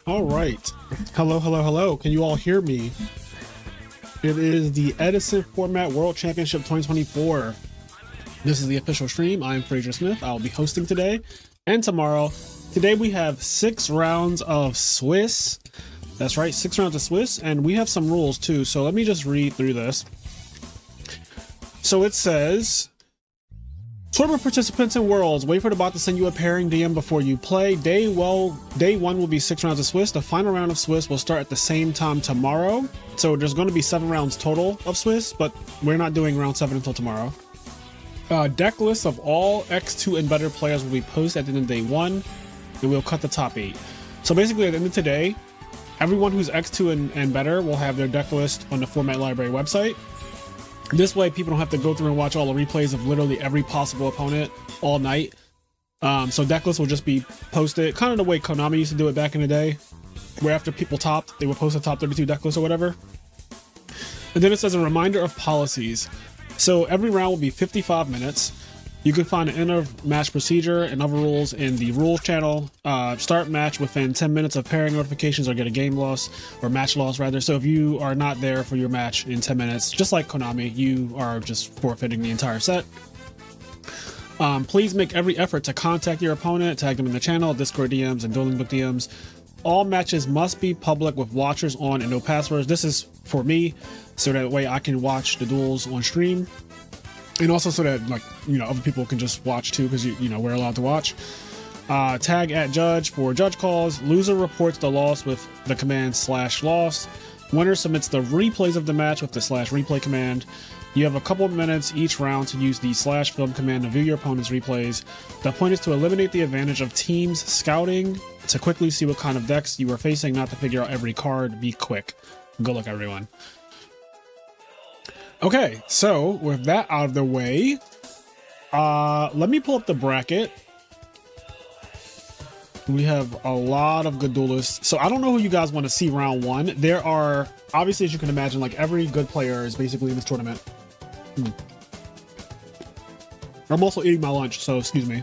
All right. Hello, hello, hello. Can you all hear me? It is the Edison Format World Championship 2024. This is the official stream. I'm Fraser Smith. I'll be hosting today and tomorrow. Today we have 6 rounds of Swiss. That's right, 6 rounds of Swiss, and we have some rules too. So let me just read through this. So it says, tournament participants in Worlds, wait for the bot to send you a pairing DM before you play. Day 1 will be 6 rounds of Swiss. The final round of Swiss will start at the same time tomorrow. So there's going to be 7 rounds total of Swiss, but we're not doing round 7 until tomorrow. Deck lists of all X2 and better players will be posted at the end of day 1, and we'll cut the top 8. So basically at the end of today, everyone who's X2 and better will have their deck list on the Format Library website. This way people don't have to go through and watch all the replays of literally every possible opponent all night. So deck lists will just be posted, kind of the way Konami used to do it back in the day, where after people topped, they would post a top 32 deck list or whatever. And then it says a reminder of policies. So every round will be 55 minutes. You can find an end of match procedure and other rules in the rules channel. Start match within 10 minutes of pairing notifications or get a game loss, or match loss rather. So if you are not there for your match in 10 minutes, just like Konami, you are just forfeiting the entire set. Please make every effort to contact your opponent, tag them in the channel, Discord DMs, and Dueling Book DMs. All matches must be public with watchers on and no passwords. This is for me, so that way I can watch the duels on stream. And also so that, like, you know, other people can just watch too, because you know, we're allowed to watch. Tag at judge for judge calls. Loser reports the loss with the command /loss. Winner submits the replays of the match with the /replay command. You have a couple of minutes each round to use the /film command to view your opponent's replays. The point is to eliminate the advantage of teams scouting, to quickly see what kind of decks you are facing, not to figure out every card. Be quick. Good luck, everyone. Okay, so with that out of the way, let me pull up the bracket. We have a lot of good duelists. So I don't know who you guys want to see round 1. There are, obviously, as you can imagine, like every good player is basically in this tournament. I'm also eating my lunch, so excuse me.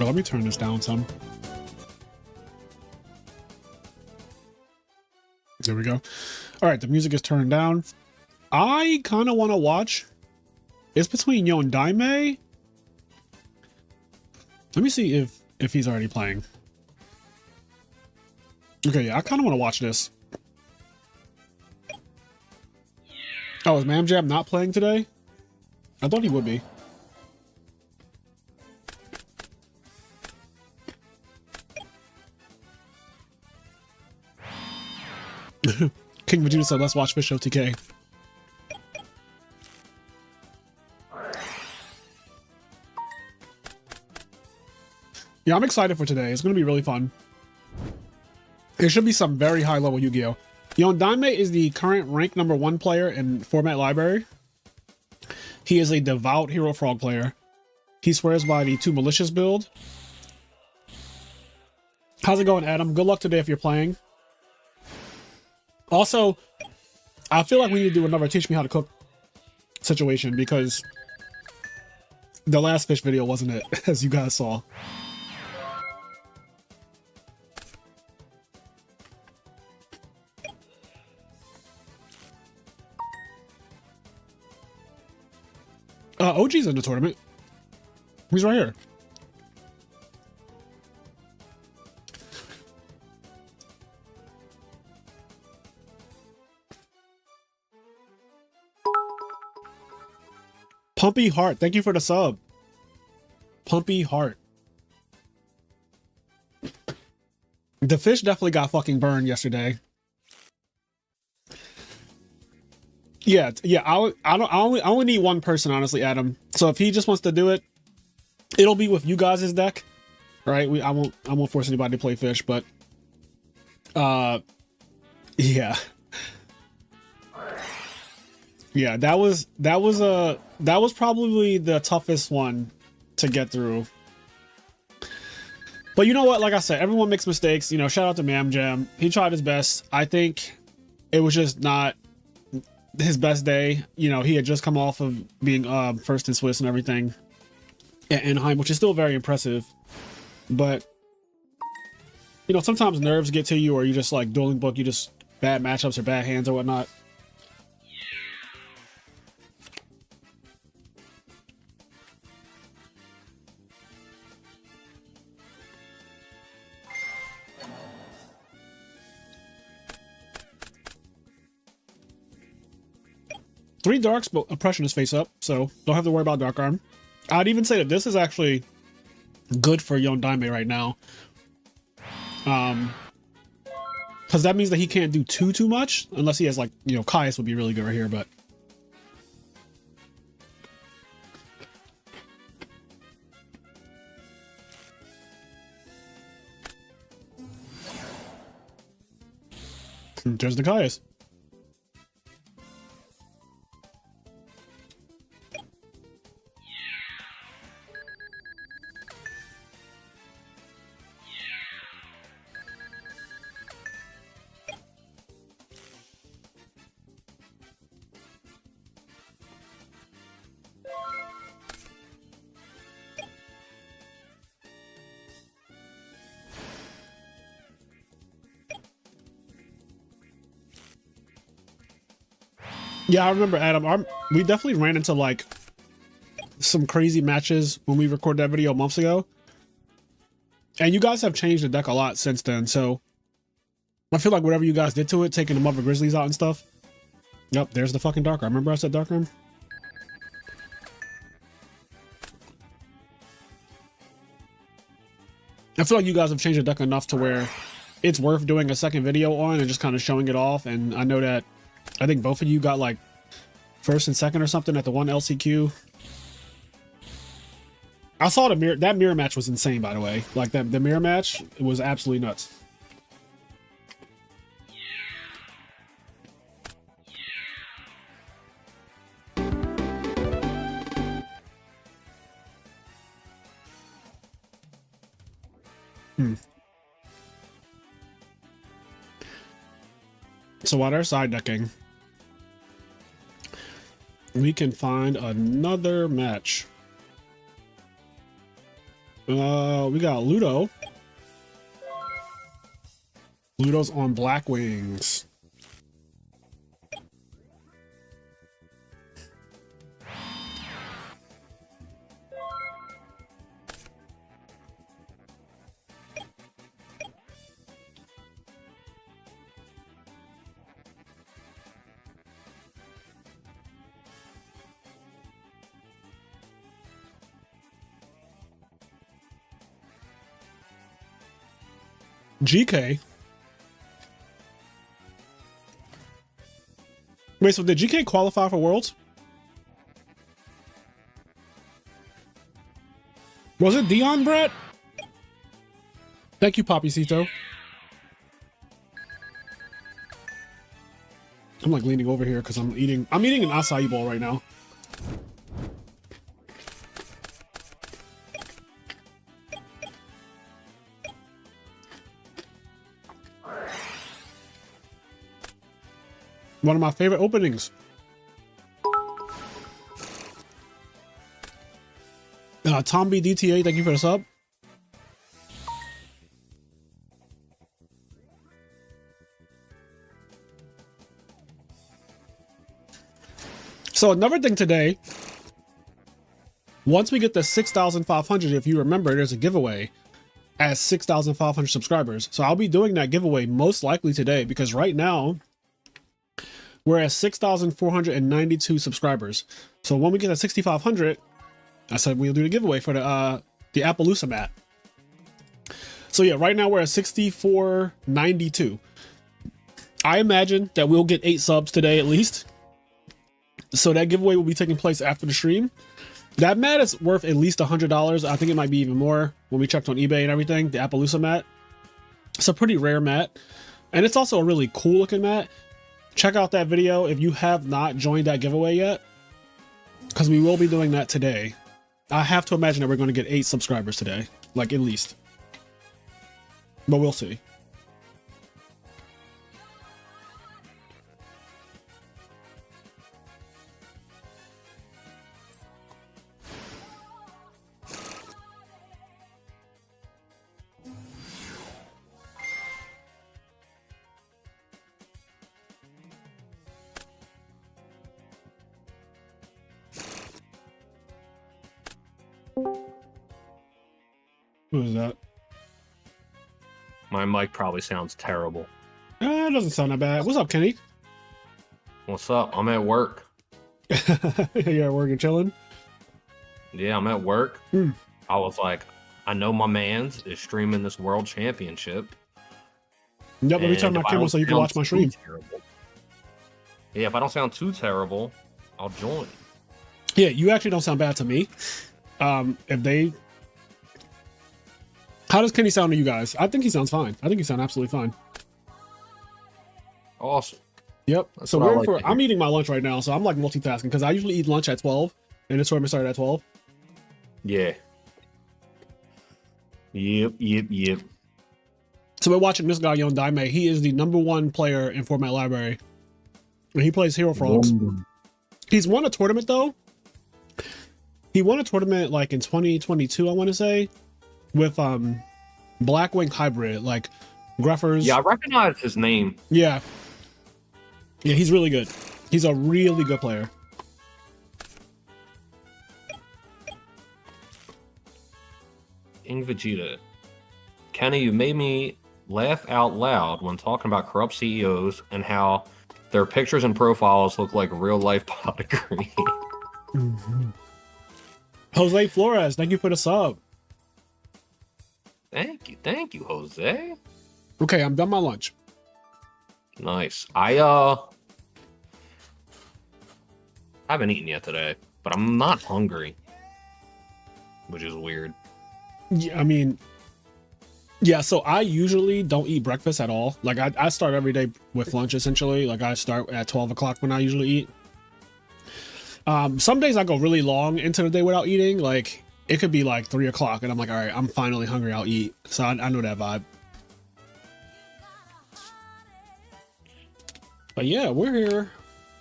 Oh, let me turn this down some. There we go. All right, the music is turned down. I kind of want to watch. It's between Yo and Daime. Let me see if he's already playing. Okay, yeah, I kind of want to watch this. Oh, is Mamjam not playing today? I thought he would be. King Vegeta said, let's watch Fish OTK. Yeah, I'm excited for today. It's going to be really fun. It should be some very high level Yu-Gi-Oh! Yondaime is the current rank #1 player in Format Library. He is a devout Hero Frog player. He swears by the 2 Malicious build. How's it going, Adam? Good luck today if you're playing. Also, I feel like we need to do another teach me how to cook situation, because the last fish video wasn't it, as you guys saw. OG's in the tournament. He's right here. Pumpy Heart, thank you for the sub. Pumpy Heart. The fish definitely got fucking burned yesterday. Yeah. I only need one person, honestly, Adam. So if he just wants to do it, it'll be with you guys' deck, right? I won't force anybody to play fish, but yeah. Yeah, that was probably the toughest one to get through. But you know what? Like I said, everyone makes mistakes. You know, shout out to Mamjam. He tried his best. I think it was just not his best day. You know, he had just come off of being first in Swiss and everything at Anaheim, which is still very impressive. But you know, sometimes nerves get to you, or you just like Dueling Book, you just bad matchups or bad hands or whatnot. Three darks, but oppression is face up, so don't have to worry about Dark Arm. I'd even say that this is actually good for Yondaime right now. Because that means that he can't do too much unless he has like, you know, Caius would be really good right here, but there's the Caius. Yeah, I remember, Adam. We definitely ran into like some crazy matches when we recorded that video months ago. And you guys have changed the deck a lot since then. So I feel like whatever you guys did to it, taking the Mother Grizzlies out and stuff. Yep, there's the fucking Darkrai. Remember I said Darkrai? I feel like you guys have changed the deck enough to where it's worth doing a second video on and just kind of showing it off. And I know that I think both of you got like first and second or something at the one LCQ. I saw the mirror. That mirror match was insane, by the way. Like the mirror match, it was absolutely nuts. So while they're side decking, we can find another match. We got Ludo. Ludo's on Black Wings. GK. Wait, so did GK qualify for Worlds? Was it Dion, Brett? Thank you, Papisito. I'm like leaning over here because I'm eating an acai bowl right now. One of my favorite openings. Tom B DTA, thank you for the sub. So another thing today, once we get to 6,500, if you remember, there's a giveaway at 6,500 subscribers. So I'll be doing that giveaway most likely today because right now, we're at 6,492 subscribers. So when we get to 6,500, I said we'll do the giveaway for the Appaloosa mat. So yeah, right now we're at 6,492. I imagine that we'll get 8 subs today at least. So that giveaway will be taking place after the stream. That mat is worth at least $100. I think it might be even more when we checked on eBay and everything. The Appaloosa mat. It's a pretty rare mat. And it's also a really cool looking mat. Check out that video if you have not joined that giveaway yet, because we will be doing that today. I have to imagine that we're going to get 8 subscribers today, like at least, but we'll see. Who is that? My mic probably sounds terrible. It doesn't sound that bad. What's up, Kenny? What's up? I'm at work. You're at work and chilling? Yeah, I'm at work. I was like, I know my man's is streaming this world championship. Yep, let me turn my camera so you can watch my stream. Yeah, if I don't sound too terrible, I'll join. Yeah, you actually don't sound bad to me. If they... How does Kenny sound to you guys? I think he sounds fine. I think he sounds absolutely fine. Awesome. Yep. So I'm eating my lunch right now, so I'm like multitasking because I usually eat lunch at 12, and this tournament started at 12. Yeah. Yep. So we're watching this guy, Yugioh. He is the #1 player in Format Library. And he plays Hero Frogs. He's won a tournament though. He won a tournament like in 2022, I want to say, with Blackwing Hybrid, like Gruffers. Yeah, I recognize his name. Yeah, he's really good. He's a really good player. Ing Vegeta. Kenny, you made me laugh out loud when talking about corrupt CEOs and how their pictures and profiles look like real life pot of green. Jose Flores, thank you for the sub. Thank you, Jose. Okay, I'm done my lunch. Nice. I haven't eaten yet today, but I'm not hungry, which is weird. Yeah, I mean, yeah, so I usually don't eat breakfast at all. Like I start every day with lunch essentially. Like I start at 12 o'clock when I usually eat. Some days I go really long into the day without eating. Like it could be like 3 o'clock and I'm like, all right, I'm finally hungry, I'll eat. So I know that vibe. But yeah, we're here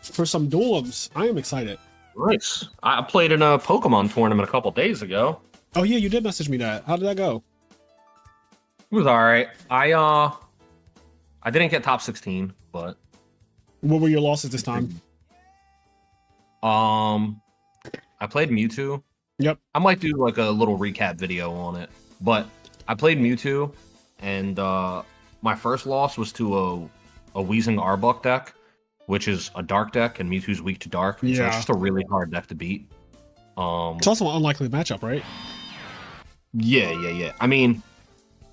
for some duels. I am excited. Nice. I played in a Pokemon tournament a couple days ago. Oh yeah, you did message me that. How did that go? It was all right. I didn't get top 16, but what were your losses this time? I played Mewtwo. Yep. I might do like a little recap video on it, but I played Mewtwo, and my first loss was to a Weezing Arbok deck, which is a dark deck, and Mewtwo's weak to dark. Yeah. So it's just a really hard deck to beat. It's also an unlikely matchup, right? Yeah. I mean,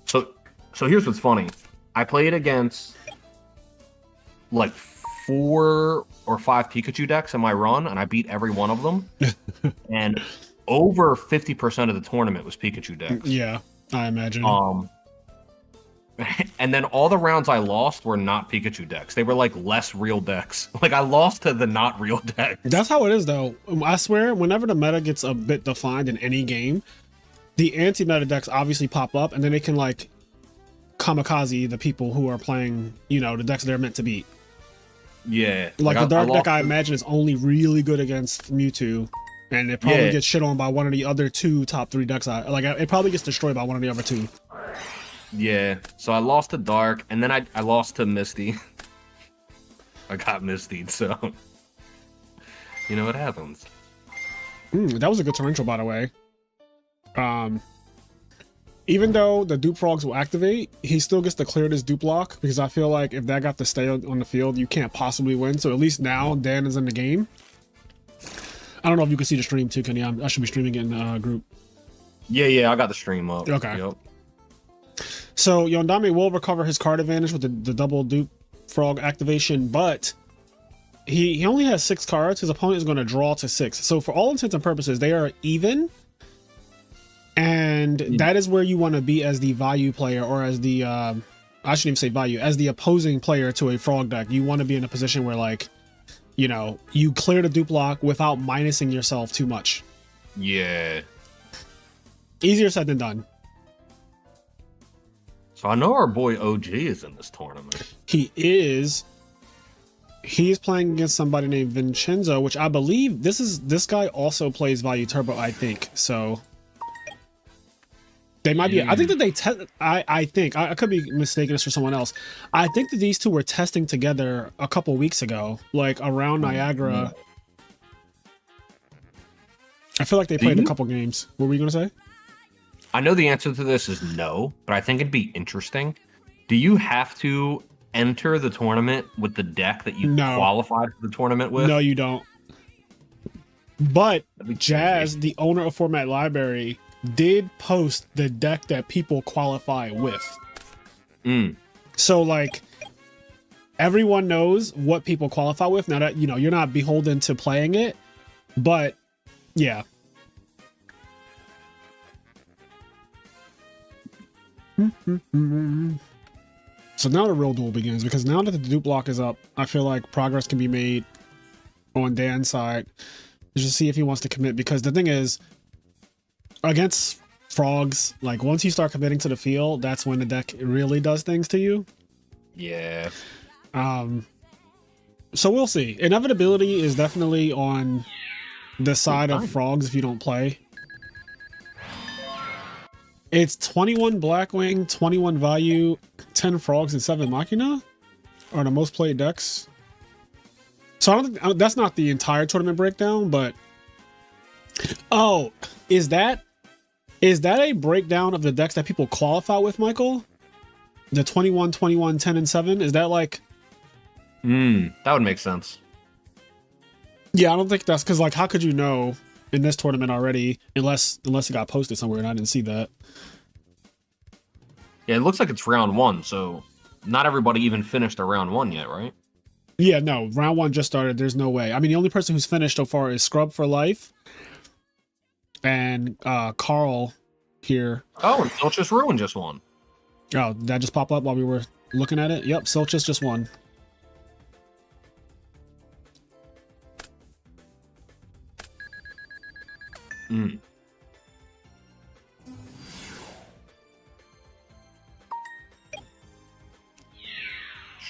so here's what's funny. I played against like 4 or 5 Pikachu decks in my run, and I beat every one of them. And over 50% of the tournament was Pikachu decks. Yeah, I imagine. And then all the rounds I lost were not Pikachu decks. They were like less real decks. Like I lost to the not real decks. That's how it is though. I swear, whenever the meta gets a bit defined in any game, the anti-meta decks obviously pop up, and then they can like kamikaze the people who are playing, the decks they're meant to beat. Yeah. Like the dark deck, I imagine, is only really good against Mewtwo, and it probably gets shit on by one of the other 2 top 3 decks. It probably gets destroyed by one of the other 2. Yeah. So I lost to Dark, and then I lost to Misty. I got Misty, so you know what happens. That was a good torrential, by the way. Even though the dupe frogs will activate, he still gets to clear this dupe block, because I feel like if that got to stay on the field, you can't possibly win. So at least now Dan is in the game. I don't know if you can see the stream too, Kenny. I should be streaming it in group. Yeah, I got the stream up. Okay. Yep. So Yugioh will recover his card advantage with the double dupe frog activation, but he only has 6 cards. His opponent is going to draw to 6. So for all intents and purposes, they are even. And that is where you want to be as the value player, or as the I shouldn't even say value, as the opposing player to a frog deck. You want to be in a position where, like, you clear the dupe block without minusing yourself too much. Yeah. Easier said than done. So I know our boy OG is in this tournament. He is. He's playing against somebody named Vincenzo, which I believe this guy also plays Value Turbo, I think. So they might be. I think that they I think I could be mistaken this for someone else. I think that these two were testing together a couple weeks ago, like around Niagara. I feel like they played a couple games. What were you gonna say? I know the answer to this is no, but I think it'd be interesting. Do you have to enter the tournament with the deck that you qualified for the tournament with? No, you don't. But Jazz, the owner of Format Library, did post the deck that people qualify with. So like everyone knows what people qualify with. Now that, you know, you're not beholden to playing it, but yeah. So now the real duel begins, because now that the dupe block is up, I feel like progress can be made on Dan's side. Just see if he wants to commit, because the thing is, against frogs, like once you start committing to the field, that's when the deck really does things to you. Yeah. So we'll see. Inevitability is definitely on the side of frogs if you don't play. It's 21 Blackwing, 21 value, 10 frogs, and 7 Machina are the most played decks. So I don't think, that's not the entire tournament breakdown, but oh, is that a breakdown of the decks that people qualify with, Michael? The 21, 21, 10, and 7? Is that like... that would make sense. Yeah, I don't think that's... Because, like, how could you know in this tournament already, unless it got posted somewhere and I didn't see that? Yeah, it looks like it's round 1, so not everybody even finished a round 1 yet, right? Yeah, no. Round 1 just started. There's no way. I mean, the only person who's finished so far is Scrub for Life and Carl here. Oh, and Silchus Ruin just won. Oh, that just popped up while we were looking at it? Yep, Silchus just won.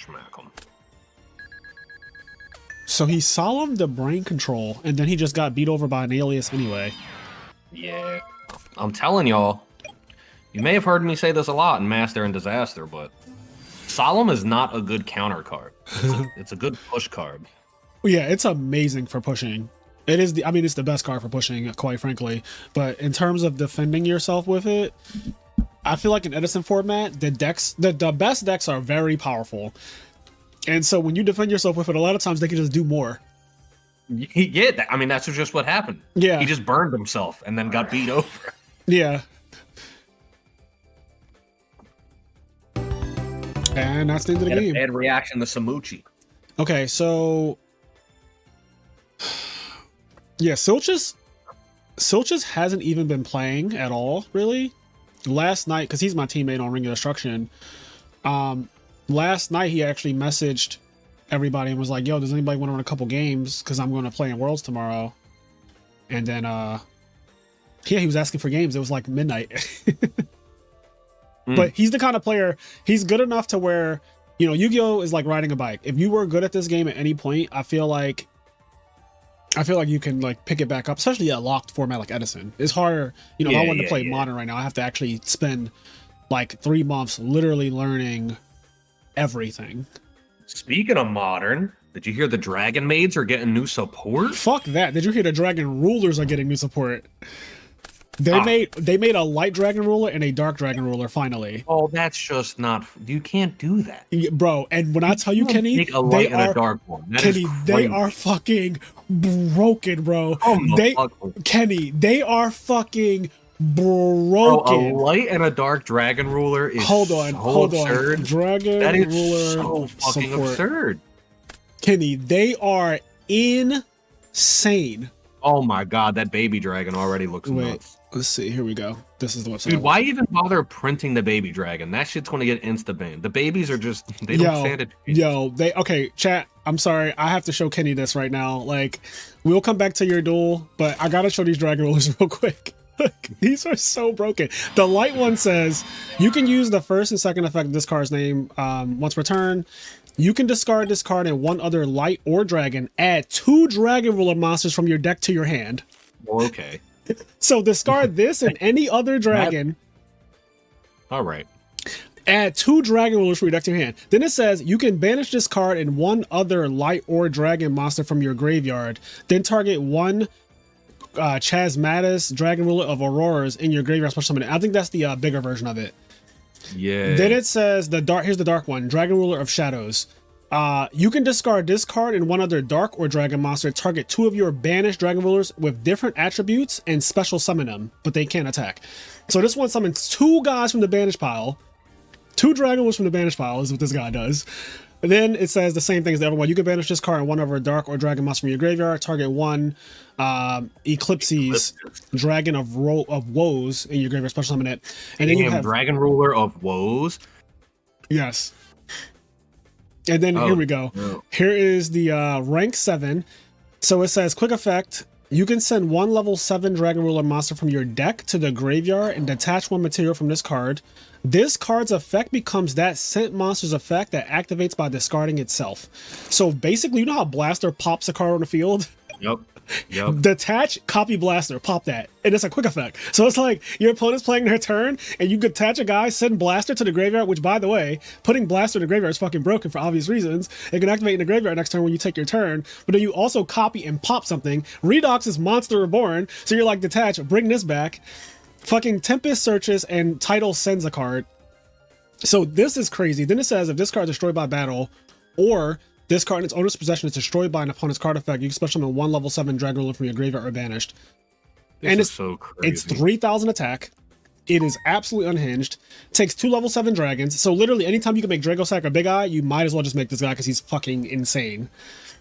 Smack him. So he solemned the brain control, and then he just got beat over by an alias anyway. Yeah. I'm telling y'all, you may have heard me say this a lot in Master and Disaster, but Solemn is not a good counter card. It's a good push card. Yeah, it's amazing for pushing. It is the, I mean, it's the best card for pushing, quite frankly. But in terms of defending yourself with it, I feel like in Edison format, the decks, the best decks are very powerful. And so when you defend yourself with it, a lot of times they can just do more. Yeah, I mean, that's just what happened. Yeah. He just burned himself and then got beat over. Yeah. And that's the end of the game. Bad reaction to Samuchi. Okay, so... Yeah, Silchus hasn't even been playing at all, really. Last night, because he's my teammate on Ring of Destruction, last night he actually messaged everybody and was like, yo, does anybody want to run a couple games? Because I'm going to play in Worlds tomorrow. And then, yeah, he was asking for games. It was like midnight. But he's the kind of player, he's good enough to where, you know, Yu-Gi-Oh! Is like riding a bike. If you were good at this game at any point, I feel like you can like pick it back up, especially a locked format like Edison. It's harder, you know, if I wanted to play Modern right now, I have to actually spend like 3 months literally learning everything. Speaking of Modern, did you hear the Dragon Maids are getting new support? Fuck that. Did you hear the Dragon Rulers are getting new support? They made a light dragon ruler and a dark dragon ruler finally. Oh, that's just not. You can't do that, bro. And when I tell you, Kenny, make a light and a dark one. Kenny, they are fucking broken, bro. Kenny, they are fucking broken. Bro, a light and a dark dragon ruler is hold on. Dragon that is ruler so fucking support. absurd. Kenny, they are insane. Oh my god, that baby dragon already looks nuts. Let's see. Here we go. This is the website. Dude, why even bother printing the baby dragon? That shit's going to get insta-banned. The babies are just, they don't stand it. Okay, chat, I'm sorry. I have to show Kenny this right now. Like, we'll come back to your duel, but I got to show these dragon rulers real quick. Look, these are so broken. The light one says, you can use the first and second effect of this card's name once per turn. You can discard this card and one other light or dragon. Add 2 dragon ruler monsters from your deck to your hand. Well, okay. So discard this and any other dragon. All right. Add 2 dragon rulers from your deck to your hand. Then it says you can banish this card and one other light or dragon monster from your graveyard. Then target 1 Chasmatus dragon ruler of Auroras in your graveyard special summon. I think that's the bigger version of it. Yeah. Then it says here's the dark one, dragon ruler of shadows. You can discard this card and one other dark or dragon monster. Target 2 of your banished dragon rulers with different attributes and special summon them, but they can't attack. So this one summons 2 guys from the banished pile. 2 dragon rulers from the banished pile is what this guy does. And then it says the same thing as the other one. You can banish this card and one other dark or dragon monster from your graveyard. Target 1 Eclipses Dragon of Woes in your graveyard. Special summon it. And then you have Dragon Ruler of Woes. Yes. And then here we go. No. Here is the rank 7. So it says quick effect. You can send 1 level 7 Dragon Ruler monster from your deck to the graveyard and detach 1 material from this card. This card's effect becomes that sent monster's effect that activates by discarding itself. So basically, you know how Blaster pops a card on the field? Yep. Yep. Detach, copy Blaster, pop that. And it's a quick effect. So it's like your opponent's playing their turn and you detach a guy, send Blaster to the graveyard, which by the way, putting Blaster in the graveyard is fucking broken for obvious reasons. It can activate in the graveyard next turn when you take your turn, but then you also copy and pop something. Redox is Monster Reborn. So you're like, detach, bring this back. Fucking Tempest searches and Title sends a card. So this is crazy. Then it says if this card is destroyed by battle or this card in its owner's possession is destroyed by an opponent's card effect, you can special summon 1 level 7 Dragon Ruler from your graveyard or banished. This is so crazy. It's 3,000 attack. It is absolutely unhinged. Takes 2 level 7 dragons. So literally anytime you can make Drago Sack or Big Eye, you might as well just make this guy because he's fucking insane.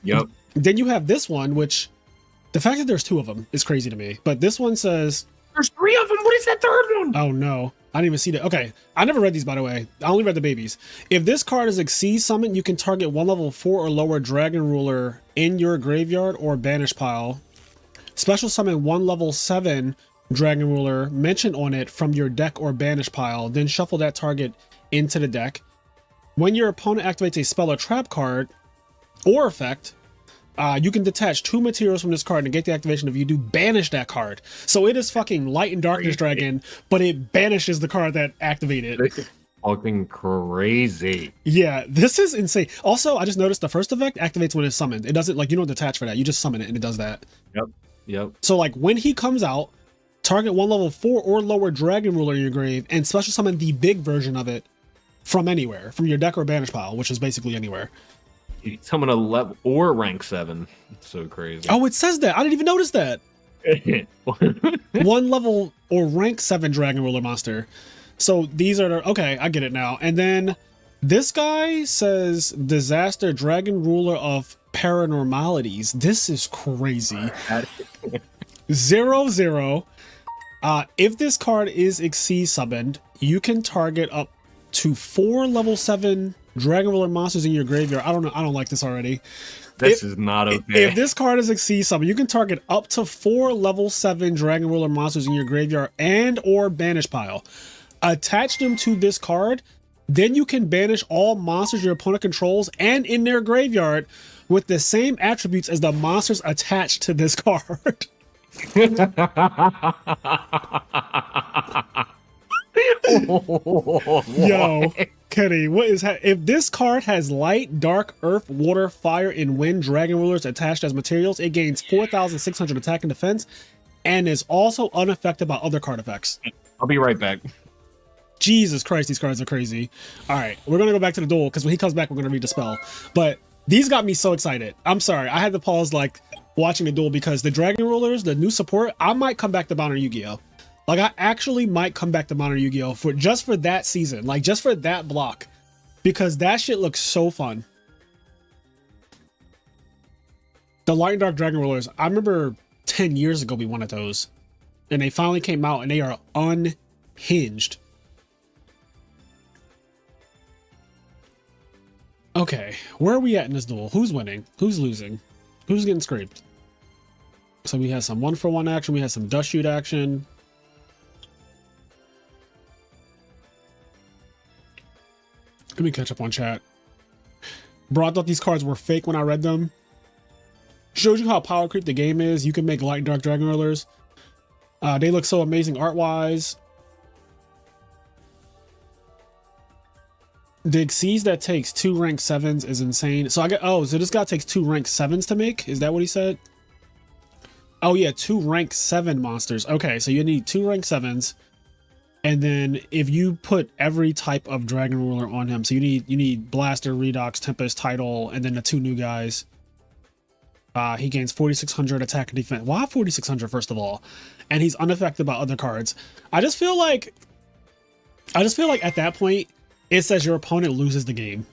Yep. Then you have this one, which the fact that there's 2 of them is crazy to me. But this one says... There's 3 of them. What is that third one? Oh no. I didn't even see that. Okay. I never read these, by the way. I only read the babies. If this card is Exceed Summon, you can target 1 level 4 or lower Dragon Ruler in your graveyard or banish pile. Special summon 1 level 7 Dragon Ruler mentioned on it from your deck or banish pile. Then shuffle that target into the deck. When your opponent activates a spell or trap card or effect, you can detach 2 materials from this card and get the activation if you do banish that card. So it is fucking Light and Darkness Dragon, but it banishes the card that activated. This is fucking crazy. Yeah, this is insane. Also, I just noticed the first effect activates when it's summoned. It doesn't, like, you don't detach for that. You just summon it and it does that. Yep. Yep. So, like, when he comes out, target 1 level 4 or lower Dragon Ruler in your grave and special summon the big version of it from anywhere, from your deck or banish pile, which is basically anywhere. Summon a level or rank 7. It's so crazy. Oh, it says that. I didn't even notice that. 1 level or rank 7 Dragon Ruler monster. So these are the, okay, I get it now. And then this guy says Disaster Dragon Ruler of Paranormalities. This is crazy. 0/0. If this card is Exceed summoned, you can target up to 4 level 7 Dragon Ruler monsters in your graveyard. I don't know. I don't like this already. This is not okay. If this card is Exceed summon, you can target up to 4 level 7 Dragon Ruler monsters in your graveyard and or banish pile. Attach them to this card. Then you can banish all monsters your opponent controls and in their graveyard with the same attributes as the monsters attached to this card. Yo, Kenny, what is if this card has light, dark, earth, water, fire, and wind Dragon Rulers attached as materials, it gains 4,600 attack and defense and is also unaffected by other card effects. I'll be right back. Jesus Christ, these cards are crazy. All right, we're gonna go back to the duel because when he comes back, we're gonna read the spell. But these got me so excited. I'm sorry, I had to pause like watching the duel because the Dragon Rulers, the new support, I might come back to Modern Yu-Gi-Oh. Like I actually might come back to Modern Yu-Gi-Oh for just for that season, like just for that block, because that shit looks so fun. The Light and Dark Dragon Rulers, I remember 10 years ago we wanted those, and they finally came out and they are unhinged. Okay, where are we at in this duel? Who's winning? Who's losing? Who's getting scraped? So we had some 1-for-1 action. We had some dust shoot action. Let me catch up on chat. Bro, I thought these cards were fake when I read them. Shows you how power creep the game is. You can make Light and Dark Dragon Rulers. They look so amazing art-wise. The Exceeds that takes 2 rank 7s is insane. So I get, oh, so this guy takes 2 rank 7s to make? Is that what he said? Oh yeah, 2 rank 7 monsters. Okay, so you need 2 rank 7s. And then if you put every type of Dragon Ruler on him, so you need Blaster, Redox, Tempest, Tidal, and then the 2 new guys. He gains 4,600 attack and defense. Why 4,600 first of all? And he's unaffected by other cards. I just feel like at that point, it says your opponent loses the game.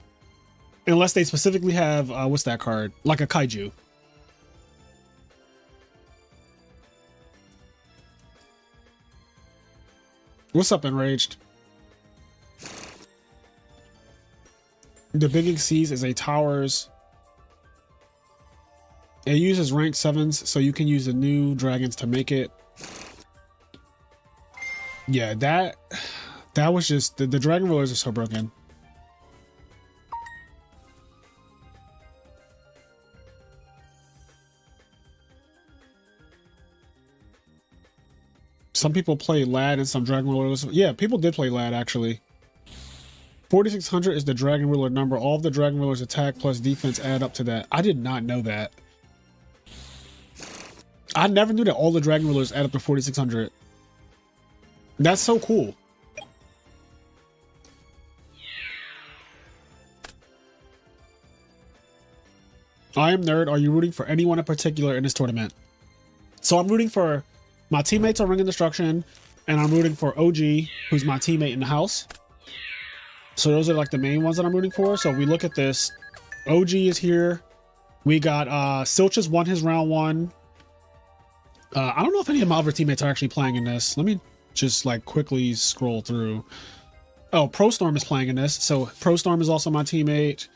Unless they specifically have, what's that card? Like a Kaiju. What's up, Enraged? The Big Exceeds is a Towers. It uses rank 7s, so you can use the new dragons to make it. Yeah, that was just... The Dragon Rulers are so broken. Some people play Lad and some Dragon Rulers. Yeah, people did play Lad, actually. 4,600 is the Dragon Ruler number. All of the Dragon Rulers attack plus defense add up to that. I did not know that. I never knew that all the Dragon Rulers add up to 4,600. That's so cool. I am Nerd. Are you rooting for anyone in particular in this tournament? So I'm rooting for my teammates on Ring of Destruction, and I'm rooting for OG, who's my teammate in the house. So those are like the main ones that I'm rooting for. So if we look at this, OG is here. We got Silchus won his round 1. I don't know if any of my other teammates are actually playing in this. Let me just like quickly scroll through. Oh, ProStorm is playing in this. So ProStorm is also my teammate.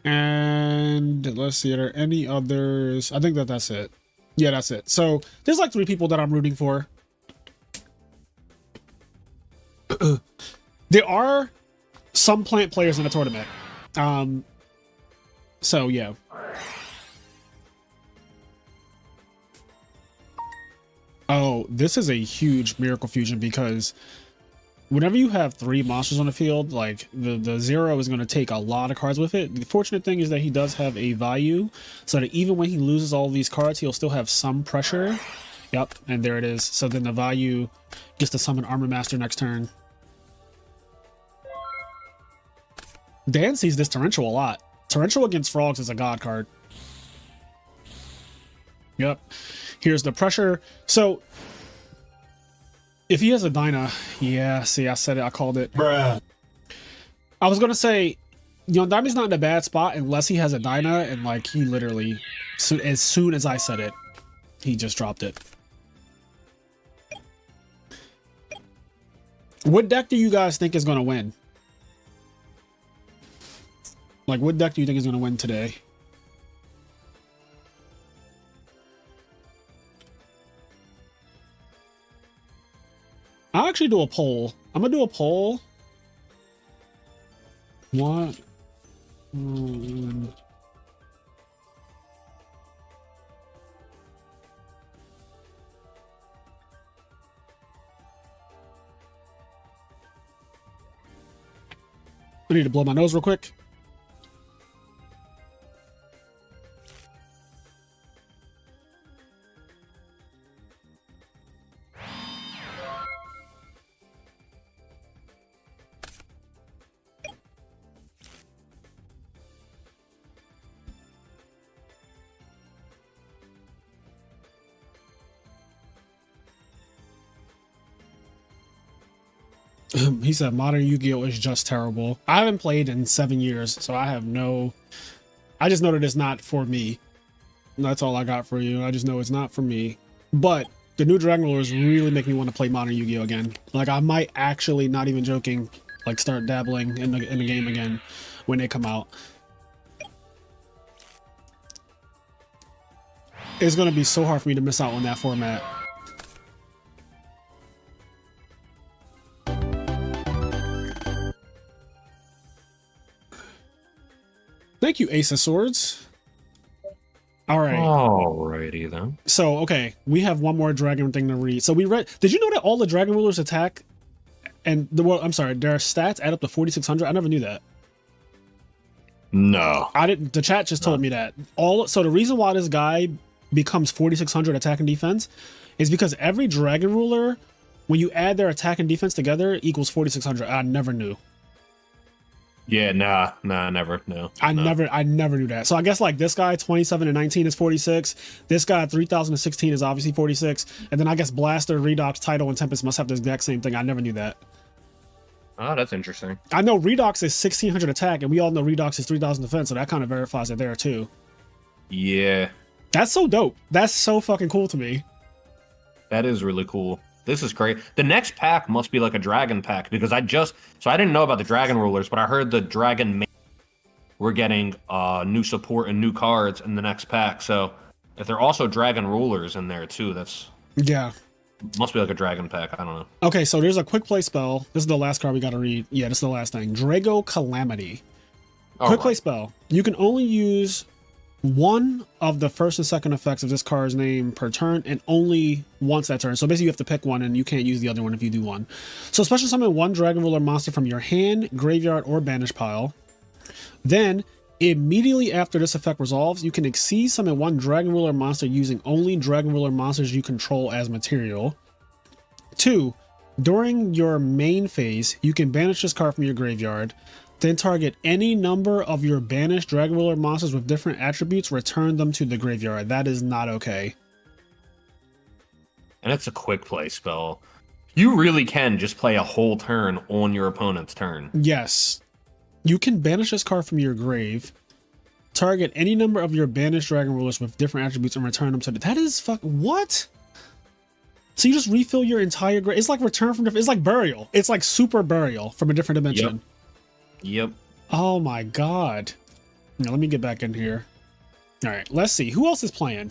And let's see, are there any others? I think that's it. Yeah, that's it. So there's like 3 people that I'm rooting for. There are some plant players in the tournament. So yeah. Oh, this is a huge Miracle Fusion because whenever you have 3 monsters on the field, like the 0 is going to take a lot of cards with it. The fortunate thing is that he does have a value, so that even when he loses all these cards, he'll still have some pressure. Yep, and there it is. So then the value gets to summon Armor Master next turn. Dan sees this Torrential a lot. Torrential against Frogs is a god card. Yep. Here's the pressure. So if he has a Dyna, yeah, see, I said it, I called it. Bruh. I was gonna say, you know, Dyna's not in a bad spot unless he has a Dyna, and like he literally, as soon as I said it, he just dropped it. What deck do you guys think is gonna win? Like, what deck do you think is gonna win today? I'll actually do a poll. I'm gonna do a poll. What? I need to blow my nose real quick. He said modern Yu-Gi-Oh is just terrible. I haven't played in 7 years, so I have no... I just know that it's not for me. That's all I got for you. I just know it's not for me. But the new Dragon Rulers really make me want to play modern Yu-Gi-Oh again. Like, I might actually, not even joking, like start dabbling in the game again when they come out. It's going to be so hard for me to miss out on that format. Thank you, Ace of Swords. All right. Alrighty then. So, okay, we have one more dragon thing to read. So we read. Did you know that all the Dragon Rulers attack and well, I'm sorry, their stats add up to 4,600? I never knew that. No, I didn't. The chat just told me that. So the reason why this guy becomes 4,600 attack and defense is because every Dragon Ruler when you add their attack and defense together, it equals 4,600. I never knew. Yeah, nah, never, no. I never knew that. So I guess like this guy 27 and 19 is 46. This guy 3016 is obviously 46. And then I guess Blaster, Redox, Tidal, and Tempest must have the exact same thing. I never knew that. Oh, that's interesting. I know Redox is 1600 attack, and we all know Redox is 3000 defense, so that kind of verifies it there too. Yeah. That's so dope. That's so fucking cool to me. That is really cool. This is great. The next pack must be like a dragon pack because I didn't know about the dragon rulers, but I heard the dragon we're getting new support and new cards in the next pack. So if they're also dragon rulers in there too, must be like a dragon pack. I don't know. Okay, so there's a quick play spell. This is the last card we got to read. Yeah, this is the last thing. Drago Calamity. Quick play spell. You can only use one of the first and second effects of this card's name per turn, and only once that turn. So basically you have to pick one and you can't use the other one if you do one. So special summon one dragon ruler monster from your hand, graveyard, or banish pile. Then immediately after this effect resolves, you can exceed summon one dragon ruler monster using only dragon ruler monsters you control as material. 2, during your main phase, you can banish this card from your graveyard. Then target any number of your banished dragon ruler monsters with different attributes, return them to the graveyard. That is not okay. And it's a quick play spell. You really can just play a whole turn on your opponent's turn. Yes. You can banish this card from your grave, target any number of your banished dragon rulers with different attributes, and return them to the... That is what? So you just refill your entire grave. It's like return from... It's like burial. It's like super burial from a different dimension. Yep. Oh my god. Now let me get back in here. All right, let's see who else is playing.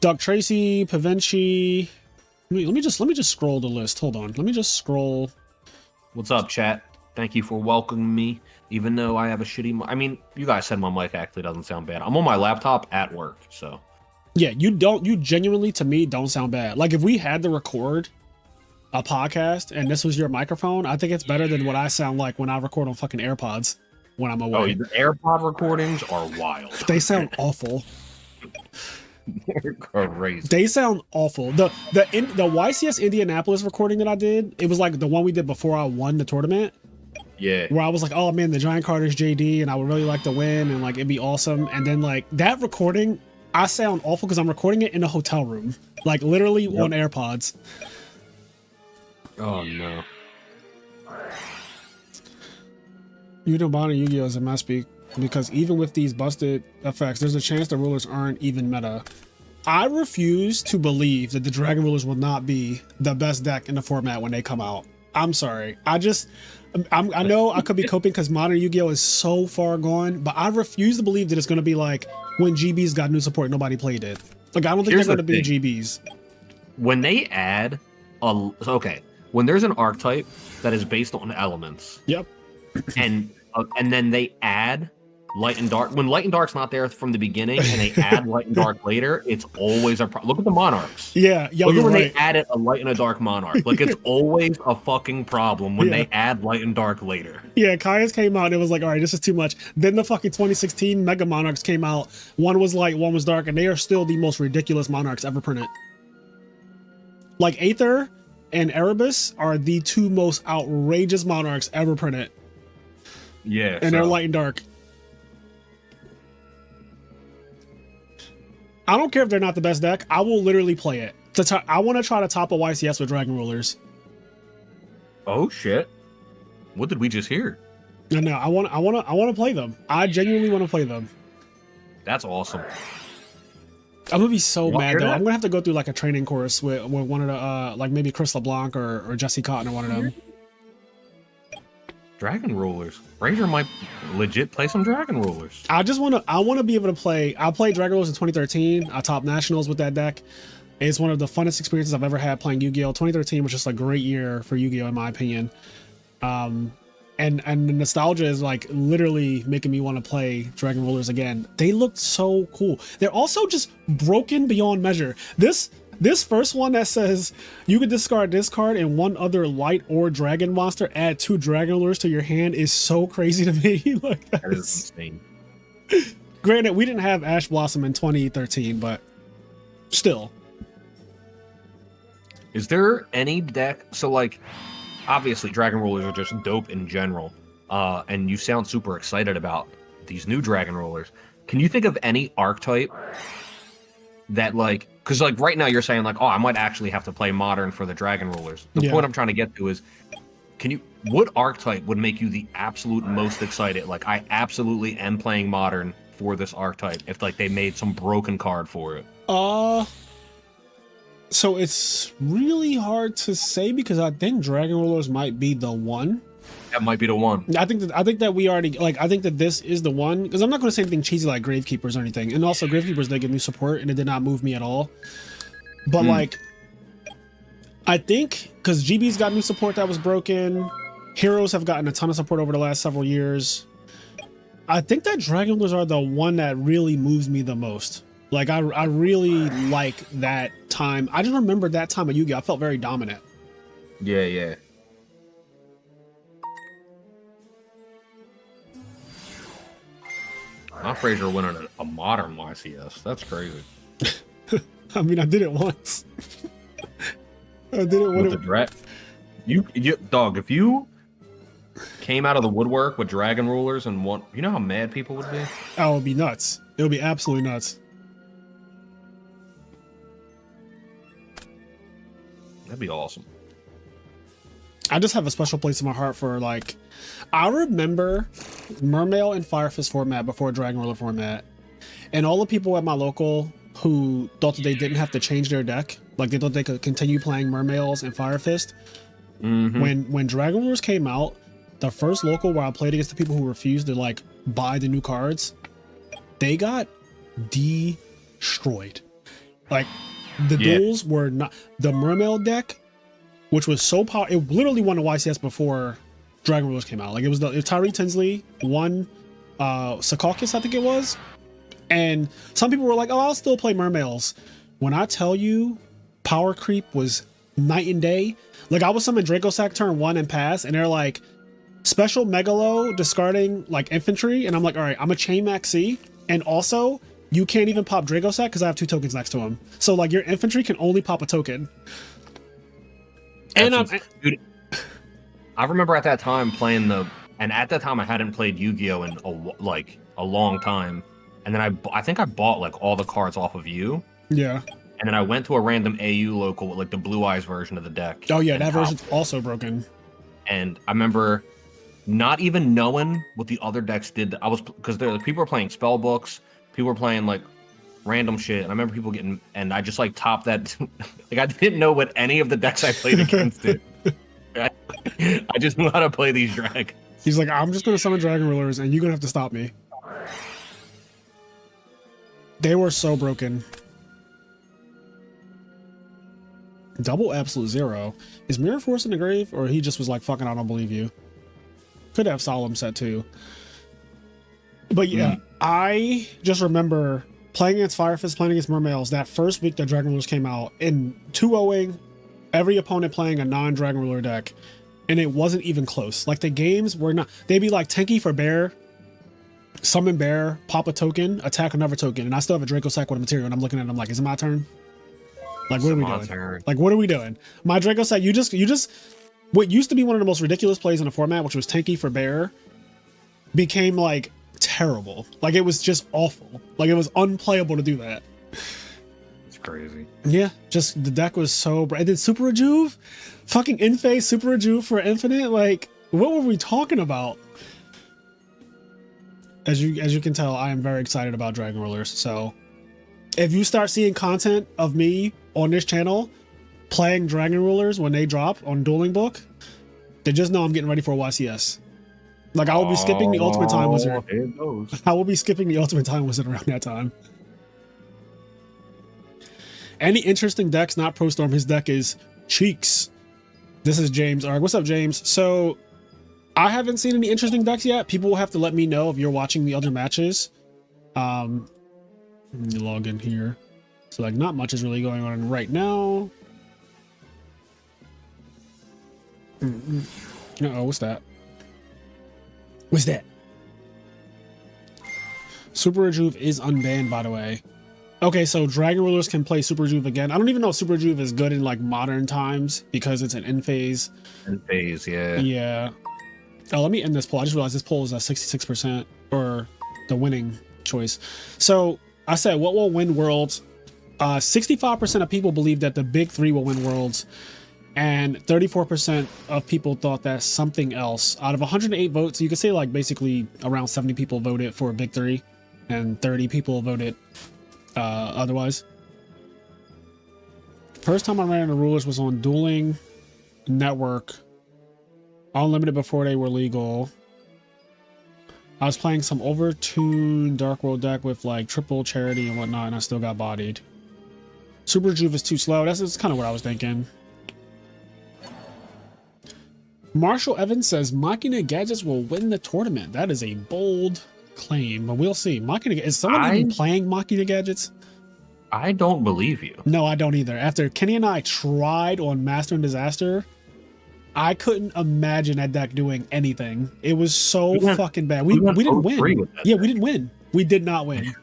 Doug Tracy, Pavenchi. Let me just scroll the list. Hold on. Let me just scroll. What's up, chat? Thank you for welcoming me. Even though I have a shitty, I mean, you guys said my mic actually doesn't sound bad. I'm on my laptop at work, so. Yeah, you genuinely to me don't sound bad. Like if we had to record a podcast and this was your microphone, I think it's better than what I sound like when I record on fucking AirPods when I'm away. Oh, the AirPod recordings are wild. They sound awful. They're crazy. They sound awful. The YCS Indianapolis recording that I did, it was like the one we did before I won the tournament. Yeah. Where I was like, oh man, the Giant Card is JD and I would really like to win and like it'd be awesome. And then like that recording, I sound awful because I'm recording it in a hotel room. Like literally on AirPods. Oh no. You know, Bonnie Yu-Gi-Oh is a mess because even with these busted effects, there's a chance the rulers aren't even meta. I refuse to believe that the Dragon Rulers will not be the best deck in the format when they come out. I'm sorry. I know I could be coping because modern Yu-Gi-Oh is so far gone, but I refuse to believe that it's going to be like when GBs got new support, nobody played it. Like, I don't think they're going to be GBs. When they add when there's an archetype that is based on elements. Yep. and then they add light and dark. When light and dark's not there from the beginning and they add light and dark later, it's always a problem. Look at the monarchs. Yeah, look at when right. they added a light and a dark monarch. Like it's always a fucking problem when they add light and dark later. Yeah, Kaya's came out and it was like, all right, this is too much. Then the fucking 2016 Mega Monarchs came out. One was light, one was dark, and they are still the most ridiculous monarchs ever printed. Like Aether and Erebus are the two most outrageous monarchs ever printed. Yeah. And they're light and dark. I don't care if they're not the best deck. I will literally play it. I want to try to top a YCS with Dragon Rulers. Oh shit! What did we just hear? No, I want to play them. I genuinely want to play them. That's awesome. I'm gonna be so mad though. I'm gonna have to go through like a training course with one of the like maybe Chris LeBlanc or Jesse Cotton or one of them. Dragon Rulers. Razor might legit play some Dragon Rulers. I want to be able to play. I played Dragon Rulers in 2013. I topped nationals with that deck. It's one of the funnest experiences I've ever had playing Yu-Gi-Oh. 2013 was just a great year for Yu-Gi-Oh in my opinion. And the nostalgia is like literally making me want to play Dragon Rulers again. They looked so cool. They're also just broken beyond measure. This first one that says you can discard this card and one other light or dragon monster, add 2 Dragon Rulers to your hand is so crazy to me. Like that is insane. Granted, we didn't have Ash Blossom in 2013, but still. Is there any deck? So like, obviously, Dragon Rulers are just dope in general, and you sound super excited about these new Dragon Rulers. Can you think of any archetype that like? Because like right now you're saying like, oh, I might actually have to play Modern for the Dragon Rulers. The point I'm trying to get to is, what archetype would make you the absolute most excited? Like, I absolutely am playing Modern for this archetype if like they made some broken card for it. So it's really hard to say because I think Dragon Rulers might be the one. That might be the one. I think that we already like. I think that this is the one because I'm not going to say anything cheesy like Gravekeepers or anything. And also, Gravekeepers they give me support and it did not move me at all. But like, I think because GB's got new support that was broken, Heroes have gotten a ton of support over the last several years. I think that Dragon Rulers are the one that really moves me the most. Like I really like that time. I just remember that time of Yu-Gi-Oh! I felt very dominant. Yeah. Not Frazier winning a Modern YCS. That's crazy. I mean, I did it once. I did it with the Drat. You dog. If you came out of the woodwork with Dragon Rulers and won, you know how mad people would be. Oh, it would be nuts. It would be absolutely nuts. That'd be awesome. I just have a special place in my heart for like. I remember Mermail and Fire Fist format before Dragon Ruler format, and all the people at my local who thought that they didn't have to change their deck, like they thought they could continue playing Mermails and Fire Fist. When Dragon Rulers came out, the first local where I played against the people who refused to like buy the new cards, they got destroyed. Like the duels were not the Mermail deck, which was so powerful. It literally won a YCS before Dragon Rulers came out. Like it was Tyree Tinsley won Secaucus, I think it was. And some people were like, oh, I'll still play Mermails. When I tell you power creep was night and day, like I was summoning Dracosac turn 1 and pass, and they're like special Megalo discarding like infantry, and I'm like, all right, I'm a chain max C, and also you can't even pop Dracosac because I have 2 tokens next to him. So like your infantry can only pop a token. Dude, I remember at that time playing and at that time I hadn't played Yu-Gi-Oh in a long time, and then I think I bought like all the cards off of you. Yeah. And then I went to a random AU local with like the Blue Eyes version of the deck. Oh yeah, that version's also broken. And I remember not even knowing what the other decks did. Because people were playing spell books, people were playing like random shit, and I remember people getting, and I just like topped that. Like I didn't know what any of the decks I played against did. I just knew how to play these dragons. He's like, I'm just gonna summon Dragon Rulers, and you're gonna have to stop me. They were so broken. Double Absolute Zero. Is Mirror Force in the grave, or he just was like, fucking, I don't believe you. Could have Solemn set too. But yeah, I just remember playing against Fire Fist, playing against Mermails that first week that Dragon Rulers came out, and 2-0ing every opponent playing a non-Dragon Ruler deck, and it wasn't even close. Like the games were not, they'd be like tanky for bear, summon bear, pop a token, attack another token, and I still have a Dracosac with a material, and I'm looking at it, I'm like, is it my turn? Like, what are we doing? Like, what are we doing? My Dracosac, you just, what used to be one of the most ridiculous plays in the format, which was tanky for bear, became like terrible. Like it was just awful. Like it was unplayable to do that. It's crazy. Yeah, just the deck was so bright. And then Super Rejuve, fucking in-phase Super Rejuve for Infinite. Like, what were we talking about? As you can tell, I am very excited about Dragon Rulers. So if you start seeing content of me on this channel playing Dragon Rulers when they drop on Dueling Book, then just know I'm getting ready for a YCS. Like I will be skipping the Ultimate Time Wizard. I will be skipping the Ultimate Time Wizard around that time. Any interesting decks, not Pro Storm. His deck is Cheeks. This is James Arg. What's up, James? So I haven't seen any interesting decks yet. People will have to let me know if you're watching the other matches. Let me log in here. So like not much is really going on right now. Uh-oh, what's that? What's that? Super Rejuve is unbanned, by the way. Okay, so Dragon Rulers can play Super Juve again. I don't even know if Super Juve is good in like modern times because it's an end phase. End phase, yeah. Yeah. Oh, let me end this poll. I just realized this poll is at 66% or the winning choice. So I said, what will win Worlds? 65% of people believe that the big three will win Worlds, and 34% of people thought that something else. Out of 108 votes, you could say like basically around 70 people voted for a big three, and 30 people voted otherwise. First time I ran into Rulers was on Dueling Network, unlimited before they were legal. I was playing some overtuned Dark World deck with like triple charity and whatnot, and I still got bodied. Super Juve is too slow. That's kind of what I was thinking. Marshall Evans says Machina Gadgets will win the tournament. That is a bold claim, but we'll see. Machina, is someone even playing Machina Gadgets? I don't believe you. No, I don't either. After Kenny and I tried on Master and Disaster, I couldn't imagine that deck doing anything. It was so fucking bad. We didn't win. Yeah, we didn't win. We did not win.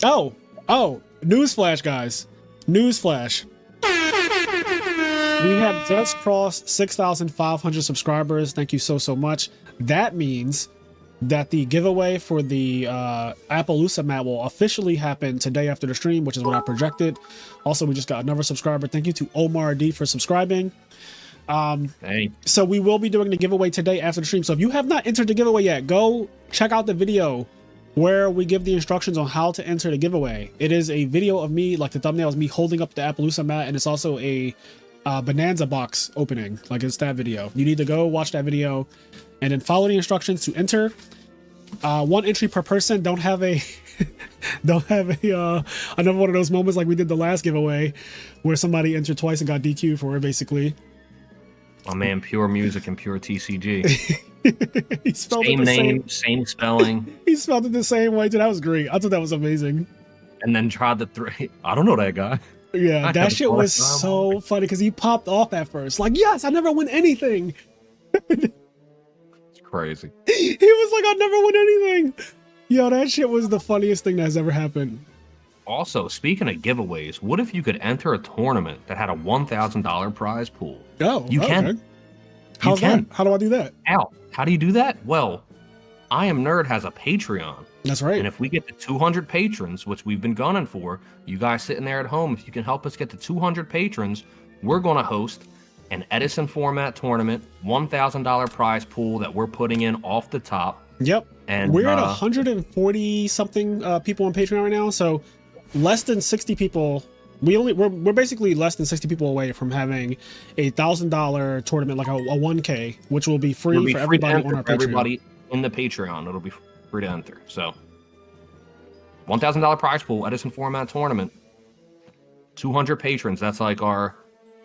Oh, newsflash, guys. Newsflash. We have just crossed 6,500 subscribers. Thank you so much. That means that the giveaway for the Appaloosa mat will officially happen today after the stream, which is what I projected. Also, we just got another subscriber. Thank you to Omar D for subscribing. So we will be doing the giveaway today after the stream. So if you have not entered the giveaway yet, go check out the video where we give the instructions on how to enter the giveaway. It is a video of me, like the thumbnail is me holding up the Appaloosa mat, and it's also a Bonanza box opening, like it's that video. You need to go watch that video and then follow the instructions to enter. One entry per person. Don't have a another one of those moments like we did the last giveaway where somebody entered twice and got DQ'd for it, basically. Oh man, pure music and pure TCG. He spelled same it the name, same spelling. He spelled it the same way, dude. That was great. I thought that was amazing. And then tried the three. I don't know that guy. Yeah, that shit was so funny because he popped off at first. Like, yes, I never win anything. It's crazy. He was like, I never win anything. Yo, that shit was the funniest thing that has ever happened. Also, speaking of giveaways, what if you could enter a tournament that had a $1,000 prize pool? Oh, you can. Okay. How's that? How do I do that? How do you do that? Well, I Am Nerd has a Patreon. That's right. And if we get to 200 patrons, which we've been gunning for, you guys sitting there at home, if you can help us get to 200 patrons, we're going to host an Edison format tournament, $1,000 prize pool that we're putting in off the top. Yep. And we're at 140 something people on Patreon right now, so less than 60 people. We're basically less than 60 people away from having a $1,000 tournament, like a 1K, which will be free for everybody on our Patreon. Everybody in the Patreon, it'll be free to enter. So, $1,000 prize pool, Edison format tournament, 200 patrons. That's like how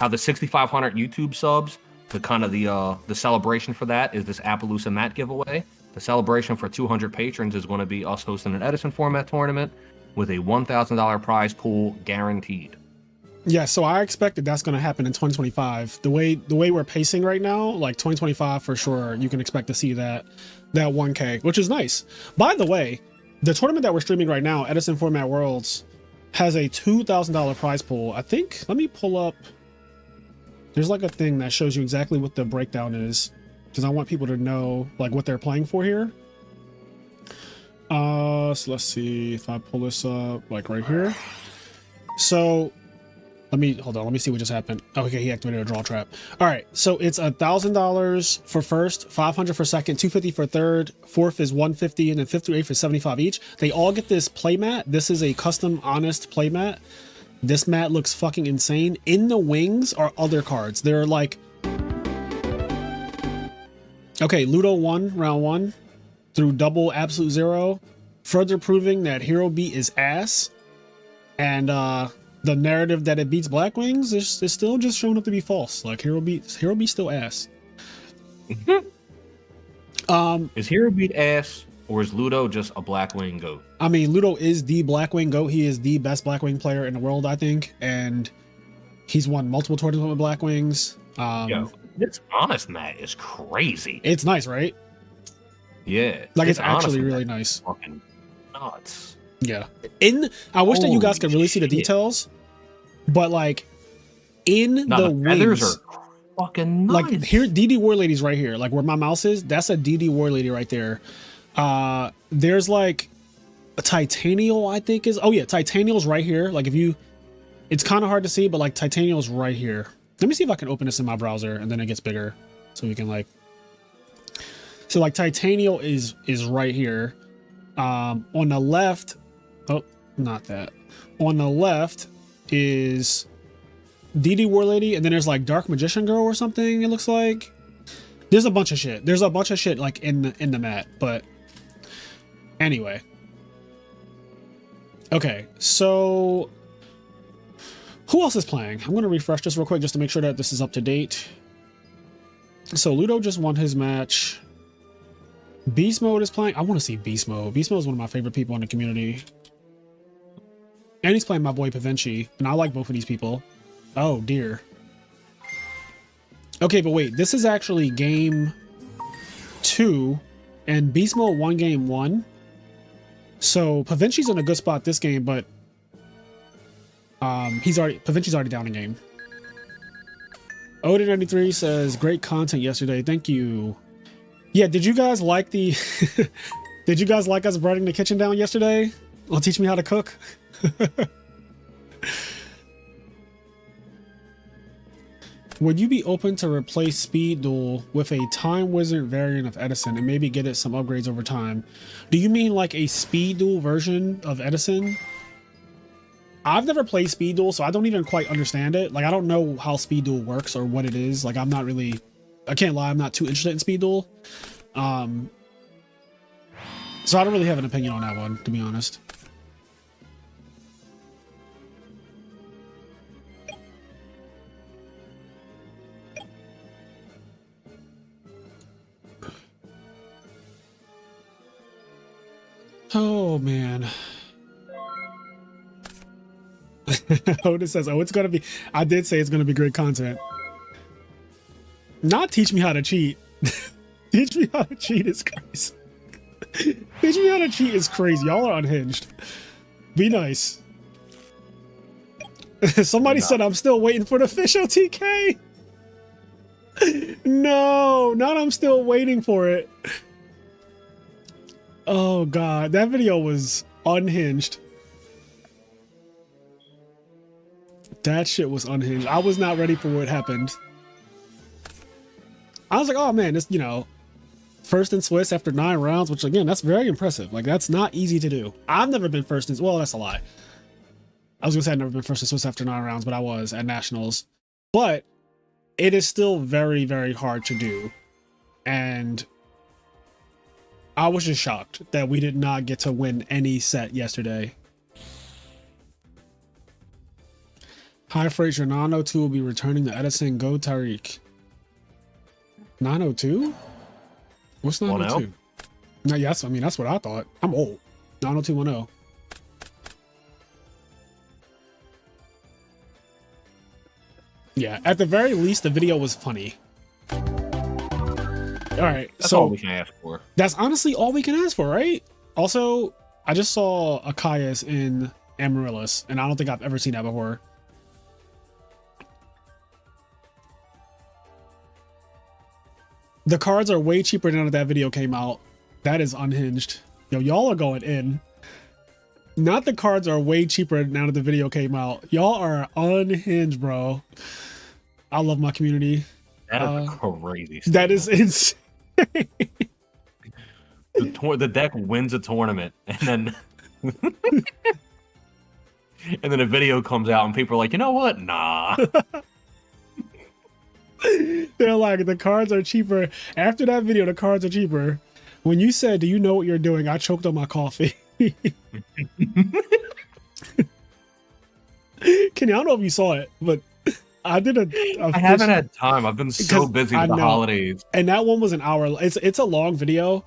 the 6,500 YouTube subs. The kind of the celebration for that is this Appaloosa mat giveaway. The celebration for 200 patrons is going to be us hosting an Edison format tournament with a $1,000 prize pool guaranteed. Yeah, so I expect that's going to happen in 2025. The way we're pacing right now, like 2025 for sure, you can expect to see that 1K, which is nice. By the way, the tournament that we're streaming right now, Edison Format Worlds, has a $2,000 prize pool. I think, let me pull up. There's like a thing that shows you exactly what the breakdown is, because I want people to know like what they're playing for here. So let's see if I pull this up like right here. So let me see what just happened. Okay, he activated a draw trap. All right, so it's $1,000 for first, 500 for second, 250 for third, fourth is 150, and then fifth through eighth is 75 each. They all get this play mat. This is a custom honest play mat. This mat looks fucking insane. In the wings are other cards. They're like, okay, Ludo won round one through double absolute zero, further proving that Hero Beat is ass, and the narrative that it beats Black Wings is still just showing up to be false. Like Hero Beat's still ass. Is Hero Beat ass, or is Ludo just a Blackwing goat? I mean, Ludo is the Blackwing goat. He is the best Blackwing player in the world, I think, and he's won multiple tournaments with Blackwings. Yo, this honest mat is crazy. It's nice, right? Yeah, like it's actually really nice. Fucking nuts. Yeah. I wish that you guys could really see the details, but like in Now, the the feathers wings, are fucking nice. like here, DD War Lady's right here. Like where my mouse is, that's a DD War Lady right there. There's like a Titanial, I think is. Oh yeah, Titanial's right here. Like if you, it's kind of hard to see, but like Titanial's right here. Let me see if I can open this in my browser, and then it gets bigger, so we can like. So like Titanial is right here. On the left, oh, not that. On the left is DD War Lady, and then there's like Dark Magician Girl or something. It looks like there's a bunch of shit. There's a bunch of shit like in the mat, but anyway. Okay, so who else is playing? I'm gonna refresh this real quick just to make sure that this is up to date. So Ludo just won his match. Beast Mode is playing. I want to see Beast Mode. Beast Mode is one of my favorite people in the community. And he's playing my boy Pavinci, and I like both of these people. Oh dear. Okay, but wait, this is actually game 2, and Beast Mode won game 1. So Pavinci's in a good spot this game, but Pavinci's already down in game. Odin93 says great content yesterday. Thank you. Yeah, did you guys like the did you guys like us burning the kitchen down yesterday? Well, teach me how to cook. Would you be open to replace Speed Duel with a Time Wizard variant of Edison and maybe get it some upgrades over time? Do you mean like a Speed Duel version of Edison? I've never played Speed Duel, so I don't even quite understand it. Like, I don't know how Speed Duel works or what it is. Like, I'm not really, I can't lie, I'm not too interested in Speed Duel. So I don't really have an opinion on that one, to be honest. Oh man. Otis says, oh, it's gonna be, I did say it's gonna be great content. Not teach me how to cheat. Teach me how to cheat is crazy. Teach me how to cheat is crazy. Y'all are unhinged. Be nice. Somebody said I'm still waiting for the official TK. No, not I'm still waiting for it. Oh god, that video was unhinged. That shit was unhinged. I was not ready for what happened. I was like, oh man, this, you know, first in Swiss after 9 rounds, which again, that's very impressive. Like, that's not easy to do. I've never been first in, well, that's a lie. I was gonna say I've never been first in Swiss after 9 rounds, but I was at Nationals. But it is still very, very hard to do. And I was just shocked that we did not get to win any set yesterday. Hi, Fraser. 902 will be returning to Edison. Go, Tariq. 902? What's 902? No, yes, I mean, that's what I thought. I'm old. 90210. Yeah, at the very least, the video was funny. All right, that's so all we can ask for. That's honestly all we can ask for, right? Also, I just saw Akaias in Amaryllis, and I don't think I've ever seen that before. The cards are way cheaper now that that video came out. That is unhinged. Yo, y'all are going in. Not the cards are way cheaper now that the video came out. Y'all are unhinged, bro. I love my community. That is crazy. That is insane. The deck wins a tournament, and then and then a video comes out, and people are like, you know what? Nah. They're like, the cards are cheaper. After that video, the cards are cheaper. When you said, do you know what you're doing? I choked on my coffee. Kenny, I don't know if you saw it, but I did I haven't had time. I've been so busy with the holidays. And that one was an hour. It's a long video.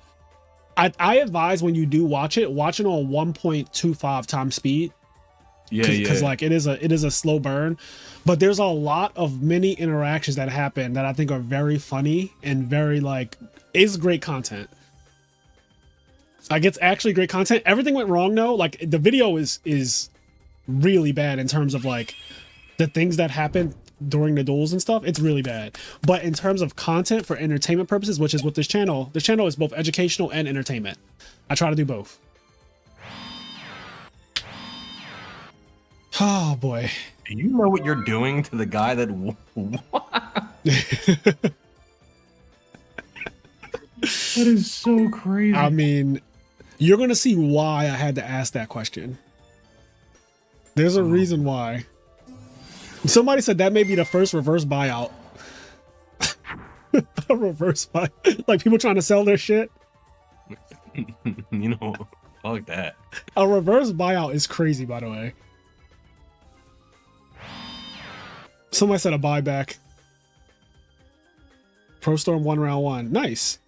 I advise when you do watch it on 1.25 times speed. Yeah, because like it is a slow burn, but there's a lot of mini interactions that happen that I think are very funny and very like, it's great content. Like, it's actually great content. Everything went wrong though. Like, the video is really bad in terms of like the things that happened during the duels and stuff. It's really bad. But in terms of content for entertainment purposes, which is what this channel is both educational and entertainment. I try to do both. Oh boy. Do you know what you're doing to the guy that That is so crazy. I mean, you're gonna see why I had to ask that question. There's a reason why. Somebody said that may be the first reverse buyout. A reverse buy, like people trying to sell their shit. You know, I like that. A reverse buyout is crazy, by the way. Somebody said a buyback. Pro Storm 1 round 1. Nice.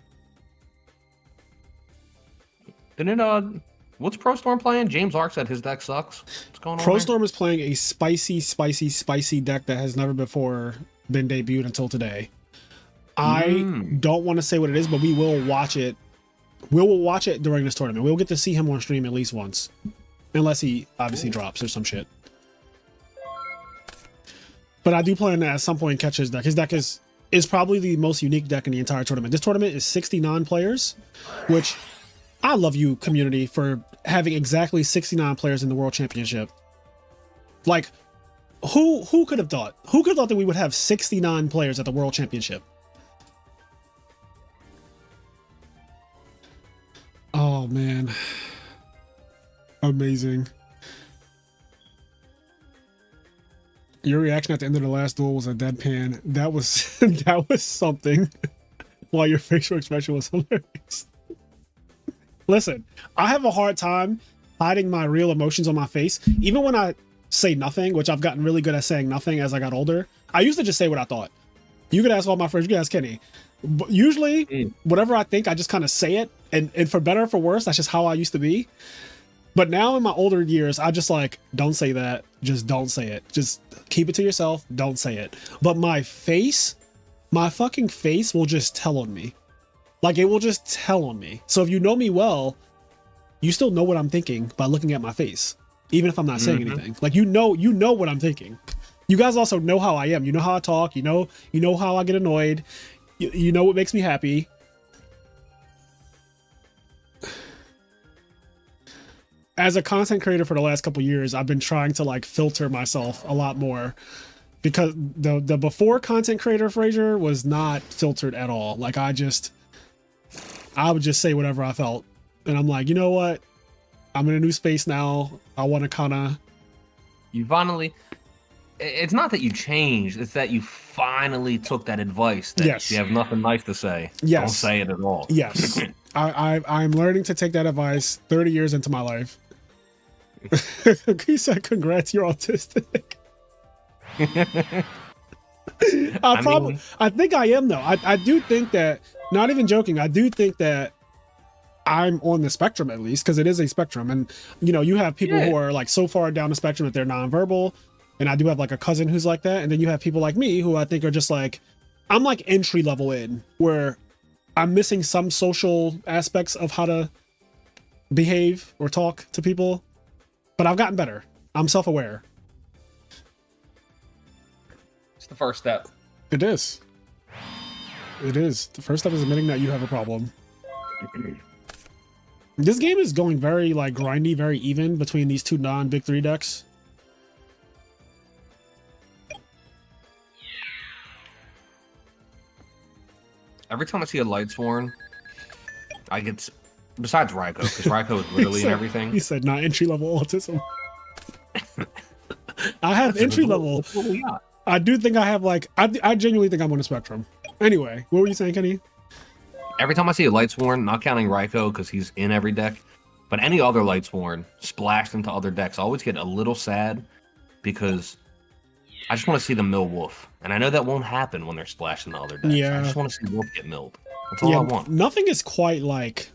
Didn't what's Pro Storm playing? James Ark said his deck sucks. What's going on? Pro there? Storm is playing a spicy deck that has never before been debuted until today. I don't want to say what it is, but we will watch it. We will watch it during this tournament. We'll get to see him on stream at least once. Unless he obviously drops or some shit. But I do plan to at some point catch his deck. His deck is probably the most unique deck in the entire tournament. This tournament is 69 players, which I love you, community, for having exactly 69 players in the World Championship. Like, who could have thought? Who could have thought that we would have 69 players at the World Championship? Oh, man. Amazing. Your reaction at the end of the last duel was a deadpan. That was that was something. While your facial expression was hilarious. Listen, I have a hard time hiding my real emotions on my face. Even when I say nothing, which I've gotten really good at saying nothing as I got older. I used to just say what I thought. You could ask all my friends, you could ask Kenny. But usually, whatever I think, I just kind of say it. And for better or for worse, that's just how I used to be. But now in my older years, I just like, don't say that. Just don't say it. Just keep it to yourself. Don't say it. But my face, my fucking face will just tell on me. Like, it will just tell on me. So if you know me well, you still know what I'm thinking by looking at my face, even if I'm not saying anything. Like, you know what I'm thinking. You guys also know how I am. You know how I talk. You know how I get annoyed. You know what makes me happy. As a content creator for the last couple years, I've been trying to like filter myself a lot more, because the before content creator Fraser was not filtered at all. Like, I would just say whatever I felt. And I'm like, you know what? I'm in a new space now. I want to kind of... You finally... It's not that you changed. It's that you finally took that advice. That Yes. You have nothing nice to say. Yes. Don't say it at all. Yes. I'm learning to take that advice 30 years into my life. He said, congrats, you're autistic. I think I am, though. I do think that, not even joking, I do think that I'm on the spectrum, at least, because it is a spectrum. And, you have people who are like so far down the spectrum that they're nonverbal. And I do have like a cousin who's like that. And then you have people like me who I think are just like, I'm like entry level in, where I'm missing some social aspects of how to behave or talk to people. But I've gotten better. I'm self-aware. It's the first step. It is. It is. The first step is admitting that you have a problem. This game is going very like grindy, very even between these two non-big three decks. Every time I see a Lightsworn, I get... Besides Raikou, because Raikou is literally in everything. He said, not entry-level autism. I have entry-level. I do think I have like... I genuinely think I'm on a spectrum. Anyway, what were you saying, Kenny? Every time I see a Lightsworn, not counting Raikou because he's in every deck, but any other Lightsworn splashed into other decks, I always get a little sad because I just want to see them mill Wolf. And I know that won't happen when they're splashed into other decks. Yeah. I just want to see Wolf get milled. That's all I want. Nothing is quite like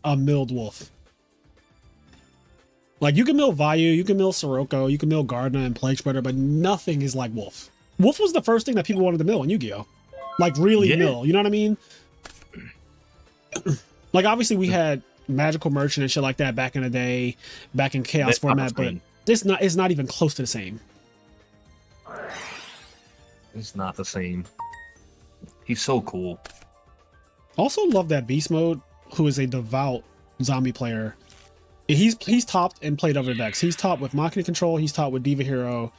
a milled Wolf. Like, you can mill Vayu, you can mill Sirocco, you can mill Gardner and Plague Spreader, but nothing is like Wolf. Wolf was the first thing that people wanted to mill in Yu-Gi-Oh! Like, really mill, you know what I mean? Like, obviously we had Magical Merchant and shit like that back in the day, back in Chaos That's not the format, but same. it's not even close to the same. It's not the same. He's so cool. Also love that Beast Mode, who is a devout zombie player. He's topped and played other decks. He's topped with Machina Control, he's topped with Diva Hero,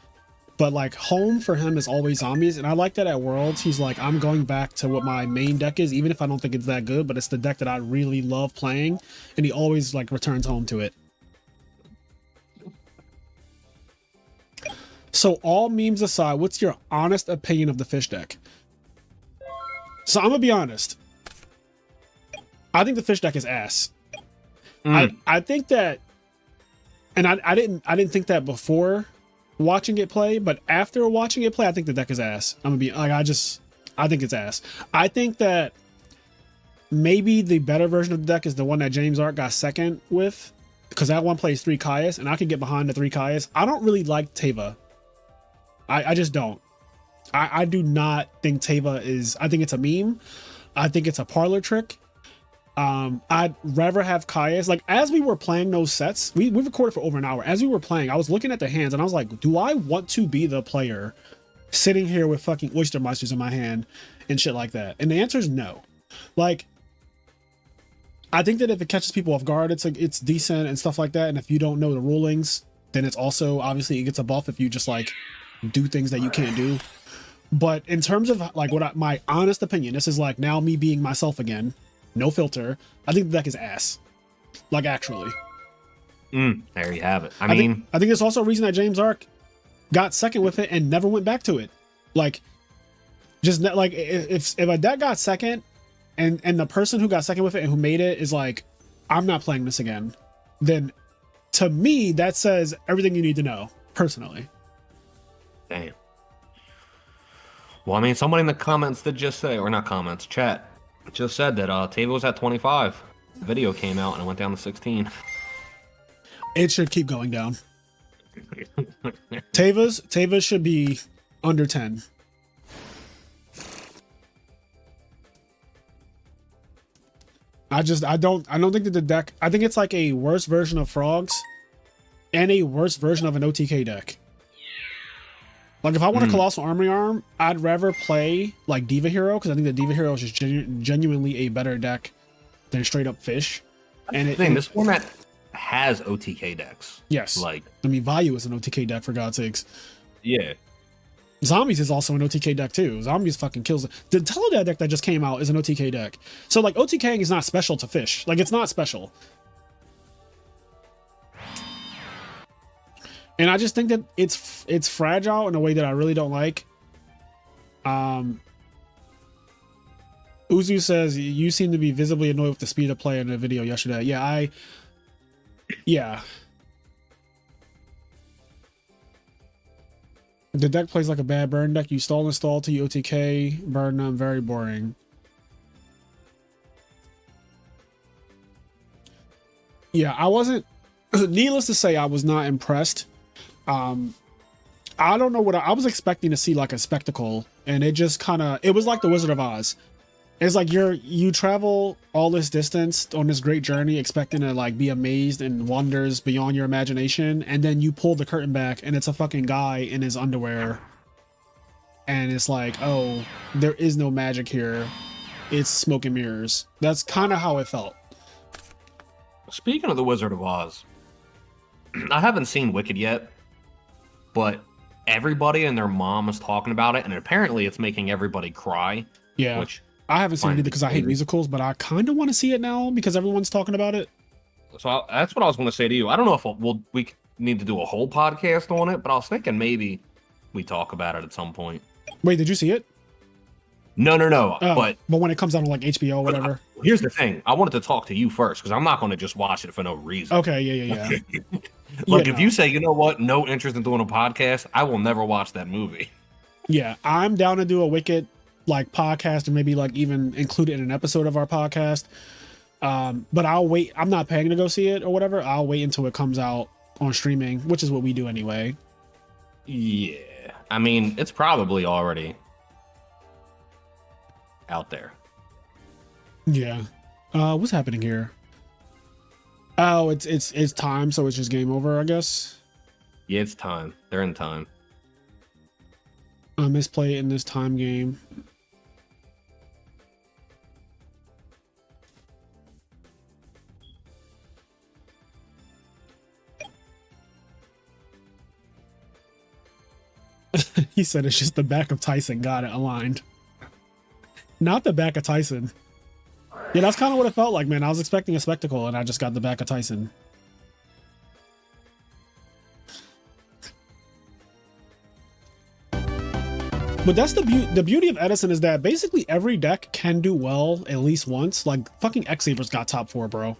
but like home for him is always zombies, and I like that at Worlds. He's like, I'm going back to what my main deck is, even if I don't think it's that good, but it's the deck that I really love playing, and he always like returns home to it. So all memes aside, what's your honest opinion of the fish deck? So I'm gonna be honest. I think the fish deck is ass. I think that, and I didn't think that before watching it play, but after watching it play, I think the deck is ass. I'm gonna be like, I think it's ass. I think that maybe the better version of the deck is the one that James Art got second with, because that one plays 3 Kaias, and I can get behind the 3 Kaias. I don't really like Teva. I just don't. I do not think Teva is. I think it's a meme. I think it's a parlor trick. I'd rather have Kaias. Like, as we were playing those sets, we recorded for over an hour. As we were playing, I was looking at the hands and I was like, do I want to be the player sitting here with fucking Oyster Meisters in my hand and shit like that? And the answer is no. Like, I think that if it catches people off guard, it's decent and stuff like that. And if you don't know the rulings, then it's also, obviously it gets a buff if you just like do things that you can't do. But in terms of like my honest opinion, this is like now me being myself again, no filter, I think the deck is ass. Like, actually. There you have it. I think there's also a reason that James Ark got second with it and never went back to it. Like, just like if a deck got second and the person who got second with it and who made it is like, I'm not playing this again, then to me that says everything you need to know, personally. Damn. Well, I mean, somebody in the comments did just say, or not comments, chat, just said that Teva was at 25. The video came out and it went down to 16. It should keep going down. Teva should be under 10. I don't think that the deck, I think it's like a worse version of Frogs and a worse version of an OTK deck. Like, if I want a Colossal Armory Arm, I'd rather play like Diva Hero, because I think the Diva Hero is just genuinely a better deck than straight up Fish. And this format has OTK decks. Yes. Like, I mean, Vayu is an OTK deck, for God's sakes. Yeah. Zombies is also an OTK deck too. Zombies fucking kills it. The Teledad deck that just came out is an OTK deck. So like, OTKing is not special to Fish. Like, it's not special. And I just think that it's fragile in a way that I really don't like. Uzu says, you seem to be visibly annoyed with the speed of play in the video yesterday. Yeah. The deck plays like a bad burn deck. You stall to you OTK, burn them, very boring. Yeah, I wasn't, needless to say, I was not impressed. I don't know what I was expecting to see, like a spectacle, and it just it was like the Wizard of Oz. It's like you travel all this distance on this great journey expecting to like be amazed and wonders beyond your imagination, and then you pull the curtain back and it's a fucking guy in his underwear, and it's like, oh, there is no magic here, it's smoke and mirrors. That's kind of how it felt. Speaking of the Wizard of Oz, I haven't seen Wicked yet, but everybody and their mom is talking about it, and apparently it's making everybody cry. Yeah, which I haven't seen it either because I hate musicals, but I kind of want to see it now because everyone's talking about it. So that's what I was going to say to you. I don't know if we need to do a whole podcast on it, but I was thinking maybe we talk about it at some point. Wait, did you see it? No. Oh, but when it comes out on like HBO or whatever. Here's the thing. I wanted to talk to you first because I'm not going to just watch it for no reason. Okay, yeah. Look, if you say, you know what, no interest in doing a podcast, I will never watch that movie. Yeah, I'm down to do a Wicked like podcast, or maybe like even include it in an episode of our podcast. But I'll wait. I'm not paying to go see it or whatever. I'll wait until it comes out on streaming, which is what we do anyway. Yeah, I mean, it's probably already out there. Yeah. What's happening here? Oh, it's time, so it's just game over, I guess. Yeah, it's time. They're in time. I misplay in this time game. He said it's just the back of Tyson. Got it aligned. Not the back of Tyson. Yeah, that's kind of what it felt like, man. I was expecting a spectacle, and I just got the back of Tyson. But that's the beauty of Edison is that basically every deck can do well at least once. Like fucking X-Saber's got top 4, bro.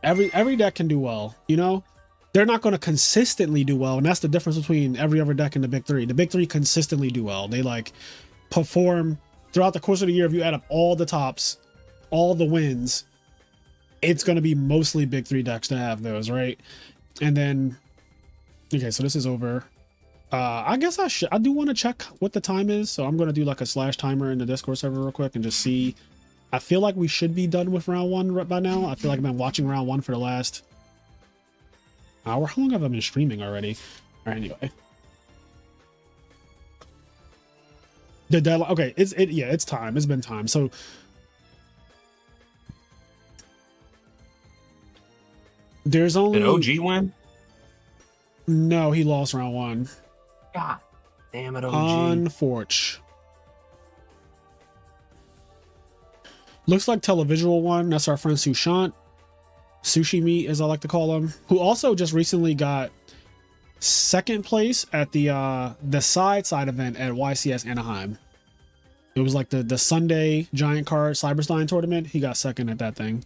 Every deck can do well, you know? They're not going to consistently do well, and that's the difference between every other deck and the big three. The big three consistently do well. They like perform throughout the course of the year. If you add up all the tops, all the wins, it's going to be mostly big three decks to have those, right? And then, okay, so this is over. I guess I do want to check what the time is, so I'm going to do like a slash timer in the Discord server real quick and just see. I feel like we should be done with round 1 by now. I feel like I've been watching round 1 for the last hour. How long have I been streaming already? All right, anyway. The deadline. Okay, it's time. It's been time. So there's only. Did OG win? No, he lost round 1. God damn it, OG. Unfortunate. Looks like televisual one. That's our friend Sushant. Sushi Meat, as I like to call him, who also just recently got second place at the side event at YCS Anaheim. It was like the Sunday Giant Card Cyberstein tournament. He got second at that thing.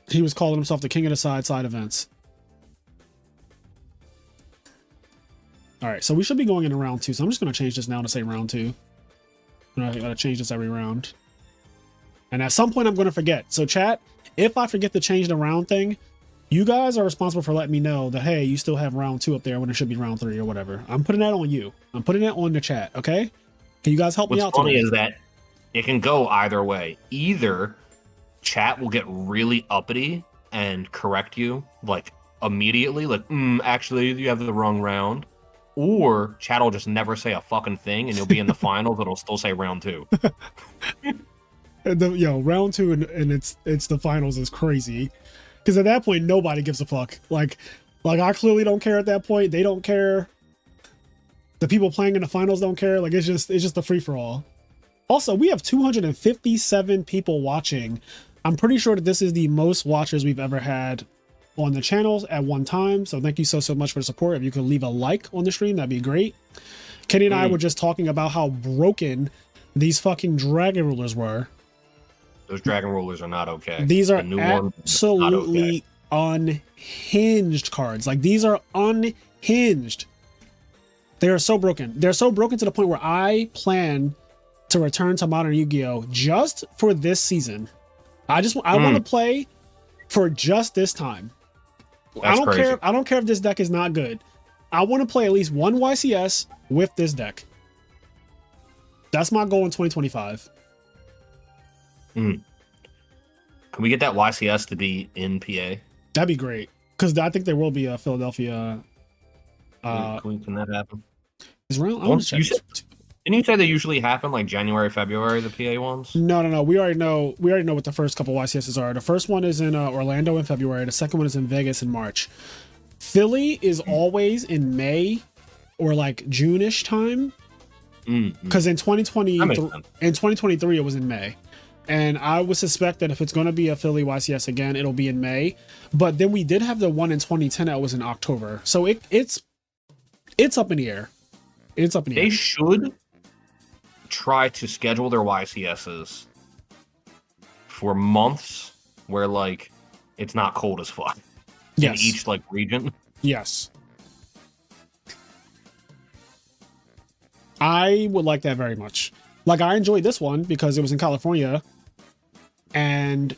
He was calling himself the king of the side events. All right, so we should be going into round 2. So I'm just going to change this now to say round 2. I gotta change this every round. And at some point I'm going to forget. So chat, if I forget to change the round thing, you guys are responsible for letting me know that, hey, you still have round 2 up there when it should be round 3 or whatever. I'm putting that on you. I'm putting that on the chat, okay? Can you guys help me out? What's funny is that it can go either way. Either chat will get really uppity and correct you like immediately, like, actually you have the wrong round. Or chat will just never say a fucking thing, and you'll be in the finals. It'll still say round 2. Round 2 and it's the finals is crazy, because at that point nobody gives a fuck. Like I clearly don't care at that point. They don't care. The people playing in the finals don't care. Like it's just a free for all. Also, we have 257 people watching. I'm pretty sure that this is the most watchers we've ever had on the channels at one time. So thank you so much for the support. If you could leave a like on the stream, that'd be great. Kenny and I were just talking about how broken these fucking dragon rulers were. Those dragon rulers are not okay. These are absolutely unhinged cards. Like these are unhinged. They are so broken. They're so broken to the point where I plan to return to Modern Yu-Gi-Oh just for this season. I want to play for just this time. That's crazy. I don't care if this deck is not good. I want to play at least one YCS with this deck. That's my goal in 2025. Can we get that YCS to be in PA? That'd be great, because I think there will be a Philadelphia. Can that happen? Is round? I want to check. Didn't you say they usually happen like January, February, the PA ones? No. We already know what the first couple YCSs are. The first one is in Orlando in February. The second one is in Vegas in March. Philly is always in May or like June-ish time. Because in 2023 it was in May. And I would suspect that if it's going to be a Philly YCS again, it'll be in May. But then we did have the one in 2010 that was in October. So it's up in the air. It's up in the air. They should try to schedule their YCSs for months where like it's not cold as fuck in each like region. Yes. I would like that very much. Like I enjoyed this one because it was in California and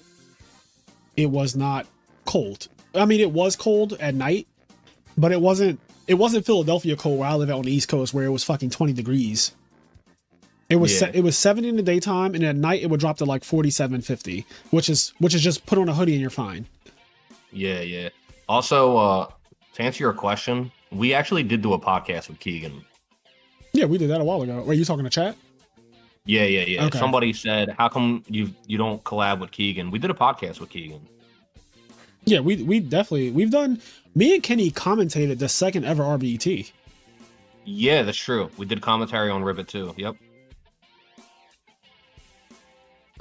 it was not cold. I mean, it was cold at night, but it wasn't Philadelphia cold where I live out on the East Coast where it was fucking 20 degrees. It was 70 in the daytime, and at night it would drop to like 47, 50, which is just put on a hoodie and you're fine. Yeah. Also, to answer your question, we actually did do a podcast with Keegan. Yeah, we did that a while ago. Were you talking to chat? Yeah. Okay. Somebody said, "How come you don't collab with Keegan?" We did a podcast with Keegan. Yeah, we've done. Me and Kenny commentated the second ever RBET. Yeah, that's true. We did commentary on Ribbit too. Yep.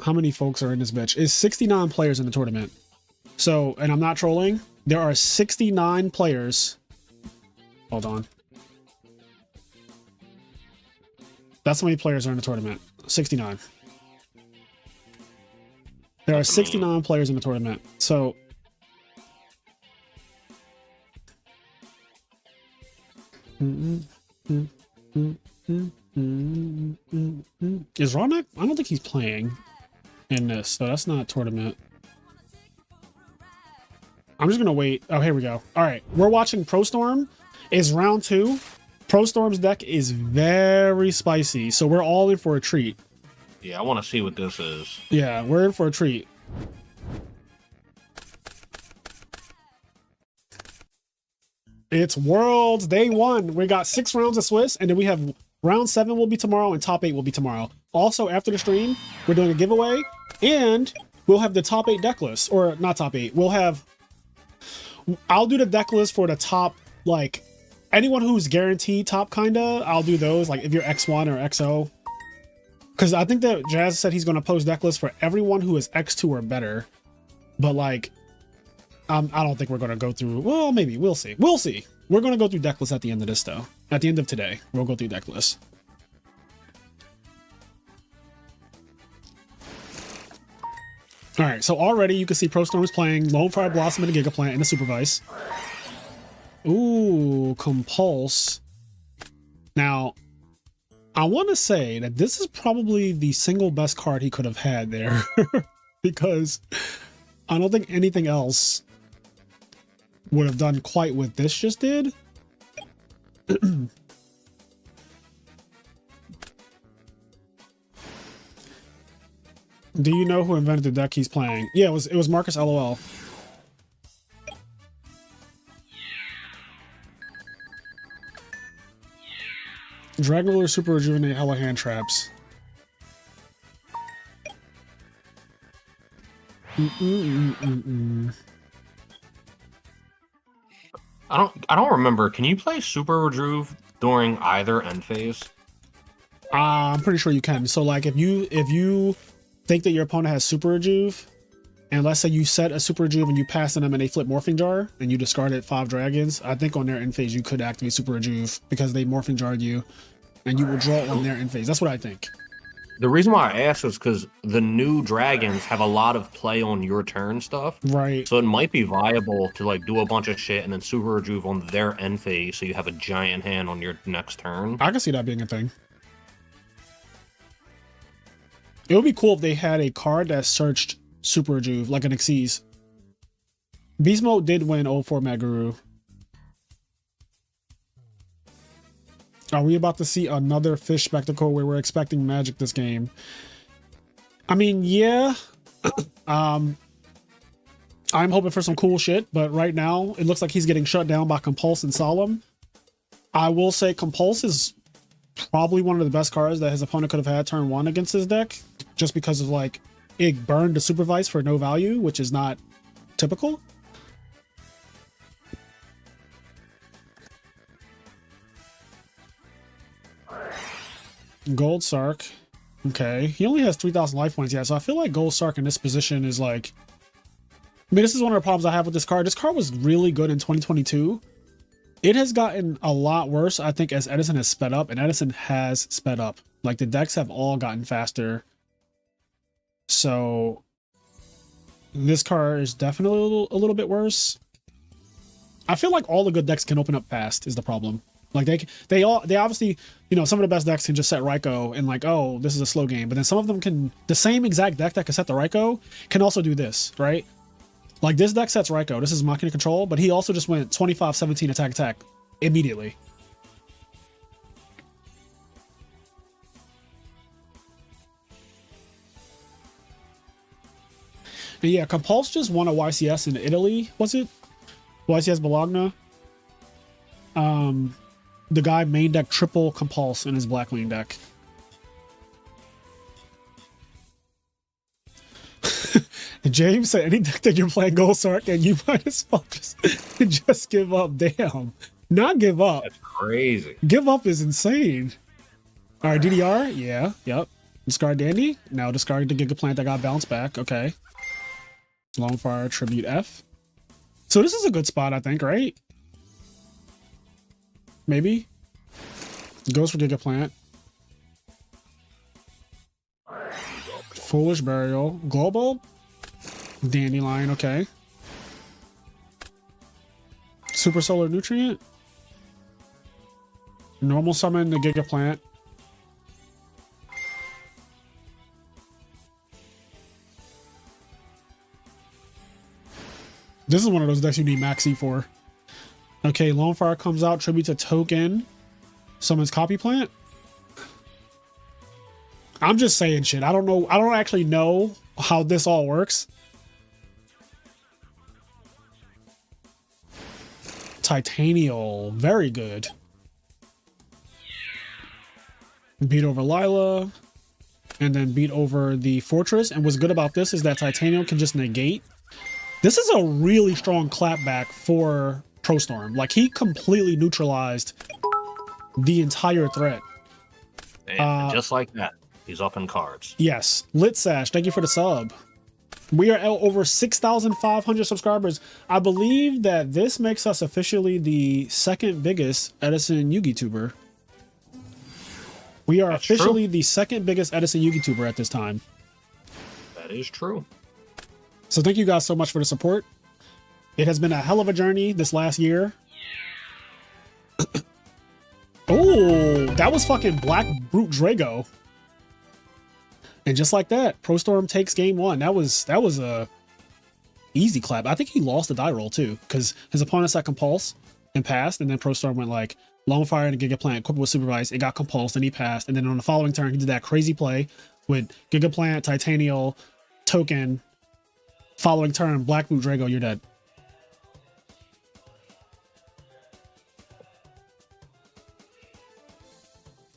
How many folks are in this bitch? It's 69 players in the tournament. So, and I'm not trolling. There are 69 players. Hold on. That's how many players are in the tournament. 69. There are 69 players in the tournament. So, is Ronak? I don't think he's playing in this, so that's not a tournament. I'm just gonna wait. Oh, here we go. All right, we're watching Pro Storm. It's round 2. Pro Storm's deck is very spicy, so we're all in for a treat. Yeah, I want to see what this is. Yeah, we're in for a treat. It's Worlds Day 1. We got 6 rounds of Swiss, and then we have round 7 will be tomorrow, and top 8 will be tomorrow. Also, after the stream, we're doing a giveaway, and we'll have the top 8 deck list, or not top 8. I'll do the deck list for the top, like, anyone who's guaranteed top, kinda. I'll do those, like, if you're X1 or XO. Because I think that Jazz said he's going to post deck lists for everyone who is X2 or better. But, like, I don't think we're going to go through... Well, maybe. We'll see. We'll see. We're going to go through deck lists at the end of this, though. At the end of today, we'll go through deck lists. All right, so already you can see Pro Storm is playing Lone Fire Blossom and a Gigaplant in the Supervise. Ooh, Compulse. Now, I want to say that this is probably the single best card he could have had there. Because I don't think anything else would have done quite what this just did. Do you know who invented the deck he's playing? Yeah, it was Marcus LOL. Dragon Ruler Super Rejuvenate hella hand traps. I don't remember. Can you play Super Rejuve during either end phase? I'm pretty sure you can. So like if you think that your opponent has Super Rejuve, and let's say you set a Super Rejuve and you pass them and they flip Morphing Jar and you discarded 5 dragons, I think on their end phase you could activate Super Rejuve because they Morphing Jarred you and you will draw on their end phase. That's what I think. The reason why I asked is because the new dragons have a lot of play on your turn stuff. Right. So it might be viable to like do a bunch of shit and then Super Rejuve on their end phase so you have a giant hand on your next turn. I can see that being a thing. It would be cool if they had a card that searched Super Rejuve, like an Xyz. Beast Mode did win Old Format Guru. Are we about to see another fish spectacle where we're expecting magic this game? I mean, yeah. I'm hoping for some cool shit, but right now it looks like he's getting shut down by Compulse and Solemn. I will say Compulse is probably one of the best cards that his opponent could have had turn 1 against his deck, just because of like it burned the Supervise for no value, which is not typical. Gold Sark. Okay, he only has 3,000 life points yet, so I feel like Gold Sark in this position is like... I mean, this is one of the problems I have with this card. This card was really good in 2022. It has gotten a lot worse, I think, as Edison has sped up, and Edison has sped up. Like, the decks have all gotten faster. So, this card is definitely a little bit worse. I feel like all the good decks can open up fast is the problem. Like they obviously, you know, some of the best decks can just set Raikou and like, oh, this is a slow game. But then some of them can, the same exact deck that can set the Raikou can also do this, right? Like this deck sets Raikou. This is Machina Control, but he also just went 25-17 attack immediately. But yeah, Compulse just won a YCS in Italy, was it? YCS Bologna. The guy main deck triple Compulse in his Blackwing deck. James said, any deck that you're playing Gold Sark and you might as well just give up. Damn. Not give up. That's crazy. Give up is insane. All right, DDR. Yeah. Yep. Discard Dandy. Now discard the Gigaplant that got bounced back. Okay. Longfire Tribute F. So this is a good spot, I think, right? Maybe. Goes for Gigaplant. Foolish Burial. Global. Dandelion, okay. Super Solar Nutrient. Normal summon the Gigaplant. This is one of those decks you need Maxi for. Okay, Lonefire comes out, tribute to token. Summons Copy Plant. I'm just saying shit. I don't know. I don't actually know how this all works. Titanial, very good. Beat over Lila, and then beat over the Fortress. And what's good about this is that Titanial can just negate. This is a really strong clapback for ProStorm. Like, he completely neutralized the entire threat. And just like that, he's up in cards. Yes. Lit Sash, thank you for the sub. We are at over 6,500 subscribers. I believe that this makes us officially the second biggest Edison Yugi tuber. We are officially the second biggest Edison Yugi tuber at this time. That is true. So thank you guys so much for the support. It has been a hell of a journey this last year. Oh, that was fucking Black Brute Drago. And just like that, ProStorm takes game one. That was a easy clap. I think he lost the die roll too, because his opponent set Compulse and passed, and then ProStorm went like Lonefire and a Gigaplant equipped with Supervise. It got Compulsed and he passed, and then on the following turn he did that crazy play with Gigaplant, Titanial, token. Following turn, Black Boot Drago, you're dead.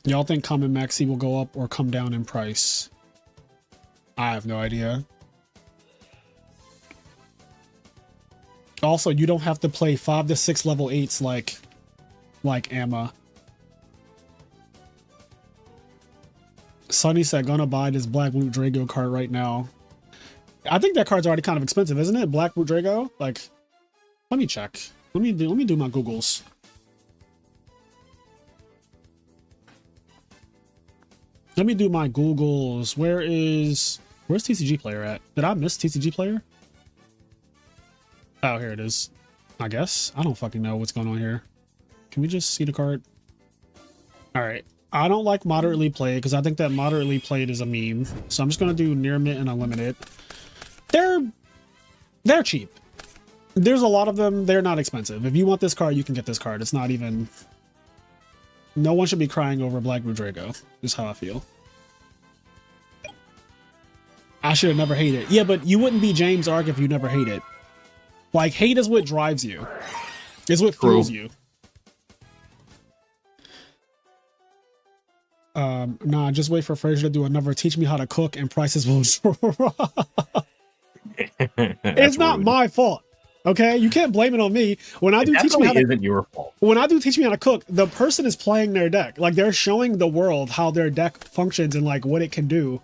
Y'all think Common Maxi will go up or come down in price? I have no idea. Also, you don't have to play 5 to 6 level 8s like Amma. Sunny said, gonna buy this Black Blue Drago card right now. I think that card's already kind of expensive, isn't it? Black Blue Drago? Like, let me check. Let me do my Googles. Let me do my Googles. Where's TCG Player at? Did I miss TCG Player? Oh, here it is. I guess. I don't fucking know what's going on here. Can we just see the card? All right. I don't like moderately played because I think that moderately played is a meme. So I'm just going to do near mint and unlimited. They're cheap. There's a lot of them. They're not expensive. If you want this card, you can get this card. It's not even... No one should be crying over Black Blue Drago, is how I feel. I should have never hated it. Yeah, but you wouldn't be James Ark if you never hate it. Like, hate is what drives you. It's what fuels you. Nah, just wait for Fraser to do another Teach Me How to Cook and prices will drop. It's not my fault. Okay, you can't blame it on me. When I do Teach Me How to, isn't your fault. When I do Teach Me How to Cook, the person is playing their deck. Like, they're showing the world how their deck functions and like what it can do.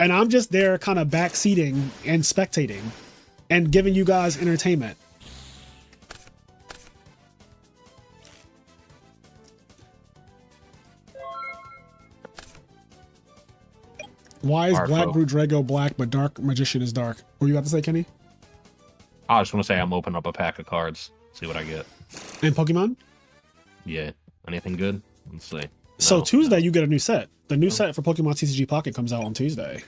And I'm just there kind of backseating and spectating and giving you guys entertainment. Why is Black Brute Drago black but Dark Magician is dark? What were you about to say, Kenny? I just want to say I'm opening up a pack of cards. See what I get. And Pokemon? Yeah. Anything good? Let's see. So Tuesday you get a new set. The new set for Pokemon TCG Pocket comes out on Tuesday.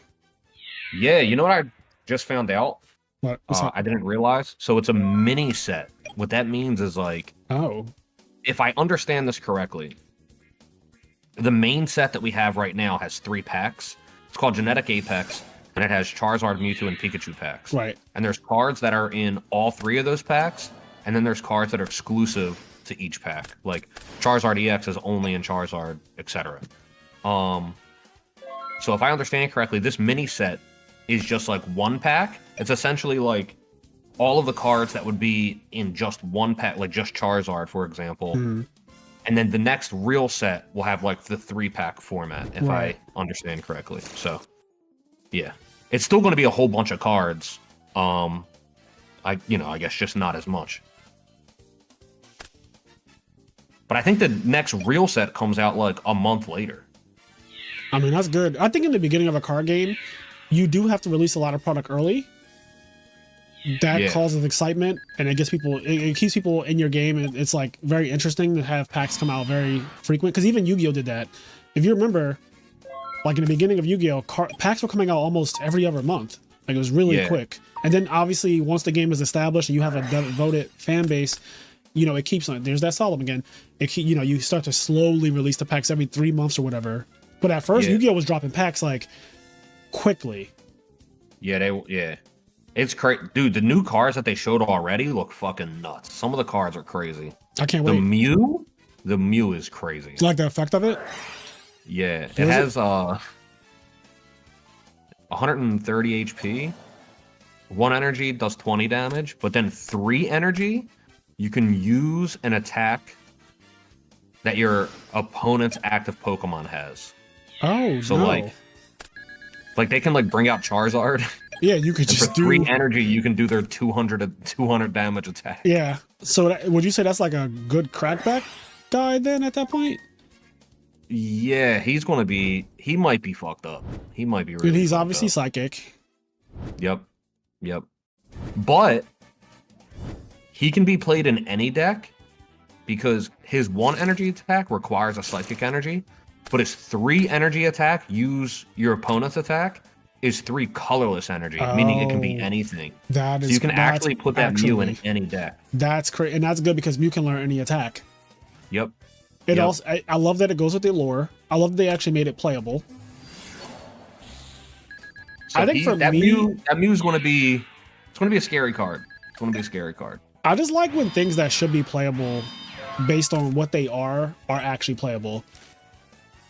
Yeah, you know what I just found out? What? I didn't realize. So it's a mini set. What that means is like... Oh. If I understand this correctly, the main set that we have right now has 3 packs. It's called Genetic Apex. and it has Charizard, Mewtwo, and Pikachu packs. Right. And there's cards that are in all 3 of those packs, and then there's cards that are exclusive to each pack. Like Charizard EX is only in Charizard, etc. So if I understand correctly, this mini set is just like one pack. It's essentially like all of the cards that would be in just one pack, like just Charizard, for example. Mm-hmm. And then the next real set will have like the 3-pack format, if Right. I understand correctly. So, yeah, it's still going to be a whole bunch of cards. I guess just not as much. But I think the next real set comes out like a month later. I mean, that's good. I think in the beginning of a card game, you do have to release a lot of product early. That causes excitement, and it gets people. It keeps people in your game. And it's like very interesting to have packs come out very frequent. Because even Yu-Gi-Oh did that. If you remember, like in the beginning of Yu-Gi-Oh, packs were coming out almost every other month. Like it was really quick. And then obviously once the game is established and you have a devoted fan base, it keeps on. There's that Solemn again. You start to slowly release the packs every 3 months or whatever. But at first, Yu-Gi-Oh was dropping packs like quickly. Yeah, it's crazy, dude. The new cards that they showed already look fucking nuts. Some of the cards are crazy. I can't wait. The Mew is crazy. Like the effect of it? Yeah, it has 130 HP. 1 energy does 20 damage, but then 3 energy, you can use an attack that your opponent's active Pokemon has. Oh, so no. like they can like bring out Charizard. Yeah, you could just for 3 energy, you can do their 200 damage attack. Yeah. So would you say that's like a good crackback guy then at that point? Yeah, he might be fucked up. He might be really. And he's obviously psychic. Yep. But he can be played in any deck because his 1 energy attack requires a psychic energy, but his 3 energy attack, use your opponent's attack, is 3 colorless energy, meaning it can be anything. So you can actually put that Mew in any deck. That's great, and that's good because Mew can learn any attack. Yep. Also, I love that it goes with the lore. I love that they actually made it playable. So I think that Mew is going to be a scary card. It's going to be a scary card. I just like when things that should be playable, based on what they are actually playable.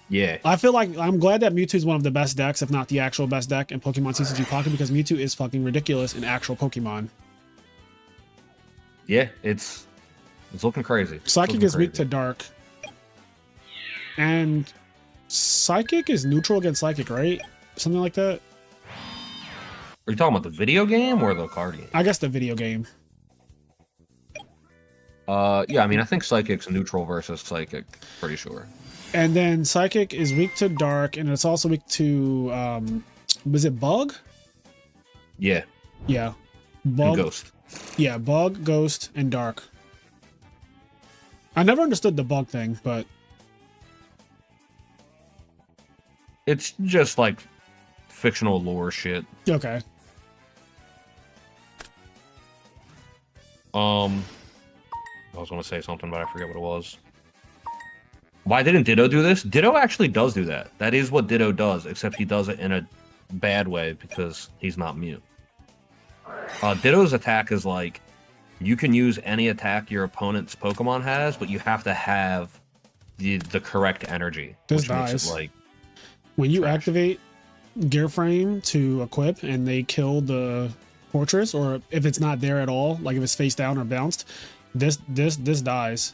Yeah. I feel like I'm glad that Mewtwo is one of the best decks, if not the actual best deck in Pokemon TCG Pocket, because Mewtwo is fucking ridiculous in actual Pokemon. Yeah, it's looking crazy. Psychic is weak to Dark. And Psychic is neutral against Psychic, right? Something like that? Are you talking about the video game or the card game? I guess the video game. Yeah, I mean, I think Psychic's neutral versus Psychic, pretty sure. And then Psychic is weak to Dark, and it's also weak to, was it Bug? Yeah. Yeah. Bug. And Ghost. Yeah, Bug, Ghost, and Dark. I never understood the Bug thing, but... It's just like fictional lore shit. Okay. I was going to say something, but I forget what it was. Why didn't Ditto do this? Ditto actually does do that. That is what Ditto does, except he does it in a bad way because he's not Mew. Ditto's attack is like, you can use any attack your opponent's Pokemon has, but you have to have the correct energy. This which dies. makes it like when you activate Gear Frame to equip and they kill the fortress, or if it's not there at all, like if it's face down or bounced, this dies.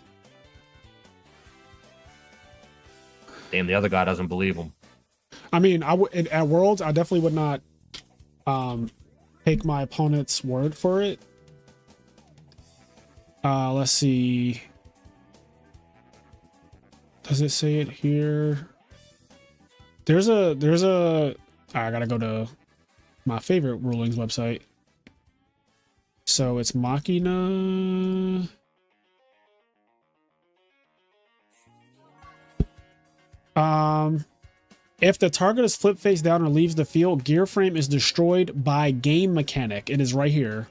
Damn, the other guy doesn't believe him. I mean, at Worlds, I definitely would not take my opponent's word for it. Let's see. Does it say it here? There's a I gotta go to my favorite rulings website. So it's Machina. If the target is flipped face down or leaves the field, Gear Frame is destroyed by game mechanic. It is right here.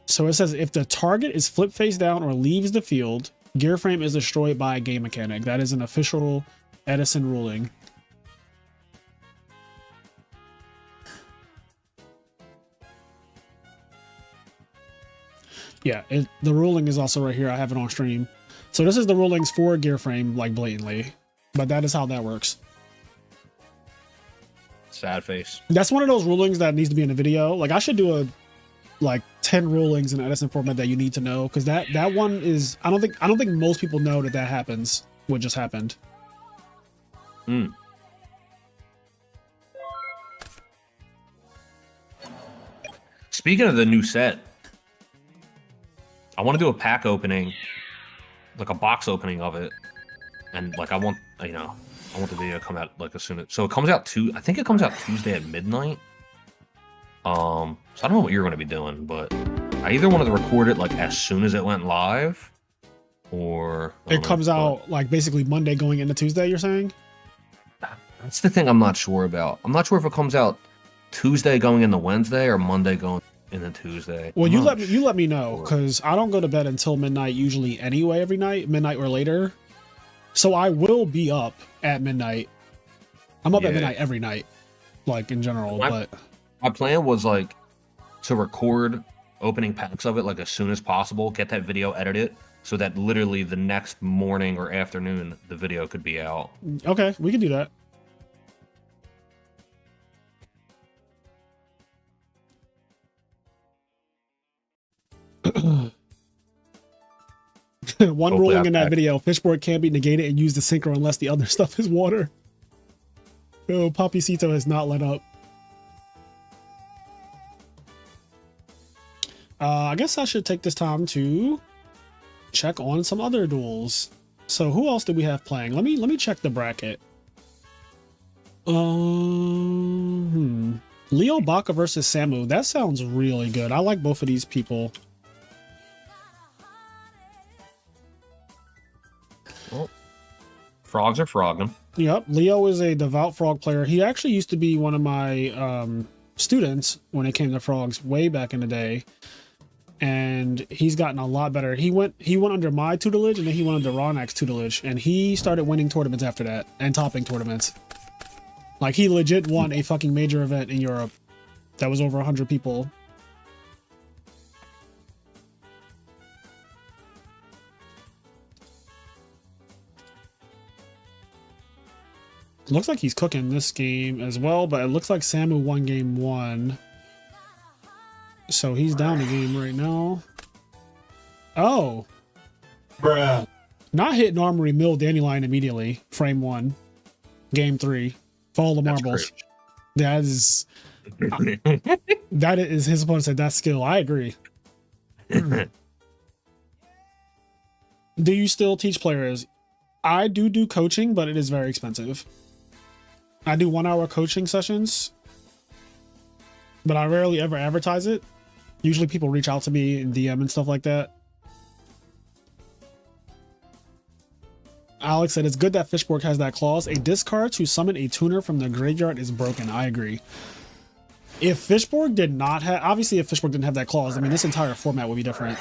So it says if the target is flipped face down or leaves the field, Gear Frame is destroyed by a game mechanic. That is an official Edison ruling. Yeah, the ruling is also right here. I have it on stream. So this is the rulings for Gear Frame, like blatantly, but that is how that works. Sad face. That's one of those rulings that needs to be in a video. Like I should do a like 10 rulings in Edison format that you need to know, because that one is I don't think most people know that happens. What just happened? Speaking of the new set, I want to do a pack opening, like a box opening of it, and like I want the video to come out like as soon as it comes out I think it comes out Tuesday at midnight. So I don't know what you're going to be doing, but I either wanted to record it like as soon as it went live, or it comes out like basically Monday going into Tuesday. You're saying? That's the thing I'm not sure about. I'm not sure if it comes out Tuesday going into Wednesday or Monday going into Tuesday. Well, you let me know, because I don't go to bed until midnight usually anyway, every night, midnight or later. So I will be up at midnight. I'm up at midnight every night, like in general. But my plan was like to record opening packs of it like as soon as possible, get that video edited so that literally the next morning or afternoon the video could be out. Okay, we can do that. One ruling in that video: fishboard can't be negated and use the synchro unless the other stuff is water. Oh, Papicito has not let up. I guess I should take this time to check on some other duels. So who else do we have playing? Let me check the bracket. Leo Baca versus Samu. That sounds really good. I like both of these people. Well, frogs are frogging. Yep, Leo is a devout frog player. He actually used to be one of my students when it came to frogs way back in the day, and he's gotten a lot better. He went under my tutelage, and then he went under Ronak's tutelage, and he started winning tournaments after that and topping tournaments. Like he legit won a fucking major event in Europe that was over 100 people. Looks like he's cooking this game as well, but it looks like Samu won game 1. So he's down the game right now. Oh. Bruh. Not hitting Armory Mill Dandelion immediately. Frame 1. Game 3. Fall the marbles. That is... that is his opponent said that's skill. I agree. Do you still teach players? I do coaching, but it is very expensive. I do 1-hour coaching sessions, but I rarely ever advertise it. Usually people reach out to me in DM and stuff like that. Alex said it's good that Fishborg has that clause. A discard to summon a tuner from the graveyard is broken. I agree. If Fishborg did not have, obviously if Fishborg didn't have that clause, I mean this entire format would be different.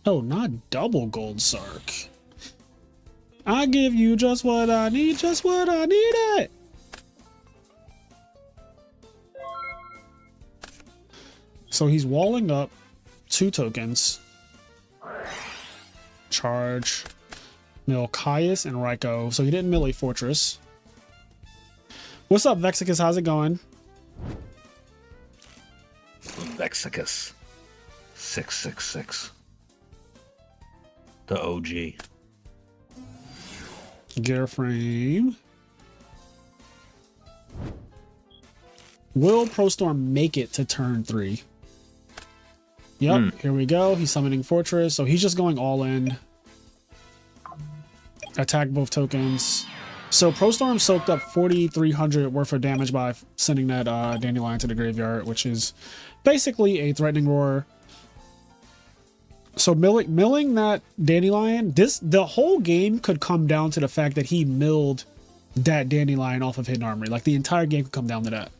Oh, not double gold Sark. I give you just what I need, just what I needed. So he's walling up 2 tokens. Charge. Mill Caius and Raiko. So he didn't mill a fortress. What's up, Vexicus? How's it going? Vexicus 666. The OG. Gear frame. Will ProStorm make it to turn 3? Yep, Here we go. He's summoning Fortress, so he's just going all in. Attack both tokens. So ProStorm soaked up 4,300 worth of damage by sending that Dandelion to the graveyard, which is basically a Threatening Roar. So milling that Dandelion, the whole game could come down to the fact that he milled that Dandelion off of Hidden Armory. Like the entire game could come down to that.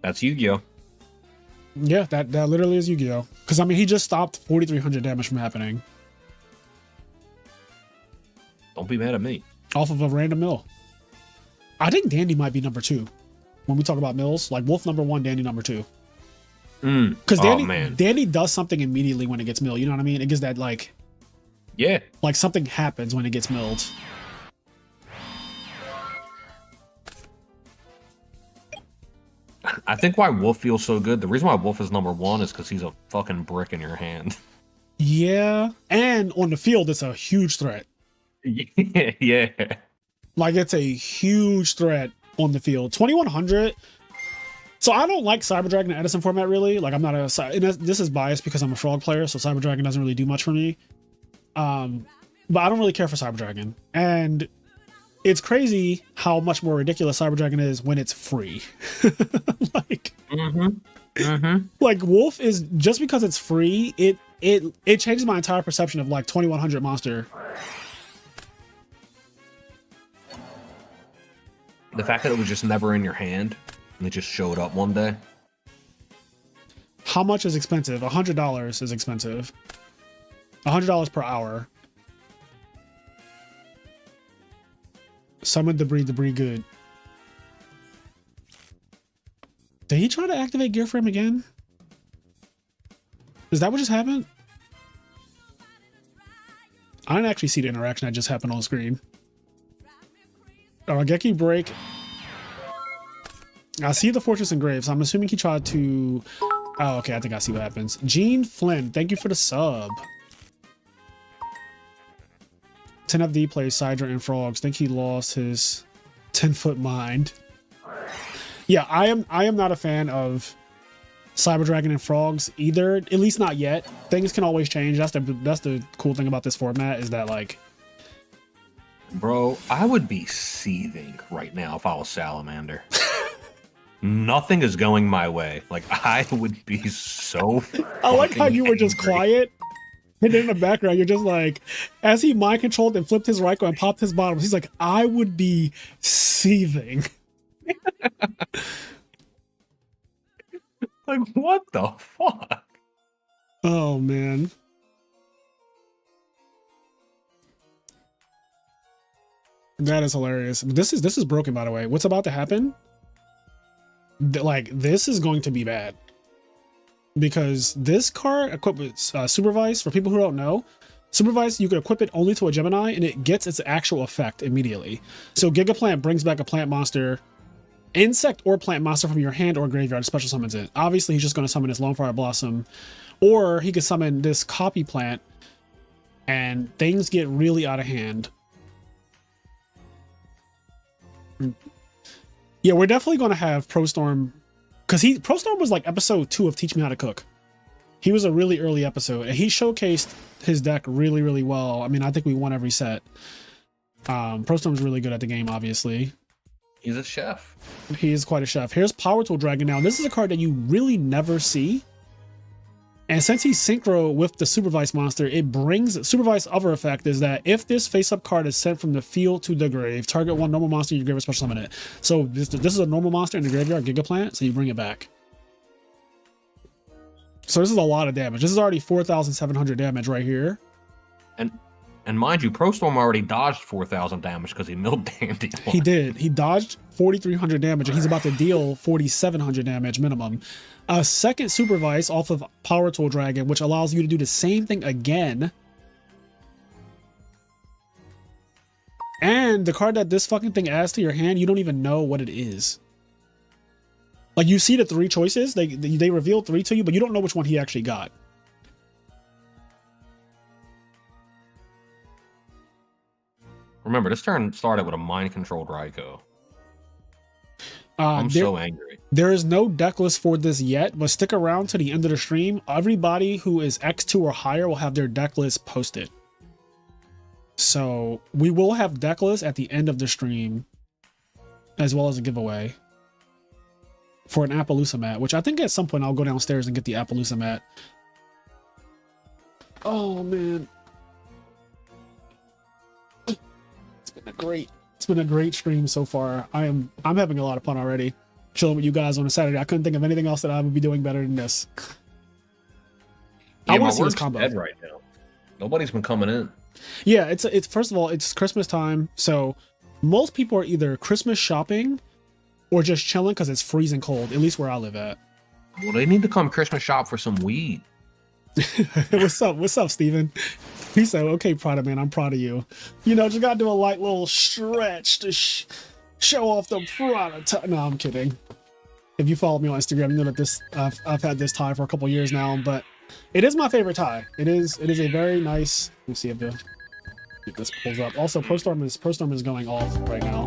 That's Yugioh. Yeah, that literally is Yugioh. Because I mean, he just stopped 4,300 damage from happening. Don't be mad at me. Off of a random mill. I think Dandy might be number 2 when we talk about mills. Like Wolf number 1, Dandy number 2. Because Dandy does something immediately when it gets milled. You know what I mean? It gives that like something happens when it gets milled. I think why Wolf feels so good. The reason why Wolf is number 1 is because he's a fucking brick in your hand. Yeah, and on the field, it's a huge threat. Yeah. Like it's a huge threat on the field. 2100. So I don't like Cyber Dragon and Edison format really. Like I'm not this is biased because I'm a Frog player, so Cyber Dragon doesn't really do much for me. But I don't really care for Cyber Dragon, and it's crazy how much more ridiculous Cyber Dragon is when it's free. Like, like Wolf is just because it's free. It changes my entire perception of like 2100 monster. The fact that it was just never in your hand and it just showed up one day. How much is expensive? $100 is expensive. $100 per hour. Summon debris good. Did he try to activate Gear Frame again? Is that what just happened? I didn't actually see the interaction that just happened on screen. Geki break. I see the Fortress Engraved, so I'm assuming he tried to... Oh, okay, I think I see what happens. Gene Flynn, thank you for the sub. 10FD plays Sidra and Frogs. Think he lost his 10-foot mind. Yeah, I am not a fan of Cyber Dragon and Frogs either. At least not yet. Things can always change. That's the cool thing about this format is that like... Bro, I would be seething right now if I was Salamander. Nothing is going my way. Like, I would be so I like how you were just angry. quiet. And then in the background, you're just like, as he mind controlled and flipped his Raikou and popped his bottoms, he's like, I would be seething. Like, what the fuck? Oh, man. That is hilarious. This is broken, by the way. What's about to happen? Like, this is going to be bad. Because this card equipped with Supervise, for people who don't know, Supervise, you can equip it only to a Gemini and it gets its actual effect immediately. So Gigaplant brings back a plant monster, insect or plant monster from your hand or graveyard, special summons it. Obviously, he's just going to summon his Lonefire Blossom, or he could summon this copy plant and things get really out of hand. Yeah, we're definitely going to have ProStorm, because ProStorm was like episode 2 of Teach Me How to Cook. He was a really early episode, and he showcased his deck really, really well. I mean, I think we won every set. ProStorm's really good at the game, obviously. He's a chef. He is quite a chef. Here's Power Tool Dragon. Now, this is a card that you really never see. And since he's synchro with the Supervise monster, it brings... Supervise other effect is that if this face-up card is sent from the field to the grave, target one normal monster in your graveyard, special summon it. So this is a normal monster in the graveyard, Gigaplant, so you bring it back. So this is a lot of damage. This is already 4,700 damage right here. And mind you, ProStorm already dodged 4,000 damage because he milled Dandelion. He did. He dodged 4,300 damage, and he's about to deal 4,700 damage minimum. A second Supervise off of Power Tool Dragon, which allows you to do the same thing again. And the card that this fucking thing adds to your hand, you don't even know what it is. Like, you see the 3 choices, they reveal 3 to you, but you don't know which one he actually got. Remember, this turn started with a mind-controlled Raikou. I'm so angry. There is no deck list for this yet, but stick around to the end of the stream. Everybody who is X2 or higher will have their deck list posted. So we will have deck lists at the end of the stream, as well as a giveaway for an Appaloosa mat, which I think at some point I'll go downstairs and get the Appaloosa mat. Oh man. It's been a great stream so far. I'm having a lot of fun already. Chilling with you guys on a Saturday. I couldn't think of anything else that I would be doing better than this. Yeah, I want to see this this combo. dead right now. Nobody's been coming in. Yeah, it's first of all, it's Christmas time, so most people are either Christmas shopping or just chilling because it's freezing cold, at least where I live at. Well, they need to come Christmas shop for some weed. What's up? What's up, Steven? He said, okay, Prada man, I'm proud of you. You know, just gotta do a light little stretch to show off the Prada. No, I'm kidding. If you follow me on Instagram, you know that this I've had this tie for a couple years now, but it is my favorite tie. It is a very nice. Let me see if this pulls up. Also, ProStorm is going off right now,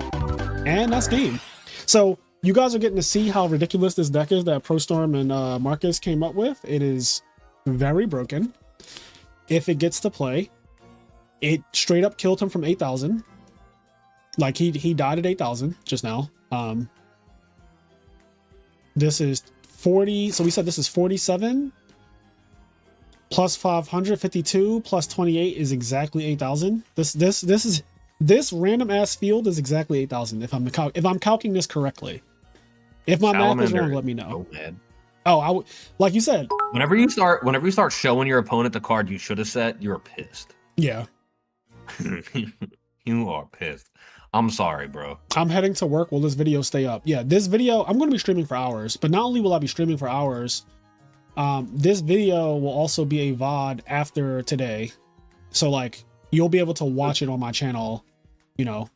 and that's game. So you guys are getting to see how ridiculous this deck is that ProStorm and Marcus came up with. It is very broken. If it gets to play, it straight up killed him from 8,000. Like he died at 8,000 just now. This is 40. So we said this is 47 plus 552 plus 28 is exactly 8,000. This random ass field is exactly 8,000. If I'm calculating this correctly. If my math is wrong, let me know. Oh, I would, like you said. Whenever you start showing your opponent the card you should have set, you're pissed. Yeah. You are pissed. I'm sorry, bro. I'm heading to work. Will this video stay up? Yeah, this video, I'm going to be streaming for hours. But not only will I be streaming for hours, this video will also be a VOD after today. So, like, you'll be able to watch it on my channel, you know,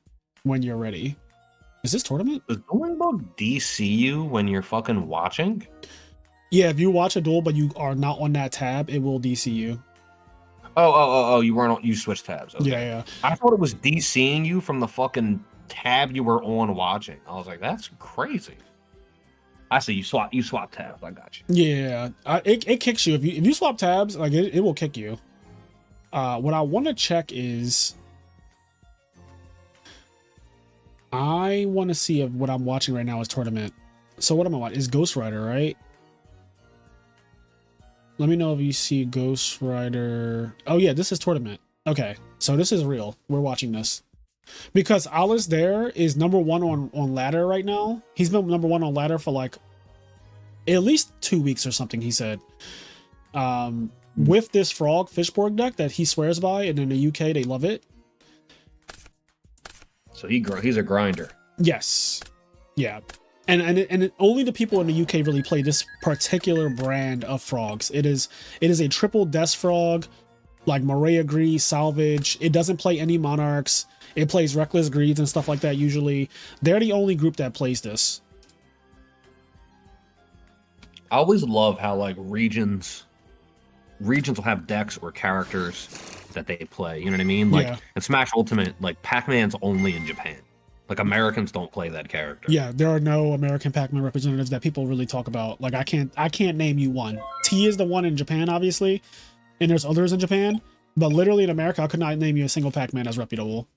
when you're ready. Is this tournament? Does Dueling Bug DC you when you're fucking watching? Yeah, if you watch a duel but you are not on that tab, it will DC you. Oh, you weren't on, you switched tabs. Okay. Yeah. I thought it was DCing you from the fucking tab you were on watching. I was like, that's crazy. I see you swap tabs. I got you. Yeah, it kicks you if you swap tabs. Like it will kick you. What I want to check is I want to see if what I'm watching right now is tournament. So what am I watching? Is Ghost Rider, right? Let me know if you see Ghost Rider. Oh yeah, this is tournament. Okay, so this is real. We're watching this. Because Alice there is number one on ladder right now. He's been number one on ladder for like at least 2 weeks or something, he said. With this frog fishborg deck that he swears by, and in the UK they love it. So he's a grinder. Yes. Yeah. And only the people in the UK really play this particular brand of frogs. It is a triple death frog, like Maria Grease, Salvage. It doesn't play any monarchs. It plays Reckless Greeds and stuff like that usually. They're the only group that plays this. I always love how like regions will have decks or characters that they play. You know what I mean? Like in Smash Ultimate, like Pac-Man's only in Japan. Like Americans don't play that character. Yeah, there are no American Pac-Man representatives that people really talk about. Like I can't name you one. T is the one in Japan, obviously, and there's others in Japan. But literally in America, I could not name you a single Pac-Man as reputable.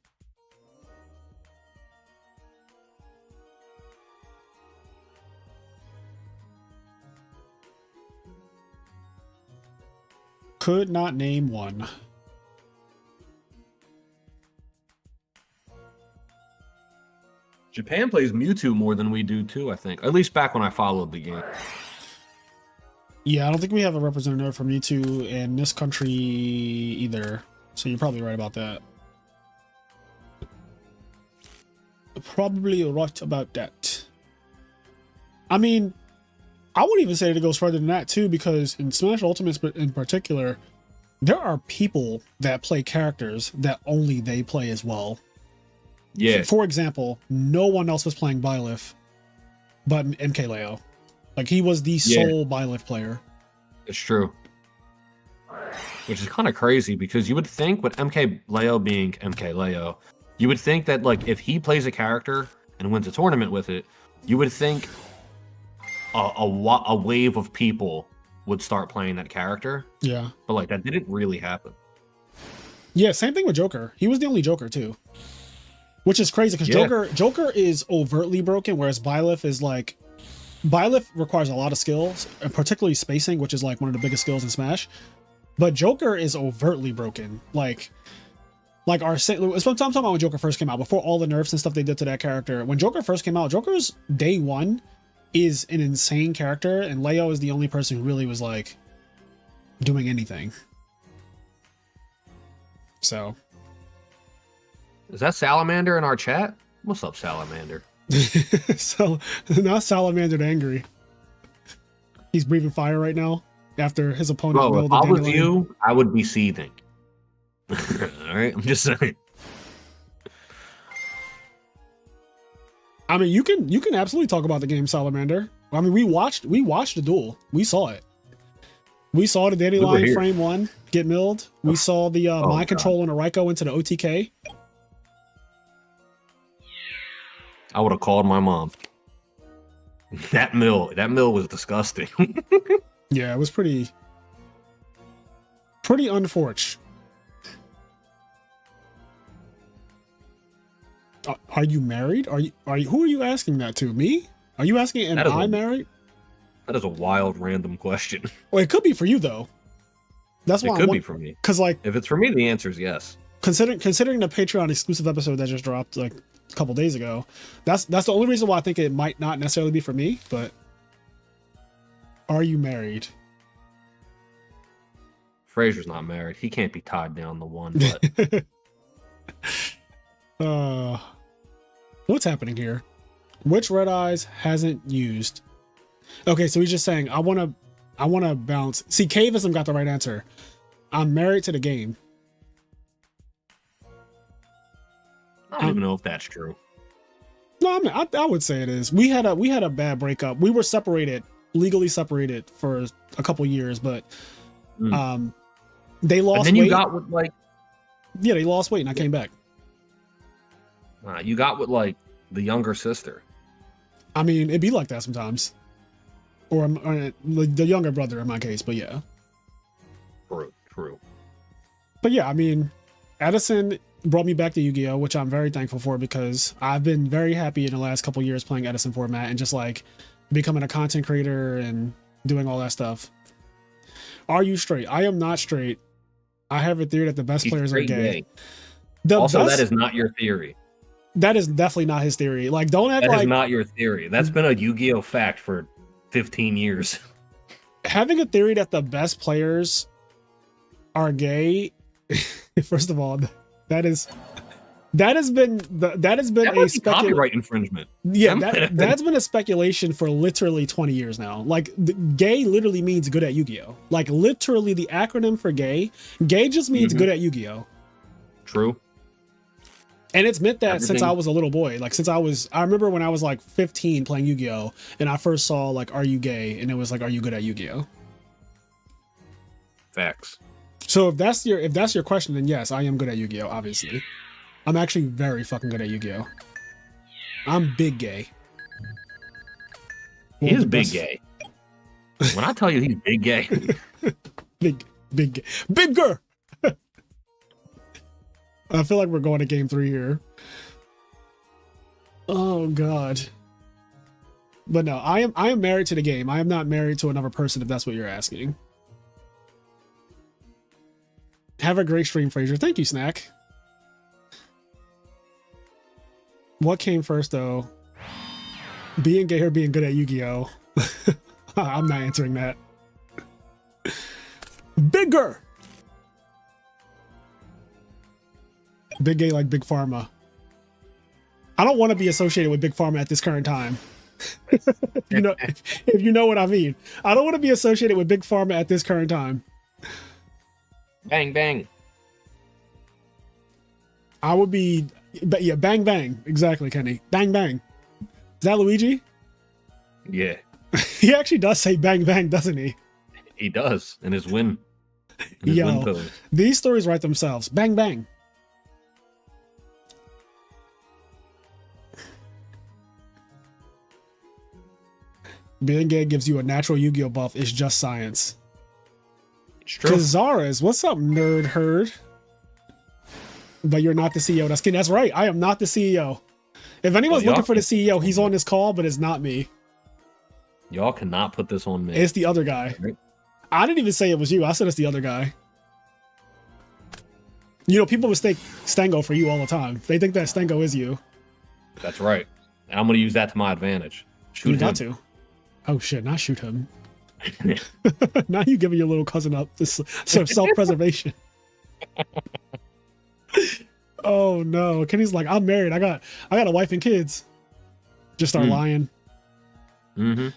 Could not name one. Japan plays Mewtwo more than we do too, I think. At least back when I followed the game. Yeah, I don't think we have a representative from Mewtwo in this country either. So you're probably right about that. Probably right about that. I mean, I would even say that it goes further than that too, because in Smash Ultimate in particular, there are people that play characters that only they play as well. Yeah. For example, no one else was playing Byleth but MKLeo. Like he was the sole Byleth player. It's true. Which is kind of crazy because you would think with MKLeo being MKLeo, you would think that like if he plays a character and wins a tournament with it, you would think a wave of people would start playing that character. Yeah. But like that didn't really happen. Yeah, same thing with Joker. He was the only Joker too. Which is crazy because Joker is overtly broken, whereas Byleth is like... Byleth requires a lot of skills, and particularly spacing, which is like one of the biggest skills in Smash. But Joker is overtly broken. Like I'm talking about when Joker first came out, before all the nerfs and stuff they did to that character. When Joker first came out, Joker's day one is an insane character, and Leo is the only person who really was like doing anything. So... Is that Salamander in our chat? What's up, Salamander? So now Salamander angry. He's breathing fire right now after his opponent. Bro, if milled I the was dandelion. you, I would be seething. All right, I'm just saying. I mean, you can absolutely talk about the game Salamander. I mean, we watched the duel. We saw it. We saw the dandelion frame 1 get milled. We saw the mind control on a Raiko into the OTK. I would have called my mom. That mill was disgusting. Yeah, it was pretty unfortunate. Are you married? Are you? Who are you asking that to? Me? Are you asking? Am I married? That is a wild, random question. Well, it could be for you though. That's why it could be for me. Because like, if it's for me, the answer is yes. Considering the Patreon exclusive episode that just dropped like a couple days ago, that's the only reason why I think it might not necessarily be for me. But are you married? Fraser's not married. He can't be tied down to one. But what's happening here? Which Red Eyes hasn't used? Okay, so he's just saying I want to bounce. See, Caveism got the right answer. I'm married to the game. I don't even know if that's true. No, I mean I would say it is. We had a bad breakup. We were legally separated for a couple years, but they lost weight. And then you got with like, yeah, they lost weight, and I came back. You got with like the younger sister. I mean, it'd be like that sometimes, or the younger brother in my case. But yeah, true. But yeah, I mean, Edison brought me back to Yu-Gi-Oh, which I'm very thankful for because I've been very happy in the last couple years playing Edison format and just like becoming a content creator and doing all that stuff. Are you straight? I am not straight. I have a theory that the best players are gay. That is not your theory. That is definitely not his theory. Like, don't act like that is not your theory. That's been a Yu-Gi-Oh fact for 15 years. Having a theory that the best players are gay, first of all, that has been a copyright infringement. Yeah, that's been a speculation for literally 20 years now. Like, gay literally means good at Yu-Gi-Oh. Like, literally the acronym for gay just means good at Yu-Gi-Oh. True. And it's meant that since I was a little boy. Like, I remember when I was like 15 playing Yu-Gi-Oh, and I first saw like, "Are you gay?" and it was like, "Are you good at Yu-Gi-Oh?" Facts. So if that's your question, then yes, I am good at Yu-Gi-Oh. Obviously, I'm actually very fucking good at Yu-Gi-Oh. I'm big gay. He is big gay. When I tell you he's big gay, bigger. I feel like we're going to game 3 here. Oh God. But no, I am married to the game. I am not married to another person, if that's what you're asking. Have a great stream, Fraser. Thank you, Snack. What came first, though? Being gay or being good at Yu-Gi-Oh? I'm not answering that. Bigger! Big gay like Big Pharma. I don't want to be associated with Big Pharma at this current time. if you know what I mean. I don't want to be associated with Big Pharma at this current time. Bang, bang. I would be, yeah, bang, bang. Exactly, Kenny. Bang, bang. Is that Luigi? Yeah. He actually does say bang, bang, doesn't he? He does in his win. Yo, these stories write themselves. Bang, bang. Being gay gives you a natural Yu-Gi-Oh buff. It's just science. It's true. Kazaras, what's up, nerd herd? But you're not the CEO. That's right. I am not the CEO. If anyone's looking for the CEO, he's on this call, but it's not me. Y'all cannot put this on me. It's the other guy. Right? I didn't even say it was you. I said it's the other guy. You know, people mistake Stengo for you all the time. They think that Stengo is you. That's right. And I'm going to use that to my advantage. Shoot him. You got to. Oh shit, not shoot him. Now you giving your little cousin up this sort of self-preservation. Oh no. Kenny's like, I'm married. I got a wife and kids. Just start lying. Mm-hmm.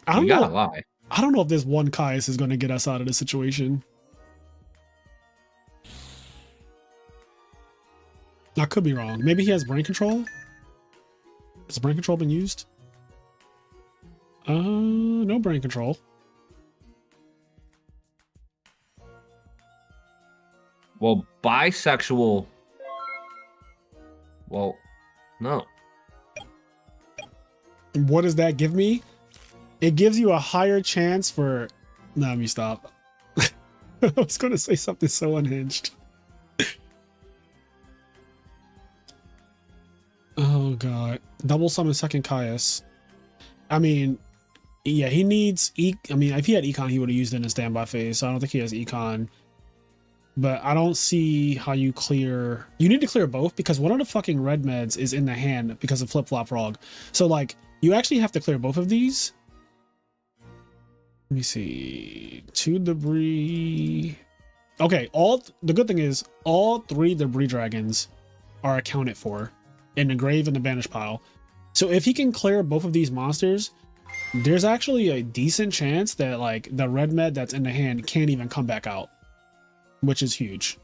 I don't You know. gotta lie. I don't know if this one Caius is going to get us out of this situation. I could be wrong. Maybe he has brain control. Has brain control been used? No brain control. Well, bisexual. Well, no. What does that give me? It gives you a higher chance for... Nah, let me stop. I was going to say something so unhinged. Oh, God. Double summon second Caius. I mean, yeah, he needs... I mean, if he had Econ, he would have used it in a standby phase, so I don't think he has Econ. But I don't see how you clear... You need to clear both, because one of the fucking red meds is in the hand because of Flip-Flop Frog. So, like, you actually have to clear both of these. Let me see. 2 debris. Okay, the good thing is all 3 debris dragons are accounted for in the grave and the banish pile. So if he can clear both of these monsters, there's actually a decent chance that like the red med that's in the hand can't even come back out, which is huge.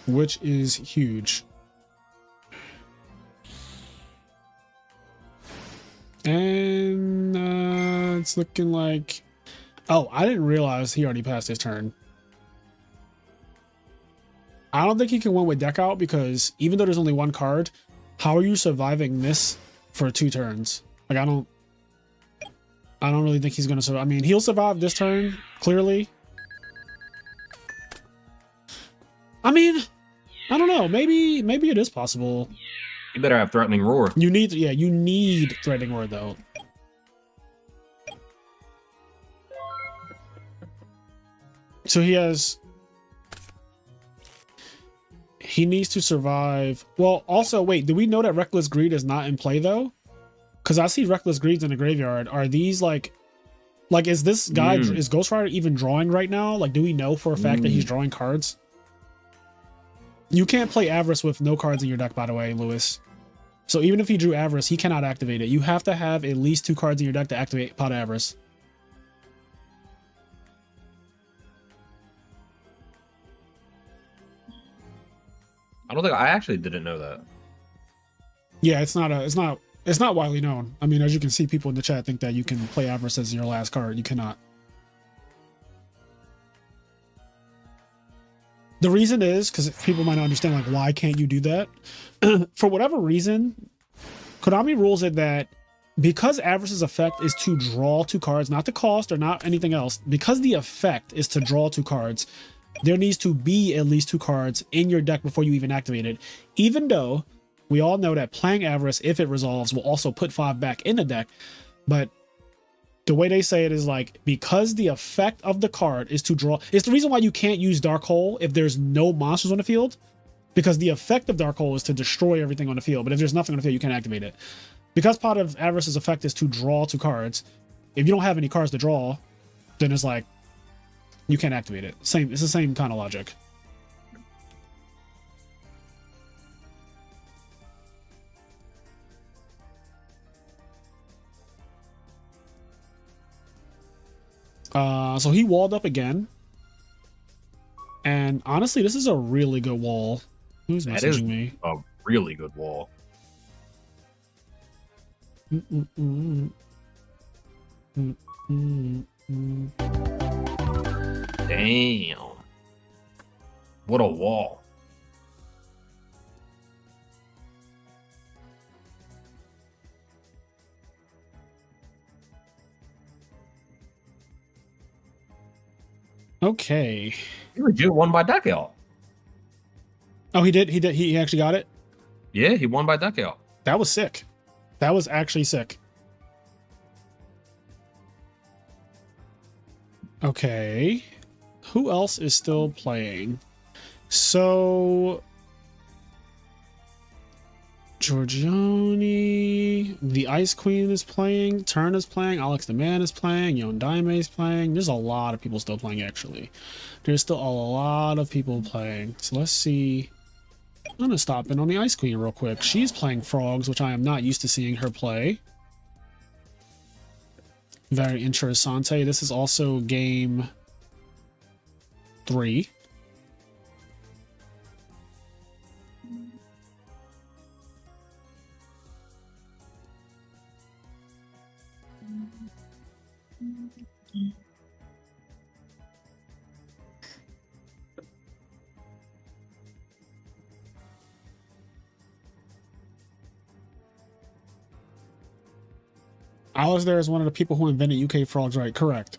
Which is huge. And it's looking like... Oh, I didn't realize he already passed his turn. I don't think he can win with deck out because even though there's only 1 card, how are you surviving this for 2 turns? Like, I don't really think he's going to survive. I mean, he'll survive this turn, clearly. I mean, I don't know. Maybe it is possible. You better have Threatening Roar. You need Threatening Roar, though. So he needs to survive. Well, also, wait, do we know that Reckless Greed is not in play, though? Because I see Reckless Greeds in the graveyard. Are these, like is this guy, is Ghost Rider even drawing right now? Like, do we know for a fact that he's drawing cards? You can't play Avarice with no cards in your deck, by the way, Lewis. So even if he drew Avarice, he cannot activate it. You have to have at least 2 cards in your deck to activate Pot Avarice. I actually didn't know that. Yeah, it's not widely known. I mean, as you can see, people in the chat think that you can play Avarice as your last card. You cannot. The reason is because people might not understand, like, why can't you do that? For whatever reason, Konami rules it that because Avarice's effect is to draw 2 cards, not the cost or not anything else, because the effect is to draw 2 cards, there needs to be at least 2 cards in your deck before you even activate it. Even though we all know that playing Avarice, if it resolves, will also put 5 back in the deck. But the way they say it is like, because the effect of the card is to draw... It's the reason why you can't use Dark Hole if there's no monsters on the field. Because the effect of Dark Hole is to destroy everything on the field. But if there's nothing on the field, you can't activate it. Because part of Avarice's effect is to draw 2 cards, if you don't have any cards to draw, then it's like, you can't activate it. It's the same kind of logic. So he walled up again. And honestly, this is a really good wall. Who's messaging me? A really good wall. Damn. What a wall. Okay. He legit won by deck out. Oh, he did. He actually got it. Yeah, he won by deck out. That was sick. That was actually sick. Okay. Who else is still playing? So Giorgione, the Ice Queen is playing, Turn is playing, Alex the Man is playing, Yon Daime is playing. There's a lot of people still playing, actually. There's still a lot of people playing. So let's see. I'm gonna stop in on the Ice Queen real quick. She's playing Frogs, which I am not used to seeing her play. Very interessante. This is also game 3. Alistair is one of the people who invented UK Frogs, right? Correct.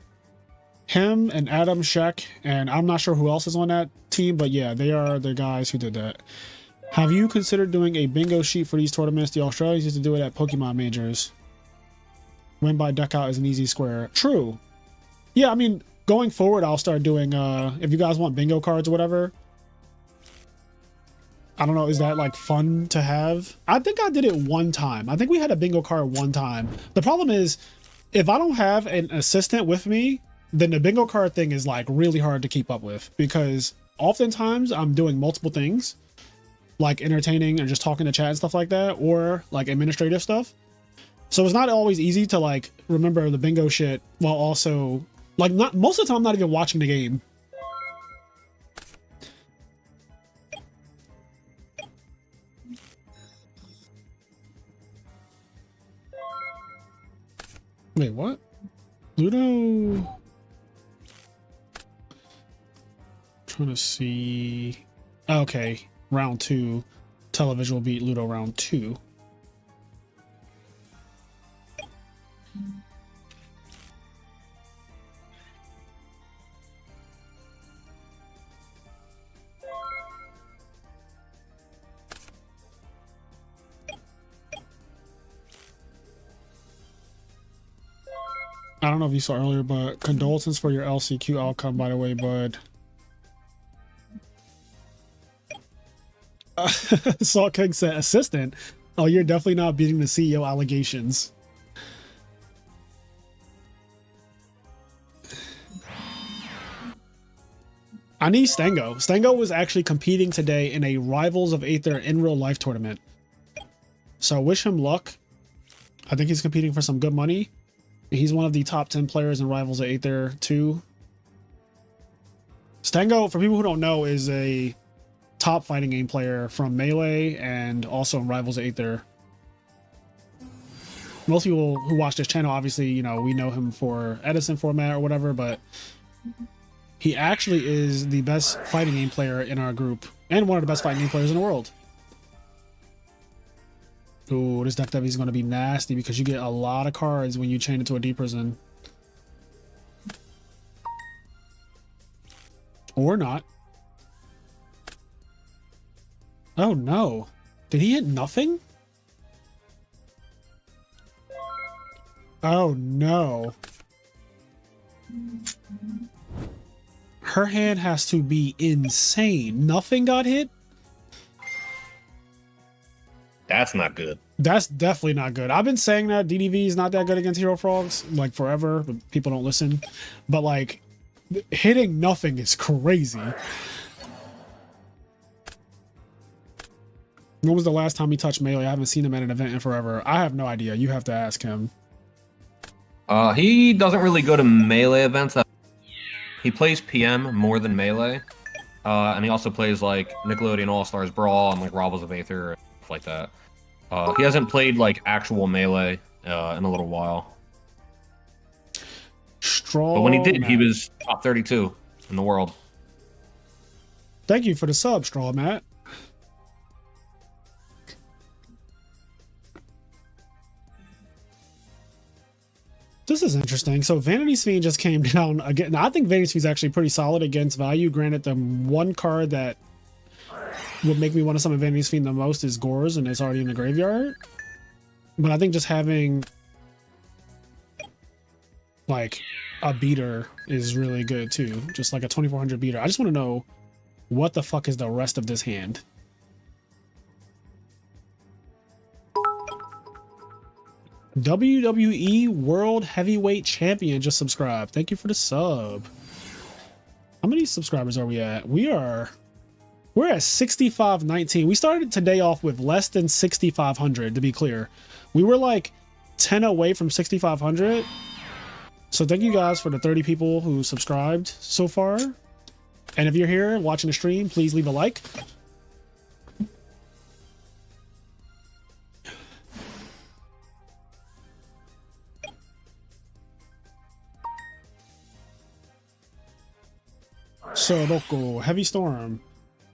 Him and Adam Sheck, and I'm not sure who else is on that team, but yeah, they are the guys who did that. Have you considered doing a bingo sheet for these tournaments? The Australians used to do it at Pokemon Majors. Win by deck out is an easy square. True. Yeah, I mean, going forward, I'll start doing, if you guys want bingo cards or whatever. I don't know, is that like fun to have? I think I did it one time. I think we had a bingo card one time. The problem is, if I don't have an assistant with me, then the bingo card thing is like really hard to keep up with, because oftentimes I'm doing multiple things, like entertaining and just talking to chat and stuff like that, or like administrative stuff. So it's not always easy to like remember the bingo shit while also like not most of the time I'm not even watching the game. Wait, what? Ludo? Trying to see. Okay, round 2. Televisual beat Ludo round 2. I don't know if you saw earlier, but condolences for your LCQ outcome, by the way, bud. Salt King said, assistant? Oh, you're definitely not beating the CEO allegations. I need Stango. Stango was actually competing today in a Rivals of Aether in real life tournament. So wish him luck. I think he's competing for some good money. He's one of the top 10 players in Rivals of Aether 2. Stango, for people who don't know, is a top fighting game player from Melee and also in Rivals of Aether. Most people who watch this channel, obviously, you know, we know him for Edison format or whatever, but he actually is the best fighting game player in our group and one of the best fighting game players in the world. Ooh, this deck is going to be nasty because you get a lot of cards when you chain it to a deep prison. Or not. Oh no. Did he hit nothing? Oh no. Her hand has to be insane. Nothing got hit? That's not good. That's definitely not good. I've been saying that DDV is not that good against Hero Frogs, like forever, but people don't listen. But like, hitting nothing is crazy. When was the last time he touched Melee? I haven't seen him at an event in forever. I have no idea. You have to ask him. He doesn't really go to Melee events. He plays PM more than Melee. And he also plays like Nickelodeon All-Stars Brawl and like Rivals of Aether and stuff like that. He hasn't played like actual Melee in a little while. But when he did, he was top 32 in the world. Thank you for the sub, Straw Matt. This is interesting. So Vanity's Fiend just came down again. Now, I think Vanity's Fiend is actually pretty solid against value. Granted, the one card that would make me want to summon Vanity's Fiend the most is Gores, and it's already in the graveyard. But I think just having like a beater is really good too. Just like a 2400 beater. I just want to know what the fuck is the rest of this hand. WWE World Heavyweight Champion just subscribed. Thank you for the sub. How many subscribers are we at? We're at 6519. We started today off with less than 6,500, to be clear. We were like 10 away from 6,500. So thank you guys for the 30 people who subscribed so far. And if you're here watching the stream, please leave a like. Soroko, Heavy Storm.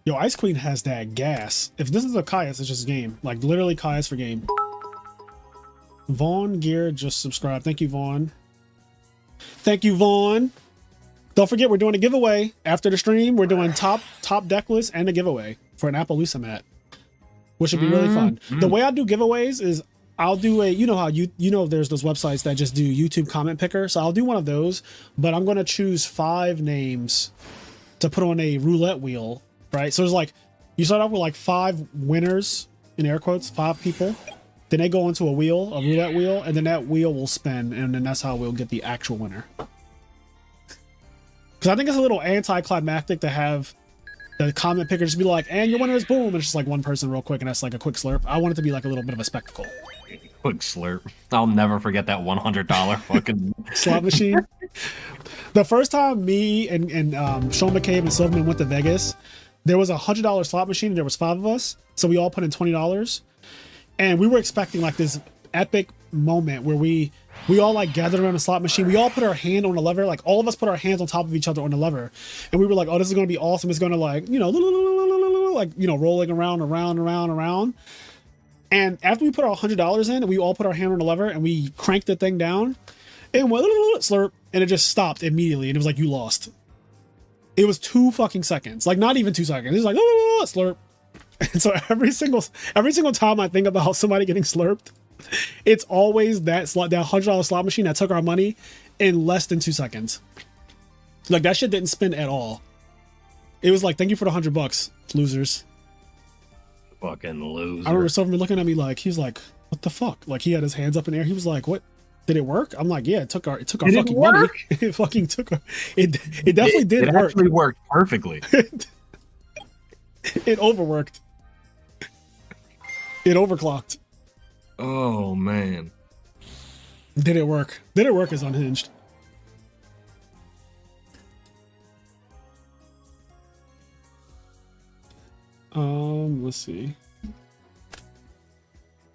Yo, Ice Queen has that gas. If this is a Caius, it's just game. Like literally Caius for game. Vaughn Gear just subscribed. Thank you, Vaughn. Thank you, Vaughn. Don't forget, we're doing a giveaway after the stream. We're doing top deck list and a giveaway for an Appaloosa mat, which should be really fun. The way I do giveaways is I'll do a, you know how there's those websites that just do YouTube comment picker. So I'll do one of those, but I'm going to choose 5 names to put on a roulette wheel, right? So it's like, you start off with like 5 winners, in air quotes, 5 people. Then they go into a roulette wheel, and then that wheel will spin, and then that's how we'll get the actual winner. Because I think it's a little anticlimactic to have the comment picker just be like, and your winner is boom, and it's just like one person real quick, and that's like a quick slurp. I want it to be like a little bit of a spectacle. Quick slurp. I'll never forget that $100 fucking slot machine. The first time me and Sean McCabe and Silverman went to Vegas, there was a $100 slot machine, and there was 5 of us, so we all put in $20. And we were expecting like this epic moment where we all like gathered around a slot machine. We all put our hand on the lever, like all of us put our hands on top of each other on the lever. And we were like, oh, this is going to be awesome. It's going to like, rolling around. And after we put our $100 in, we all put our hand on the lever and we cranked the thing down and went slurp, and it just stopped immediately. And it was like, you lost. It was 2 fucking seconds, like not even 2 seconds. It was like, slurp. And so every single time I think about somebody getting slurped, it's always that $100 slot machine that took our money in less than 2 seconds. Like that shit didn't spin at all. It was like, thank you for the $100, losers. Fucking loser. I remember Silverman looking at me like, he was like, what the fuck? Like he had his hands up in the air. He was like, what? Did it work? I'm like, yeah, it took our fucking money. It fucking took our. It definitely did work. It actually worked perfectly. It overworked. It overclocked. Oh man. Did it work? Did it work is unhinged. Let's see.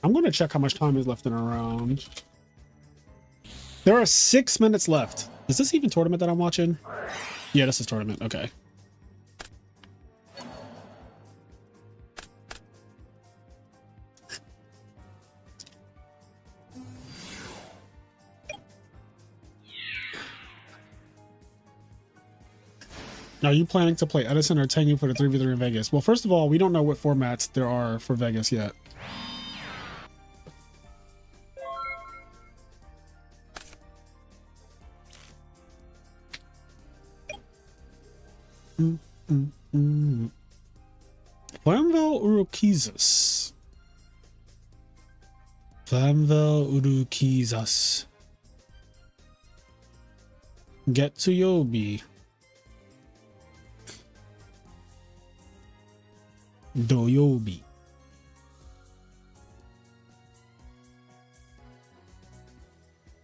I'm gonna check how much time is left in a round. There are 6 minutes left. Is this even tournament that I'm watching? Yeah, this is tournament. Okay. Are you planning to play Edison or Tengu for the 3v3 in Vegas? Well, first of all, we don't know what formats there are for Vegas yet. Flamvel Urukizas. Flamvel Urukizas. Get to Yobi. Doyobi.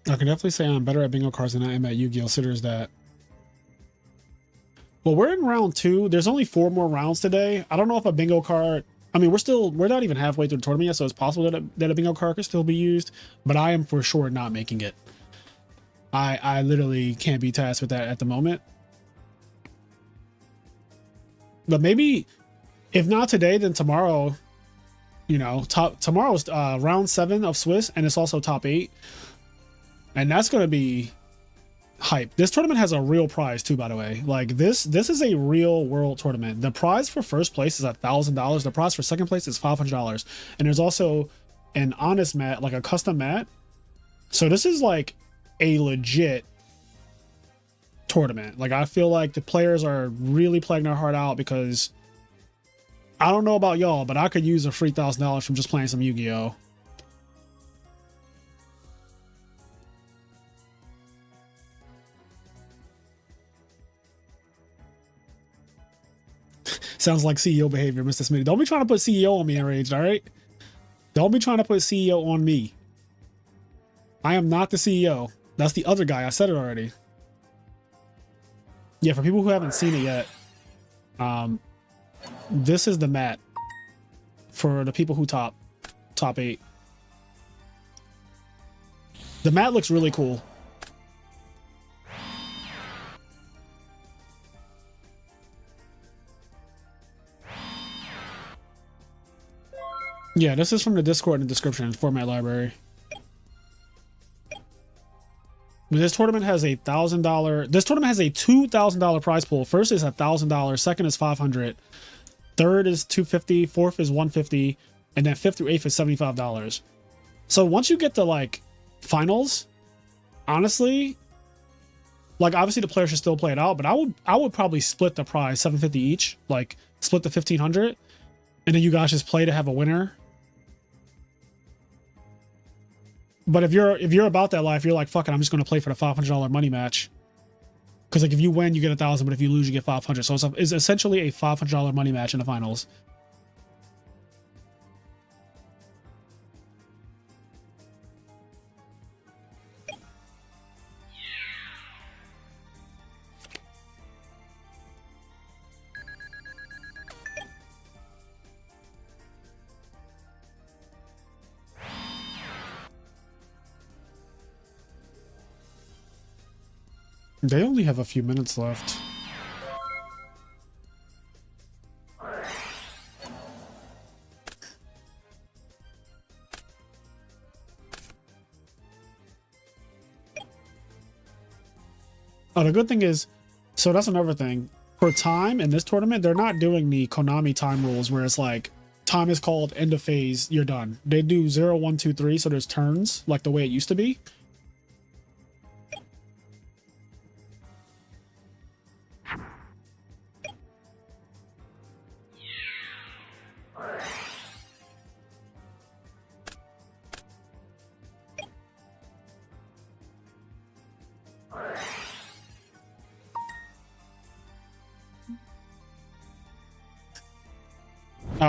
I can definitely say I'm better at bingo cards than I am at Yu-Gi-Oh! Considers that. Well, we're in round 2. There's only 4 more rounds today. I don't know if a bingo card. I mean, we're not even halfway through the tournament yet, so it's possible that a bingo card could still be used. But I am for sure not making it. I literally can't be tasked with that at the moment. But maybe, if not today, then tomorrow. You know, tomorrow's round 7 of Swiss, and it's also top 8, and that's gonna be hype. This tournament has a real prize too, by the way. Like this is a real world tournament. The prize for first place is $1,000. The prize for second place is $500, and there's also an honest mat, like a custom mat. So this is like a legit tournament. Like I feel like the players are really playing their heart out, because I don't know about y'all, but I could use a free $1,000 from just playing some Yu-Gi-Oh. Sounds like CEO behavior, Mr. Smitty. Don't be trying to put CEO on me, Enraged, all right? Don't be trying to put CEO on me. I am not the CEO. That's the other guy. I said it already. Yeah, for people who haven't seen it yet, this is the mat for the people who top 8. The mat looks really cool. Yeah, this is from the Discord in the description, format library. This tournament has $1,000. This tournament has a $2,000 prize pool. First is $1,000. Second is $500. Third is $250. Fourth is $150, and then fifth through eighth is $75. So once you get to like finals, honestly, like obviously the player should still play it out, but I would probably split the prize $750 each, like split the $1,500, and then you guys just play to have a winner. But if you're about that life, you're like, fuck it, I'm just going to play for the $500 money match. Because like if you win, you get 1,000, but if you lose, you get 500. So it's essentially a $500 money match in the finals. They only have a few minutes left. Oh, the good thing is, so that's another thing. For time in this tournament, they're not doing the Konami time rules where it's like, time is called, end of phase, you're done. They do 0, 1, 2, 3, so there's turns, like the way it used to be.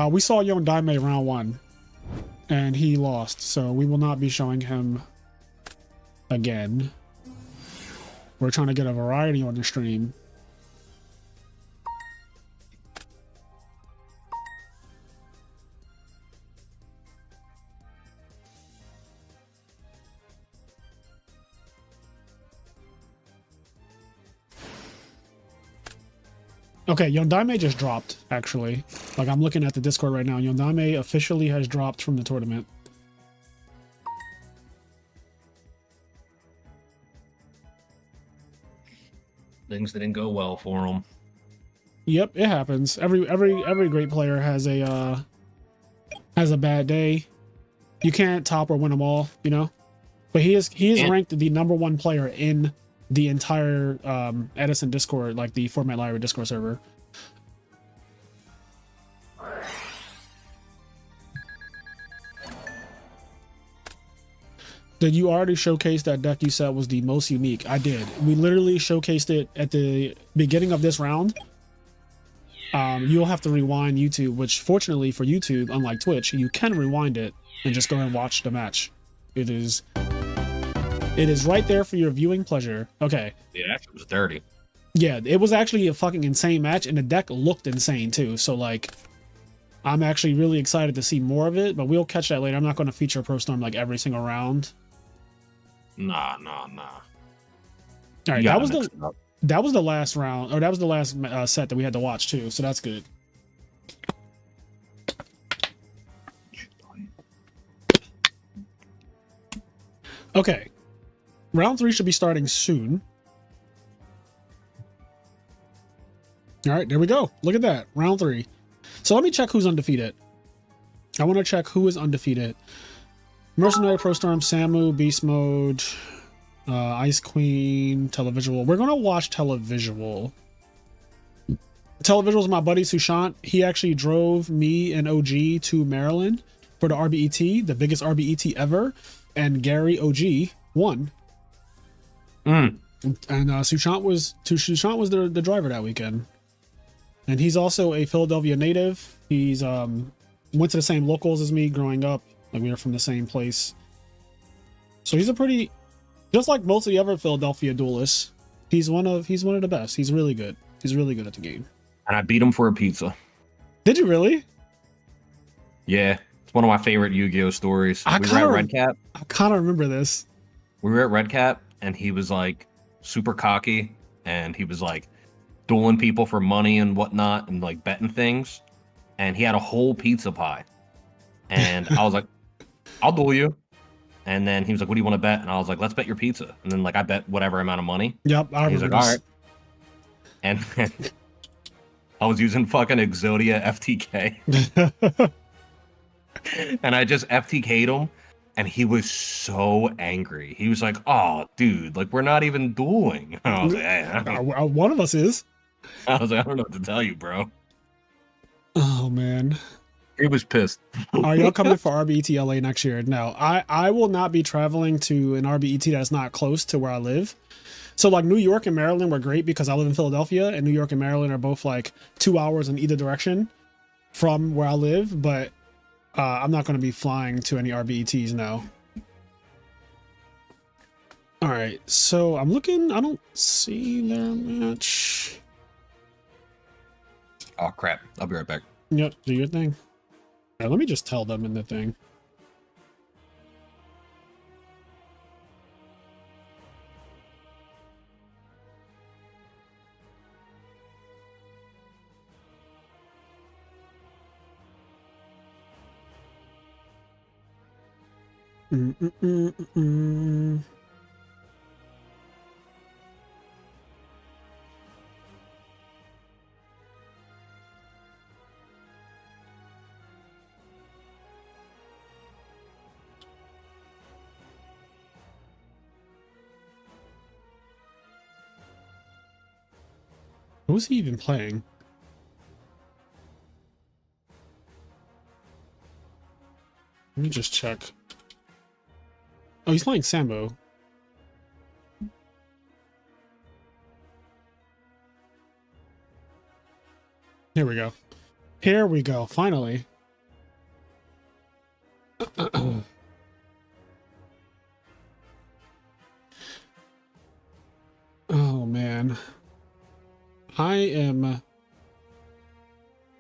We saw Yon Daime round 1, and he lost, so we will not be showing him again. We're trying to get a variety on the stream. Okay, Yon Daime just dropped, actually. Like, I'm looking at the Discord right now. Yon Daime officially has dropped from the tournament. Things didn't go well for him. Yep, it happens. Every great player has a bad day. You can't top or win them all, you know? But he is ranked the #1 player in the entire Edison Discord, like the Format Library Discord server. Did you already showcase that deck you said was the most unique? I did. We literally showcased it at the beginning of this round. You'll have to rewind YouTube, which fortunately for YouTube, unlike Twitch, you can rewind it and just go and watch the match. It is right there for your viewing pleasure. Okay. Yeah, actually, it was dirty. Yeah, it was actually a fucking insane match, and the deck looked insane too. So like, I'm actually really excited to see more of it, but we'll catch that later. I'm not going to feature Pro Storm like every single round. Nah. All right, that was the last round, or that was the last set that we had to watch too. So that's good. Okay, round 3 should be starting soon. All right, there we go. Look at that, round 3. So let me check who's undefeated. I want to check who is undefeated. Mercenary, Pro Storm, Samu, Beast Mode, Ice Queen, Televisual. We're gonna watch Televisual. Televisual is my buddy Sushant. He actually drove me and OG to Maryland for the RBET, the biggest RBET ever, and Gary OG won. And Sushant was the driver that weekend. And he's also a Philadelphia native. He's went to the same locals as me growing up. Like we were from the same place. So he's a pretty, just like most of the other Philadelphia duelists, he's one of the best. He's really good. He's really good at the game. And I beat him for a pizza. Did you really? Yeah, it's one of my favorite Yu-Gi-Oh stories. We were at Red Cap. I kind of remember this. We were at Red Cap, and he was like super cocky, and he was like dueling people for money and whatnot, and like betting things. And he had a whole pizza pie, and I was like, "I'll duel you." And then he was like, "What do you want to bet?" And I was like, "Let's bet your pizza." And then like I bet whatever amount of money. Yep, I remember. He's like, this. "All right." And I was using fucking Exodia FTK. And I just FTK'd him, and he was so angry. He was like, "Oh, dude, like we're not even dueling." And I was like, "Hey, one of us is." I was like, "I don't know what to tell you, bro." Oh man, He was pissed. are y'all coming for RBET LA next year? No, I will not be traveling to an RBET that's not close to where I live. So like New York and Maryland were great because I live in Philadelphia, and New York and Maryland are both like 2 hours in either direction from where I live, but I'm not going to be flying to any RBETs now. All right, so I'm looking. I don't see their match. Oh crap! I'll be right back. Yep, do your thing. All right, let me just tell them in the thing. Who's he even playing? Let me just check. Oh, he's playing Sambo. Here we go. Here we go. Finally. Oh man.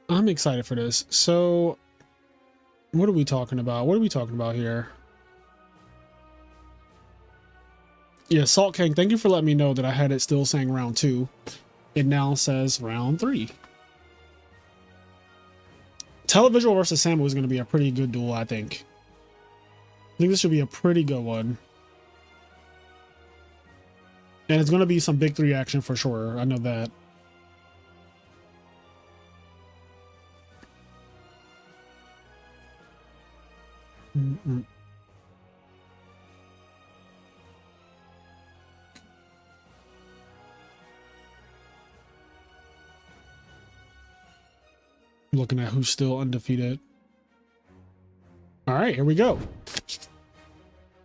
I'm excited for this. So what are we talking about? What are we talking about here? Yeah, Salt King, thank you for letting me know that I had it still saying round 2. It now says round 3. Televisual versus Samu is going to be a pretty good duel, I think. I think this should be a pretty good one. And it's going to be some big 3 action for sure. I know that. Looking at who's still undefeated. All right, here we go.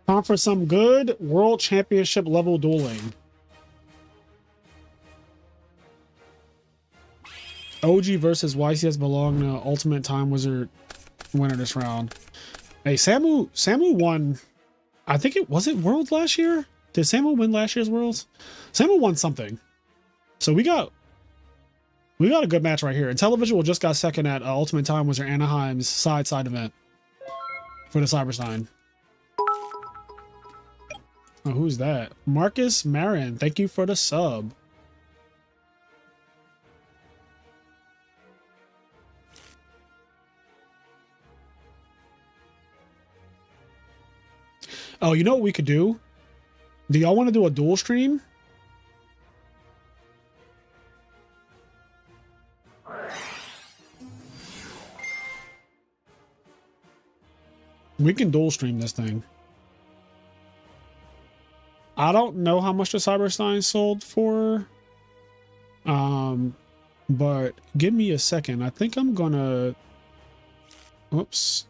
Time for some good World Championship level dueling. OG versus YCS belong to Ultimate Time Wizard winner this round. Hey, Samu won. I think it was Worlds last year. Did Samu win last year's Worlds? Samu won something. So we got a good match right here. And Televisual just got second at Ultimate Time Wizard Anaheim's side event for the Cyberstein. Oh, who's that? Marcus Marin. Thank you for the sub. Oh, you know what we could do? Do y'all want to do a dual stream? We can dual stream this thing. I don't know how much the Cyberstein sold for. But give me a second. I think I'm gonna... Whoops.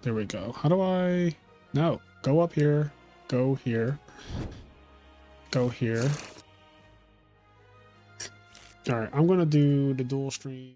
There we go. How do I... No. Go up here. Go here. Go here. All right, I'm gonna do the dual stream.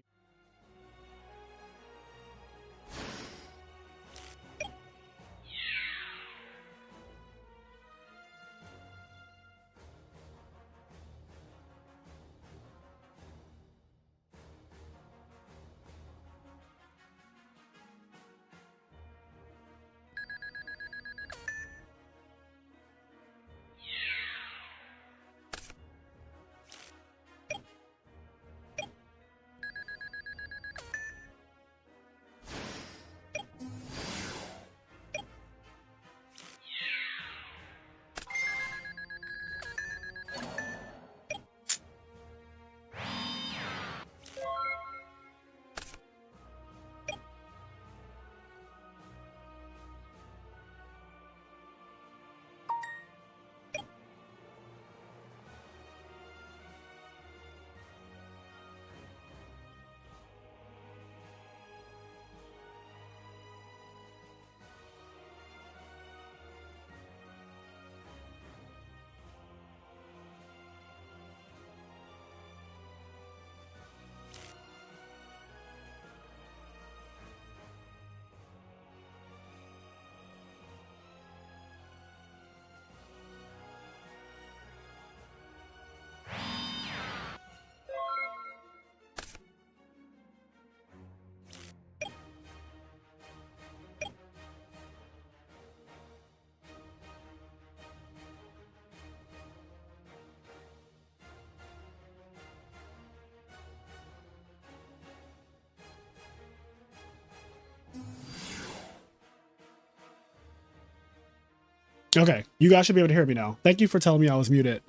Okay, you guys should be able to hear me now. Thank you for telling me I was muted.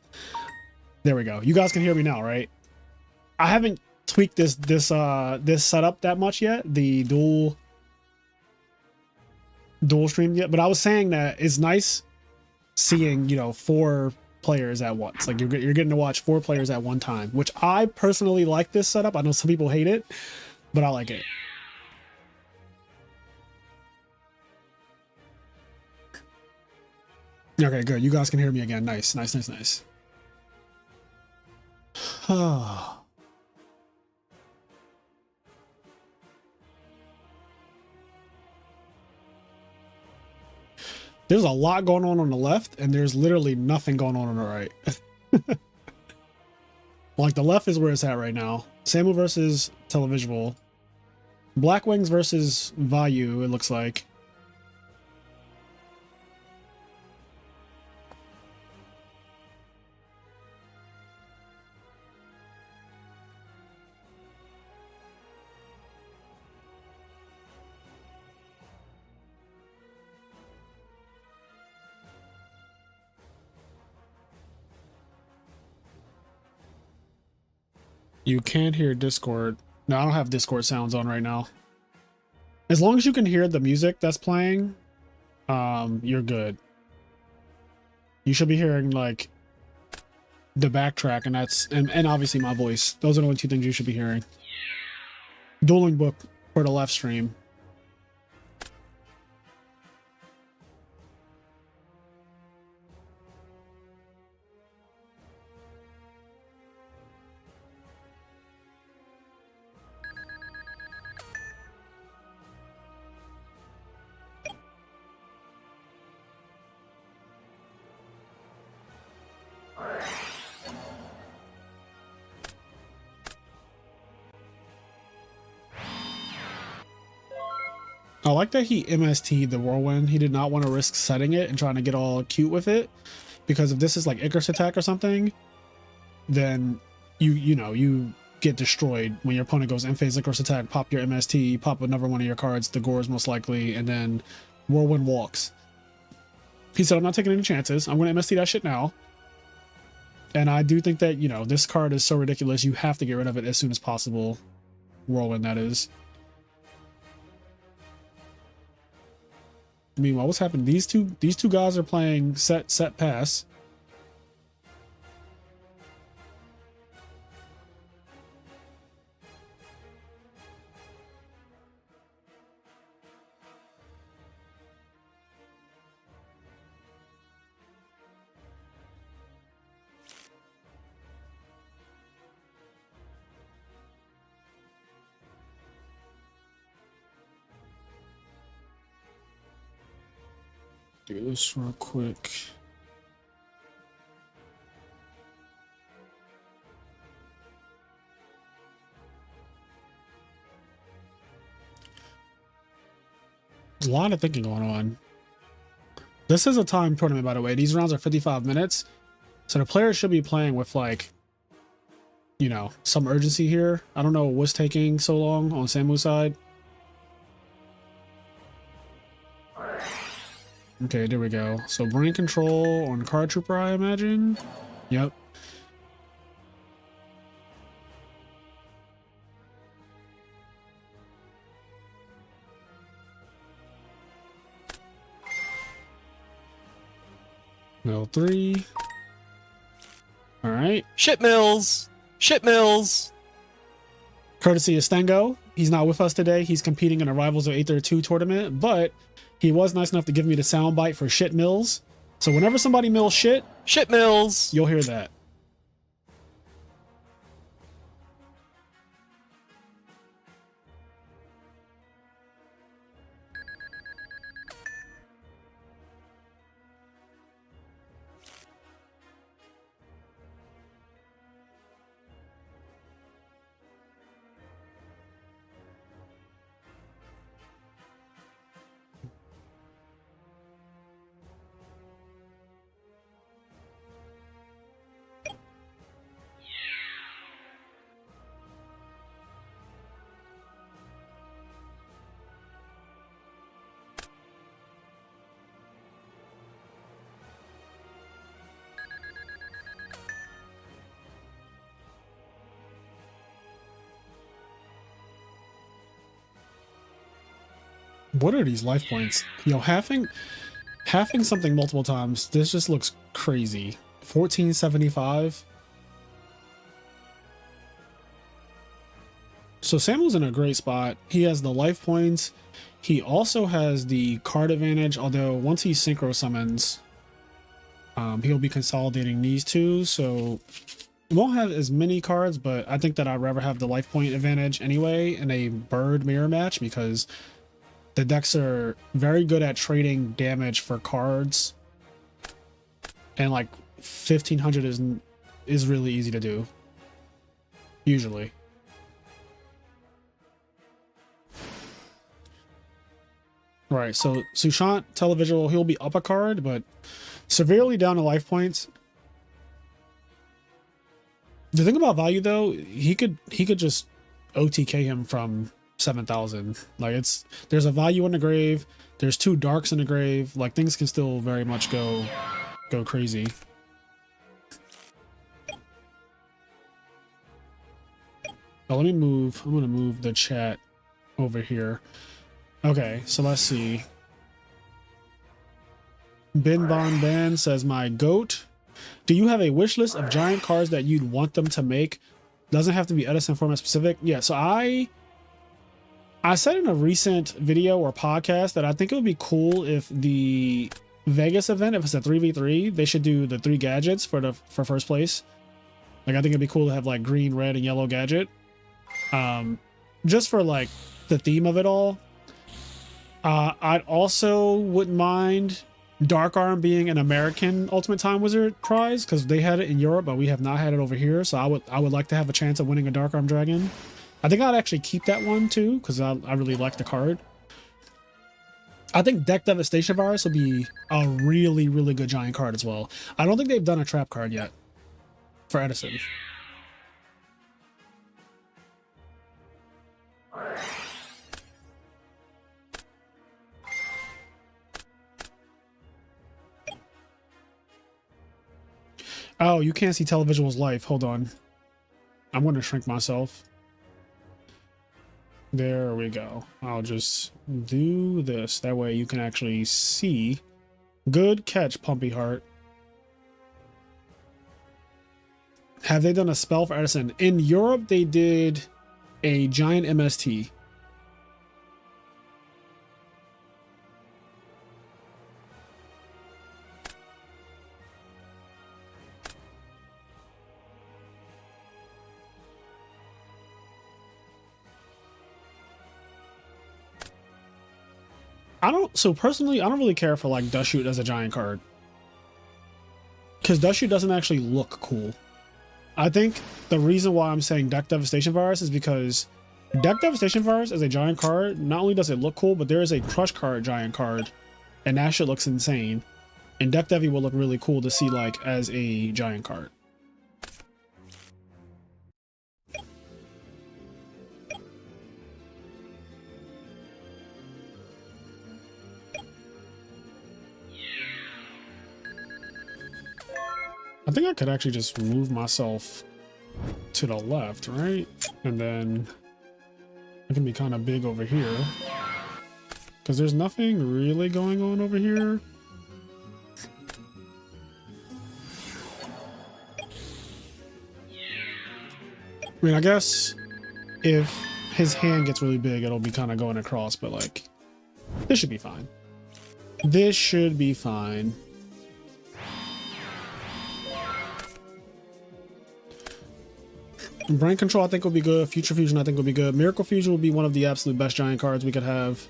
There we go. You guys can hear me now, right? I haven't tweaked this setup that much yet, the dual stream yet, but I was saying that it's nice seeing, you know, 4 players at once. Like you're getting to watch 4 players at one time, which I personally like this setup. I know some people hate it, but I like it. Okay, good. You guys can hear me again. Nice. There's a lot going on the left, and there's literally nothing going on the right. Like the left is where it's at right now. Samu versus Televisual. Black Wings versus Vayu, it looks like. You can't hear Discord. No, I don't have Discord sounds on right now. As long as you can hear the music that's playing, you're good. You should be hearing like the backtrack, and obviously my voice. Those are the only 2 things you should be hearing. Dueling book for the left stream. I like that he MST'd the Whirlwind. He did not want to risk setting it and trying to get all cute with it, because if this is like Icarus attack or something, then you get destroyed when your opponent goes in phase Icarus attack, pop your MST, pop another one of your cards, the Gore is most likely, and then Whirlwind walks. He said, I'm not taking any chances. I'm going to MST that shit now. And I do think that, you know, this card is so ridiculous, you have to get rid of it as soon as possible. Whirlwind, that is. Meanwhile, what's happened? These two guys are playing set pass. do this real quick. There's a lot of thinking going on. This is a time tournament, by the way. These rounds are 55 minutes. So the players should be playing with, like, you know, some urgency here. I don't know what's taking so long on Samu's side. Okay, there we go. So brain control on Card Trooper, I imagine. Yep. Mill 3. All right. Shit mills. Shit mills. Courtesy of Stengo. He's not with us today. He's competing in a Rivals of 832 tournament, but he was nice enough to give me the soundbite for shit mills. So whenever somebody mills shit, Shit mills. you'll hear that. What are these life points? Yo, halving something multiple times. This just looks crazy. 1475. So Samuel's in a great spot. He has the life points. He also has the card advantage, although once he synchro summons, he'll be consolidating these two, so he won't have as many cards, but I think that I'd rather have the life point advantage anyway in a bird mirror match, because the decks are very good at trading damage for cards, and like 1500 is really easy to do usually. Right, so Sushant Televisual, he'll be up a card, but severely down to life points. The thing about value though, he could just OTK him from 7,000. Like, there's a value in the grave, there's two darks in the grave, like things can still very much go crazy. Oh, let me move. I'm gonna move the chat over here. Okay, so let's see. Bin Bon Ben says, my goat. Do you have a wish list of giant cards that you'd want them to make? Doesn't have to be Edison format specific. Yeah, so I said in a recent video or podcast that I think it would be cool if the Vegas event, if it's a 3v3, they should do the 3 gadgets for first place. Like, I think it'd be cool to have like green, red, and yellow gadget. Just for like the theme of it all. I'd also wouldn't mind Dark Arm being an American Ultimate Time Wizard prize, because they had it in Europe, but we have not had it over here. So I would like to have a chance of winning a Dark Arm Dragon. I think I'd actually keep that one too, because I really like the card. I think Deck Devastation Virus will be a really, really good giant card as well. I don't think they've done a trap card yet for Edison. Oh, you can't see Televisual's life. Hold on. I'm going to shrink myself. There we go. I'll just do this. That way you can actually see. Good catch, Pumpy Heart. Have they done a spell for Edison? In Europe, they did a giant MST. So personally, I don't really care for like Dust Shoot as a giant card. Because Dust Shoot doesn't actually look cool. I think the reason why I'm saying Deck Devastation Virus is because Deck Devastation Virus as a giant card, not only does it look cool, but there is a Crush card giant card. And that shit looks insane. And Deck Devi will look really cool to see like as a giant card. I think I could actually just move myself to the left, right? And then I can be kind of big over here. Because there's nothing really going on over here. I mean, I guess if his hand gets really big, it'll be kind of going across, but like, this should be fine. This should be fine. Brain Control, I think, will be good. Future Fusion, I think, will be good. Miracle Fusion will be one of the absolute best giant cards we could have.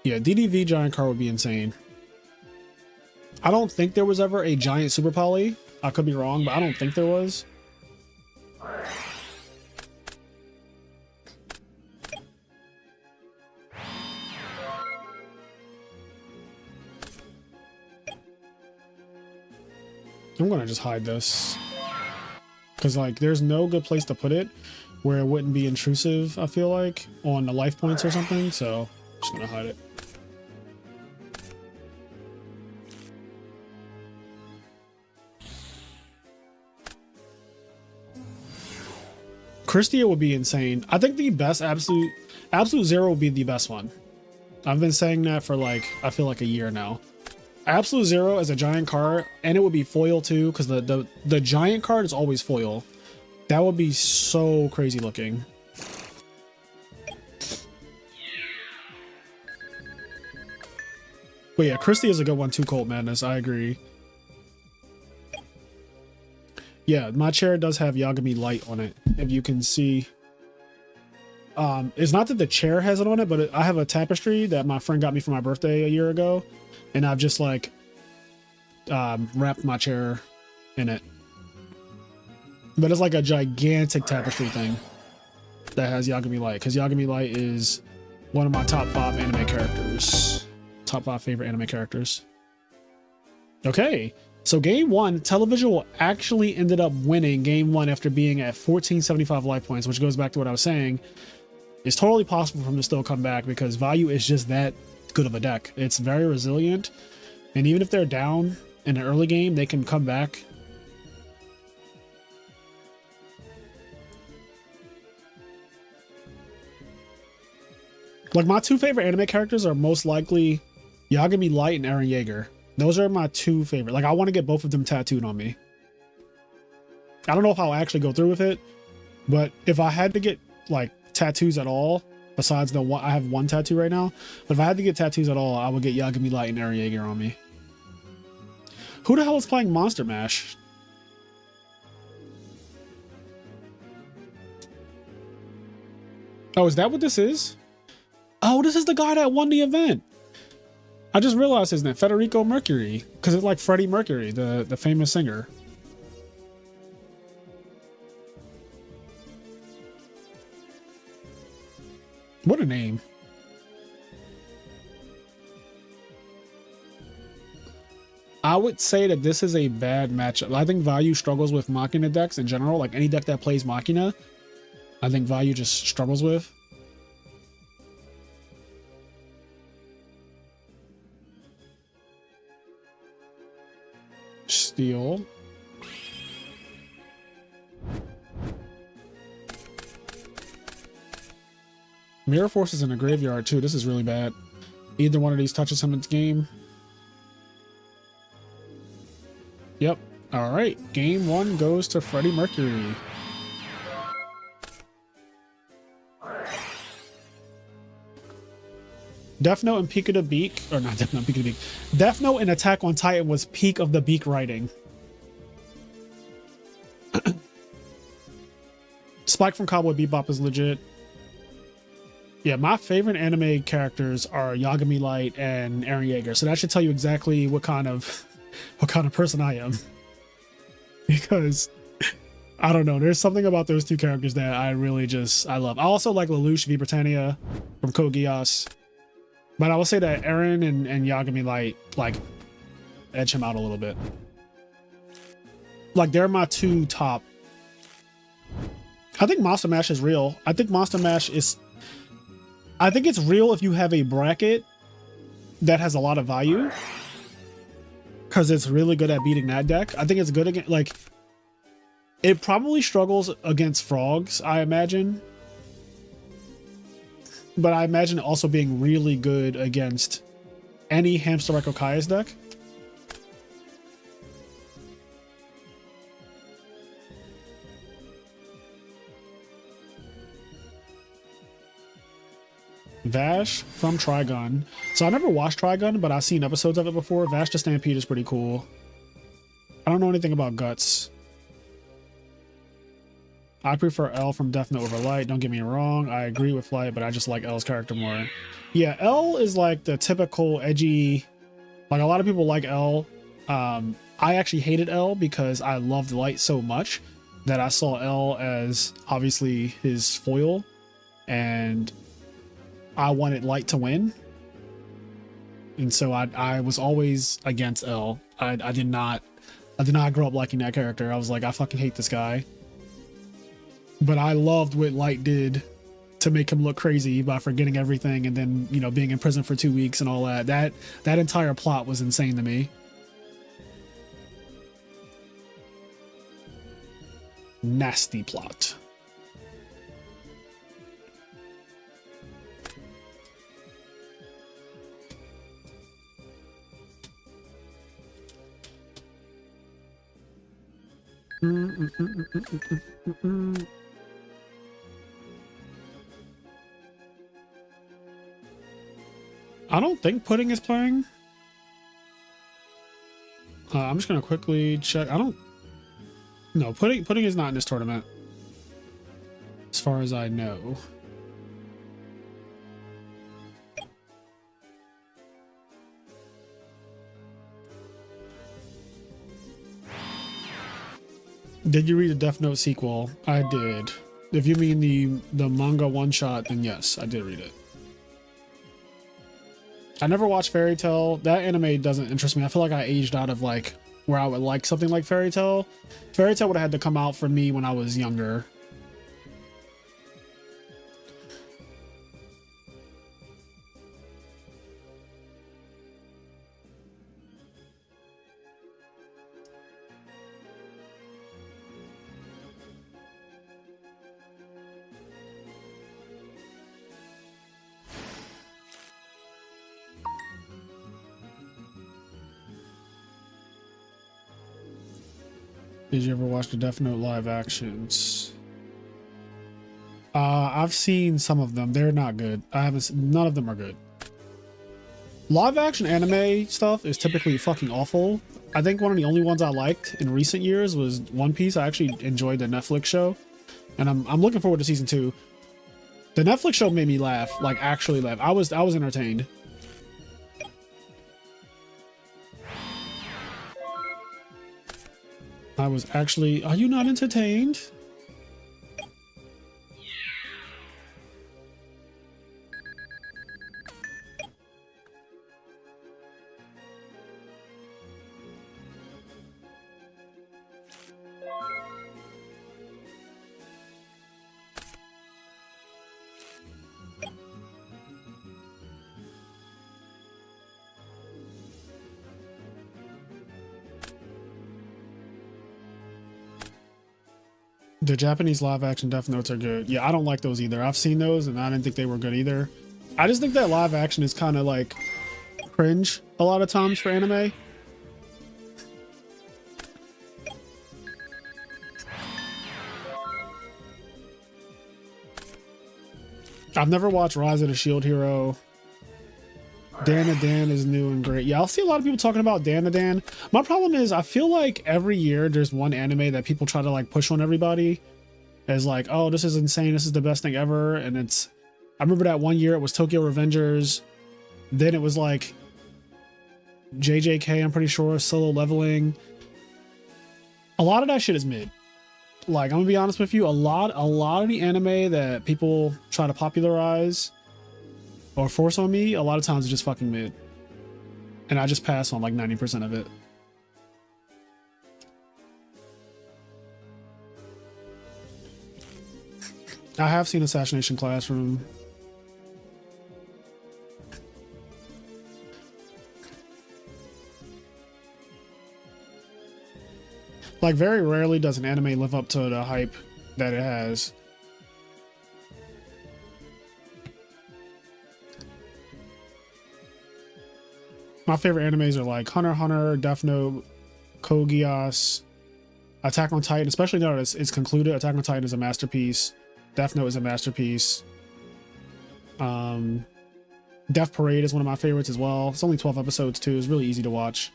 Yeah, DDV giant card would be insane. I don't think there was ever a giant Super Poly. I could be wrong, but I don't think there was. I'm gonna just hide this because like there's no good place to put it where it wouldn't be intrusive, I feel like, on the life points or something, so I'm just gonna hide it. Christia would be insane. I think the best Absolute Zero will be the best one. I've been saying that for like, I feel like a year now. Absolute Zero as a giant card, and it would be foil too, because the giant card is always foil. That would be so crazy looking. But yeah, Christie is a good one too, Colt Madness. I agree. Yeah, my chair does have Yagami Light on it, if you can see. It's not that the chair has it on it, but I have a tapestry that my friend got me for my birthday a year ago. And I've just like wrapped my chair in it. But it's like a gigantic tapestry thing that has Yagami Light. Because Yagami Light is one of my top 5 anime characters. Top 5 favorite anime characters. Okay. So game 1, Televisual actually ended up winning game 1 after being at 1475 life points, which goes back to what I was saying. It's totally possible for him to still come back because Value is just that good of a deck. It's very resilient, and even if they're down in an early game, they can come back. Like, my 2 favorite anime characters are most likely Yagami Light and Eren Yeager. Those are my 2 favorite. Like, I want to get both of them tattooed on me. I don't know if I'll actually go through with it, but if I had to get like tattoos at all, besides the one, I have 1 tattoo right now, but if I had to get tattoos at all, I would get Yagami Light and Eren Yeager on me. Who the hell is playing Monster Mash? Oh, is that what this is? Oh, this is the guy that won the event. I just realized his name, Federico Mercury, because it's like Freddie Mercury, the famous singer. What a name. I would say that this is a bad matchup. I think Value struggles with Machina decks in general. Like any deck that plays Machina, I think Value just struggles with. Steal. Mirror Force is in a graveyard too. This is really bad. Either one of these touches him in this game. Yep. All right. Game 1 goes to Freddie Mercury. Death Note and Peak of the Beak, or not Death Note, Peak of the Beak. Death Note and Attack on Titan was peak of the Beak writing. Spike from Cowboy Bebop is legit. Yeah, my favorite anime characters are Yagami Light and Eren Yeager. So that should tell you exactly what kind of person I am. Because I don't know, there's something about those two characters that I really I love. I also like Lelouch V Britannia from Code Geass. But I will say that Eren and Yagami Light like edge him out a little bit. Like they're my two top. I think Monster Mash is real. I think it's real if you have a bracket that has a lot of value, because it's really good at beating that deck. I think it's good against, like, it probably struggles against frogs, I imagine, but I imagine it also being really good against any Hamster Echo Kaya's deck. Vash from Trigun. So I never watched Trigun, but I've seen episodes of it before. Vash the Stampede is pretty cool. I don't know anything about Guts. I prefer L from Death Note over Light. Don't get me wrong. I agree with Light, but I just like L's character more. Yeah, L is like the typical edgy, like a lot of people like L. I actually hated L because I loved Light so much that I saw L as obviously his foil, and I wanted Light to win, and so I was always against L. I did not grow up liking that character. I was like, I fucking hate this guy. But I loved what Light did to make him look crazy by forgetting everything and then, you know, being in prison for 2 weeks and all that. That entire plot was insane to me. Nasty plot. I don't think Pudding is playing. I'm just gonna quickly check. No, Pudding is not in this tournament, as far as I know. Did you read the Death Note sequel? I did. If you mean the manga one shot, then yes, I did read it. I never watched Fairy Tail. That anime doesn't interest me. I feel like I aged out of like where I would like something like Fairy Tail. Fairy Tail would have had to come out for me when I was younger. Did you ever watch the Death Note live actions? I've seen some of them. They're not good. None of them are good. Live action anime stuff is typically fucking awful. I think one of the only ones I liked in recent years was One Piece. I actually enjoyed the Netflix show, and I'm looking forward to season 2. The Netflix show made me laugh, like actually laugh. I was entertained. I was actually. Are you not entertained? The Japanese live action Death Notes are good. Yeah, I don't like those either. I've seen those and I didn't think they were good either. I just think that live action is kind of like cringe a lot of times for anime. I've never watched Rise of the Shield Hero. Dan to Dan is new and great. Yeah, I'll see a lot of people talking about Dan to Dan. My problem is I feel like every year there's one anime that people try to like push on everybody as like, oh, this is insane, this is the best thing ever. And I remember that one year it was Tokyo Revengers. Then it was like JJK, I'm pretty sure, Solo Leveling. A lot of that shit is mid. Like, I'm gonna be honest with you, a lot of the anime that people try to popularize or force on me, a lot of times it's just fucking mid. And I just pass on like 90% of it. I have seen Assassination Classroom. Like, very rarely does an anime live up to the hype that it has. My favorite animes are like Hunter x Hunter, Death Note, Code Geass, Attack on Titan, especially now that it's concluded. Attack on Titan is a masterpiece. Death Note is a masterpiece. Death Parade is one of my favorites as well. It's only 12 episodes too. It's really easy to watch.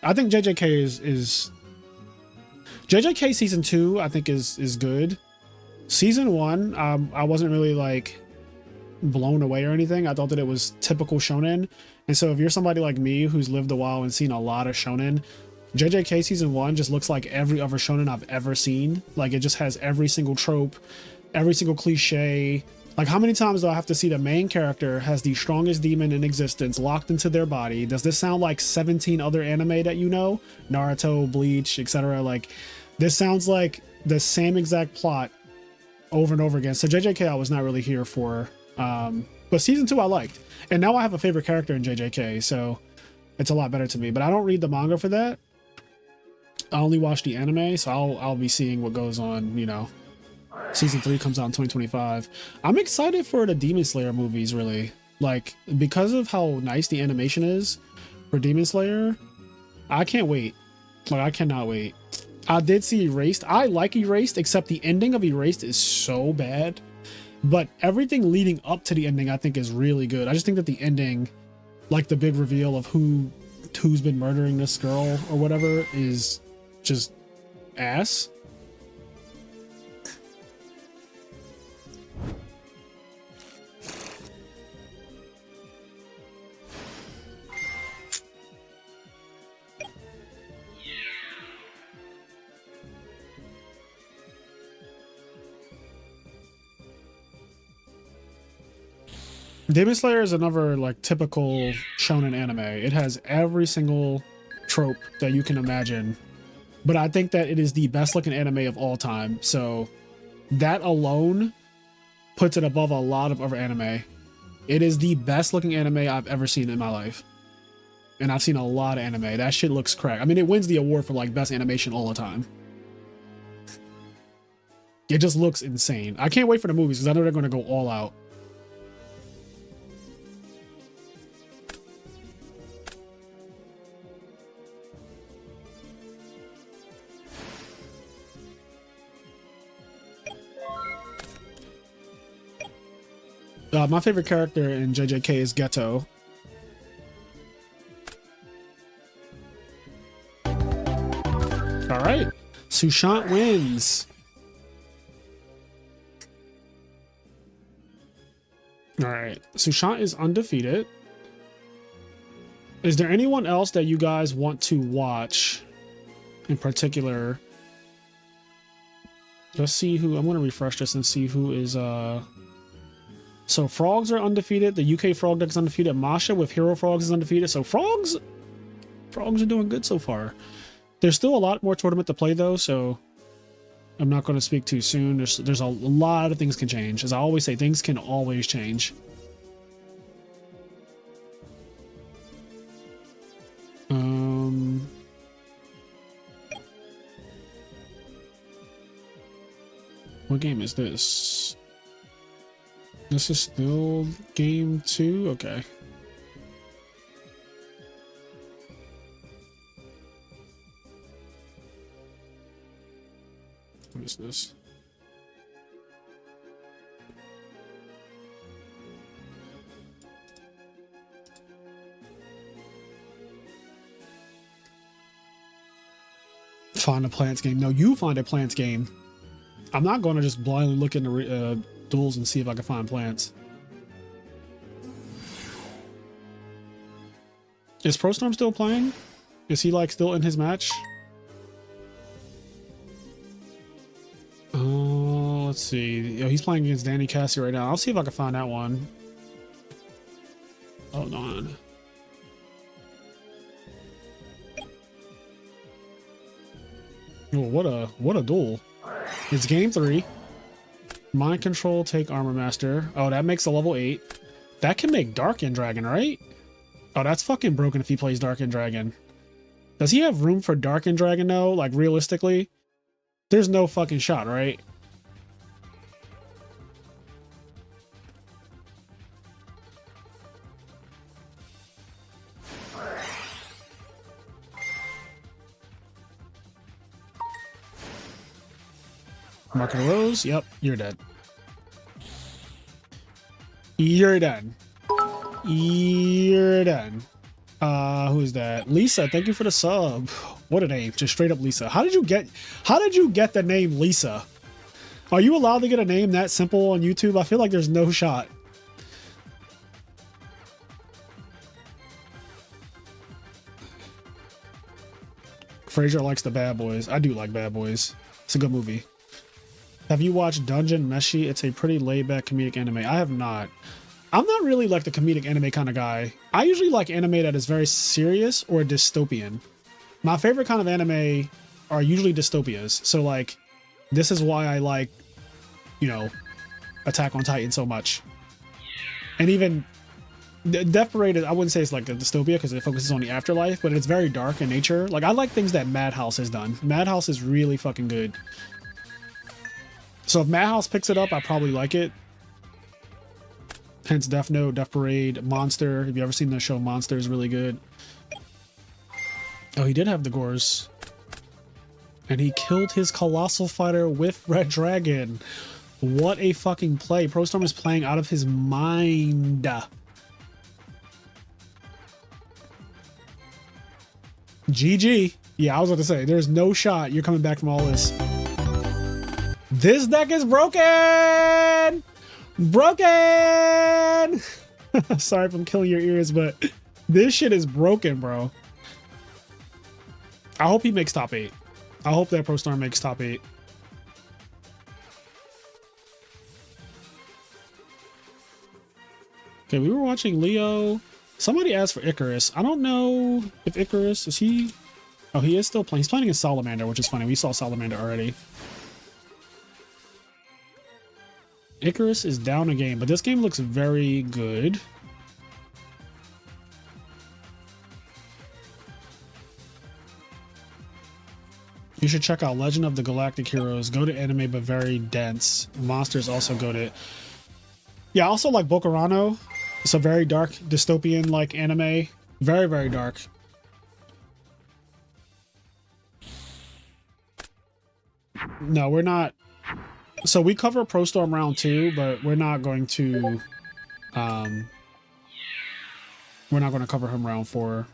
I think JJK is JJK season 2, I think is good. Season 1, I wasn't really like blown away or anything. I thought that it was typical shonen. And so if you're somebody like me who's lived a while and seen a lot of shonen, JJK season 1 just looks like every other shonen I've ever seen. Like, it just has every single trope, every single cliche. Like, how many times do I have to see the main character has the strongest demon in existence locked into their body? Does this sound like 17 other anime that you know? Naruto, Bleach, etc. Like, this sounds like the same exact plot over and over again. So JJK I was not really here for. But season 2 I liked. And now I have a favorite character in JJK, so it's a lot better to me. But I don't read the manga for that. I only watch the anime, so I'll be seeing what goes on, you know. Season 3 comes out in 2025. I'm excited for the Demon Slayer movies, really. Like, because of how nice the animation is for Demon Slayer, I can't wait. Like, I cannot wait. I did see Erased. I like Erased, except the ending of Erased is so bad. But everything leading up to the ending, I think, is really good. I just think that the ending, like the big reveal of who's been murdering this girl or whatever, is just ass. Demon Slayer is another like typical shonen anime. It has every single trope that you can imagine, but I think that it is the best looking anime of all time. So that alone puts it above a lot of other anime. It is the best looking anime I've ever seen in my life. And I've seen a lot of anime. That shit looks crack. I mean, it wins the award for like best animation all the time. It just looks insane. I can't wait for the movies because I know they're going to go all out. My favorite character in JJK is Geto. All right, Sushant wins. All right, Sushant is undefeated. Is there anyone else that you guys want to watch in particular? Let's see who. I'm going to refresh this and see who is So Frogs are undefeated. The UK Frog deck is undefeated. Masha with Hero Frogs is undefeated. So Frogs are doing good so far. There's still a lot more tournament to play though, so I'm not going to speak too soon. There's a lot of things can change. As I always say, things can always change. What game is this? This is still game 2? Okay. What is this? Find a Plants game. No, you find a Plants game. I'm not going to just blindly look into duels and see if I can find plants. Is ProStorm still playing? Is he like still in his match? Oh, let's see. Yo, he's playing against Danny Cassie right now. I'll see if I can find that one. Hold on. Oh, what a duel. It's game 3. Mind control, take armor master. Oh, that makes a level 8. That can make Dark End Dragon, right? Oh, that's fucking broken if he plays Dark End Dragon. Does he have room for Dark End Dragon though? Like realistically? There's no fucking shot, right? Mark of the Rose. Yep, you're dead. You're done. You're done. Who's that? Lisa, thank you for the sub. What a name. Just straight up Lisa. How did you get the name Lisa? Are you allowed to get a name that simple on YouTube? I feel like there's no shot. Fraser likes the Bad Boys. I do like Bad Boys. It's a good movie. Have you watched Dungeon Meshi? It's a pretty laid-back comedic anime. I have not. I'm not really like the comedic anime kind of guy. I usually like anime that is very serious or dystopian. My favorite kind of anime are usually dystopias. So like, this is why I like, you know, Attack on Titan so much. And even Death Parade, I wouldn't say it's like a dystopia because it focuses on the afterlife, but it's very dark in nature. Like I like things that Madhouse has done. Madhouse is really fucking good. So if Madhouse picks it up, I probably like it. Hence Death Note, Death Parade, Monster. Have you ever seen the show Monster? Is really good. Oh, he did have the Gores. And he killed his Colossal Fighter with Red Dragon. What a fucking play. ProStorm is playing out of his mind. GG. Yeah, I was about to say, there's no shot you're coming back from all this. This deck is broken! Broken! Sorry if I'm killing your ears, but this shit is broken, bro. I hope he makes top 8. I hope that ProStorm makes top 8. Okay, we were watching Leo. Somebody asked for Icarus. I don't know if Icarus, is he? Oh, he is still playing. He's playing against Salamander, which is funny. We saw Salamander already. Icarus is down a game, but this game looks very good. You should check out Legend of the Galactic Heroes. Go to anime, but very dense. Monsters also go to... Yeah, I also like Bokurano. It's a very dark, dystopian like anime. Very, very dark. No, we're not... So we cover ProStorm round 2, but we're not going to cover him round 4.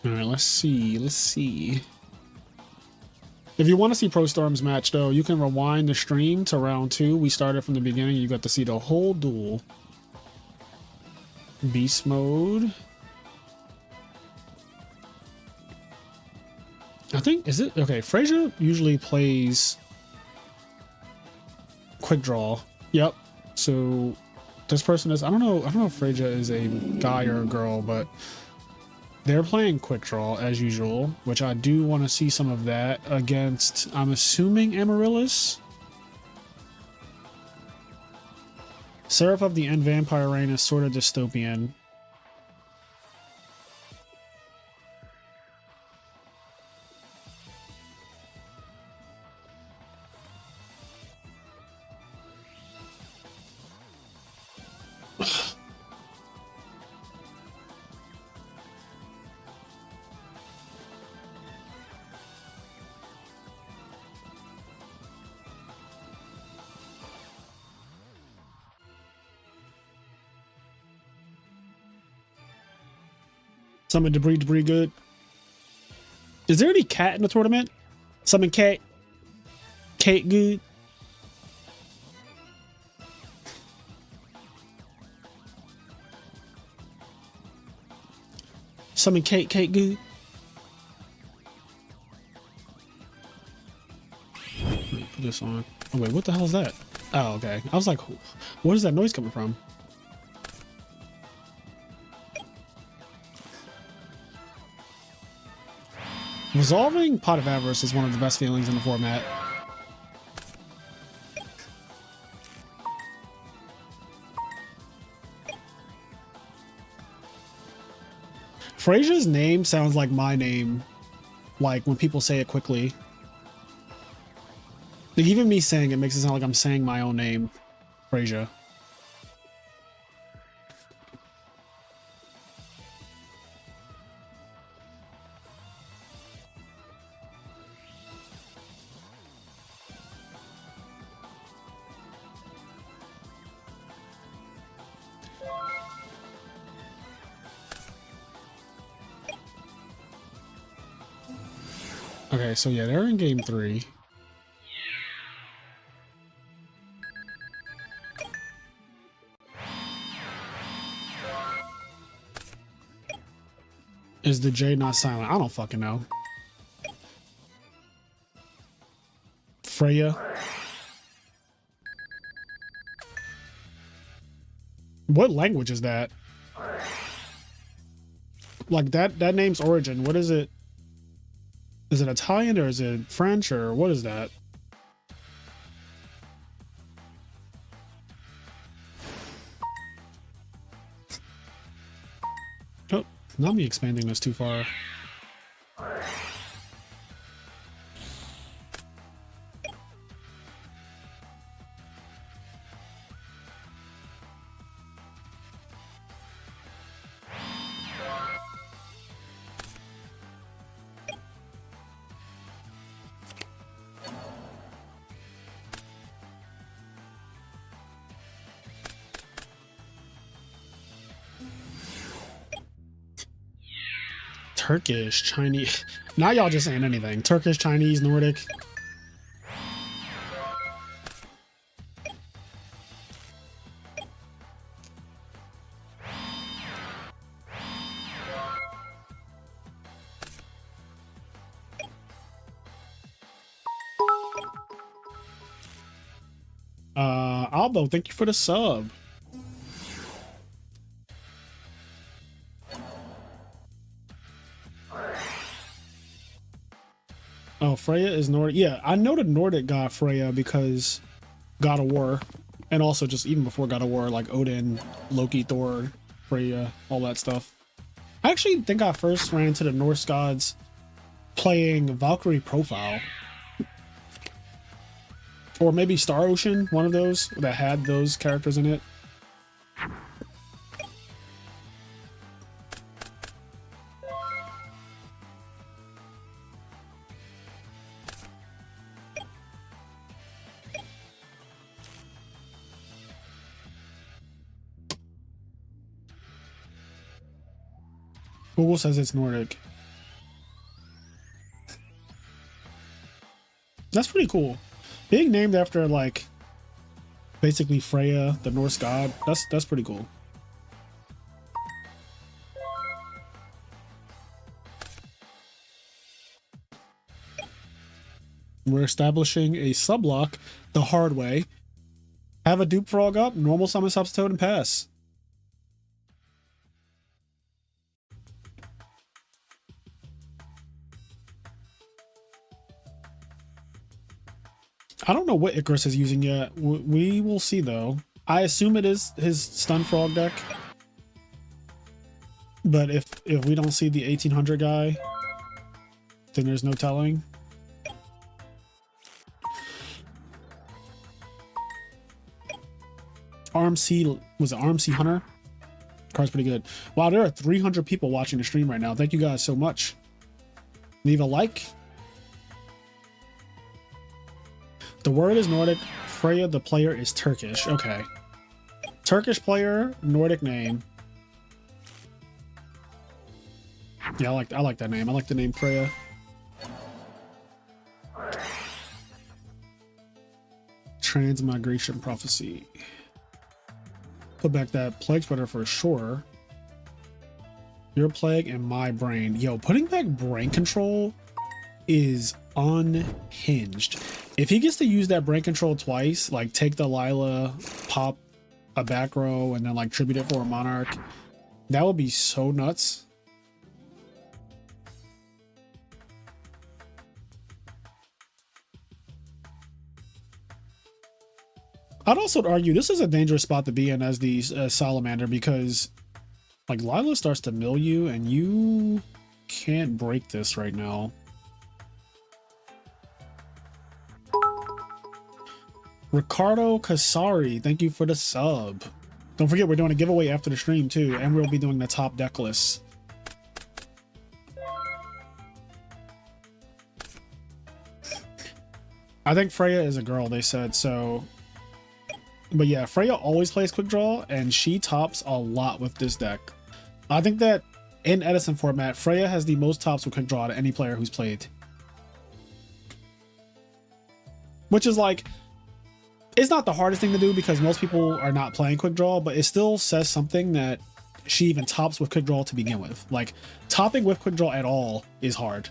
All right, let's see. If you want to see ProStorm's match though, you can rewind the stream to round 2. We started from the beginning. You got to see the whole duel. Beast mode. I think, is it? Okay, Fraser usually plays quick draw. Yep. So this person is, I don't know if Fraser is a guy or a girl, but they're playing quick draw as usual, which I do want to see some of that against, I'm assuming, Amaryllis. Seraph of the End Vampire Reign is sort of dystopian. Summon debris good. Is there any cat in the tournament? Summon cat. Kate good. Summon Kate good. Let me put this on. Oh wait, what the hell is that? Oh, okay. I was like, what is that noise coming from? Resolving Pot of Avarice is one of the best feelings in the format. Frasia's name sounds like my name, like when people say it quickly. Like even me saying it makes it sound like I'm saying my own name, Frasia. Okay, so yeah, they're in game 3. Is the J not silent? I don't fucking know. Freya. What language is that? Like that name's origin, what is it? Is it Italian or is it French or what is that? Oh, not me expanding this too far. Turkish, Chinese. Now y'all just saying anything. Turkish, Chinese, Nordic. Albo, thank you for the sub. Oh, Freya is Nordic. Yeah, I know the Nordic got Freya because God of War, and also just even before God of War, like Odin, Loki, Thor, Freya, all that stuff. I actually think I first ran into the Norse gods playing Valkyrie Profile. Or maybe Star Ocean, one of those that had those characters in it. Google says it's Nordic. That's pretty cool. Being named after, like, basically Freya, the Norse god, that's pretty cool. We're establishing a sublock the hard way. Have a dupe frog up, normal summon substitute, and pass. I don't know what Icarus is using yet. We will see though. I assume it is his stun frog deck. But if we don't see the 1800 guy, then there's no telling. RMC, was it RMC Hunter? Card's pretty good. Wow, there are 300 people watching the stream right now. Thank you guys so much. Leave a like. The word is Nordic. Freya, the player, is Turkish. Okay. Turkish player, Nordic name. Yeah, I like that name. I like the name Freya. Transmigration Prophecy. Put back that Plague Spreader for sure. Your Plague and my Brain. Yo, putting back Brain Control is unhinged. If he gets to use that Brain Control twice, like take the Lila, pop a back row, and then like tribute it for a Monarch, that would be so nuts. I'd also argue this is a dangerous spot to be in as the Salamander, because like Lila starts to mill you and you can't break this right now. Ricardo Casari, thank you for the sub. Don't forget, we're doing a giveaway after the stream too, and we'll be doing the top deck list. I think Freya is a girl, they said, so. But yeah, Freya always plays quick draw, and she tops a lot with this deck. I think that in Edison format, Freya has the most tops with quick draw to any player who's played. Which is like, it's not the hardest thing to do because most people are not playing quick draw, but it still says something that she even tops with quick draw to begin with. Like, topping with quick draw at all is hard.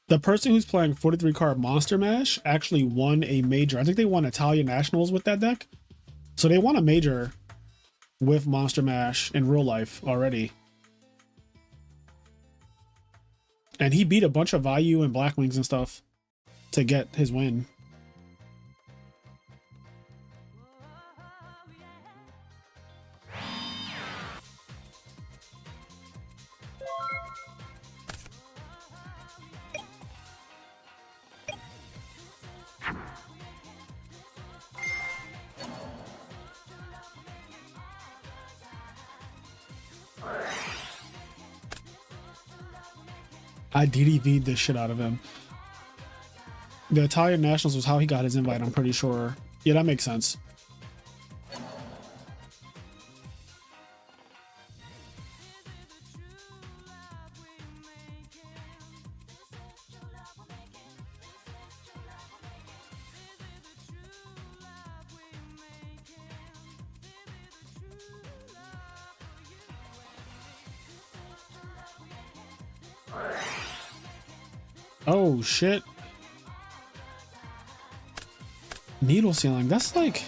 The person who's playing 43 card Monster Mash actually won a major. I think they won Italian Nationals with that deck. So they won a major with Monster Mash in real life already. And he beat a bunch of Vayu and Blackwings and stuff to get his win. I DDV'd the shit out of him. The Italian Nationals was how he got his invite, I'm pretty sure. Yeah, that makes sense. Oh shit. Needle Ceiling, that's like,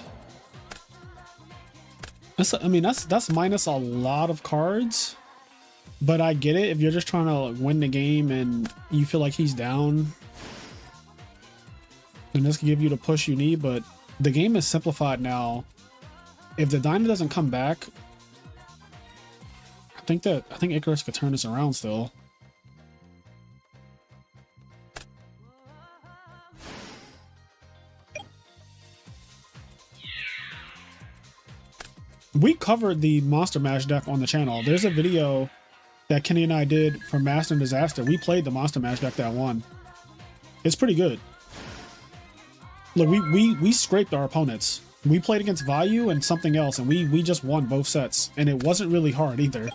that's minus a lot of cards, but I get it if you're just trying to win the game and you feel like he's down, then this can give you the push you need. But the game is simplified now. If the Dyna doesn't come back, I think Icarus could turn this around still. We covered the Monster Mash deck on the channel. There's a video that Kenny and I did for Master and Disaster. We played the Monster Mash deck that won. It's pretty good. Look, we scraped our opponents. We played against Vayu and something else, and we just won both sets. And it wasn't really hard either.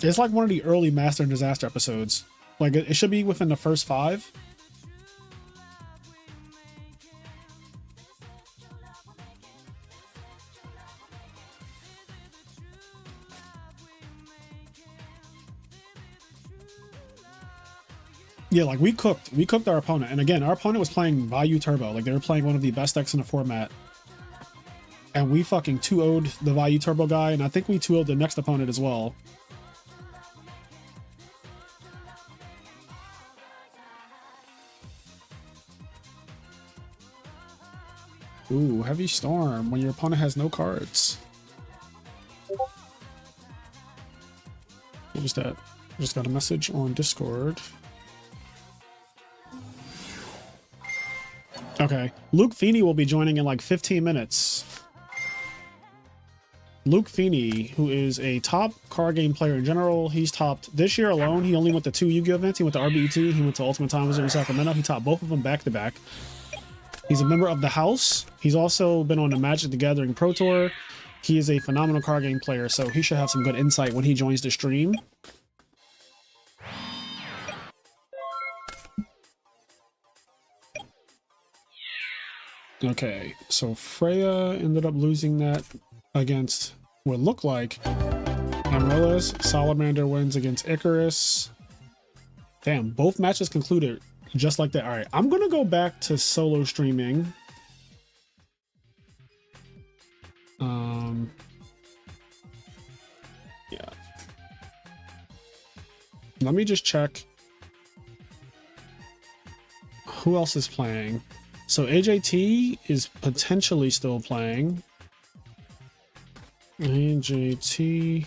It's like one of the early Master and Disaster episodes. Like, it should be within the first 5. Yeah, like we cooked our opponent. And again, our opponent was playing Vayu Turbo. Like, they were playing one of the best decks in the format. And we fucking 2-0'd the Vayu Turbo guy, and I think we 2-0'd the next opponent as well. Ooh, Heavy Storm when your opponent has no cards. What was that? Just got a message on Discord. Okay, Luke Feeney will be joining in like 15 minutes. Luke Feeney, who is a top card game player in general. He's topped this year alone. He only went to 2 Yu-Gi-Oh events. He went to RBET. He went to Ultimate Time Wizard in Sacramento. He topped both of them back to back. He's a member of the house. He's also been on the Magic the Gathering Pro Tour. He is a phenomenal card game player, so he should have some good insight when he joins the stream. Okay, so Freya ended up losing that against what looked like Amaryllis. Salamander wins against Icarus. Damn, both matches concluded just like that. All right, I'm gonna go back to solo streaming. Yeah. Let me just check who else is playing. So AJT is potentially still playing. AJT.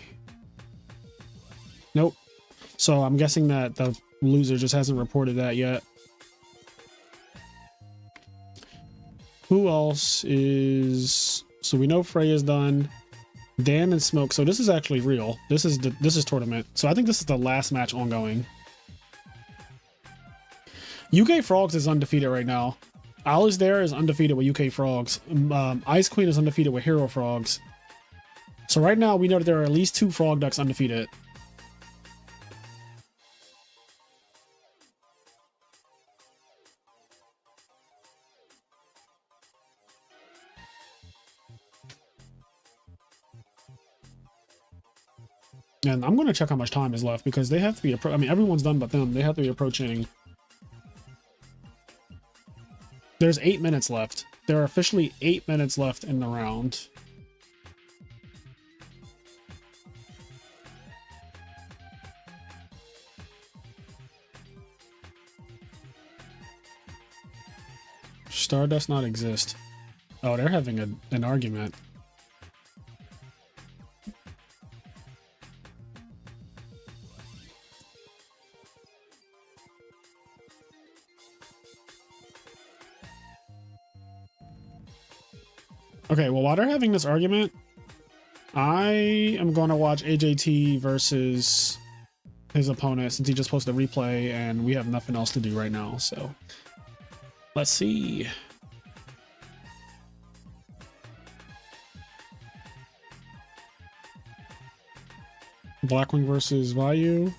Nope. So I'm guessing that the loser just hasn't reported that yet. Who else is... So we know Freya's done. Dan and Smoke. So this is actually real. This is tournament. So I think this is the last match ongoing. UK Frogs is undefeated right now. Alice there is undefeated with UK Frogs. Ice Queen is undefeated with Hero Frogs. So right now we know that there are at least 2 Frog decks undefeated. And I'm going to check how much time is left because they have to be, I mean, everyone's done but them. They have to be approaching. There's 8 minutes left. There are officially 8 minutes left in the round. Stardust not exist. Oh, they're having an argument. Okay, well, while they're having this argument, I am going to watch AJT versus his opponent since he just posted a replay and we have nothing else to do right now. So let's see. Blackwing versus Vayu.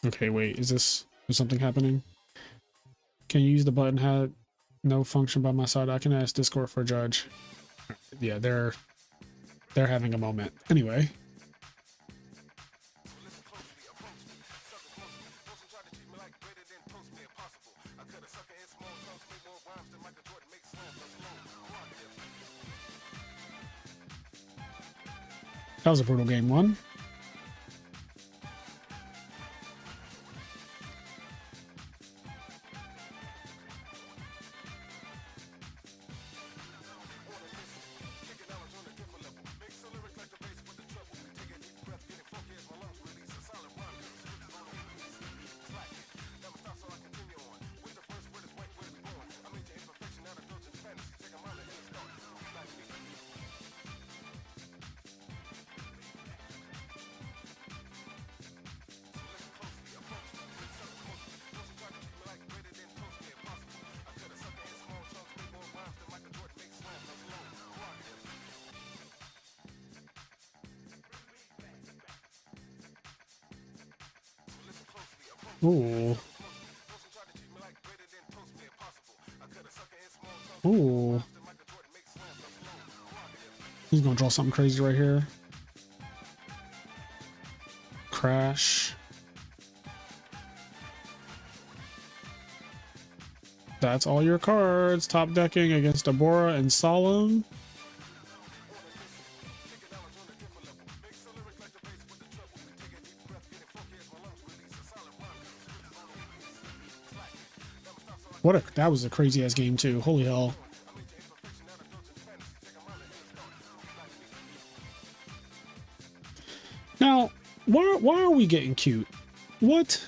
Okay, wait, is something happening? Can you use the button? Had no function by my side. I can ask Discord for a judge. Yeah, they're having a moment. Anyway. That was a brutal game one. Ooh. Ooh. He's gonna draw something crazy right here. Crash. That's all your cards. Top decking against Abora and Solemn. That was a crazy ass game too. Holy hell. Now, why are we getting cute? What?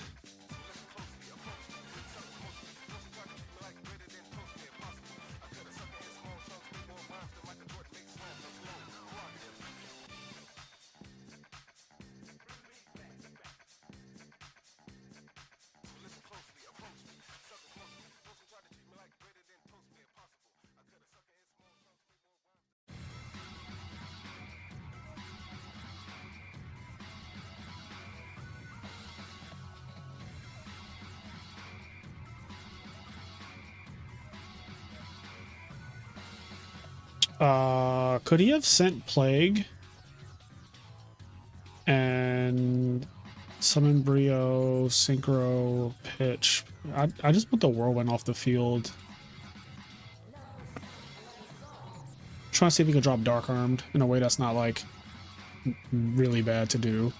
Could he have sent Plague and summon Brio, Synchro, Pitch? I just put the Whirlwind off the field. Trying to see if he could drop Dark Armed in a way that's not like really bad to do.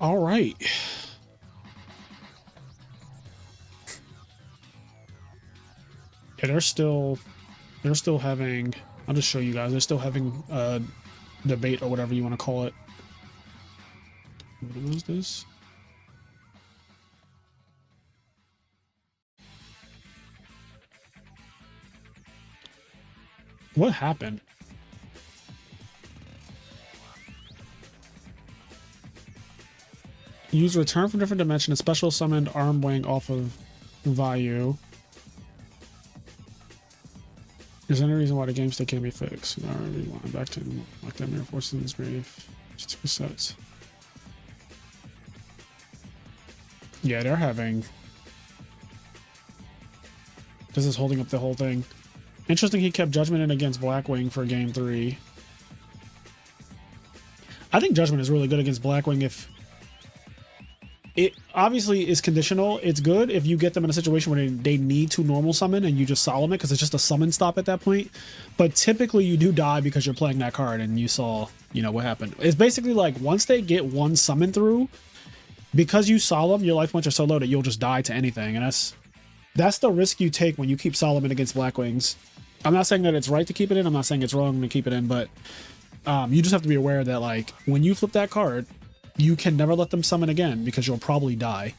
All right. Yeah, they're still having, I'll just show you guys, they're still having debate or whatever you want to call it. What is this? What happened? Use return from different dimension, a special summoned arm wing off of Vayu. Is there any reason why the game still can't be fixed? I already want back to like that mirror forces in his grave. Just 2 sets. Yeah, they're having. This is holding up the whole thing. Interesting he kept Judgment in against Blackwing for game 3. I think Judgment is really good against Blackwing if it obviously is conditional. It's good if you get them in a situation where they need to normal summon and you just solemn it because it's just a summon stop at that point. But typically you do die because you're playing that card and you saw, you know, what happened. It's basically like once they get one summon through, because you solemn, your life points are so low that you'll just die to anything. And that's the risk you take when you keep Solomon against Blackwings. I'm not saying that it's right to keep it in. I'm not saying it's wrong to keep it in, but you just have to be aware that like when you flip that card, you can never let them summon again because you'll probably die.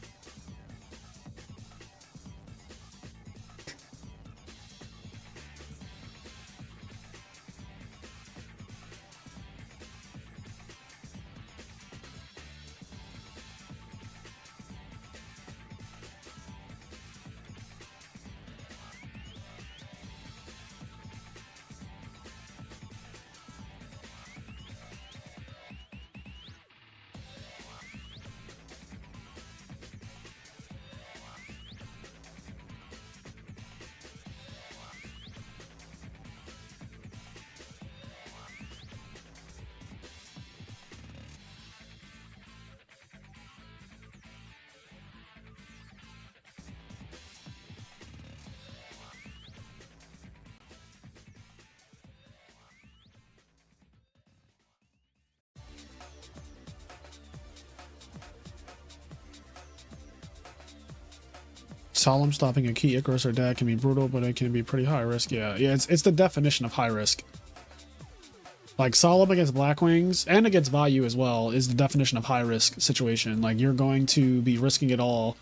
Solemn stopping a key Icarus or Dad can be brutal, but it can be pretty high risk. Yeah, it's the definition of high risk. Like Solemn against Blackwings and against Vayu as well is the definition of high risk situation. Like you're going to be risking it all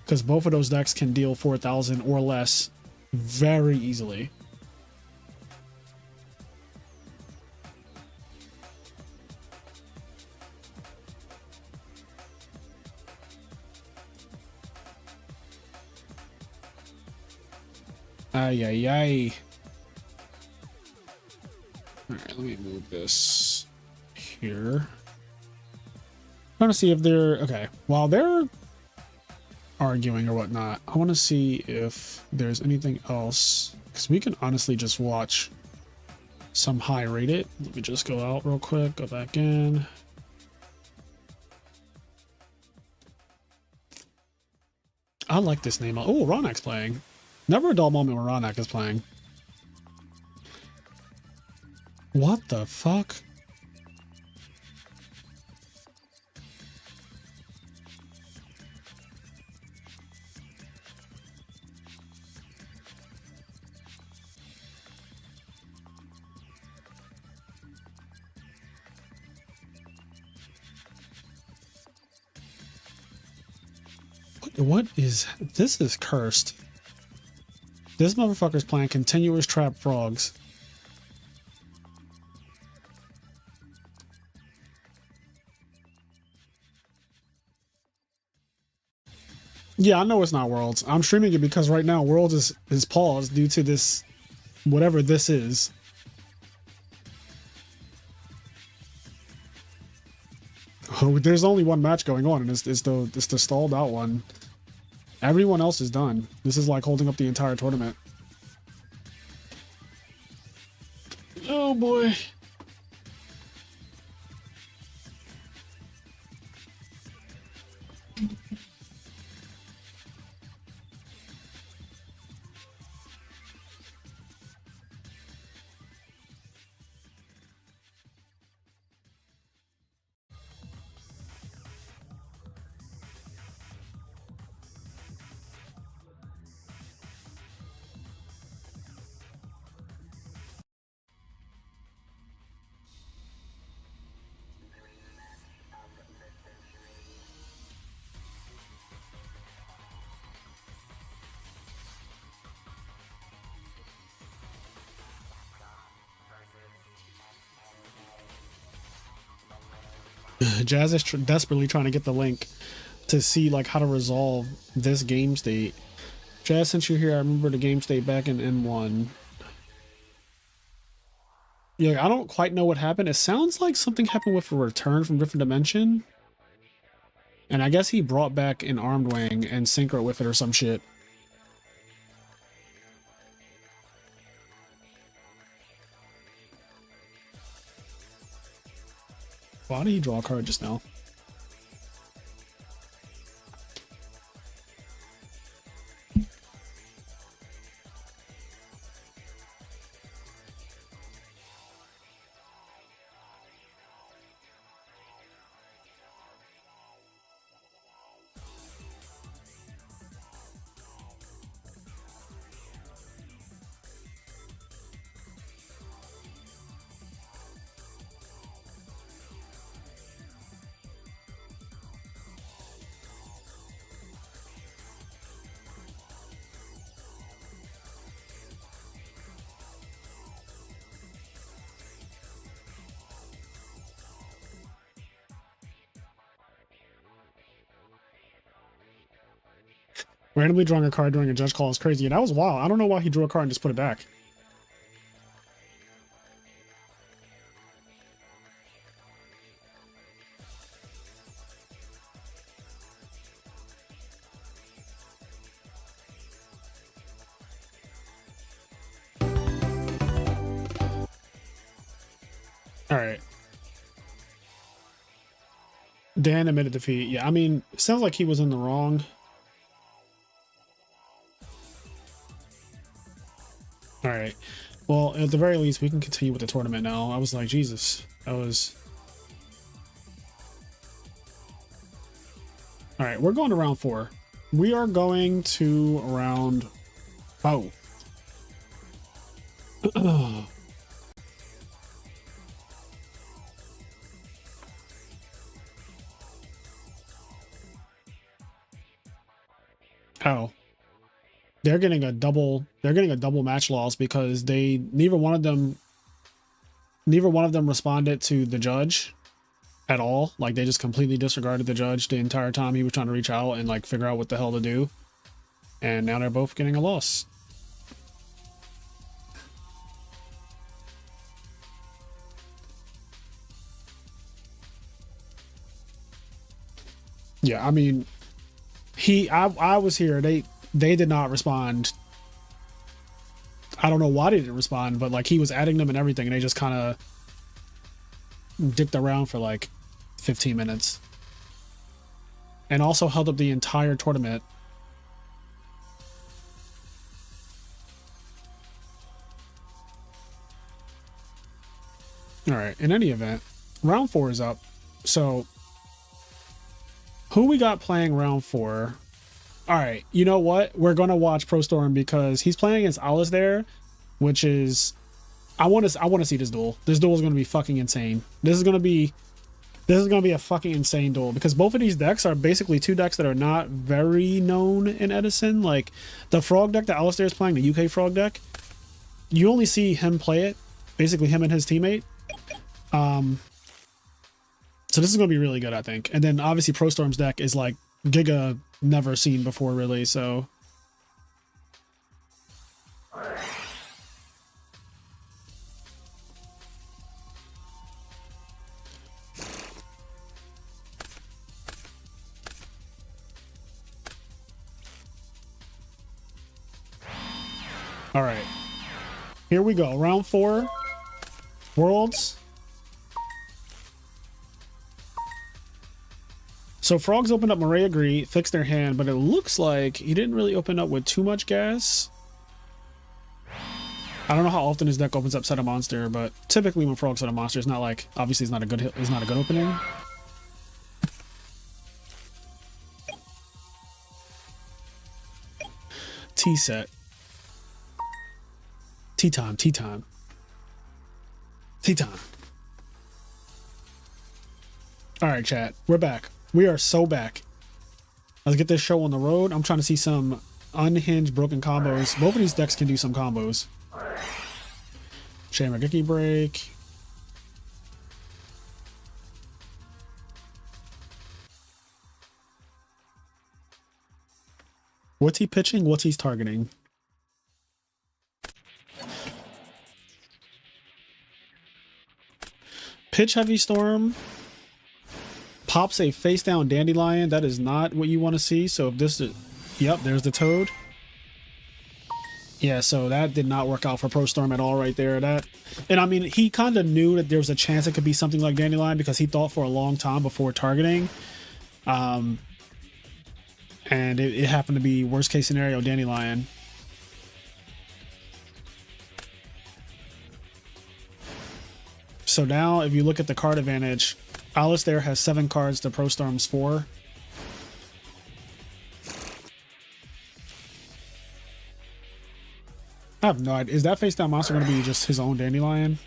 because both of those decks can deal 4,000 or less very easily. Ay, ay, ay. Alright, let me move this here. Trying to see if they're... Okay, while they're arguing or whatnot, I want to see if there's anything else. Because we can honestly just watch some high rated. Let me just go out real quick, go back in. I like this name. Oh, Ronak's playing. Never a dull moment when Ronak is playing. What the fuck? What is... This is cursed. This motherfucker's playing continuous trap frogs. Yeah, I know it's not Worlds. I'm streaming it because right now Worlds is paused due to this, whatever this is. Oh, there's only one match going on, and it's the stalled out one. Everyone else is done. This is like holding up the entire tournament. Oh boy. Jazz is desperately trying to get the link to see like how to resolve this game state. Jazz, since you're here, I remember the game state back in N1. Yeah, I don't quite know what happened. It sounds like something happened with a return from different dimension. And I guess he brought back an armed wing and synchro with it or some shit. Why did he draw a card just now? Randomly drawing a card during a judge call is crazy. And that was wild. I don't know why he drew a card and just put it back. All right. Dan admitted defeat. Yeah, I mean, it sounds like he was in the wrong. All right. Well, at the very least, we can continue with the tournament now. I was like, Jesus, that was... All right, we're going to round 4. We are going to round... Oh. Oh. They're getting a double match loss because neither one of them responded to the judge at all. Like they just completely disregarded the judge the entire time he was trying to reach out and like figure out what the hell to do. And now they're both getting a loss. Yeah, I mean, I was here. They did not respond. I don't know why they didn't respond, but like he was adding them and everything, and they just kind of dicked around for like 15 minutes. And also held up the entire tournament. All right, in any event, round 4 is up. So who we got playing round 4? All right, you know what? We're gonna watch Pro Storm because he's playing against Alice there, which is I want to see this duel. This duel is gonna be fucking insane. This is gonna be a fucking insane duel because both of these decks are basically 2 decks that are not very known in Edison. Like the Frog deck that Alistair is playing, the UK Frog deck, you only see him play it, basically him and his teammate. So this is gonna be really good, I think. And then obviously Pro Storm's deck is like Giga never seen before, really. So All right. Here we go. Round 4. Worlds. So Frogs opened up Maria Agree, fixed their hand, but it looks like he didn't really open up with too much gas. I don't know how often his deck opens up Set a Monster, but typically when Frogs set a monster, it's not like, obviously it's not a good opening. T set. Tea time, tea time. Tea time. All right, chat. We're back. We are so back. Let's get this show on the road. I'm trying to see some unhinged broken combos. Both of these decks can do some combos. Chain Regeki Break. What's he pitching? What's he targeting? Pitch Heavy Storm. Pops a face down Dandelion. That is not what you want to see. So if this is, yep, there's the Toad. Yeah, so that did not work out for Pro Storm at all right there. And I mean, he kind of knew that there was a chance it could be something like Dandelion because he thought for a long time before targeting. And it happened to be worst case scenario Dandelion. So now if you look at the card advantage, Alistair has 7 cards to Pro Storm's 4. I have no idea. Is that face down monster going to be just his own Dandelion?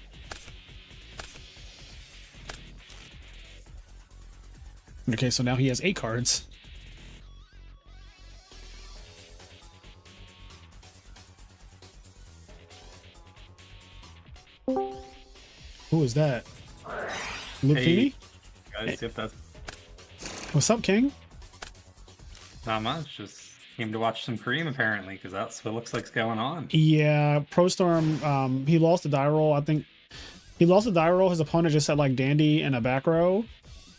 Okay, so now he has 8 cards. Who is that? Luke Feeney? Guys, yep, that's What's up, King? not much. Just came to watch some Cream apparently, because that's what looks like's going on. Yeah, Pro Storm, he lost the die roll. I think he lost the die roll. His opponent just set like Dandy in a back row,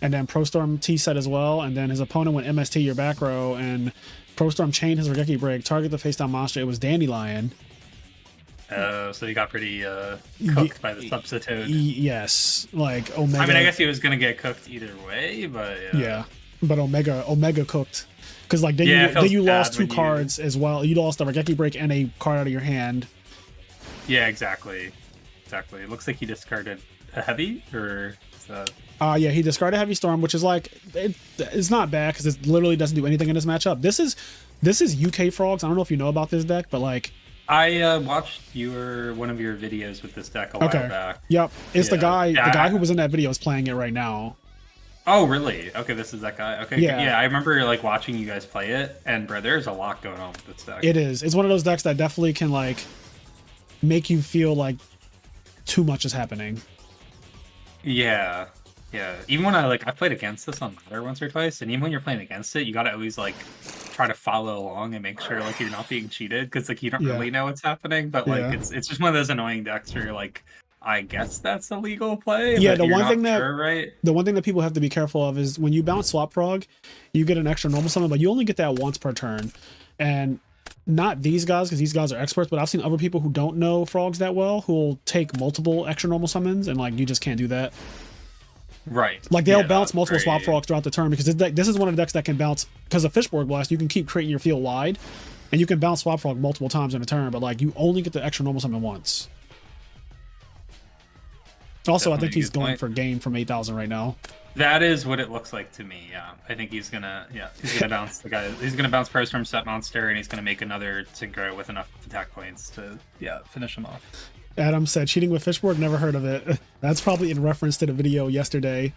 and then Pro Storm T set as well, and then his opponent went MST your back row, and Pro Storm chained his Regeki Break, target the face down monster. It was Dandelion. So he got pretty cooked by the substitute. Yes, like Omega. I mean, I guess he was gonna get cooked either way, but yeah, but Omega cooked because like then you lost 2 cards as well. You lost a Regeki Break and a card out of your hand. Yeah, exactly. It looks like he discarded a heavy, or is that... Yeah, he discarded Heavy Storm, which is like it's not bad because it literally doesn't do anything in this matchup. This is UK Frogs. I don't know if you know about this deck, but like. I watched one of your videos with this deck a while back. Yep, it's the guy who was in that video is playing it right now. Oh, really? Okay, this is that guy. Okay, yeah. I remember like watching you guys play it, and bro, there's a lot going on with this deck. It is. It's one of those decks that definitely can like make you feel like too much is happening. Yeah. Even when I played against this on ladder once or twice, and even when you're playing against it, you gotta always like try to follow along and make sure like you're not being cheated, because like you don't really know what's happening. But like it's just one of those annoying decks where you're like, I guess that's a legal play. Yeah, but the you're one thing not that sure, right? the one thing that people have to be careful of is when you bounce Swap Frog, you get an extra normal summon, but you only get that once per turn. And not these guys, because these guys are experts, but I've seen other people who don't know frogs that well who will take multiple extra normal summons, and like you just can't do that. Right. Like they'll bounce multiple Swap Frogs throughout the turn, because this is one of the decks that can bounce, because of Fishboard Blast, you can keep creating your field wide, and you can bounce Swap Frog multiple times in a turn, but like you only get the extra normal summon once. Also, I think he's going for game from 8,000 right now. That is what it looks like to me. Yeah, I think he's gonna bounce the guy. He's gonna bounce Pros from Set Monster, and he's gonna make another Synchro with enough attack points to finish him off. Adam said, cheating with Fishboard, never heard of it. That's probably in reference to the video yesterday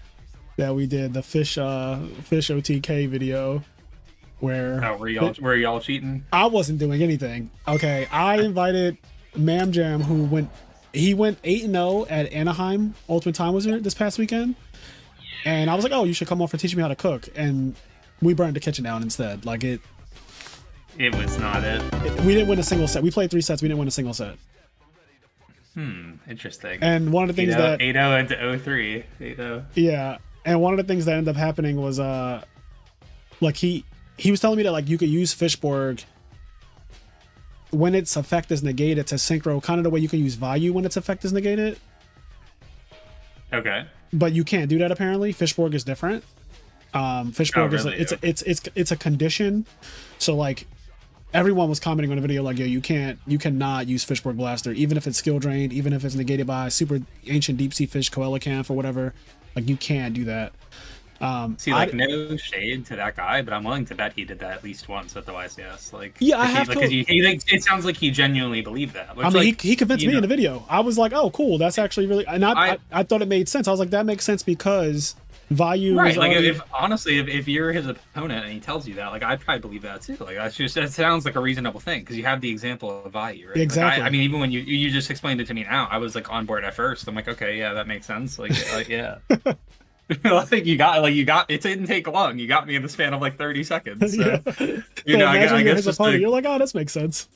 that we did, the fish OTK video, where... Oh, were y'all cheating? I wasn't doing anything. Okay, I invited Mam Jam, who went 8-0 at Anaheim Ultimate Time Wizard this past weekend. And I was like, oh, you should come on for teaching me how to cook. And we burned the kitchen down instead. Like it was not it. We didn't win a single set. We played 3 sets. We didn't win a single set. Interesting. And one of the things that 8-0 into 0-3. 8-0. Yeah. And one of the things that ended up happening was like he was telling me that like you could use Fishborg when its effect is negated to synchro, kind of the way you can use value when its effect is negated. Okay. But you can't do that apparently. Fishborg is different. Fishborg really? it's a condition. So like everyone was commenting on the video like, yo, you cannot use Fishborg Blaster, even if it's skill drained, even if it's negated by super ancient deep sea fish coelacanth or whatever. Like you can't do that. See, like, no shade to that guy, but I'm willing to bet he did that at least once at the YCS. Like, yeah, I have to. Because it sounds like he genuinely believed that. Which, I mean, like, he convinced me in the video. I was like, oh, cool. That's actually really. And I thought it made sense. I was like, that makes sense because value. Right. Is like, already... if you're his opponent and he tells you that, like, I'd probably believe that too. Like, that sounds like a reasonable thing because you have the example of value, right? Exactly. Like, I mean, even when you just explained it to me now, I was like on board at first. I'm like, okay, yeah, that makes sense. Like yeah. I think you got it didn't take long. You got me in the span of like 30 seconds. So, yeah. You know, I guess just opponent, you're like, oh, this makes sense.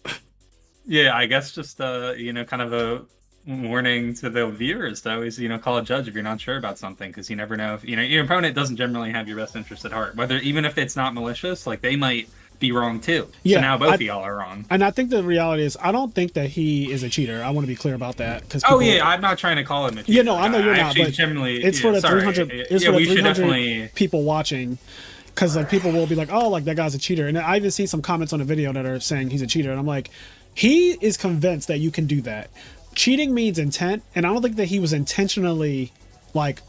Yeah, I guess just kind of a warning to the viewers to always call a judge if you're not sure about something, because you never know if your opponent doesn't generally have your best interest at heart. Whether even if it's not malicious, like they might be wrong too. Yeah, so now both of y'all are wrong. And I think the reality is, I don't think that he is a cheater. I want to be clear about that. Because I'm not trying to call him a cheater. Yeah, no, I know you're not. But generally, it's for the 300. It's for the 300 people watching. Because like people will be like, oh, like that guy's a cheater. And I even see some comments on the video that are saying he's a cheater, and I'm like, he is convinced that you can do that. Cheating means intent, and I don't think that he was intentionally like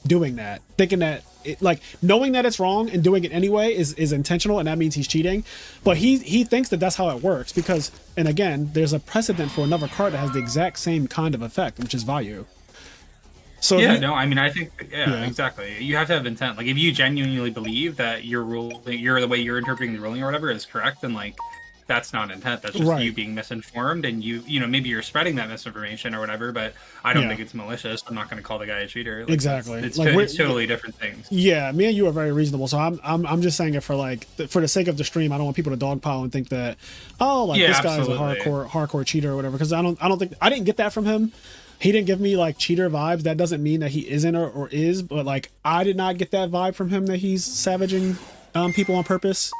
doing that, thinking that like knowing that it's wrong and doing it anyway is intentional, and that means he's cheating. But he thinks that that's how it works because, and again, there's a precedent for another card that has the exact same kind of effect, which is value. So I think exactly. You have to have intent. Like if you genuinely believe that the way you're interpreting the ruling or whatever is correct, then like that's not intent. That's just you being misinformed, and maybe you're spreading that misinformation or whatever. But I don't think it's malicious. I'm not going to call the guy a cheater. Like, exactly. It's totally different things. Yeah, me and you are very reasonable. So I'm just saying it for for the sake of the stream. I don't want people to dogpile and think that this guy's a hardcore cheater or whatever. Because I didn't get that from him. He didn't give me like cheater vibes. That doesn't mean that he isn't or is, but like I did not get that vibe from him that he's savaging people on purpose.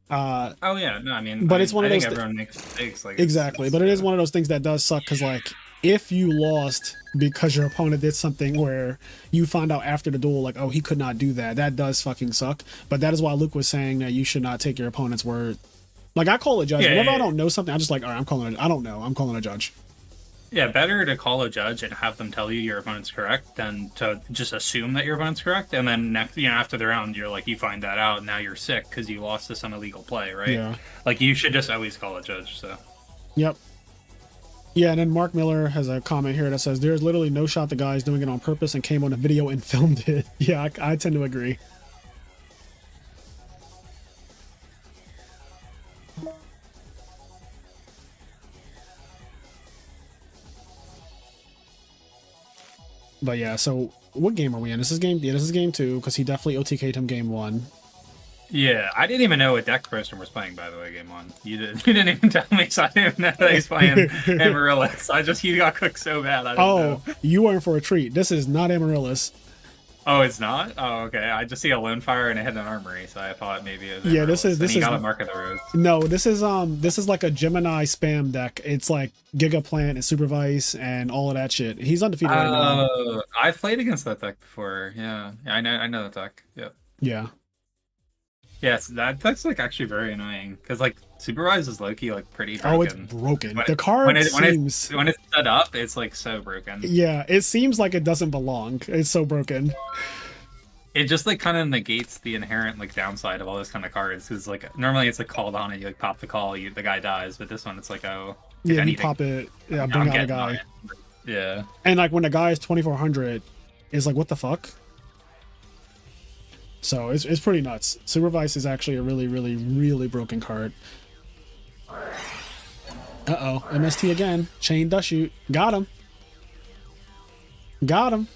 But it's one of those. Everyone makes mistakes. Like exactly, but it is one of those things that does suck because like if you lost because your opponent did something where you find out after the duel like, oh, he could not do that. That does fucking suck. But that is why Luke was saying that you should not take your opponent's word. Like I call a judge whenever I don't know something. I'm just like, all right, I don't know. I'm calling a judge. Yeah, better to call a judge and have them tell you your opponent's correct than to just assume that your opponent's correct, and then after the round you're like, you find that out and now you're sick because you lost to some illegal play, right? Yeah. Like you should just always call a judge. So. Yep. Yeah, and then Mark Miller has a comment here that says there's literally no shot the guy's doing it on purpose and came on a video and filmed it. Yeah, I tend to agree. But yeah, so what game are we in? This is game 2 because he definitely OTK'd him game 1. Yeah, I didn't even know what deck person was playing, by the way, game 1. You didn't even tell me, so I didn't know that he's playing Amaryllis. He got cooked so bad. I didn't know. You were in for a treat. This is not Amaryllis. Oh, it's not? Oh, okay. I just see a Lone Fire and a Hidden Armory, so I thought maybe it was yeah, this is got a Mark of the Rose. No, this is like a Gemini spam deck. It's like Giga Plant and Supervise and all of that shit. He's undefeated right now. I've played against that deck before. Yeah, I know that deck. Yep. Yeah. Yes, that deck's like actually very annoying because like Supervise is low-key like pretty broken. Oh, it's broken. The card seems when it's set up, it's like so broken. Yeah, it seems like it doesn't belong. It's so broken. It just like kind of negates the inherent like downside of all this kind of cards. Because like normally it's like called on and you like pop the call, the guy dies. But this one it's like, oh yeah, you pop it, yeah, bring out a guy. Yeah, and like when the guy is 2400, it's like what the fuck. So it's pretty nuts. Supervise is actually a really, really, really broken card. Uh-oh, MST again. Chain dust shoot. Got him. Got him.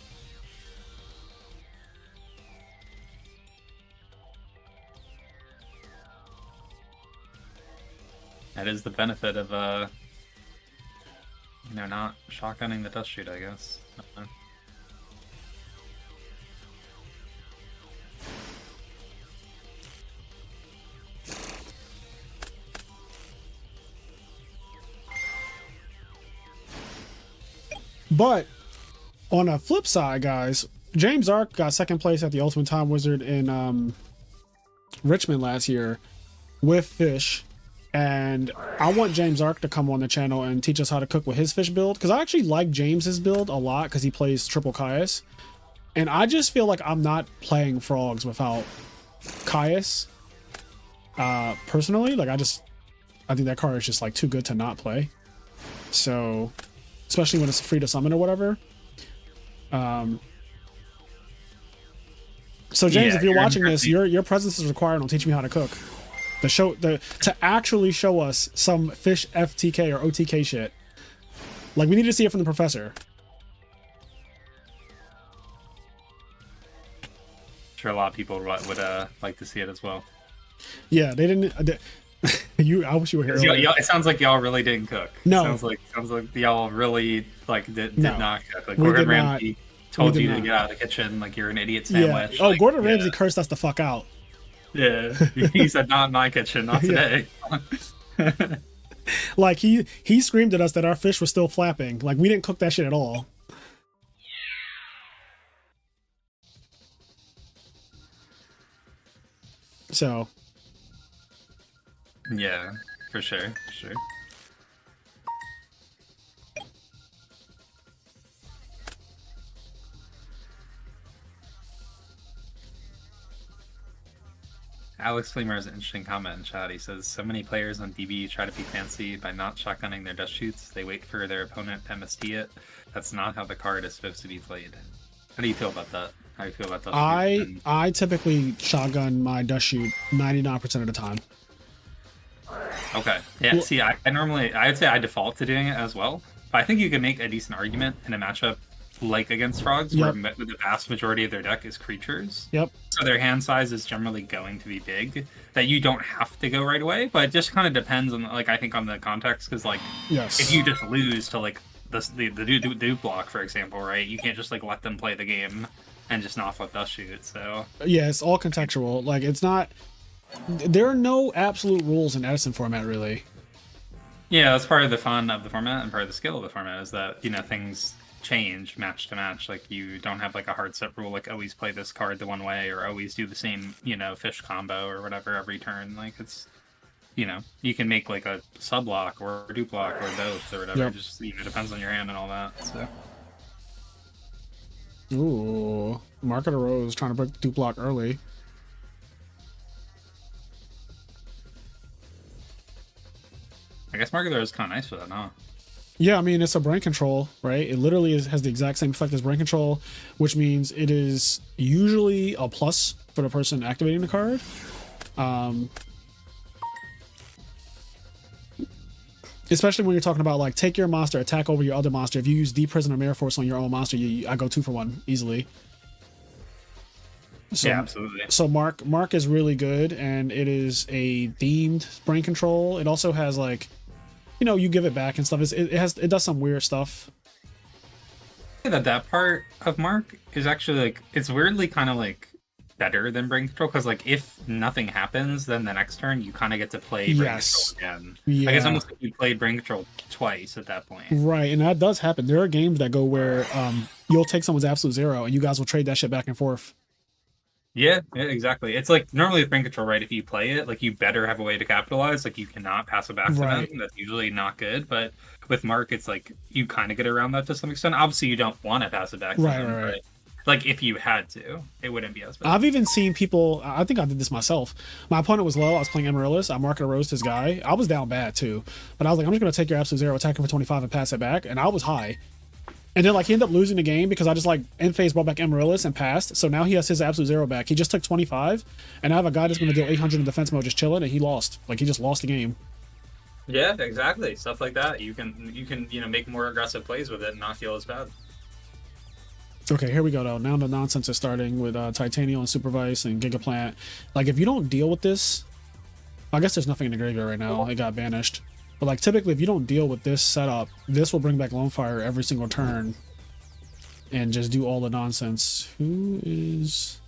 That is the benefit of not shotgunning the dust shoot, I guess. But on a flip side, guys, James Ark got second place at the Ultimate Time Wizard in Richmond last year with fish. And I want James Ark to come on the channel and teach us how to cook with his fish build, because I actually like James's build a lot because he plays triple Caius. And I just feel like I'm not playing frogs without Caius. Personally, like I think that card is just like too good to not play. So, especially when it's free to summon or whatever. So James, if you're watching this, your presence is required on teaching me how to cook. To actually show us some fish FTK or OTK shit. Like we need to see it from the professor. Sure, a lot of people would like to see it as well. Yeah, they didn't. I wish you were here. It sounds like y'all really didn't cook. No, sounds like y'all really did not cook. Like we Gordon did Ramsay told We you did to not. get out of the kitchen, like you're an idiot sandwich. Yeah. Oh, like, Gordon Ramsay cursed us the fuck out. Yeah, he said, "Not in my kitchen, not today." Like he screamed at us that our fish was still flapping. Like we didn't cook that shit at all. So. Yeah, for sure. Alex Fleemer has an interesting comment in chat. He says, so many players on DB try to be fancy by not shotgunning their dust shoots. They wait for their opponent to MST it. That's not how the card is supposed to be played. How do you feel about that? How do you feel about dust shoots? I typically shotgun my dust shoot 99% of the time. Okay. Yeah, well, see, I would say I default to doing it as well. But I think you can make a decent argument in a matchup like against frogs, where the vast majority of their deck is creatures. Yep. So their hand size is generally going to be big, that you don't have to go right away, but it just kind of depends on, like, I think on the context, because, like, if you just lose to, like, the dupe block, for example, right, you can't just, like, let them play the game and just not let dust shoot, so... Yeah, it's all contextual. Like, it's not... There are no absolute rules in Edison format, really. Yeah, that's part of the fun of the format, and part of the skill of the format is that, you know, things change match to match. Like, you don't have like a hard set rule, like always play this card the one way, or always do the same, you know, fish combo or whatever every turn. Like, it's, you know, you can make like a sub block or a dupe block or both or whatever. It just, you know, depends on your hand and all that. So. Ooh, Mark of the Rose trying to break the dupe block early. I guess Mark of the Rose is kind of nice for that, huh? Yeah, I mean, it's a brain control, right? It literally has the exact same effect as brain control, which means it is usually a plus for the person activating the card. Especially when you're talking about, like, take your monster, attack over your other monster. If you use Deep Prison or Mirror Force on your own monster, I go 2 for 1 easily. So, yeah, absolutely. So Mark is really good, and it is a themed brain control. It also has, like, you know, you give it back and stuff. It does some weird stuff. That part of Mark is actually, like, it's weirdly kind of like better than brain control, because, like, if nothing happens, then the next turn you kind of get to play brain control again. Yeah. Like, it's almost like you played brain control twice at that point. Right, and that does happen. There are games that go where you'll take someone's absolute zero and you guys will trade that shit back and forth. Yeah, exactly. It's like normally with brain control, right? If you play it, like, you better have a way to capitalize. Like, you cannot pass it back to them. That's usually not good. But with Mark, it's like you kind of get around that to some extent. Obviously, you don't want to pass it back to them. Right. But, like, if you had to, it wouldn't be as bad. I've even seen people. I think I did this myself. My opponent was low. I was playing Amaryllis. I Mark of the Rose his guy. I was down bad too, but I was like, I'm just gonna take your absolute zero, attack him for 25, and pass it back. And I was high. And then, like, he ended up losing the game because I just, like, end phase brought back Amaryllis and passed. So now he has his absolute zero back. He just took 25, and I have a guy that's going to deal 800 in defense mode just chilling, and he lost. Like, he just lost the game. Yeah, exactly. Stuff like that. You can you know, make more aggressive plays with it and not feel as bad. Okay, here we go, though. Now the nonsense is starting with Titanium and Supervise and Gigaplant. Like, if you don't deal with this, I guess there's nothing in the graveyard right now. It got banished. But, like, typically, if you don't deal with this setup, this will bring back Lonefire every single turn and just do all the nonsense. Who is...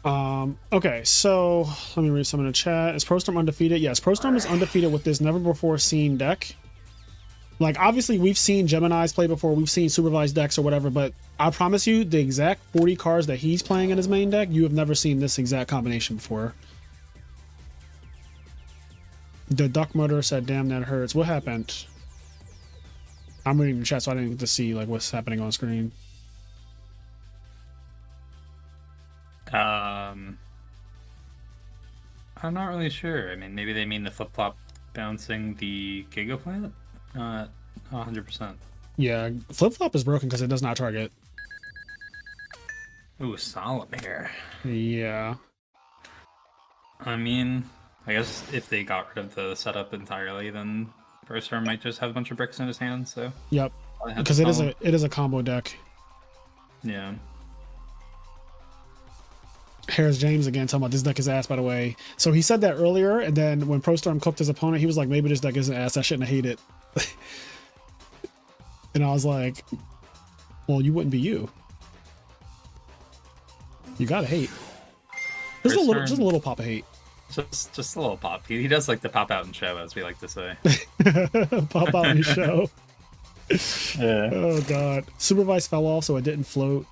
Okay, so let me read some in the chat. Is ProStorm undefeated? Yes, ProStorm is undefeated with this never before seen deck. Like, obviously, we've seen Geminis play before, we've seen supervised decks or whatever, but I promise you, the exact 40 cards that he's playing in his main deck, you have never seen this exact combination before. The Duck Murderer said, damn, that hurts. What happened? I'm reading the chat, so I didn't get to see like what's happening on screen. I'm not really sure. I mean, maybe they mean the flip-flop bouncing the Giga Plant? Not 100%. Yeah, flip-flop is broken because it does not target. Ooh, solemn here. Yeah. I mean, I guess if they got rid of the setup entirely, then ProStorm might just have a bunch of bricks in his hand, so... Yep. Because it is a combo deck. Yeah. Harris James again talking about this deck is ass, by the way. So he said that earlier, and then when ProStorm cooked his opponent, he was like, maybe this deck isn't ass. I shouldn't hate it. And I was like, well, you wouldn't be you. You gotta hate. Just a little pop of hate. Just a little pop. He does like to pop out and show, as we like to say. Pop out and show. Yeah. Oh god. Supervised fell off, so it didn't float.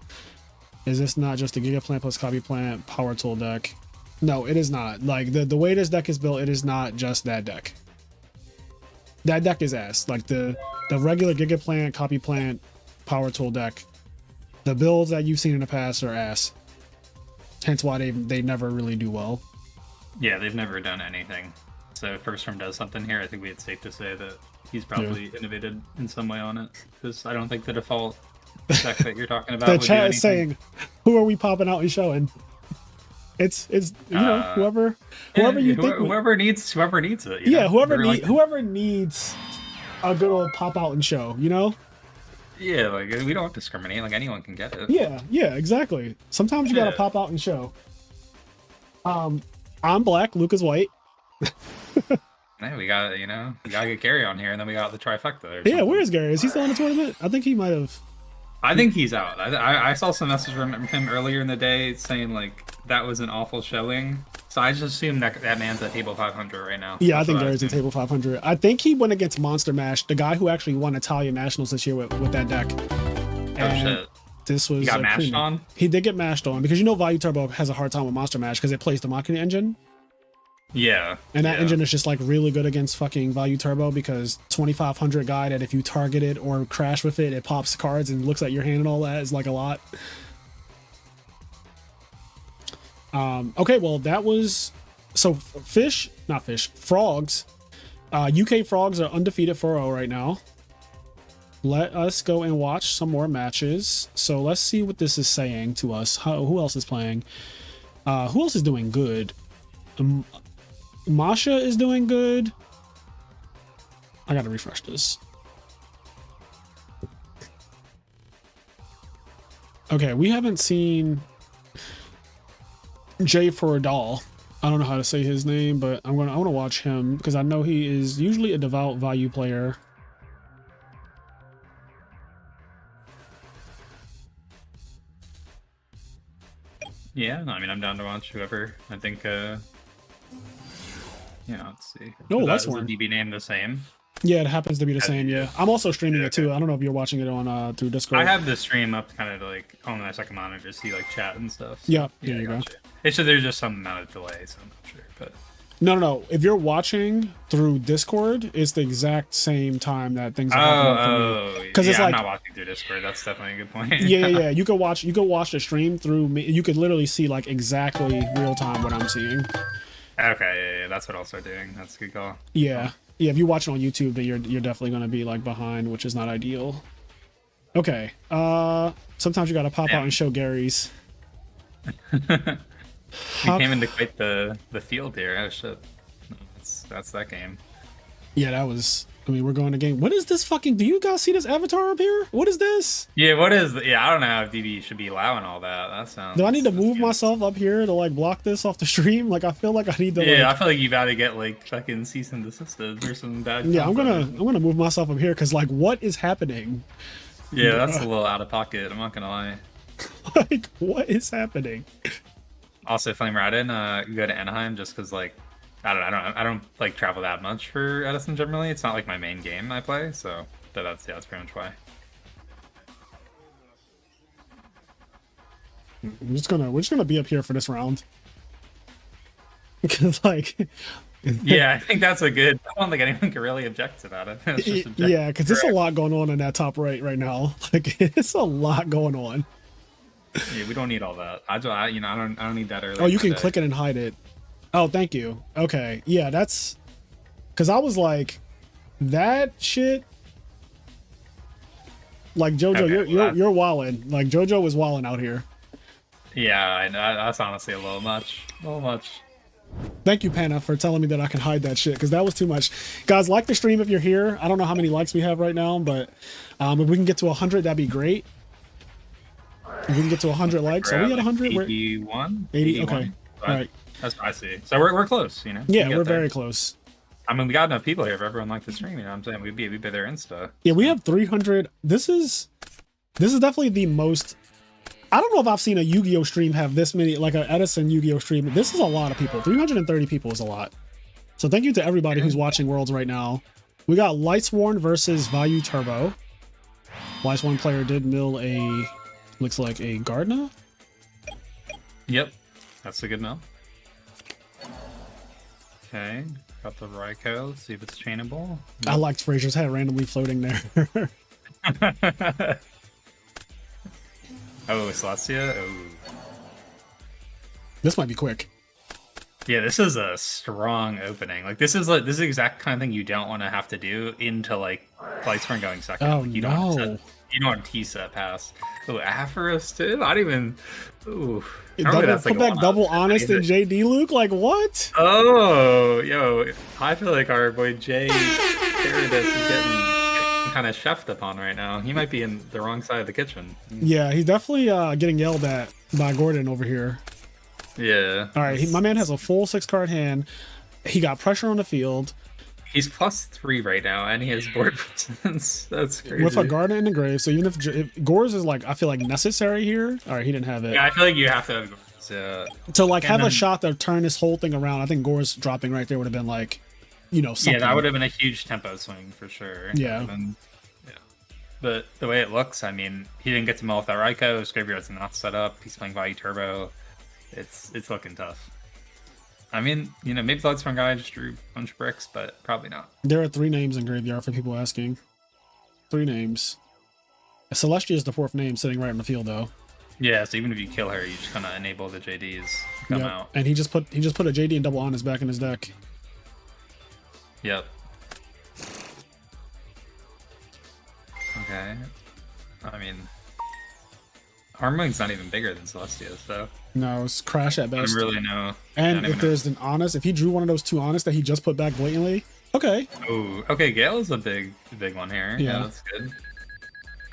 Is this not just a Giga Plant plus Copy Plant Power Tool deck? No, it is not. Like the way this deck is built, it is not just that deck. That deck is ass. Like the regular Giga Plant, Copy Plant, Power Tool deck. The builds that you've seen in the past are ass. Hence why they never really do well. Yeah, they've never done anything. So if ProStorm does something here, I think it's safe to say that he's probably innovated in some way on it. Because I don't think the default deck that you're talking about. The chat is saying, "Who are we popping out and showing?" It's you know, whoever you think whoever needs it. Yeah, whoever needs a good old pop out and show. You know. Yeah, like we don't discriminate. Like anyone can get it. Yeah, exactly. Sometimes you gotta pop out and show. I'm black. Luke is white. Yeah, we gotta get Gary on here, and then we got the trifecta. Yeah, where's Gary? Is he still in the tournament? I think he might have. I think he's out. I saw some message from him earlier in the day saying like that was an awful showing. So I just assume that man's at table 500 right now. Yeah, I think Gary's at table 500. I think he went against Monster Mash, the guy who actually won Italian Nationals this year with that deck. Oh shit. This was he got mashed on? He did get mashed on because you know Value Turbo has a hard time with Monster Mash because it plays the Machina engine. Yeah. And that engine is just like really good against fucking Value Turbo because 2500 guy that if you target it or crash with it, it pops cards and looks at your hand and all that is like a lot. Okay, well that was so frogs. UK frogs are undefeated 4-0 right now. Let us go and watch some more matches. So let's see what this is saying to us. Who else is playing? Who else is doing good? Masha is doing good. I gotta refresh this. Okay, we haven't seen Jay for a doll. I don't know how to say his name, but I want to watch him because I know he is usually a devout value player. Yeah, no, I mean I'm down to watch whoever. I think yeah, let's see. No, that's the DB name the same. Yeah, it happens to be the same. Yeah, I'm also streaming it too. I don't know if you're watching it on through Discord. I have the stream up kind of like on my second monitor to see like chat and stuff. So, yeah, there you go. It's just there's just some amount of delay, so I'm not sure. But no. If you're watching through Discord, it's the exact same time that things are happening. Because it's like I'm not watching through Discord. That's definitely a good point. yeah. You could watch the stream through me. You could literally see like exactly real time what I'm seeing. Okay, yeah, that's what I'll start doing. That's a good call. Yeah. Yeah, if you watch it on YouTube, then you're definitely going to be like behind, which is not ideal. Okay. Sometimes you got to pop out and show Gary's. We came into quite the field here. Oh shit. That's that game. Yeah, that was. I mean, we're going to game. What is this fucking? Do you guys see this avatar up here? What is this? Yeah, what is? I don't know if DB should be allowing all that. That sounds. Do I need to move myself up here to like block this off the stream? Like, I feel like I need to. Yeah, I feel like you got to get like fucking cease and desisted or some bad. Yeah, I'm gonna move myself up here because like, what is happening? Yeah, that's a little out of pocket. I'm not gonna lie. Like, what is happening? Also, Flame Radin, go to Anaheim just because, like, I don't like travel that much for Edison generally. It's not like my main game I play, so that's pretty much why. we're just gonna be up here for this round. Because like Yeah, I think that's a good. I don't think anyone can really object to that. It's just yeah, because there's a lot going on in that top right now. Like it's a lot going on. Yeah, we don't need all that. I don't need that early. Oh, you can click it and hide it. Oh, thank you. Okay, yeah, that's because I was like, that shit. Like JoJo, Okay, you're wildin'. Like JoJo was wildin' out here. Yeah, I know. That's honestly a little much. A little much. Thank you, Panna, for telling me that I can hide that shit because that was too much. Guys, like the stream if you're here. I don't know how many likes we have right now, but if we can get to 100, that'd be great. If we can get to 100 likes, are we at 100? 81. 80. Okay. All right. That's what I see. So we're close. You know. Yeah, we're very close. I mean, we got enough people here. If everyone liked the stream, you know what I'm saying? We'd be their Insta. Yeah, we have 300. This is definitely the most. I don't know if I've seen a Yu-Gi-Oh stream have this many, like an Edison Yu-Gi-Oh stream. This is a lot of people. 330 people is a lot. So thank you to everybody who's watching Worlds right now. We got Lightsworn versus Vayu Turbo. Lightsworn player did mill a, looks like a Gardna. Yep, that's a good mill. Okay, got the Raikou. See if it's chainable. I liked Fraser's head randomly floating there. Oh, Celestia. Oh. This might be quick. Yeah, this is a strong opening. Like this is the exact kind of thing you don't want to have to do into like Lightsworn going second. Oh like, you no! You don't want T-set pass. Oh, Aphorus too. Not even. Ooh. Put back double honest and JD Luke. Like what? Oh, yo, I feel like our boy Jay Paradis is getting kind of chefed upon right now. He might be in the wrong side of the kitchen. Yeah, he's definitely getting yelled at by Gordon over here. Yeah. All right, my man has a full 6-card hand. He got pressure on the field. He's +3 right now, and he has board presence. That's crazy. With a Garden in the grave, so even if Gores is like, I feel like necessary here. All right, he didn't have it. Yeah, I feel like you have to have Gores. Yeah. To like have a shot to turn this whole thing around. I think Gores dropping right there would have been like, you know, something. Yeah, that would have been a huge tempo swing for sure. Yeah. Yeah. But the way it looks, I mean, he didn't get to mill with that Raikou. His graveyard's not set up. He's playing Vayu Turbo. It's looking tough. I mean, you know, maybe the Lightsworn guy just drew a bunch of bricks, but probably not. There are 3 names in graveyard for people asking. 3 names. Celestia is the 4th name sitting right on the field though. Yeah, so even if you kill her, you just kind of enable the JDs to come out. And he just put a JD and double honest back in his deck. Yep. Okay. I mean, Armwing's not even bigger than Celestia, so. No, it's crash at best. I don't really know. And if there's an honest, if he drew one of those 2 honest that he just put back blatantly, okay. Oh, okay. Gale is a big one here. Yeah, that's good.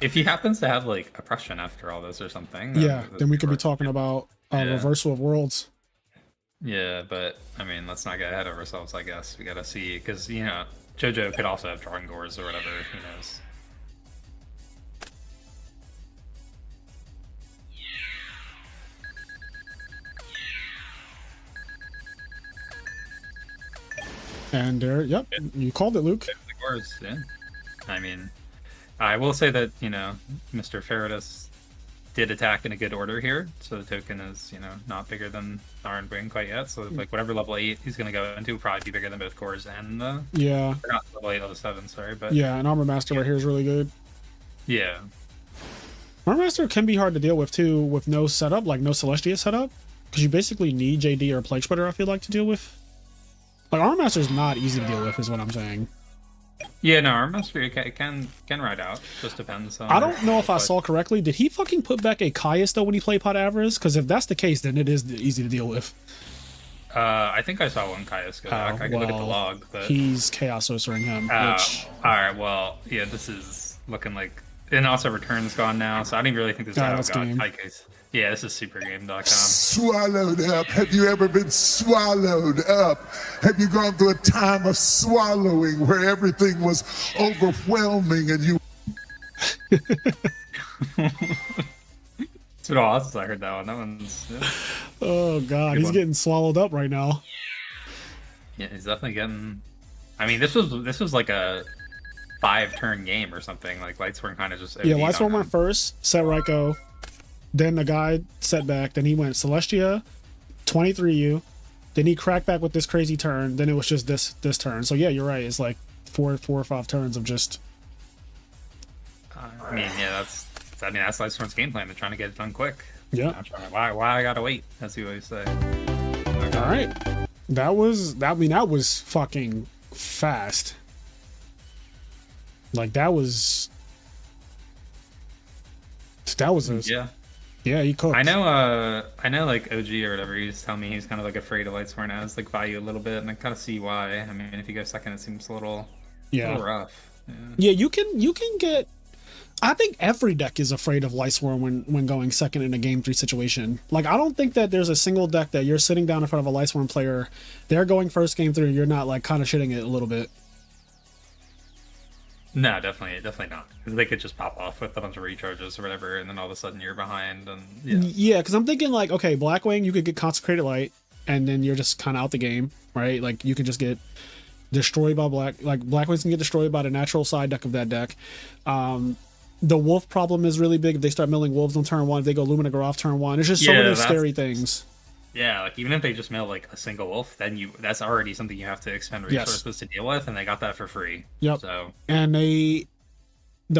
If he happens to have like oppression after all this or something, then we could be talking about reversal of worlds. Yeah, but I mean, let's not get ahead of ourselves. I guess we gotta see because you know JoJo could also have drawing Gores or whatever. Who knows? And there, yep, you called it, Luke. Gores, yeah. I mean, I will say that, you know, Mr. Faradis did attack in a good order here, so the token is, you know, not bigger than Iron Wing quite yet, so like whatever level 8 he's going to go into will probably be bigger than both Gores and yeah. Or not level 8, level 7, sorry, but... Yeah, and Armor Master right here is really good. Yeah. Armor Master can be hard to deal with, too, with no setup, like no Celestia setup, because you basically need JD or Plague Spreader, I feel like, to deal with. Like, Armor Master is not easy to deal with, is what I'm saying. Yeah, no, Armor Master can ride out. Just depends on... I don't know if I saw correctly. Did he fucking put back a Caius, though, when he played Pot Avarice? Because if that's the case, then it is easy to deal with. I think I saw one Caius go back. I can look at the log, but... He's Chaos Sorcering him, which... Alright, well, yeah, this is looking like... And also Return's gone now, so I don't really think this is Caius. Yeah, this is supergame.com. Swallowed up. Have you ever been swallowed up? Have you gone through a time of swallowing where everything was overwhelming and you... It's been a while since I heard that one. That one's Oh god, Good he's one. getting swallowed up right now. yeah, he's definitely getting. I mean, this was like a 5-turn game or something. Like Lightsworn kind of just Yeah, OD'd on Lightsworn went him. first, set Raikou, then the guy set back, then he went Celestia, 23U, then he cracked back with this crazy turn, then it was just this turn. So yeah, you're right. It's like four or five turns of just I mean, yeah, that's Lightsworn's game plan. They're trying to get it done quick. yeah. I'm trying, why I gotta wait? As you always say. All right, that was fucking fast. Like that was a Yeah, he cooked. I know, like OG or whatever. He's telling me he's kind of like afraid of Lightsworn as like value a little bit, and I kind of see why. I mean, if you go second, it seems a little rough. Yeah, you can get. I think every deck is afraid of Lightsworn when going second in a game 3 situation. Like, I don't think that there's a single deck that you're sitting down in front of a Lightsworn player, they're going first game 3, and you're not like kind of shitting it a little bit. No, definitely not. Because they could just pop off with a bunch of recharges or whatever, and then all of a sudden you're behind. And Yeah, because I'm thinking like, okay, Blackwing, you could get Consecrated Light, and then you're just kind of out the game, right? Like, you could just get destroyed by Blackwings can get destroyed by the natural side deck of that deck. The wolf problem is really big. If they start milling wolves on turn 1, if they go Lumina off turn 1, it's just so many scary things. Yeah, like even if they just mill like a single wolf, then that's already something you have to expend resources to deal with, and they got that for free. Yep. So and the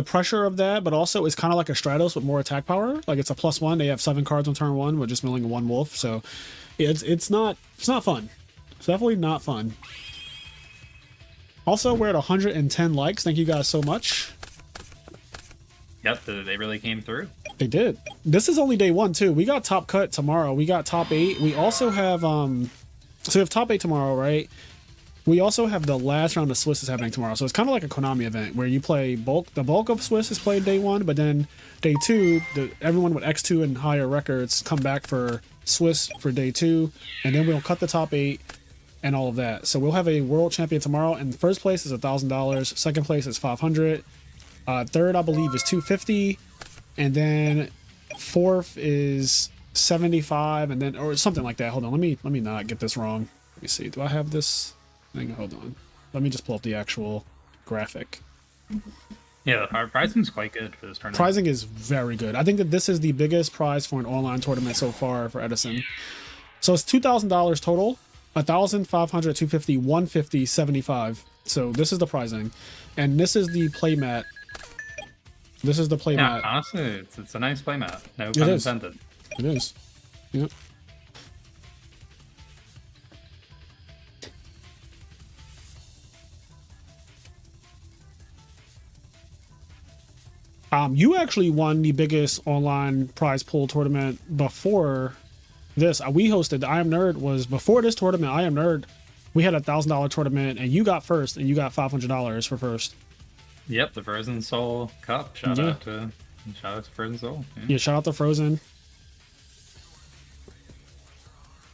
pressure of that, but also it's kind of like a Stratos with more attack power. Like it's a +1. They have 7 cards on turn 1 with just milling 1 wolf. So it's not fun. It's definitely not fun. Also, we're at 110 likes. Thank you guys so much. yep, they really came through. They did. This is only day 1 too. We got top cut tomorrow. We got top 8. We also have so we have top 8 tomorrow, right? We also have the last round of Swiss is happening tomorrow. So it's kind of like a Konami event where you play the bulk of Swiss is played day 1, but then day 2, everyone with X2 and higher records come back for Swiss for day 2, and then we'll cut the top 8 and all of that. So we'll have a world champion tomorrow, and first place is $1,000, second place is $500, third I believe is $250, and then fourth is $75, and then or something like that. Hold on, let me not get this wrong. Let me see. Do I have this thing? Hold on. Let me just pull up the actual graphic. Yeah, the pricing's quite good for this tournament. Pricing is very good. I think that this is the biggest prize for an online tournament so far for Edison. So it's $2,000 total. 1,500, 250, 150, 75. So this is the pricing, and this is the playmat. This is the playmat. Yeah, honestly, it's a nice playmat. No pun intended. It is. Yep. You actually won the biggest online prize pool tournament before this. We hosted the I Am Nerd was before this tournament. I Am Nerd, we had $1,000 tournament, and you got first, and you got $500 for first. Yep, the Frozen Soul Cup. Shout out to Frozen Soul. Yeah, shout out to Frozen.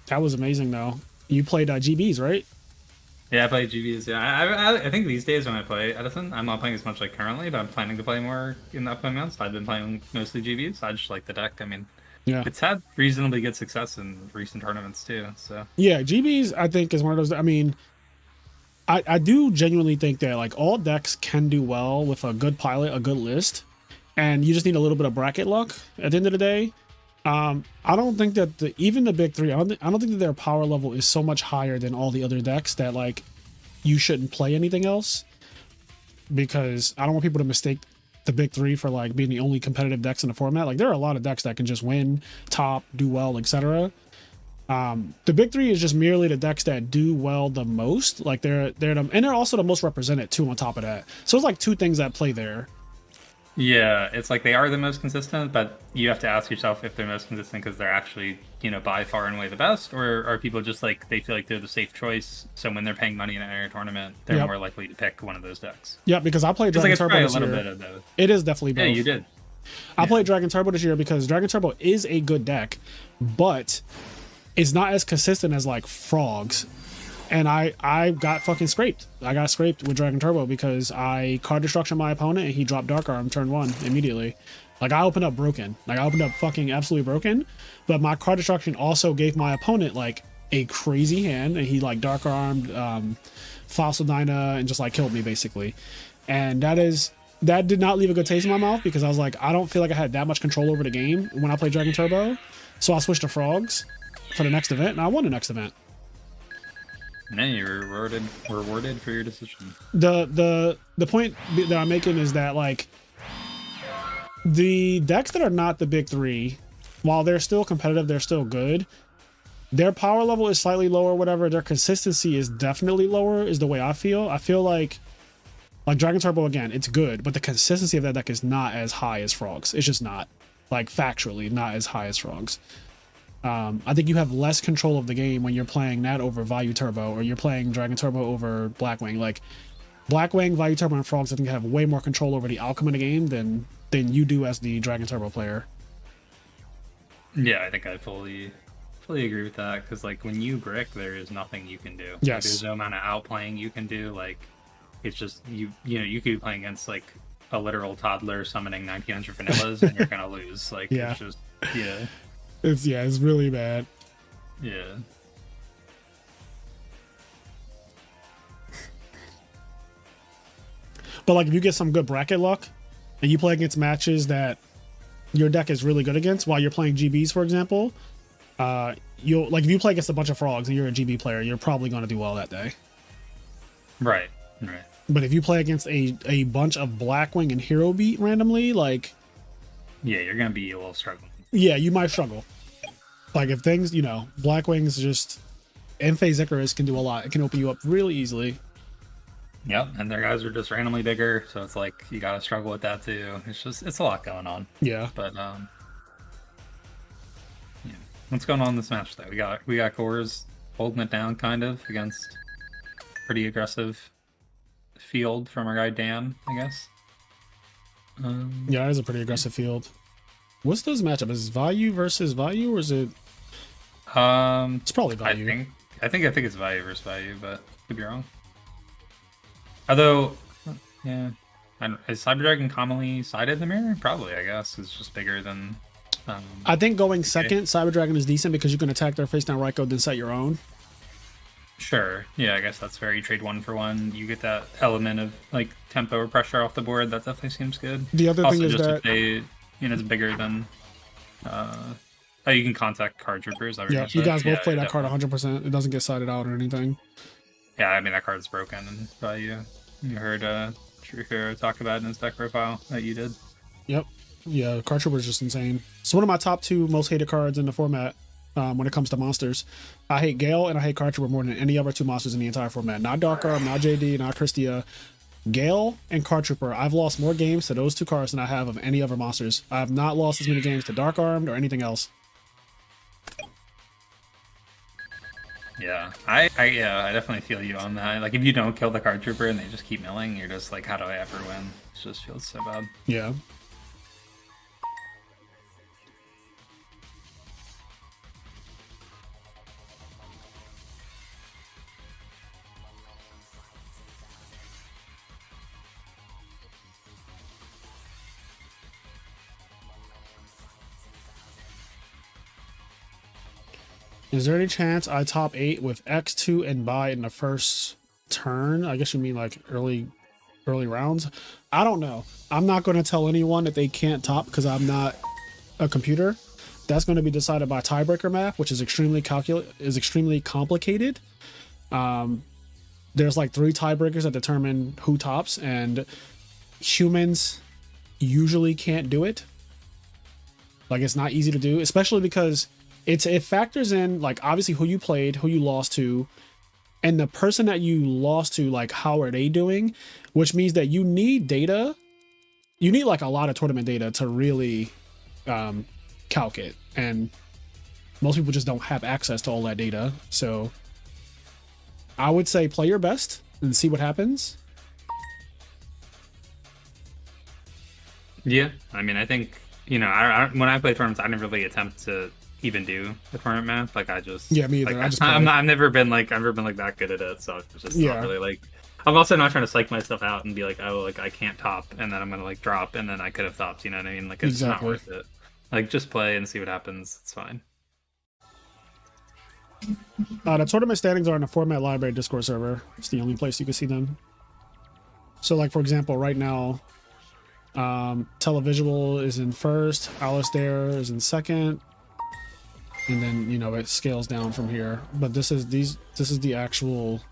That was amazing, though. You played GBs, right? Yeah, I play GBs. Yeah, I think these days when I play Edison, I'm not playing as much like currently, but I'm planning to play more in the upcoming months. I've been playing mostly GBs. I just like the deck. I mean, yeah, it's had reasonably good success in recent tournaments too. So yeah, GBs I think is one of those. I mean, I do genuinely think that like all decks can do well with a good pilot, a good list, and you just need a little bit of bracket luck at the end of the day. I don't think that even the big 3, I don't think that their power level is so much higher than all the other decks that like you shouldn't play anything else, because I don't want people to mistake the big 3 for like being the only competitive decks in the format. Like there are a lot of decks that can just win, top, do well, etc. The big 3 is just merely the decks that do well the most. Like they're also the most represented too on top of that. So it's like 2 things that play there. yeah, it's like they are the most consistent, but you have to ask yourself if they're most consistent because they're actually, by far and away the best, or are people just like they feel like they're the safe choice, so when they're paying money in an area tournament, they're more likely to pick one of those decks. Yeah, because I played Dragon Turbo this year. Bit of both. It is definitely both. Yeah, you did. I played Dragon Turbo this year because Dragon Turbo is a good deck, but it's not as consistent as like Frogs. And I got fucking scraped. I got scraped with Dragon Turbo because I card destruction my opponent and he dropped Dark Arm turn 1 immediately. Like I opened up broken. Like I opened up fucking absolutely broken. But my card destruction also gave my opponent like a crazy hand, and he like dark armed, fossil dyna, and just like killed me basically. And that did not leave a good taste in my mouth because I was like, I don't feel like I had that much control over the game when I played Dragon Turbo. So I switched to frogs for the next event, and I won the next event. Man, you were rewarded for your decision. The point that I'm making is that like the decks that are not the big three, while they're still competitive, they're still good. Their power level is slightly lower, whatever. Their consistency is definitely lower, is the way I feel. I feel like Dragon Turbo, again, it's good, but the consistency of that deck is not as high as Frogs. It's just not. Like, factually, not as high as Frogs. I think you have less control of the game when you're playing that over Value Turbo, or you're playing Dragon Turbo over Blackwing. Like, Blackwing, Value Turbo, and Frogs, I think have way more control over the outcome of the game than you do as the Dragon Turbo player. Yeah, I think I fully agree with that, because like when you brick, there is nothing you can do. Yes. Like, there's no amount of outplaying you can do. Like, it's just you know, you could be playing against like a literal toddler summoning 1900 vanillas and you're gonna lose. Like, Yeah. it's just yeah. It's really bad. Yeah. But like if you get some good bracket luck and you play against matches that your deck is really good against while you're playing GBs, for example, you'll like if you play against a bunch of frogs and you're a GB player, you're probably going to do well that day. Right. But if you play against a bunch of Blackwing and Hero Beat randomly, like Yeah, you're gonna be a little struggling. yeah, you might struggle. Like if things, you know, Blackwing's just Phase Icarus can do a lot. It can open you up really easily. Yep, and their guys are just randomly bigger, so it's like you gotta struggle with that too. It's a lot going on. Yeah. But yeah. What's going on in this match though? We got Cores holding it down kind of against pretty aggressive field from our guy Dan, I guess. Yeah, it is a pretty aggressive field. What's this matchup? Is it Value versus Value, or is it? It's probably Value. I think it's Value versus Value, but could be wrong. Although, yeah, is Cyber Dragon commonly sided in the mirror? Probably, I guess. It's just bigger than. I think going second, Cyber Dragon is decent because you can attack their face down Raikou, then set your own. Sure. Yeah, I guess that's fair. You trade 1 for 1. You get that element of like tempo or pressure off the board. That definitely seems good. The other also, thing is just that if they, it's bigger than. You can contact card troopers. yeah, you guys both play that card 100%. It doesn't get sided out or anything. Yeah, I mean that card's broken and Value. You heard True Hero talk about it in his deck profile that you did. Yep. Yeah, Card Trooper is just insane. It's one of my top 2 most hated cards in the format when it comes to monsters. I hate Gale and I hate Card Trooper more than any other 2 monsters in the entire format. Not Dark Arm, not JD, not Christia. Gale and Card Trooper. I've lost more games to those 2 cards than I have of any other monsters. I have not lost as many games to Dark Armed or anything else. Yeah, I definitely feel you on that. Like if you don't kill the Card Trooper and they just keep milling, you're just like, how do I ever win? It just feels so bad. Yeah. Is there any chance I top 8 with X2 and buy in the first turn? I guess you mean like early rounds. I don't know. I'm not going to tell anyone that they can't top because I'm not a computer. That's going to be decided by tiebreaker math, which is extremely complicated. There's like 3 tiebreakers that determine who tops, and humans usually can't do it. Like it's not easy to do, especially because it factors in like obviously who you played, who you lost to, and the person that you lost to, like how are they doing, which means that you need data. You need like a lot of tournament data to really calc it, and most people just don't have access to all that data. So I would say play your best and see what happens. Yeah, I mean, I think when I play tournaments, I never really attempt to even do the tournament math. Like I just me either. Like, I just I've never been like that good at it, so it's just not really like I'm also not trying to psych myself out and be like, oh, like I can't top, and then I'm gonna like drop, and then I could have topped. You know what I mean? Like it's not worth it. Like just play and see what happens. It's fine. The tournament standings are in the Format Library Discord server. It's the only place you can see them. So, like for example, right now, Televisual is in first, Alistair is in second, and then it scales down from here. But this is the actual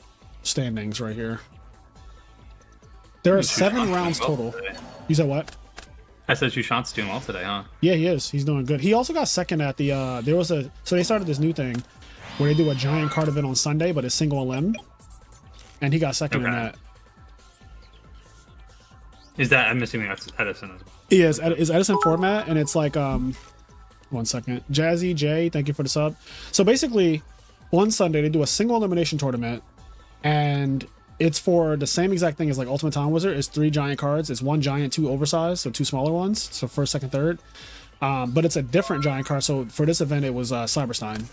standings right here. There are 7 rounds total. You said what? I said Shushan's doing well today, huh? Yeah, he is. He's doing good. He also got second at the so they started this new thing where they do a giant card event on Sunday, but it's single limb, and he got second in that. Is that, I'm assuming that's Edison as well? Yes, it's Edison format, and it's like 1 second. Jazzy J, thank you for the sub. So basically, on Sunday they do a single elimination tournament, and it's for the same exact thing as like Ultimate Time Wizard. It's 3 giant cards. It's 1 giant, 2 oversized, so 2 smaller ones. So first, second, third. But it's a different giant card. So for this event, it was Cyberstein.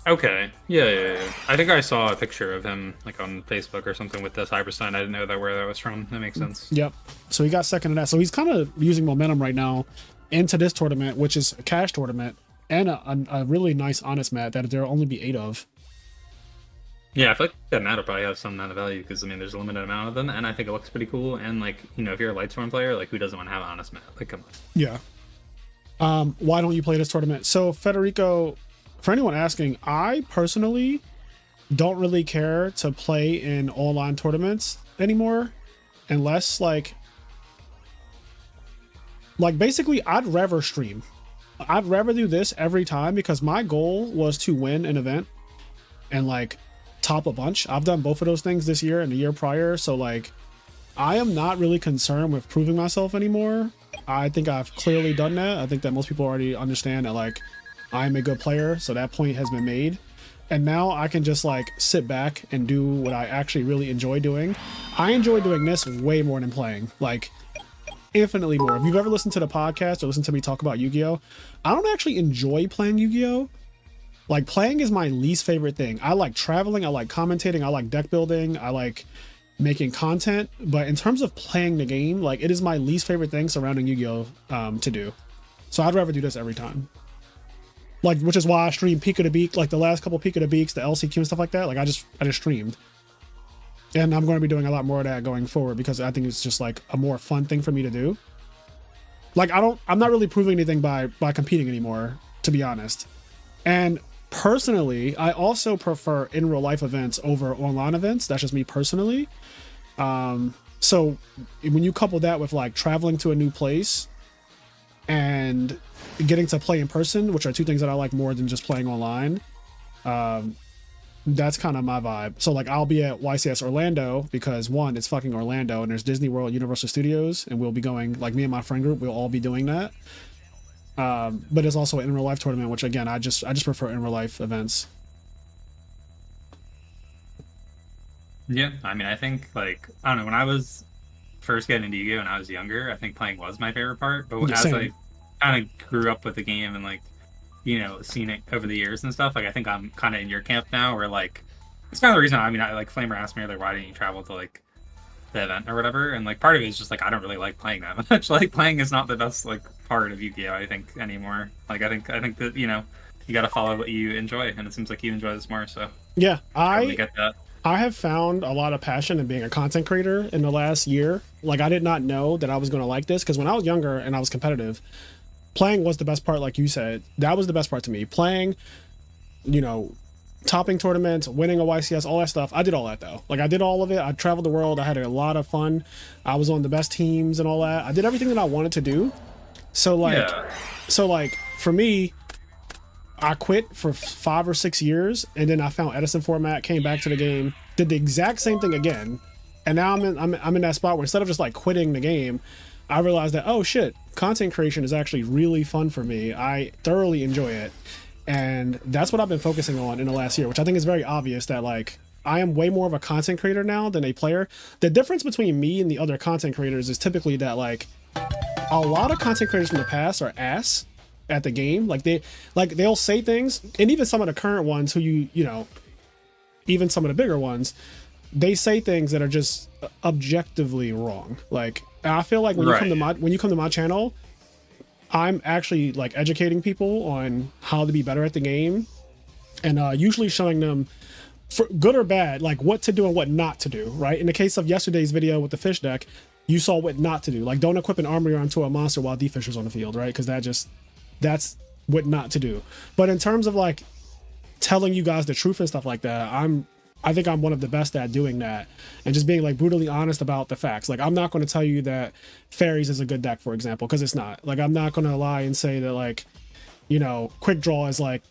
Okay. Yeah. I think I saw a picture of him like on Facebook or something with the Cyberstein. I didn't know where that was from. That makes sense. Yep. So he got second in that. So he's kind of using momentum right now into this tournament, which is a cash tournament and a really nice honest mat that there'll only be 8 of. Yeah, I feel like that mat will probably have some amount of value because I mean, there's a limited amount of them, and I think it looks pretty cool. And like, if you're a Lightstorm player, like who doesn't want to have an honest mat? Like, come on. Yeah. Why don't you play this tournament? So Federico, for anyone asking, I personally don't really care to play in online tournaments anymore, unless like basically I'd rather stream. I'd rather do this every time because my goal was to win an event and like top a bunch. I've done both of those things this year and the year prior, so like I am not really concerned with proving myself anymore. I think I've clearly done that. I think that most people already understand that like I'm a good player, so that point has been made. And now I can just like sit back and do what I actually really enjoy doing. I enjoy doing this way more than playing, like infinitely more. If you've ever listened to the podcast or listened to me talk about Yu-Gi-Oh, I don't actually enjoy playing Yu-Gi-Oh. Like playing is my least favorite thing. I like traveling, I like commentating, I like deck building, I like making content, but in terms of playing the game, like it is my least favorite thing surrounding Yu-Gi-Oh to do. So I'd rather do this every time. Like, which is why I stream Peak of the Beak, like the last couple Peak of the Beaks, the LCQ and stuff like that. Like I just streamed. And I'm going to be doing a lot more of that going forward because I think it's just like a more fun thing for me to do. Like I'm not really proving anything by competing anymore, to be honest. And personally, I also prefer in real life events over online events. That's just me personally. So when you couple that with like traveling to a new place and getting to play in person, which are 2 things that I like more than just playing online, that's kind of my vibe. So like I'll be at YCS Orlando because 1, it's fucking Orlando and there's Disney World, Universal Studios, and we'll be going, like me and my friend group, we'll all be doing that. But it's also an in real life tournament, which again, I just prefer in real life events. Yeah, I mean, I think like I don't know, when I was first getting into Yu-Gi-Oh when I was younger, I think playing was my favorite part. But as I kind of grew up with the game and like seen it over the years and stuff, like I think I'm kind of in your camp now, where like it's kind of the reason. I mean, I like Flamer asked me earlier, why didn't you travel to like the event or whatever, and like part of it is just like I don't really like playing that much. Like playing is not the best like part of Yu-Gi-Oh I think anymore. Like I think that you got to follow what you enjoy, and it seems like you enjoy this more. So yeah, I get that. I have found a lot of passion in being a content creator in the last year. Like I did not know that I was going to like this because when I was younger and I was competitive, playing was the best part. Like you said, that was the best part to me. Playing, topping tournaments, winning a YCS, all that stuff. I did all that though. Like I did all of it. I traveled the world. I had a lot of fun. I was on the best teams and all that. I did everything that I wanted to do. So like for me, I quit for 5 or 6 years, and then I found Edison format, came back to the game, did the exact same thing again, and now I'm in that spot where instead of just like quitting the game, I realized that, oh shit, content creation is actually really fun for me. I thoroughly enjoy it, and that's what I've been focusing on in the last year, which I think is very obvious that like I am way more of a content creator now than a player. The difference between me and the other content creators is typically that like a lot of content creators from the past are ass at the game. Like they'll say things, and even some of the current ones who even some of the bigger ones, they say things that are just objectively wrong. Like, I feel like when you come to my channel, I'm actually like educating people on how to be better at the game, and usually showing them, for good or bad, like what to do and what not to do, right? In the case of yesterday's video with the fish deck, you saw what not to do. Like, don't equip an armory onto a monster while D-Fisher's on the field, right? Because that's what not to do. But in terms of like telling you guys the truth and stuff like that, I think I'm one of the best at doing that, and just being like brutally honest about the facts. Like, I'm not going to tell you that fairies is a good deck, for example, because it's not. Like, I'm not going to lie and say that, like, you know, quick draw is like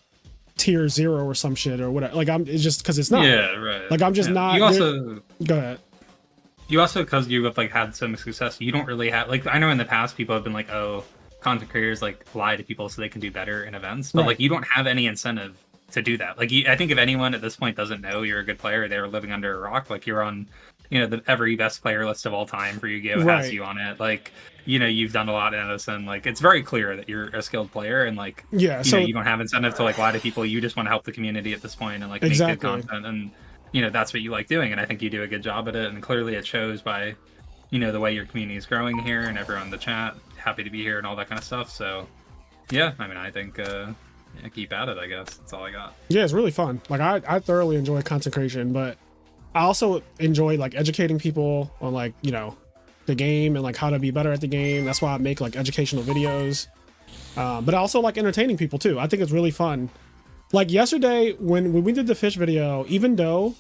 tier 0 or some shit or whatever. Like, it's just because it's not. Yeah, right. Like, I'm just not. You also go ahead. You also, because you have like had so much success, you don't really have, like, I know in the past people have been like, oh, content creators like lie to people so they can do better in events, but like you don't have any incentive to do that. Like, I think if anyone at this point doesn't know you're a good player, they're living under a rock. Like, you're on, you know, the every best player list of all time for Yu-Gi-Oh has you on it. Like, you know, you've done a lot in Edison. Like, it's very clear that you're a skilled player, and like, you know, you don't have incentive to like lie to people. You just want to help the community at this point and like make good content, and you know, that's what you like doing. And I think you do a good job at it, and clearly it shows by, you know, the way your community is growing here and everyone in the chat happy to be here and all that kind of stuff. So yeah, I mean, I think yeah, keep at it, I guess. That's all I got. Yeah, it's really fun. Like, I thoroughly enjoy content creation, but I also enjoy like educating people on, like, you know, the game and like how to be better at the game. That's why I make like educational videos. But I also like entertaining people too. I think it's really fun. Like yesterday when we did the fish video, even though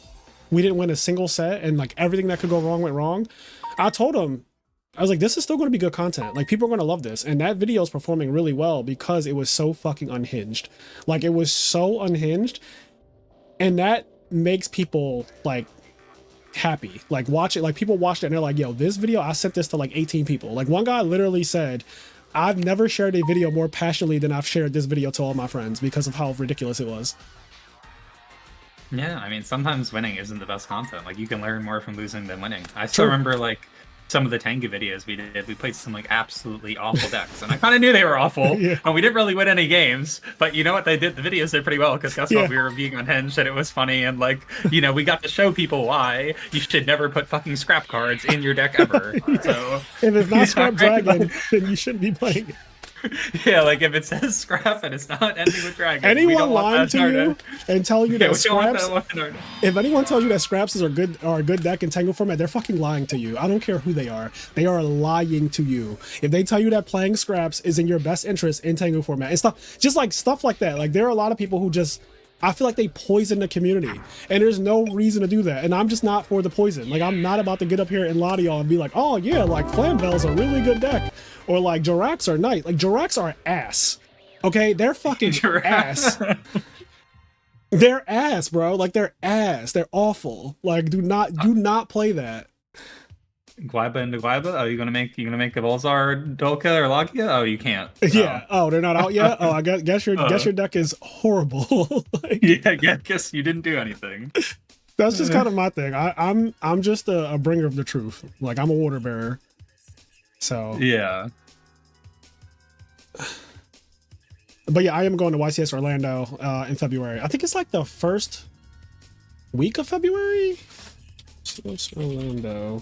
we didn't win a single set and like everything that could go wrong went wrong, I told him, I was like, this is still going to be good content. Like, people are going to love this. And that video is performing really well because it was so fucking unhinged. Like, it was so unhinged. And that makes people like happy. Like, watch it. Like, people watched it and they're like, yo, this video, I sent this to like 18 people. Like, one guy literally said, I've never shared a video more passionately than I've shared this video to all my friends because of how ridiculous it was. Yeah, I mean, sometimes winning isn't the best content. Like, you can learn more from losing than winning. I still remember like some of the Tengu videos we did. We played some like absolutely awful decks, and I kind of knew they were awful. And we didn't really win any games, but you know what, they did, the videos did pretty well, because guess what, we were being unhinged and it was funny, and like, you know, we got to show people why you should never put fucking scrap cards in your deck ever. So if it's not Scrap Dragon, then you shouldn't be playing it. Yeah, like if it says scrap and it's not ending with dragon, anyone lying to you and tell you that scraps, if anyone tells you that scraps are a good deck in Tango format, they're fucking lying to you. I don't care who they are lying to you. If they tell you that playing scraps is in your best interest in Tango format and stuff, just like stuff like that, like there are a lot of people who just, I feel like they poison the community, and there's no reason to do that. And I'm just not for the poison. Like, I'm not about to get up here and lie to y'all and be like, oh yeah, like Flamvel's a really good deck, or like Jiracs are nice. Like, Jiracs are ass. Okay, they're fucking ass. They're ass, bro. Like, they're ass. They're awful. Like, do not play that. Guaiba into Guaiba? Oh, you gonna make the Volzar, Dolka, or Logia? Oh, you can't. Yeah. Oh, they're not out yet. Oh, I guess your deck is horrible. Like, yeah, guess you didn't do anything. That's just kind of my thing. I'm just a bringer of the truth. Like, I'm a water bearer. So yeah. But yeah, I am going to YCS Orlando in February. I think it's like the first week of February. YCS Orlando.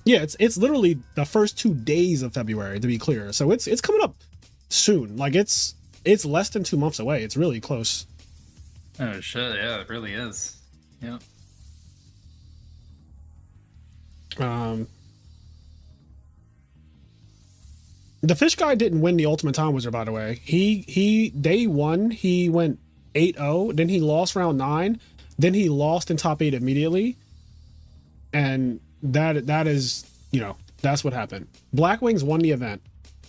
Yeah, it's literally the first 2 days of February, to be clear. So it's coming up soon. Like, it's less than 2 months away. It's really close. Oh shit! Yeah, it really is. Yeah. The fish guy didn't win the Ultimate Time Wizard, by the way. He day one, he went 8-0, then he lost round 9, then he lost in top 8 immediately. And that is, you know, that's what happened. Blackwings won the event.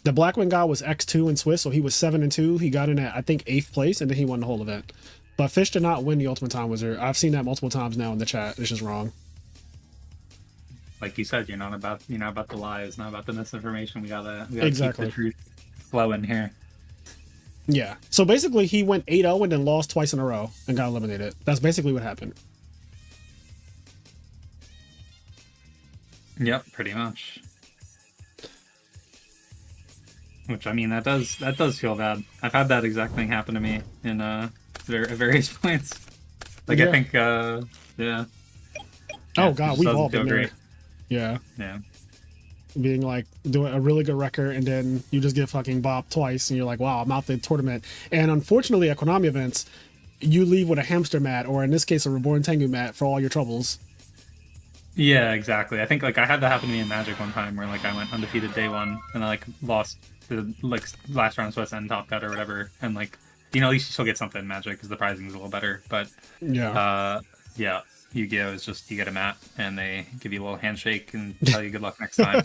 The Blackwing guy was X2 in Swiss, so he was 7-2. He got in at, I think, 8th place, and then he won the whole event. But Fish did not win the Ultimate Time Wizard. I've seen that multiple times now in the chat. It's just wrong. Like you said, you're not about the lies, not about the misinformation. We gotta exactly keep the truth flowing here. Yeah. So basically, he went 8-0 and then lost twice in a row and got eliminated. That's basically what happened. Yep, pretty much. Which, I mean, that does feel bad. I've had that exact thing happen to me in various points. Like, yeah. I think, yeah. Oh it God, just we've doesn't all been feel there. great. Yeah, Yeah. being like doing a really good record and then you just get fucking bopped twice and you're like, wow, I'm out the tournament. And unfortunately at Konami events, you leave with a hamster mat, or in this case a Reborn Tengu mat, for all your troubles. Yeah, exactly. I think like I had that happen to me in Magic one time where like I went undefeated day one and I like lost the like last round supposed to end top cut or whatever, and like at least you still get something in Magic because the pricing is a little better. But yeah, Yu-Gi-Oh is just you get a mat and they give you a little handshake and tell you good luck next time.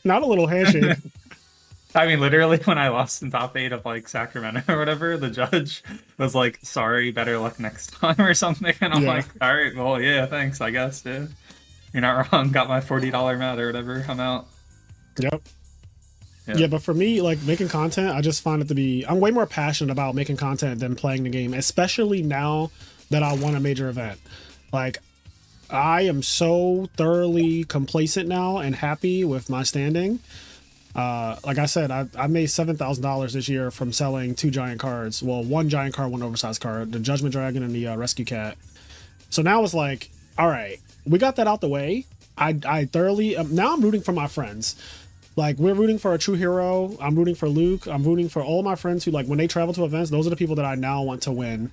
Not a little handshake. I mean, literally, when I lost in top 8 of like Sacramento or whatever, the judge was like, "Sorry, better luck next time" or something, and I'm like, "All right, well, yeah, thanks, I guess. Yeah, you're not wrong. Got my $40 mat or whatever. I'm out." Yep. Yeah, but for me, like making content, I just find it to be. I'm way more passionate about making content than playing the game, especially now that I won a major event. Like, I am so thoroughly complacent now and happy with my standing. Like I said, I made $7,000 this year from selling 2 giant cards. Well, 1 giant card, 1 oversized card, the Judgment Dragon and the Rescue Cat. So now it's like, all right, we got that out the way. I thoroughly now I'm rooting for my friends. Like, we're rooting for a true hero. I'm rooting for Luke. I'm rooting for all my friends who, like, when they travel to events, those are the people that I now want to win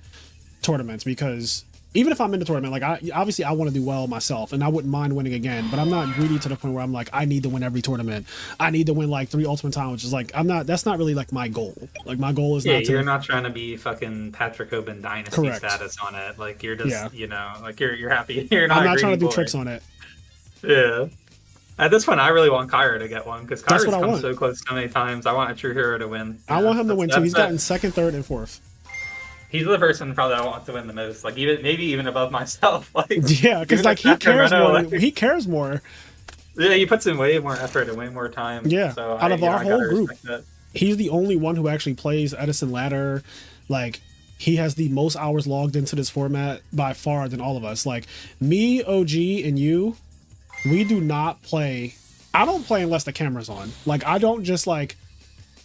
tournaments, because even if I'm in the tournament, like, I want to do well myself and I wouldn't mind winning again, but I'm not greedy to the point where I'm like, I need to win every tournament. I need to win like 3 Ultimate Time, which is like, that's not really like my goal. Like, my goal is not to. You're not trying to be fucking Patrick Hoban Dynasty status on it. Like, you're just, like you're happy. You're not. I'm not trying to do boy. tricks on it. Yeah. At this point, I really want Kyra to get one because Kyra's come want. so close so many times. I want a true hero to win. I want him to win too. He's gotten 2nd, 3rd, and 4th. He's the person probably I want to win the most. Like, maybe even above myself. Like, yeah, because like he cares more. Like, he cares more. Yeah, he puts in way more effort and way more time. Yeah, so out of our whole group, he's the only one who actually plays Edison Ladder. Like, he has the most hours logged into this format by far than all of us. Like, me, OG, and you, we do not play. I don't play unless the camera's on. Like, I don't just like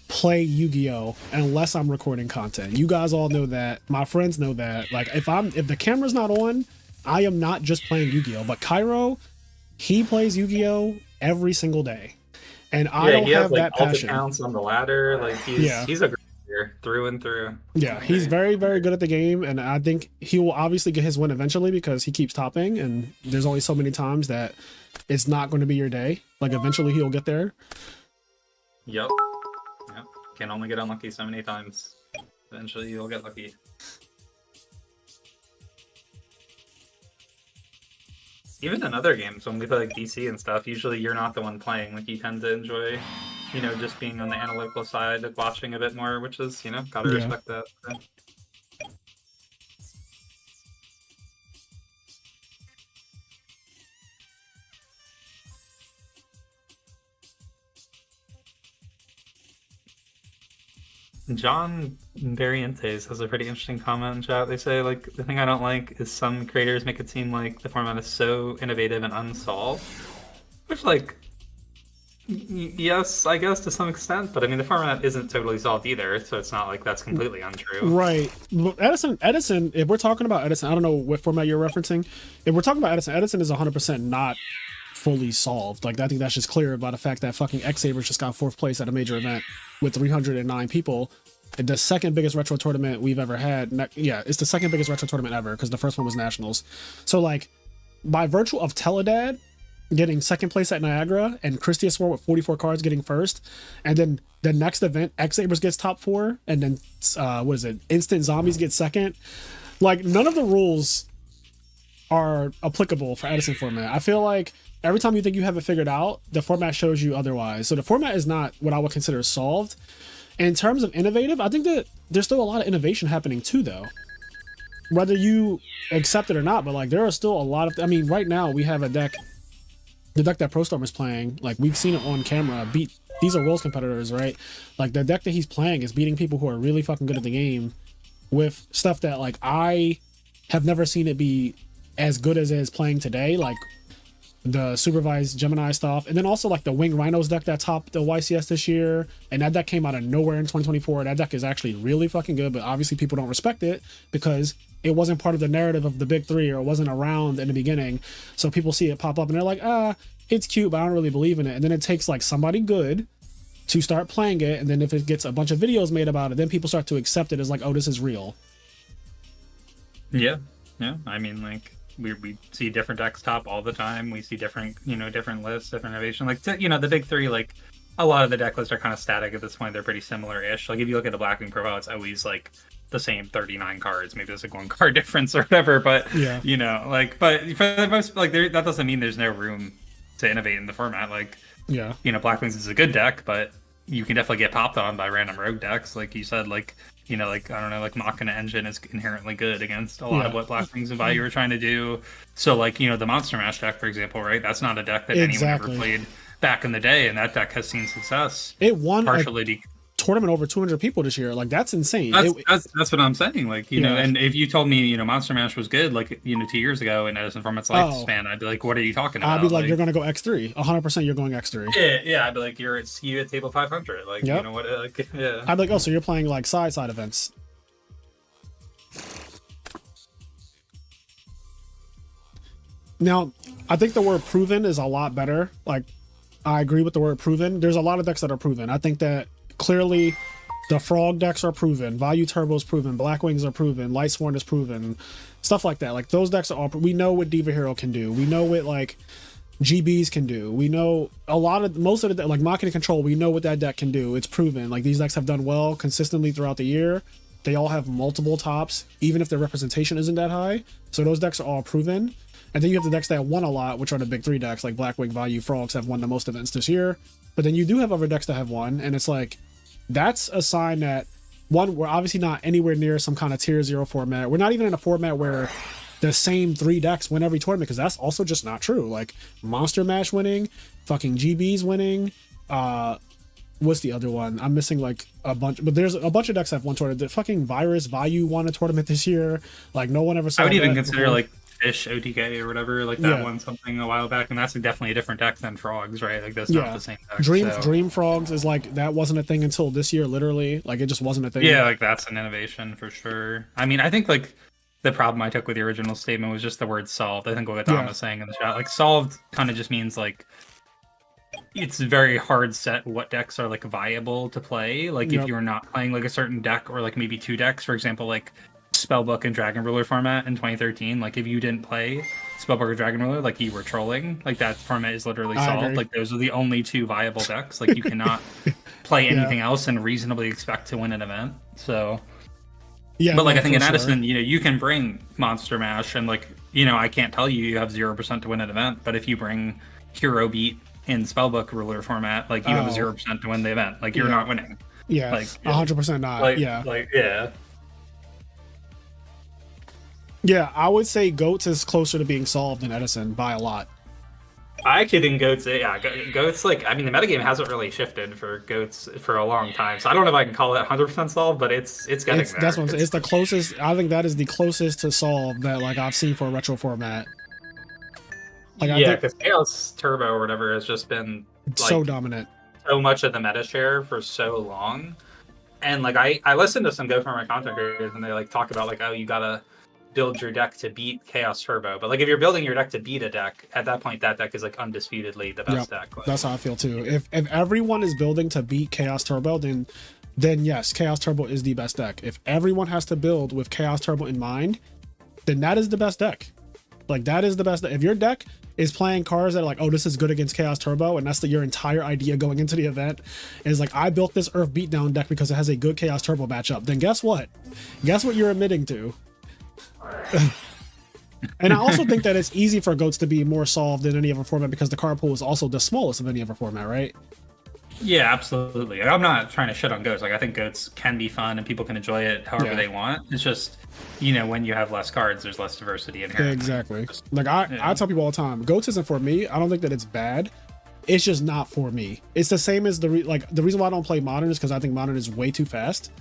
play Yu-Gi-Oh unless I'm recording content. You guys all know that. My friends know that. Like, if the camera's not on, I am not just playing Yu-Gi-Oh. But Cairo, he plays Yu-Gi-Oh every single day, and I don't have that passion. Accounts on the ladder. Like, he's a great player through and through. Yeah, he's very, very good at the game, and I think he will obviously get his win eventually because he keeps topping, and there's only so many times that it's not going to be your day. Like, eventually he'll get there. Yep. Can only get unlucky so many times. Eventually you'll get lucky. Even in other games, when we play like DC and stuff, usually you're not the one playing. Like, you tend to enjoy, just being on the analytical side, like watching a bit more, which is, gotta respect that. So. John Barrientes has a pretty interesting comment in chat. They say, like, the thing I don't like is some creators make it seem like the format is so innovative and unsolved. Which, like, yes, I guess to some extent, but I mean, the format isn't totally solved either, so it's not like that's completely untrue. Right. Edison, if we're talking about Edison, I don't know what format you're referencing. If we're talking about Edison is 100% not fully solved. Like, I think that's just clear by the fact that fucking X-Sabers just got 4th place at a major event with 309 people. The second biggest retro tournament we've ever had. Yeah, it's the second biggest retro tournament ever because the first one was Nationals. So, like, by virtue of Teledad getting 2nd place at Niagara and Christia Swore with 44 cards getting 1st, and then the next event, X-Sabers gets top 4, and then, Instant Zombies gets 2nd. Like, none of the rules are applicable for Edison format. I feel like every time you think you have it figured out, the format shows you otherwise. So the format is not what I would consider solved. In terms of innovative, I think that there's still a lot of innovation happening too, though. Whether you accept it or not, but like, there are still a lot of. I mean, right now we have a deck, the deck that ProStorm is playing. Like, we've seen it on camera. These are Worlds competitors, right? Like, the deck that he's playing is beating people who are really fucking good at the game with stuff that, like, I have never seen it be as good as it is playing today. Like, the supervised Gemini stuff, and then also like the Wing Rhinos deck that topped the YCS this year, and that deck came out of nowhere in 2024. That deck is actually really fucking good, but obviously people don't respect it because it wasn't part of the narrative of the big three, or it wasn't around in the beginning. So people see it pop up and they're like, it's cute, but I don't really believe in it. And then it takes like somebody good to start playing it, and then if it gets a bunch of videos made about it, then people start to accept it as like, oh, this is real. Yeah. I mean, like we see different decks top all the time. We see different, different lists, different innovation. Like, the big three, like a lot of the deck lists are kind of static at this point. They're pretty similar-ish. Like if you look at the Blackwing profile, it's always like the same 39 cards. Maybe there's like 1 card difference or whatever. But but for the most, like that doesn't mean there's no room to innovate in the format. Like Blackwings is a good deck, but you can definitely get popped on by random rogue decks, like you said. Like I don't know, like Machina Engine is inherently good against a lot of what Blackwings and Value are trying to do. So like the Monster Mash deck, for example, right? That's not a deck that anyone ever played back in the day, and that deck has seen success. It won partially tournament over 200 people this year. Like that's insane. That's what I'm saying. Like and if you told me Monster Mash was good like 2 years ago in Edison from its lifespan, I'd be like, what are you talking about? I'd be like, you're gonna go X3. 100% you're going X3. Yeah. I'd be like, you're at skew at table 500. Like you know what? Like I'd be like, oh, so you're playing like side events. Now, I think the word proven is a lot better. Like, I agree with the word proven. There's a lot of decks that are proven. I think that clearly the Frog decks are proven. Value Turbo is proven. Blackwings are proven. Lightsworn is proven. Stuff like that. Like, those decks are all... We know what Diva Hero can do. We know what, like, GBs can do. We know most of the... Like, Machina Control, we know what that deck can do. It's proven. Like, these decks have done well consistently throughout the year. They all have multiple tops, even if their representation isn't that high. So those decks are all proven. And then you have the decks that won a lot, which are the big three decks, like Blackwing, Value, Frogs have won the most events this year. But then you do have other decks that have won, and it's like, that's a sign that, one, we're obviously not anywhere near some kind of tier 0 format. We're not even in a format where the same 3 decks win every tournament, because that's also just not true. Like, Monster Mash winning, fucking GBs winning, what's the other one? I'm missing like a bunch, but there's a bunch of decks that have won tournament. The fucking Virus Value won a tournament this year. Like, no one ever saw I would even that consider before. like Fish OTK or whatever, like that won something a while back, and that's definitely a different deck than Frogs, right? Like that's not the same deck. Dream Frogs is like, that wasn't a thing until this year, literally. Like, it just wasn't a thing. Yeah, like that's an innovation for sure. I mean, I think like the problem I took with the original statement was just the word solved. I think what Tom was saying in the chat, like solved kind of just means like it's very hard set what decks are like viable to play. Like if you're not playing like a certain deck or like maybe 2 decks, for example, like Spellbook and Dragon Ruler format in 2013, like if you didn't play Spellbook or Dragon Ruler, like you were trolling. Like that format is literally solved. Like those are the only 2 viable decks. Like you cannot play anything else and reasonably expect to win an event. So but like I think in Edison, you can bring Monster Mash and like I can't tell you have 0% to win an event, but if you bring Hero Beat in Spellbook Ruler format, like you have 0% to win the event. Like you're not winning. Yeah, like 100% not. Yeah, I would say Goats is closer to being solved than Edison by a lot. I actually think Goats, Goats, like, I mean, the metagame hasn't really shifted for Goats for a long time, so I don't know if I can call it 100% solved, but it's getting there. That's what I'm saying. It's the closest, I think that is the closest to solved that, like, I've seen for a retro format. Like, because Chaos Turbo or whatever has just been, like, so dominant. So much of the meta share for so long. And, like, I listened to some Go Farmer content creators, and they, like, talk about, like, oh, you gotta build your deck to beat Chaos Turbo, but like if you're building your deck to beat a deck, at that point that deck is like undisputedly the best deck. Like, that's how I feel too. If everyone is building to beat Chaos Turbo, then yes, Chaos Turbo is the best deck. If everyone has to build with Chaos Turbo in mind, then that is the best deck. Like that is the best. If your deck is playing cards that are like, oh, this is good against Chaos Turbo, and that's your entire idea going into the event, is like, I built this Earth Beatdown deck because it has a good Chaos Turbo matchup, then guess what? Guess what you're admitting to? And I also think that it's easy for Goats to be more solved than any other format because the card pool is also the smallest of any other format, right? Yeah, absolutely. I'm not trying to shit on Goats. Like, I think Goats can be fun and people can enjoy it however they want. It's just, when you have less cards, there's less diversity in here. Exactly. Like, I tell people all the time, Goats isn't for me. I don't think that it's bad. It's just not for me. It's the same as the reason why I don't play Modern is because I think Modern is way too fast.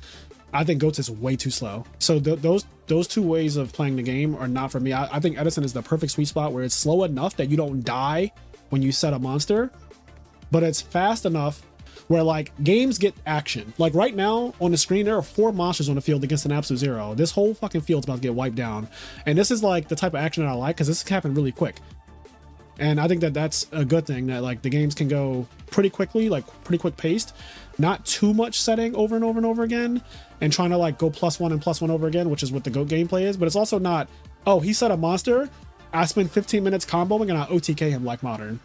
I think Goats is way too slow. So those 2 ways of playing the game are not for me. I think Edison is the perfect sweet spot where it's slow enough that you don't die when you set a monster, but it's fast enough where like games get action. Like right now on the screen, there are 4 monsters on the field against an absolute 0. This whole fucking field's about to get wiped down. And this is like the type of action that I like, because this can happen really quick. And I think that that's a good thing, that like the games can go pretty quickly, like pretty quick paced, not too much setting over and over and over again, and trying to like go +1 and +1 over again, which is what the GOAT gameplay is. But it's also not, oh, he set a monster, I spend 15 minutes comboing and I OTK him like Modern.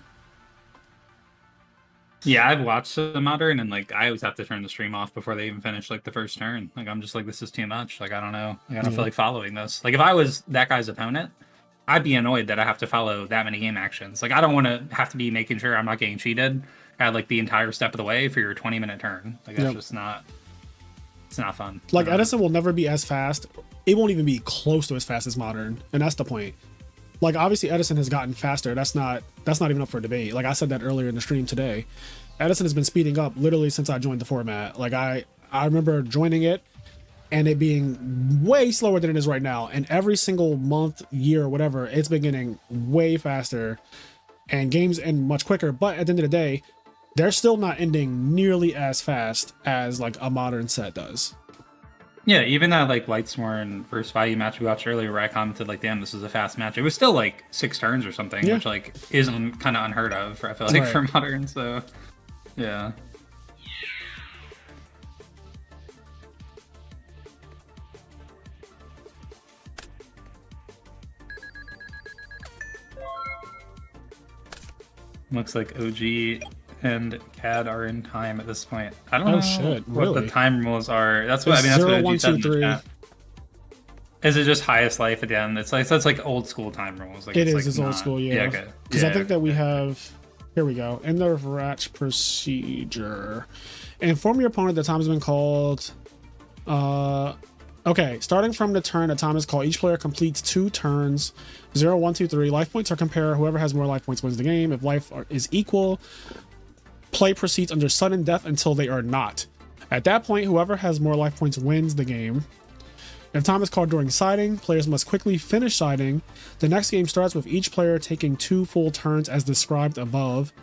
Yeah, I've watched the Modern, and like I always have to turn the stream off before they even finish like the first turn. Like I'm just like, this is too much. Like I don't know. Like, I don't feel like following this. Like if I was that guy's opponent, I'd be annoyed that I have to follow that many game actions. Like I don't want to have to be making sure I'm not getting cheated at like the entire step of the way for your 20-minute turn. Like that's just not. It's not fun. Like Edison will never be as fast. It won't even be close to as fast as Modern, and that's the point. Like obviously Edison has gotten faster. That's not even up for debate. Like I said that earlier in the stream today. Edison has been speeding up literally since I joined the format. Like I remember joining it and it being way slower than it is right now. And every single month, year, whatever, it's been getting way faster and games end much quicker. But at the end of the day, they're still not ending nearly as fast as like a Modern set does. Yeah, even that like Lightsworn versus Value match we watched earlier, where I commented like, "Damn, this is a fast match." It was still like 6 turns or something, which like isn't kind of unheard of. I feel like for Modern. So, yeah. Looks like OG and CAD are in time at this point. I don't know what the time rules are. That's what I mean. That's what OG said in the chat. Is it just highest life again? It's like, so it's like old school time rules. Like it's old school, yeah. Because I think that we have, here we go. In the match procedure, inform your opponent that time has been called. Okay, starting from the turn that time is called, each player completes 2 turns. 0, 1, 2, 3. Life points are compared. Whoever has more life points wins the game. If life is equal, play proceeds under sudden death until they are not. At that point, whoever has more life points wins the game. If time is called during siding, players must quickly finish siding. The next game starts with each player taking 2 full turns as described above.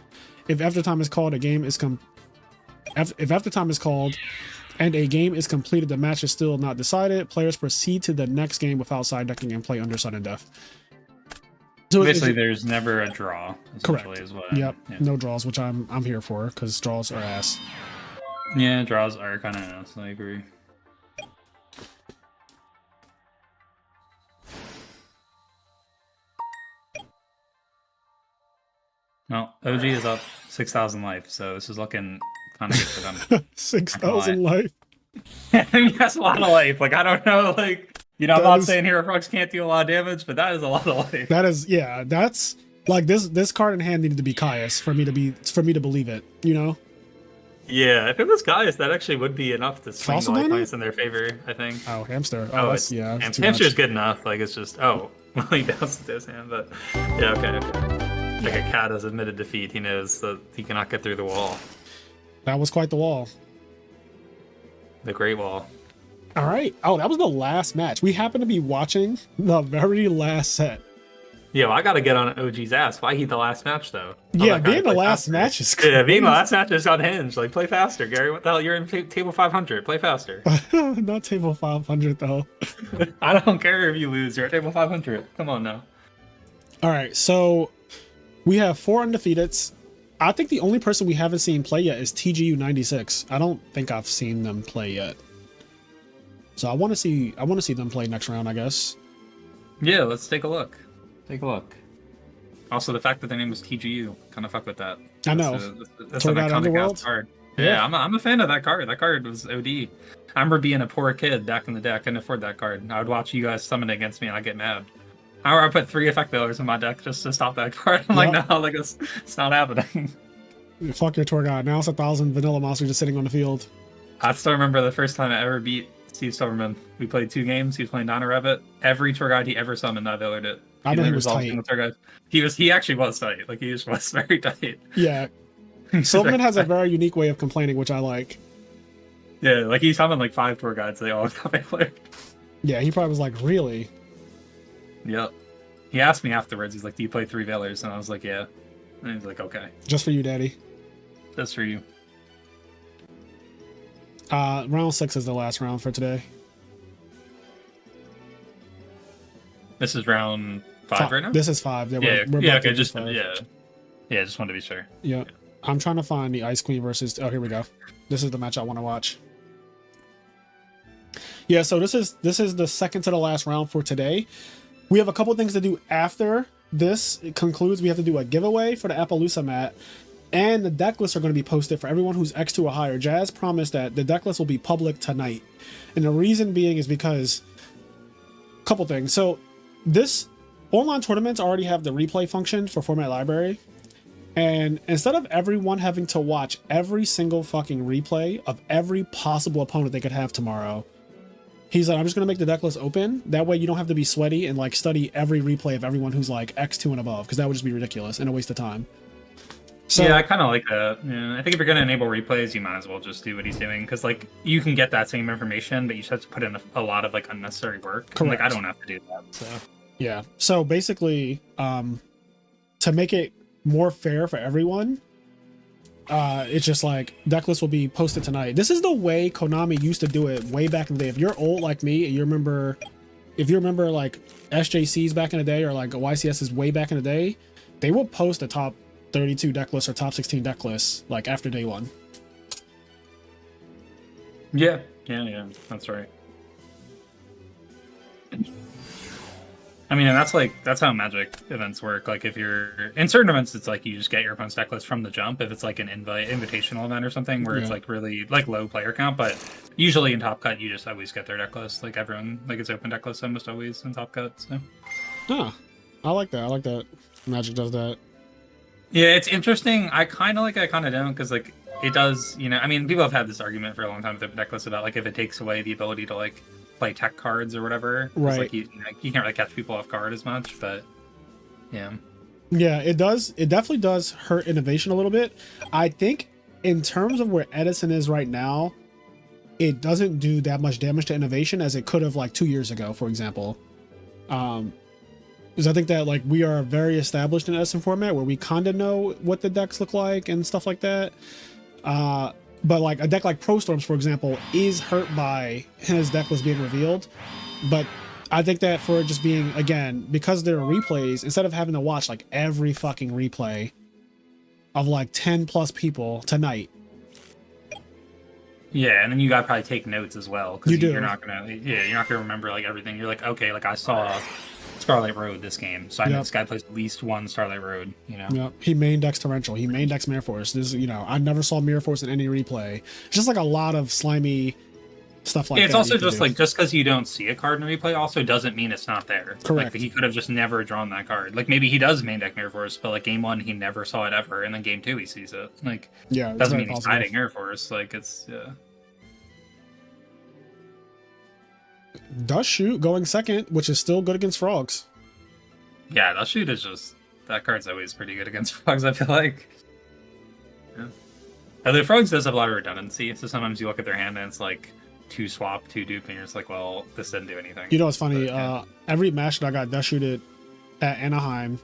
If after time is called, if after time is called and a game is completed, the match is still not decided, players proceed to the next game without side decking and play under sudden death. So basically, there's never a draw. Correct. Is what, yep. Yeah. No draws, which I'm here for, because draws are ass. Yeah, draws are kind of ass. I agree. Well, OG is up 6,000 life, so this is looking kind of good for them. 6,000 life. I mean, that's a lot of life. Like, I don't know, like, you know, I'm not saying Hero Frogs can't deal a lot of damage, but that is a lot of life. That is, yeah, that's like this card in hand needed to be Caius for me to believe it, you know? Yeah, if it was Caius, that actually would be enough to swing the life points in their favor, I think. Oh, Hamster. Oh, that's, yeah. Hamster's good enough. Like, it's just, well, he bounced his hand, but yeah, okay. Like a cat has admitted defeat, he knows that he cannot get through the wall. That was quite the wall. The Great Wall. All right. Oh, that was the last match. We happen to be watching the very last set. Yeah, well, I got to get on OG's ass. Why he the last match, though? Yeah, being the last match is crazy. Yeah, being the last match is unhinged. Like, play faster, Gary. What the hell? You're in table 500. Play faster. Not table 500, though. I don't care if you lose. You're at table 500. Come on now. All right, so we have 4 undefeateds. I think the only person we haven't seen play yet is TGU96. I don't think I've seen them play yet. So I want to see them play next round, I guess. Yeah, let's take a look. Take a look. Also, the fact that their name was TGU, kind of fuck with that. I know. That's an iconic card. Yeah, I'm a fan of that card. That card was OD. I remember being a poor kid back in the day. I couldn't afford that card. I would watch you guys summon it against me and I'd get mad. I put 3 effect failures in my deck just to stop that card. I'm like, no, like it's not happening. Fuck your tour guide. Now it's 1,000 vanilla monsters just sitting on the field. I still remember the first time I ever beat Steve Silverman. We played 2 games. He was playing Dino Rabbit. Every tour guide he ever summoned, I veilered it. I know he was tight. He actually was tight. Like he just was very tight. Yeah. Silverman has a very unique way of complaining, which I like. Yeah, like he summoned like 5 tour guides. They all got veilered. Yeah, he probably was like, really? Yep. He asked me afterwards. He's like, "Do you play 3 veilers?" And I was like, "Yeah." And he's like, "Okay." Just for you, Daddy. Just for you. Round 6 is the last round for today. This is round 5 right now? This is 5. Yeah, we're yeah, about okay, to do just 5. yeah, just wanted to be sure. Yeah. I'm trying to find the Ice Queen versus. Oh, here we go. This is the match I want to watch. Yeah, so this is the second to the last round for today. We have a couple things to do after this concludes. We have to do a giveaway for the Appaloosa mat, and the deck lists are going to be posted for everyone who's X2 or higher. Jazz promised that the deck list will be public tonight, and the reason being is because a couple things. So this online tournaments already have the replay function for Format Library. And instead of everyone having to watch every single fucking replay of every possible opponent they could have tomorrow, he's like, I'm just going to make the deck list open. That way you don't have to be sweaty and like study every replay of everyone who's like X2 and above, because that would just be ridiculous and a waste of time. So, yeah, I kind of like that. Yeah, I think if you're going to enable replays, you might as well just do what he's doing, because like you can get that same information, but you just have to put in a lot of like unnecessary work. Correct. And, like I don't have to do that. So yeah. So basically, to make it more fair for everyone, it's just like deck list will be posted tonight. This is the way Konami used to do it way back in the day. If you're old like me and you remember, like SJCs back in the day or like YCSs way back in the day, they will post a top 32 deck list or top 16 deck lists like after day 1. yeah, that's right. I mean, and that's how Magic events work. Like, if you're in certain events, it's like you just get your opponent's deck list from the jump. If it's like an invitational event or something where it's like really like low player count, but usually in Top Cut, you just always get their deck list. Like everyone, like it's open deck list almost always in Top Cut. So, I like that. Magic does that. yeah, it's interesting. I kind of like it, I kind of don't, because like it does. I mean, people have had this argument for a long time with the deck list about like if it takes away the ability to like play tech cards or whatever. Right. Like you can't really catch people off guard as much, but yeah. Yeah, it does. It definitely does hurt innovation a little bit. I think in terms of where Edison is right now, it doesn't do that much damage to innovation as it could have like 2 years ago, for example. Because I think that like we are very established in Edison format where we kind of know what the decks look like and stuff like that. But like a deck like Pro Storms, for example, is hurt by his deck list being revealed. But I think that for just being, again, because there are replays, instead of having to watch like every fucking replay of like 10 plus people tonight. Yeah, and then you gotta probably take notes as well, because You do. you're not gonna remember like everything. You're like, okay, like I saw Starlight Road this game, so I know this guy plays at least one Starlight Road. Yep. He main decks Torrential. He main decks Mirror Force. This, I never saw Mirror Force in any replay. It's just like a lot of slimy stuff like that. It's also just like, just because you don't see a card in a replay also doesn't mean it's not there. Correct. Like, he could have just never drawn that card. Like, maybe he does main deck Mirror Force, but like game 1 he never saw it ever, and then game 2 he sees it. Like, yeah, doesn't mean he's hiding Mirror Force. Like, it's Does shoot going second, which is still good against frogs. Yeah, that shoot is just, that card's always pretty good against frogs, I feel like. Yeah. Although frogs does have a lot of redundancy, so sometimes you look at their hand and it's like 2 swap, 2 dupe, and you're just like, well, this didn't do anything. It's funny. But, every match that I got dust shooted at Anaheim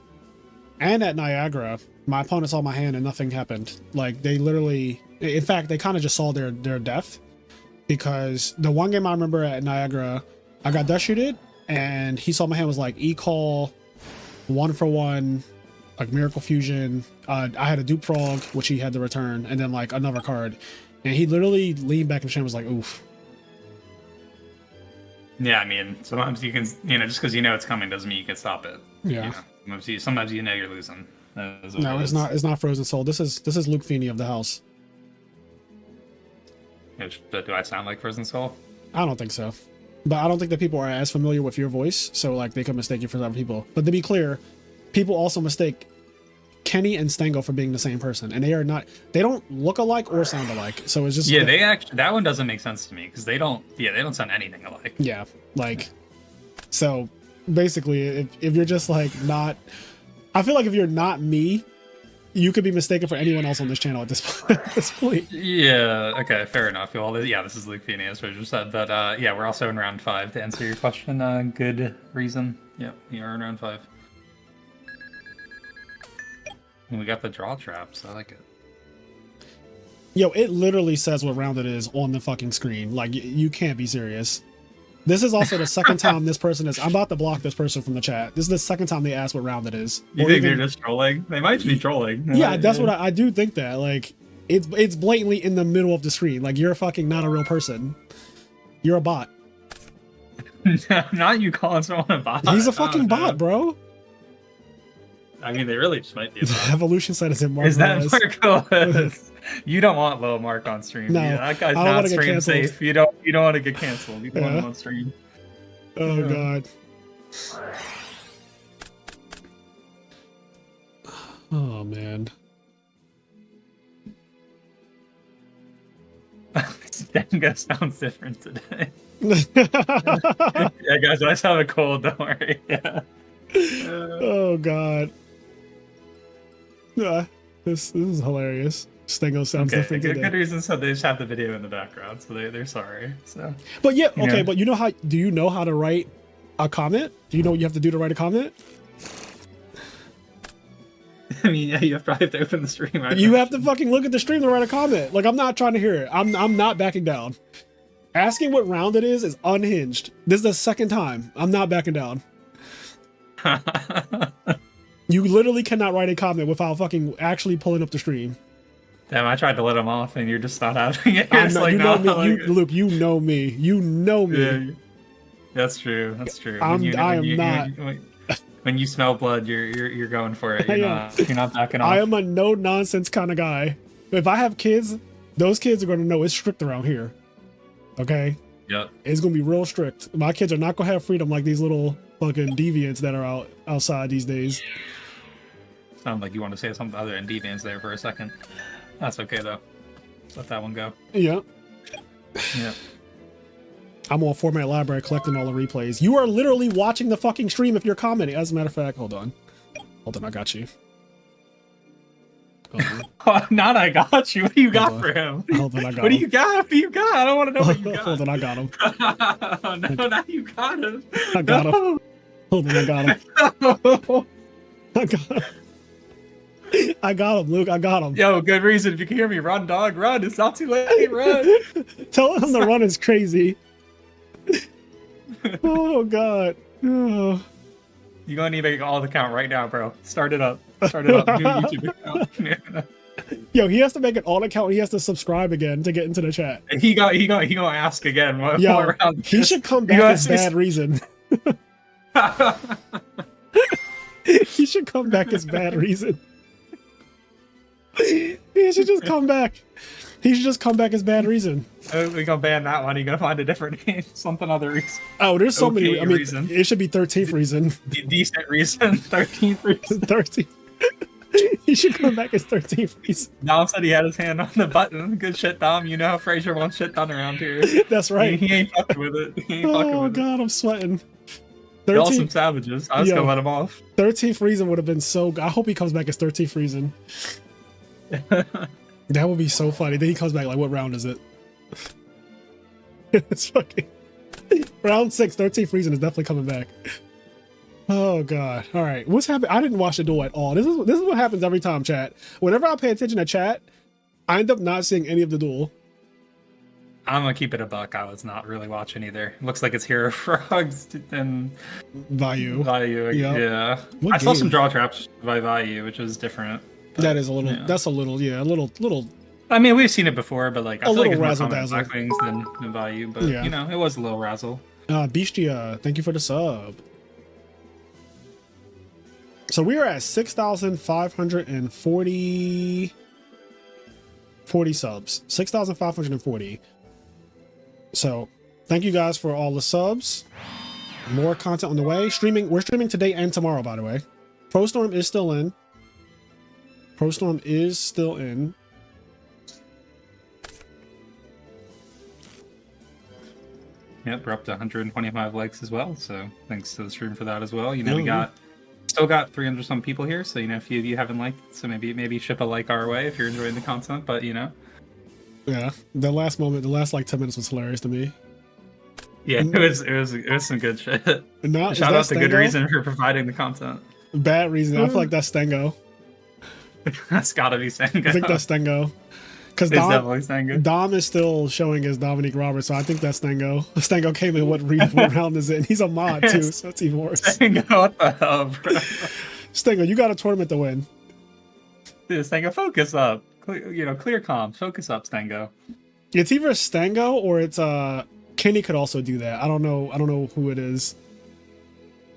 and at Niagara, my opponent saw my hand and nothing happened. Like, they literally, in fact, they kind of just saw their death, because the one game I remember at Niagara, I got dust shooted and he saw my hand was like E-Call, 1-for-1, like Miracle Fusion. I had a dupe frog, which he had to return, and then like another card. And he literally leaned back and was like, oof. Yeah, I mean, sometimes you can, just because you know it's coming doesn't mean you can stop it. Yeah. Sometimes you know you're losing. No, it's not. It's not Frozen Soul. This is Luke Feeney of the house. Do I sound like Frozen Soul? I don't think so. But I don't think that people are as familiar with your voice, so like they could mistake you for other people. But to be clear, people also mistake Kenny and Stengo for being the same person, and they are not. They don't look alike or sound alike. So it's just that one doesn't make sense to me, because they don't sound anything alike. Yeah, like so basically, if you're just like not, I feel like if you're not me, you could be mistaken for anyone else on this channel at this point. Yeah, okay, fair enough. Well, this is Luke Feeney, as Roger said. But we're also in round 5 to answer your question. Good reason. Yep, we are in round 5. And we got the draw traps. I like it. Yo, it literally says what round it is on the fucking screen. Like, you can't be serious. This is also the second time this person is. I'm about to block this person from the chat. This is the second time they asked what round it is. You think they're just trolling? They might be trolling. Yeah, that's what I do think that. Like, it's blatantly in the middle of the screen. Like, you're fucking not a real person. You're a bot. Not you calling someone a bot. He's a fucking bot, bro. I mean, they really just might be a bot. Evolution said it's in Mark. Is that Marco? You don't want low Mark on stream. No, yeah, that guy's I don't not wanna get stream canceled. safe. You don't want to get canceled. You don't want him on stream. Oh god. Oh man. Stenga sounds different today. Yeah, guys, I just have a cold. Don't worry. Yeah. Oh god. This is hilarious. Stengo sounds different today. Good reason. So they just have the video in the background, so they're sorry. So. But yeah, okay. But you know how? Do you know how to write a comment? Do you know what you have to do to write a comment? I mean, yeah, you probably have to open the stream. You have to fucking look at the stream to write a comment. Like, I'm not trying to hear it. I'm not backing down. Asking what round it is unhinged. This is the second time. I'm not backing down. You literally cannot write a comment without fucking actually pulling up the stream. Damn, I tried to let him off, and you're just not having it. I know, you know me. Luke, you know me. You know me. Yeah, that's true. That's true. I am not. When you smell blood, you're going for it. You're not backing off. I am a no nonsense kind of guy. If I have kids, those kids are going to know it's strict around here. Okay. Yep. It's going to be real strict. My kids are not going to have freedom like these little fucking deviants that are outside these days. Sounds like you want to say something other than deviants there for a second. That's okay though. Let that one go. Yeah. Yeah. I'm on Format Library collecting all the replays. You are literally watching the fucking stream if you're commenting. As a matter of fact, hold on, I got you. Not I got you. What do you got for him? Hold on, I got What him. do you got? What do you got? I don't want to know what you got. Hold on, I got him. No, now you got him. I got him. Hold on, I got him. I got him. I got him, Luke. I got him. Yo, good reason. If you can hear me, run, dog, run. It's not too late. Run. Telling him to run is crazy. Oh god. Oh. You're gonna need to make all the count right now, bro. Start it up. Start it up. New YouTube account. Yo, he has to make an alt account. He has to subscribe again to get into the chat. He gonna ask again. Yo, he should come back as bad reason. He should come back as bad reason. He should just come back. He should just come back as bad reason. We're gonna ban that one. You're gonna find a different name. Something other reason. Oh, there's so Okay, many. I mean, reason. it should be 13th reason. Decent reason. 13th reason. 13th. He should come back as 13th reason. Dom said he had his hand on the button. Good shit, Dom. You know how Fraser wants shit done around here. That's right. He ain't fucking with it. He ain't fucking Oh with god, I'm sweating. Y'all some savages. I was gonna let him off. 13th reason would have been so good. I hope he comes back as 13th reason. That would be so funny. Then he comes back like, what round is it? It's fucking round 6. 13th reason is definitely coming back. Oh god. All right, what's happening? I didn't watch the duel at all. This is what happens every time, chat. Whenever I pay attention to chat, I end up not seeing any of the duel. I'm gonna keep it a buck. I was not really watching either. Looks like it's Hero Frogs and Value. Yep. Yeah. What I saw game? some draw traps by Value, which was different. But, That is a little. yeah. That's a little. Yeah, a little. I mean, we've seen it before, but like I A feel like little it's more common in razzle-dazzle. Black Wings than Value. But Yeah. you know, it was a little razzle. Beastia, thank you for the sub. So we are at 6,540 subs. 6,540. So thank you guys for all the subs. More content on the way. We're streaming today and tomorrow, by the way. ProStorm is still in. Yep, we're up to 125 likes as well. So thanks to the stream for that as well. You know, Yeah, we still got 300 some people here. So you know, if you haven't liked, so maybe ship a like our way if you're enjoying the content. But you know, Yeah, the last like 10 minutes was hilarious to me. yeah, it was some good shit. Shout out to Good Reason for providing the content. Bad reason. I feel like that's Stengo. That's gotta be saying. I think that's Stengo. Because It's definitely Stango. Dom is still showing as Dominique Roberts, so I think that's Stango. Stango came in, what round is it? And he's a mod too, so it's even worse. Stango, what the hell, bro? Stango, you got a tournament to win. Dude, Stango, focus up. Clear comms. Focus up, Stango. It's either Stango or it's Kenny could also do that. I don't know who it is,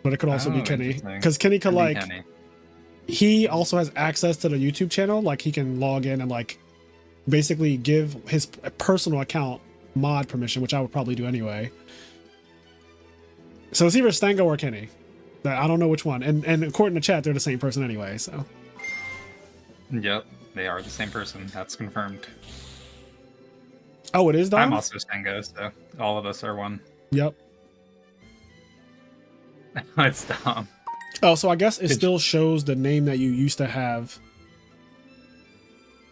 but it could also be Kenny, because Kenny could Kenny. He also has access to the YouTube channel. Like he can log in and like basically give his personal account mod permission, which I would probably do anyway. So it's either Stango or Kenny. I don't know which one. And according to chat, they're the same person anyway. So. Yep, they are the same person. That's confirmed. Oh, it is Dom? I'm also Stango, so all of us are one. Yep. It's Dom. Oh, so I guess it still shows the name that you used to have.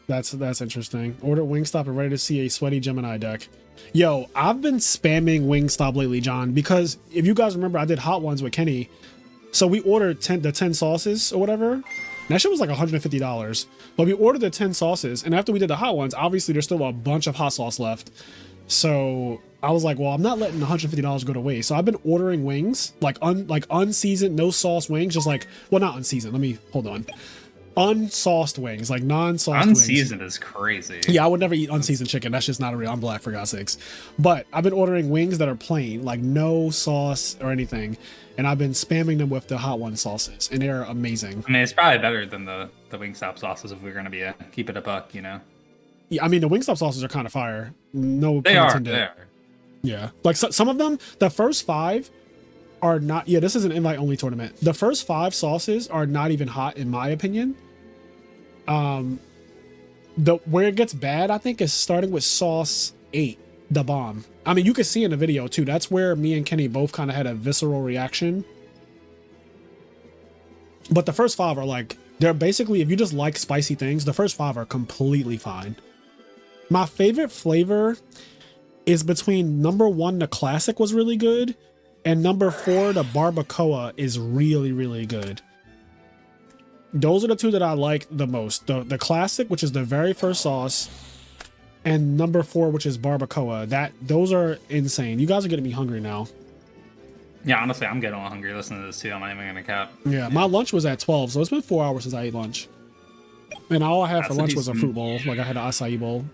That's interesting. Order Wingstop and ready to see a sweaty Gemini deck. Yo, I've been spamming Wingstop lately, John, because if you guys remember, I did Hot Ones with Kenny. So we ordered the 10 sauces or whatever. That shit was like $150. But we ordered the 10 sauces, and after we did the hot ones, obviously there's still a bunch of hot sauce left. So I was like, well, I'm not letting $150 go to waste. So I've been ordering wings, like unseasoned, no sauce wings, just like, well, not unseasoned. Let me hold on. Unsauced wings, like non-sauced wings. Unseasoned is crazy. Yeah, I would never eat unseasoned chicken. That's just not a real. I'm black, for God's sakes. But I've been ordering wings that are plain, like no sauce or anything, and I've been spamming them with the hot one sauces, and they're amazing. I mean, it's probably better than the Wingstop sauces if we're gonna be keep it a buck, you know. Yeah, I mean the Wingstop sauces are kind of fire. No, they pun are. intended. They are. Yeah, like some of them, the first 5 are not. Yeah, this is an invite only tournament. The first 5 sauces are not even hot in my opinion. Where it gets bad, I think, is starting with sauce 8, the bomb. I mean, you can see in the video too. That's where me and Kenny both kind of had a visceral reaction. But the first 5 are like, they're basically, if you just like spicy things, the first 5 are completely fine. My favorite flavor is between number 1, the classic was really good, and number 4, the barbacoa is really, really good. Those are the 2 that I like the most. The classic, which is the very first sauce, and number 4, which is barbacoa. Those are insane. You guys are getting me hungry now. Yeah, honestly, I'm getting a little hungry listening to this too. I'm not even gonna cap. Yeah, my lunch was at 12, so it's been 4 hours since I ate lunch. And all I had for lunch was a fruit bowl. Like I had an acai bowl.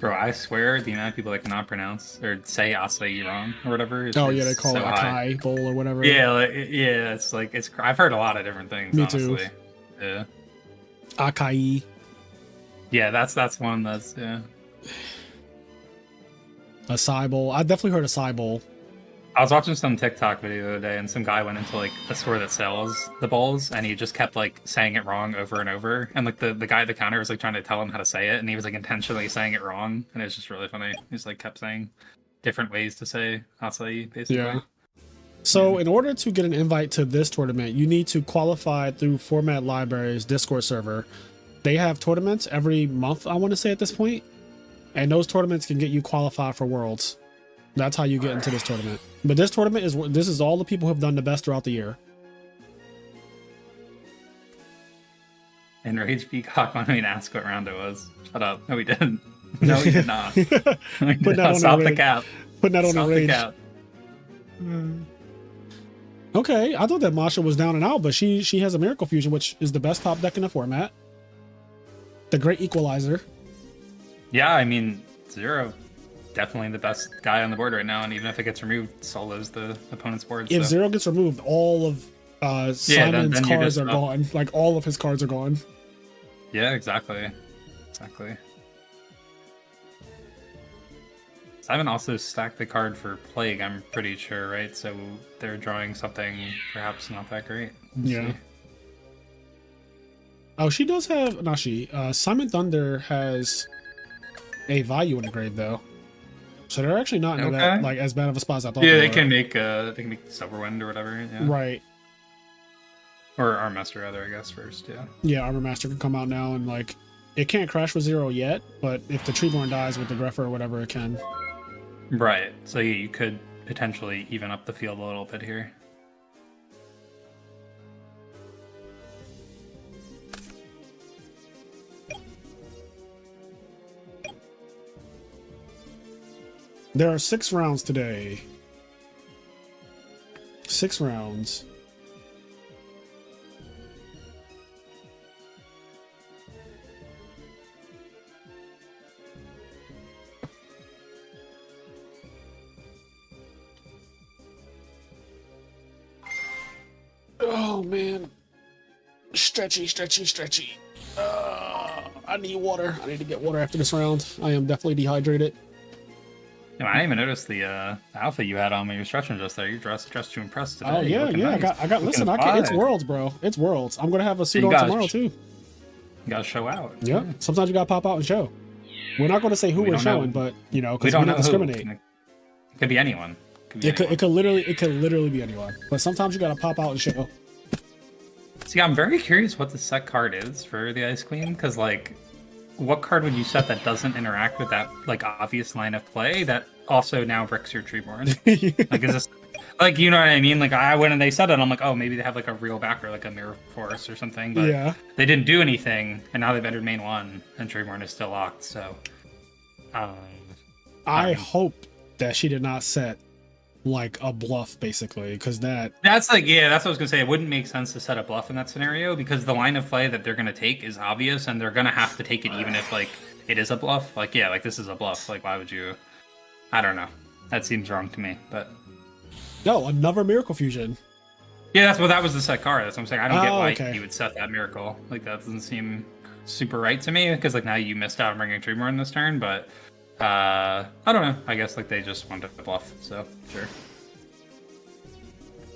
Bro, I swear the amount of people that cannot pronounce or say acai wrong or whatever. Oh yeah, they call it acai bowl or whatever. Yeah, it's like I've heard a lot of different things. Me honestly. too. Yeah. Acai. Yeah, that's one that's Acai bowl. I definitely heard acai bowl. I was watching some TikTok video the other day, and some guy went into like a store that sells the bowls, and he just kept like saying it wrong over and over. And like the guy at the counter was like trying to tell him how to say it, and he was like intentionally saying it wrong, and it was just really funny. He just like kept saying different ways to say acai, basically. Yeah. So in order to get an invite to this tournament, you need to qualify through Format Library's Discord server. They have tournaments every month, I want to say at this point, and those tournaments can get you qualified for Worlds. That's how you get into this tournament. But this tournament is all the people who have done the best throughout the year. And Rage Peacock wanted me to ask what round it was. Shut up. No, we didn't. No, we did not. We did not. Stop the cap. Putting that on Stop the the Rage. cap. Okay, I thought that Masha was down and out, but she has a Miracle Fusion, which is the best top deck in the format. The Great Equalizer. Yeah, I mean, Zero, definitely the best guy on the board right now, and even if it gets removed, solos the opponent's board. If so. Zero gets removed, all of Simon's then cards are gone. Like all of his cards are gone. Yeah, exactly. Simon also stacked the card for Plague, I'm pretty sure, right? So they're drawing something perhaps not that great. Yeah. See. Oh, she does have Simon Thunder has a value in the grave though. So they're actually not in that like as bad of a spot as I thought. Yeah, they they were. can make Silverwind or whatever. Yeah. Right. Or Armmaster rather, I guess first. Yeah. Yeah, Armor Master can come out now and like it can't crash with Zero yet, but if the Treeborn dies with the Greffer or whatever, it can. Right. So yeah, you could potentially even up the field a little bit here. There are 6 rounds today. 6 rounds. Oh man. Stretchy. I need water. I need to get water after this round. I am definitely dehydrated. Yeah, I didn't even notice the outfit you had on when you were stretching just there. You're dressed to impress today. Oh yeah. Nice. I got. Listen, it's Worlds, bro. It's Worlds. I'm gonna have a suit on tomorrow too. You gotta show out. Yeah. Sometimes you gotta pop out and show. We're not gonna say who we're showing, but because we don't discriminate. It could be anyone. It could literally be anyone. But sometimes you gotta pop out and show. See, I'm very curious what the set card is for the Ice Queen, because like, what card would you set that doesn't interact with that like obvious line of play that also now bricks your Treeborn? Like, is this like, you know what I mean? Like, when they said it, I'm like, oh, maybe they have like a real backer, like a Mirror Force or something. But yeah, they didn't do anything, and now they've entered main 1, and Treeborn is still locked. So, I hope that she did not set like a bluff, basically, because that's like, yeah, that's what I was gonna say. It wouldn't make sense to set a bluff in that scenario because the line of play that they're gonna take is obvious, and they're gonna have to take it even if like it is a bluff. Like, yeah, like this is a bluff. Like, why would you? I don't know. That seems wrong to me, but no, another Miracle Fusion. Yeah, that was the set card. That's what I'm saying. I don't get why you would set that Miracle. Like, that doesn't seem super right to me because like now you missed out on bringing Treeborn this turn, but. I don't know. I guess like they just wanted to bluff, so sure.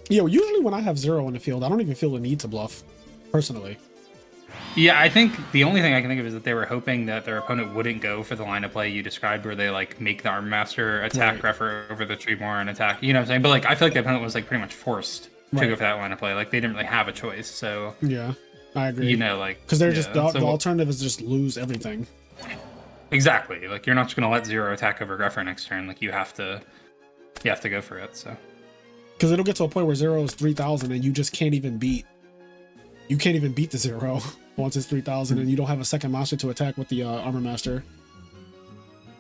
Yeah, well, usually when I have 0 in the field, I don't even feel the need to bluff, personally. Yeah, I think the only thing I can think of is that they were hoping that their opponent wouldn't go for the line of play you described, where they like make the Armor Master attack Greffer over the Treeborn attack. You know what I'm saying? But like, I feel like the opponent was like pretty much forced to go for that line of play. Like, they didn't really have a choice. So yeah, I agree. You know, like because they're just the alternative is just lose everything. Exactly. Like, you're not just gonna let 0 attack over Greffer next turn. Like, you have to go for it. So because it'll get to a point where 0 is 3,000 and you just can't even beat. You can't even beat the 0 once it's 3,000, and you don't have a second monster to attack with the Armor Master.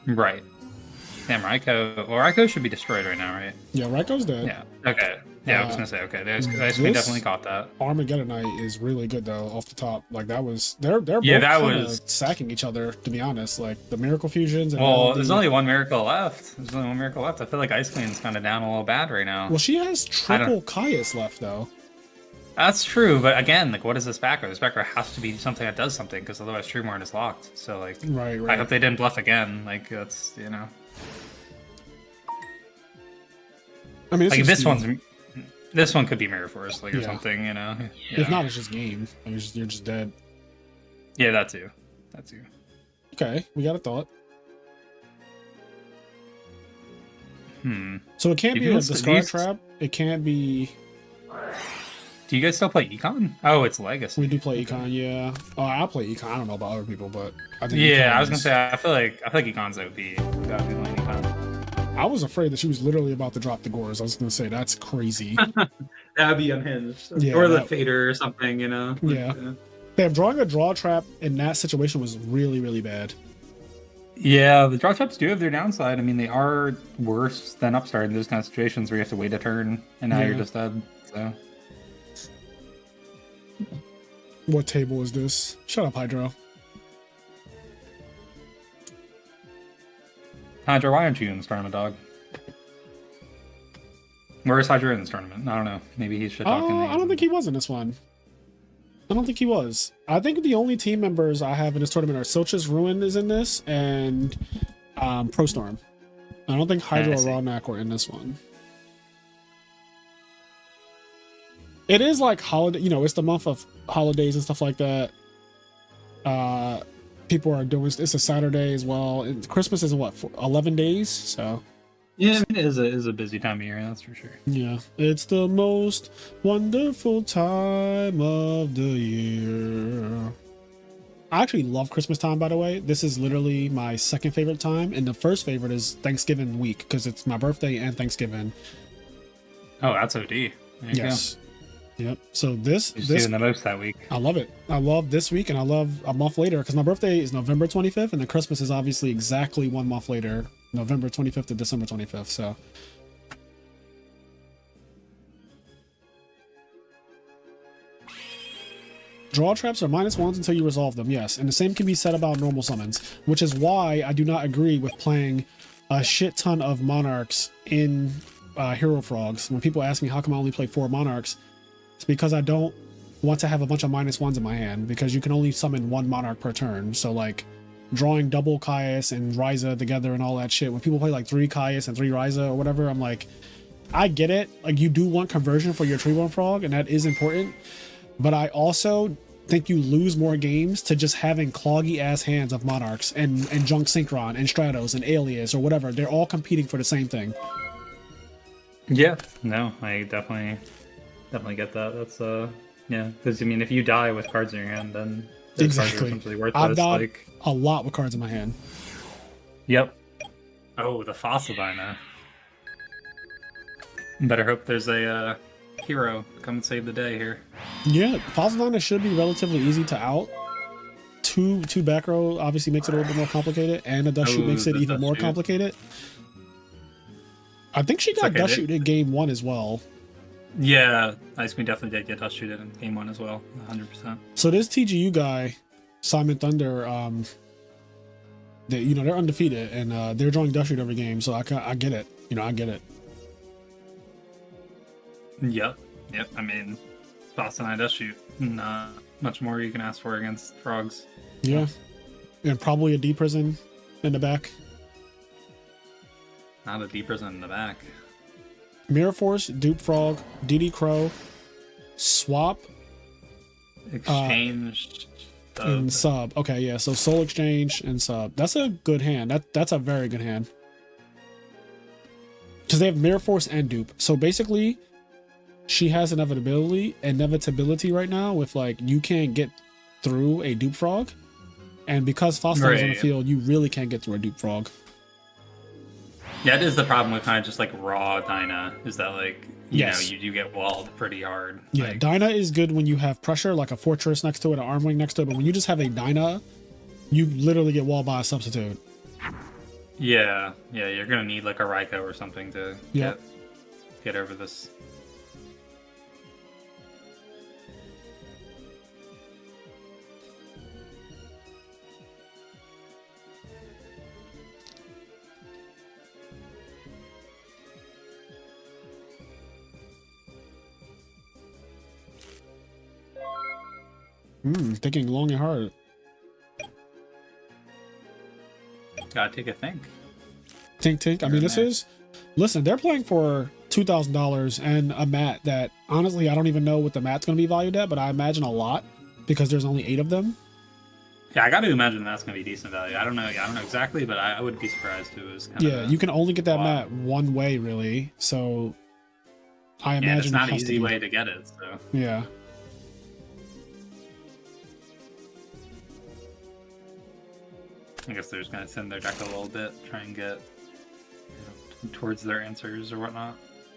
Right. Damn, Raikou should be destroyed right now, right? Yeah, Raikou's dead. Yeah. Okay. Yeah, I was gonna say, okay, the Ice Queen definitely caught that. Armageddonite is really good though, off the top. Like, that was they're both sacking each other, to be honest. Like, the Miracle Fusions. And there's only one Miracle left. I feel like Ice Queen's kind of down a little bad right now. Well, she has triple Caius left though. That's true, but again, like, what is this backer? This backer has to be something that does something, because otherwise Treeborn is locked. So like, right. I hope they didn't bluff again. Like, that's, you know. I mean, like, this one could be Mirror Force, like, or something, you know. Yeah. If not, it's just game. Like, you're just dead. Yeah, that too. Okay, we got a thought. So it can't be a discard trap. It can't be. Do you guys still play Econ? Oh, it's Legacy. We do play Econ, yeah. Oh, I play Econ. I don't know about other people, but I think. Yeah, I was gonna say, I feel like Econ's OP. Gotta be playing Econ. I was afraid that she was literally about to drop the Gores. I was gonna say that's crazy. That'd be unhinged, yeah, or the Fader or something, you know. Yeah. Damn, drawing a draw trap in that situation was really, really bad. Yeah, the draw traps do have their downside. I mean, they are worse than Upstart in those kind of situations where you have to wait a turn and now you're just dead. So. What table is this? Shut up, Hydro. Hydro, why aren't you in this tournament, dog? Where is Hydro in this tournament? I don't know. Maybe he's shit talking. I don't think he was in this one. I don't think he was. I think the only team members I have in this tournament are Socha's Ruin is in this, and Pro Storm. I don't think Hydro or Rawnak were in this one. It is like holiday, you know, it's the month of holidays and stuff like that. People are doing, it's a Saturday as well. Christmas is what, 11 days? So yeah, I mean, it is a busy time of year, that's for sure. Yeah, it's the most wonderful time of the year. I actually love Christmas time, by the way. This is literally my second favorite time, and the first favorite is Thanksgiving week because it's my birthday and Thanksgiving. Oh, that's OD. There you go. Yep. So this doing the most that week. I love it. I love this week, and I love a month later because my birthday is November 25th, and then Christmas is obviously exactly 1 month later, November 25th to December 25th. So draw traps are -1s until you resolve them. Yes, and the same can be said about normal summons, which is why I do not agree with playing a shit ton of monarchs in hero frogs. When people ask me how come I only play 4 monarchs, it's because I don't want to have a bunch of -1s in my hand, because you can only summon 1 monarch per turn. So like drawing double Caius and Ryza together and all that shit, when people play like 3 Caius and 3 Ryza or whatever, I'm like, I get it. Like, you do want conversion for your Treeborn Frog, and that is important, but I also think you lose more games to just having cloggy ass hands of monarchs and junk synchron and stratos and alias or whatever. They're all competing for the same thing. Yeah, no, I definitely get that. That's yeah, because I mean, if you die with cards in your hand, then those cards are Exactly. essentially worthless. I've died Like, a lot with cards in my hand. yep. Oh, the fossil dino. Better hope there's a hero come and save the day here. Yeah, Fossil Diner should be relatively easy to out. Two back row obviously makes it a little bit more complicated, and a dust shoot makes it the even dust more shoot. complicated. I think she got okay, dust they- shoot in game 1 as well. Yeah, Ice Queen definitely did get dust shooted in game 1 as well, 100%. So this TGU guy, Simon Thunder, they're undefeated and they're drawing dust shoot every game. So I get it. I get it. Yep. I mean, Boston I dust shoot. Not much more you can ask for against frogs. Yeah, and probably a D prison in the back. Not a deep prison in the back. Mirror Force, Dupe Frog, DD Crow, Swap, Exchanged. and Sub. Okay, yeah. So Soul Exchange and Sub. That's a good hand. That's a very good hand. Because they have Mirror Force and Dupe. So basically, she has inevitability right now with like you can't get through a Dupe Frog, and because Fossil is on the Right. field, you really can't get through a Dupe Frog. Yeah, it is the problem with kind of just like raw Dyna, is that like, you Yes. know, you do get walled pretty hard. Yeah, Like, Dyna is good when you have pressure, like a Fortress next to it, an Arm Wing next to it. But when you just have a Dyna, you literally get walled by a substitute. yeah, you're gonna need like a Raikou or something to Yep. get over this. Thinking long and hard. Gotta take a think. Tink. I mean, this is. Listen, they're playing for $2,000 and a mat that honestly I don't even know what the mat's going to be valued at, but I imagine a lot because there's only 8 of them. Yeah, I gotta imagine that's gonna be decent value. I don't know exactly, but I wouldn't be surprised if it was kind Yeah, of. you can only get that wow. mat one way really, so I Yeah, imagine it's not it an has easy to be, way to get it. So Yeah. I guess they're just gonna thin their deck a little bit, try and get towards their answers or whatnot.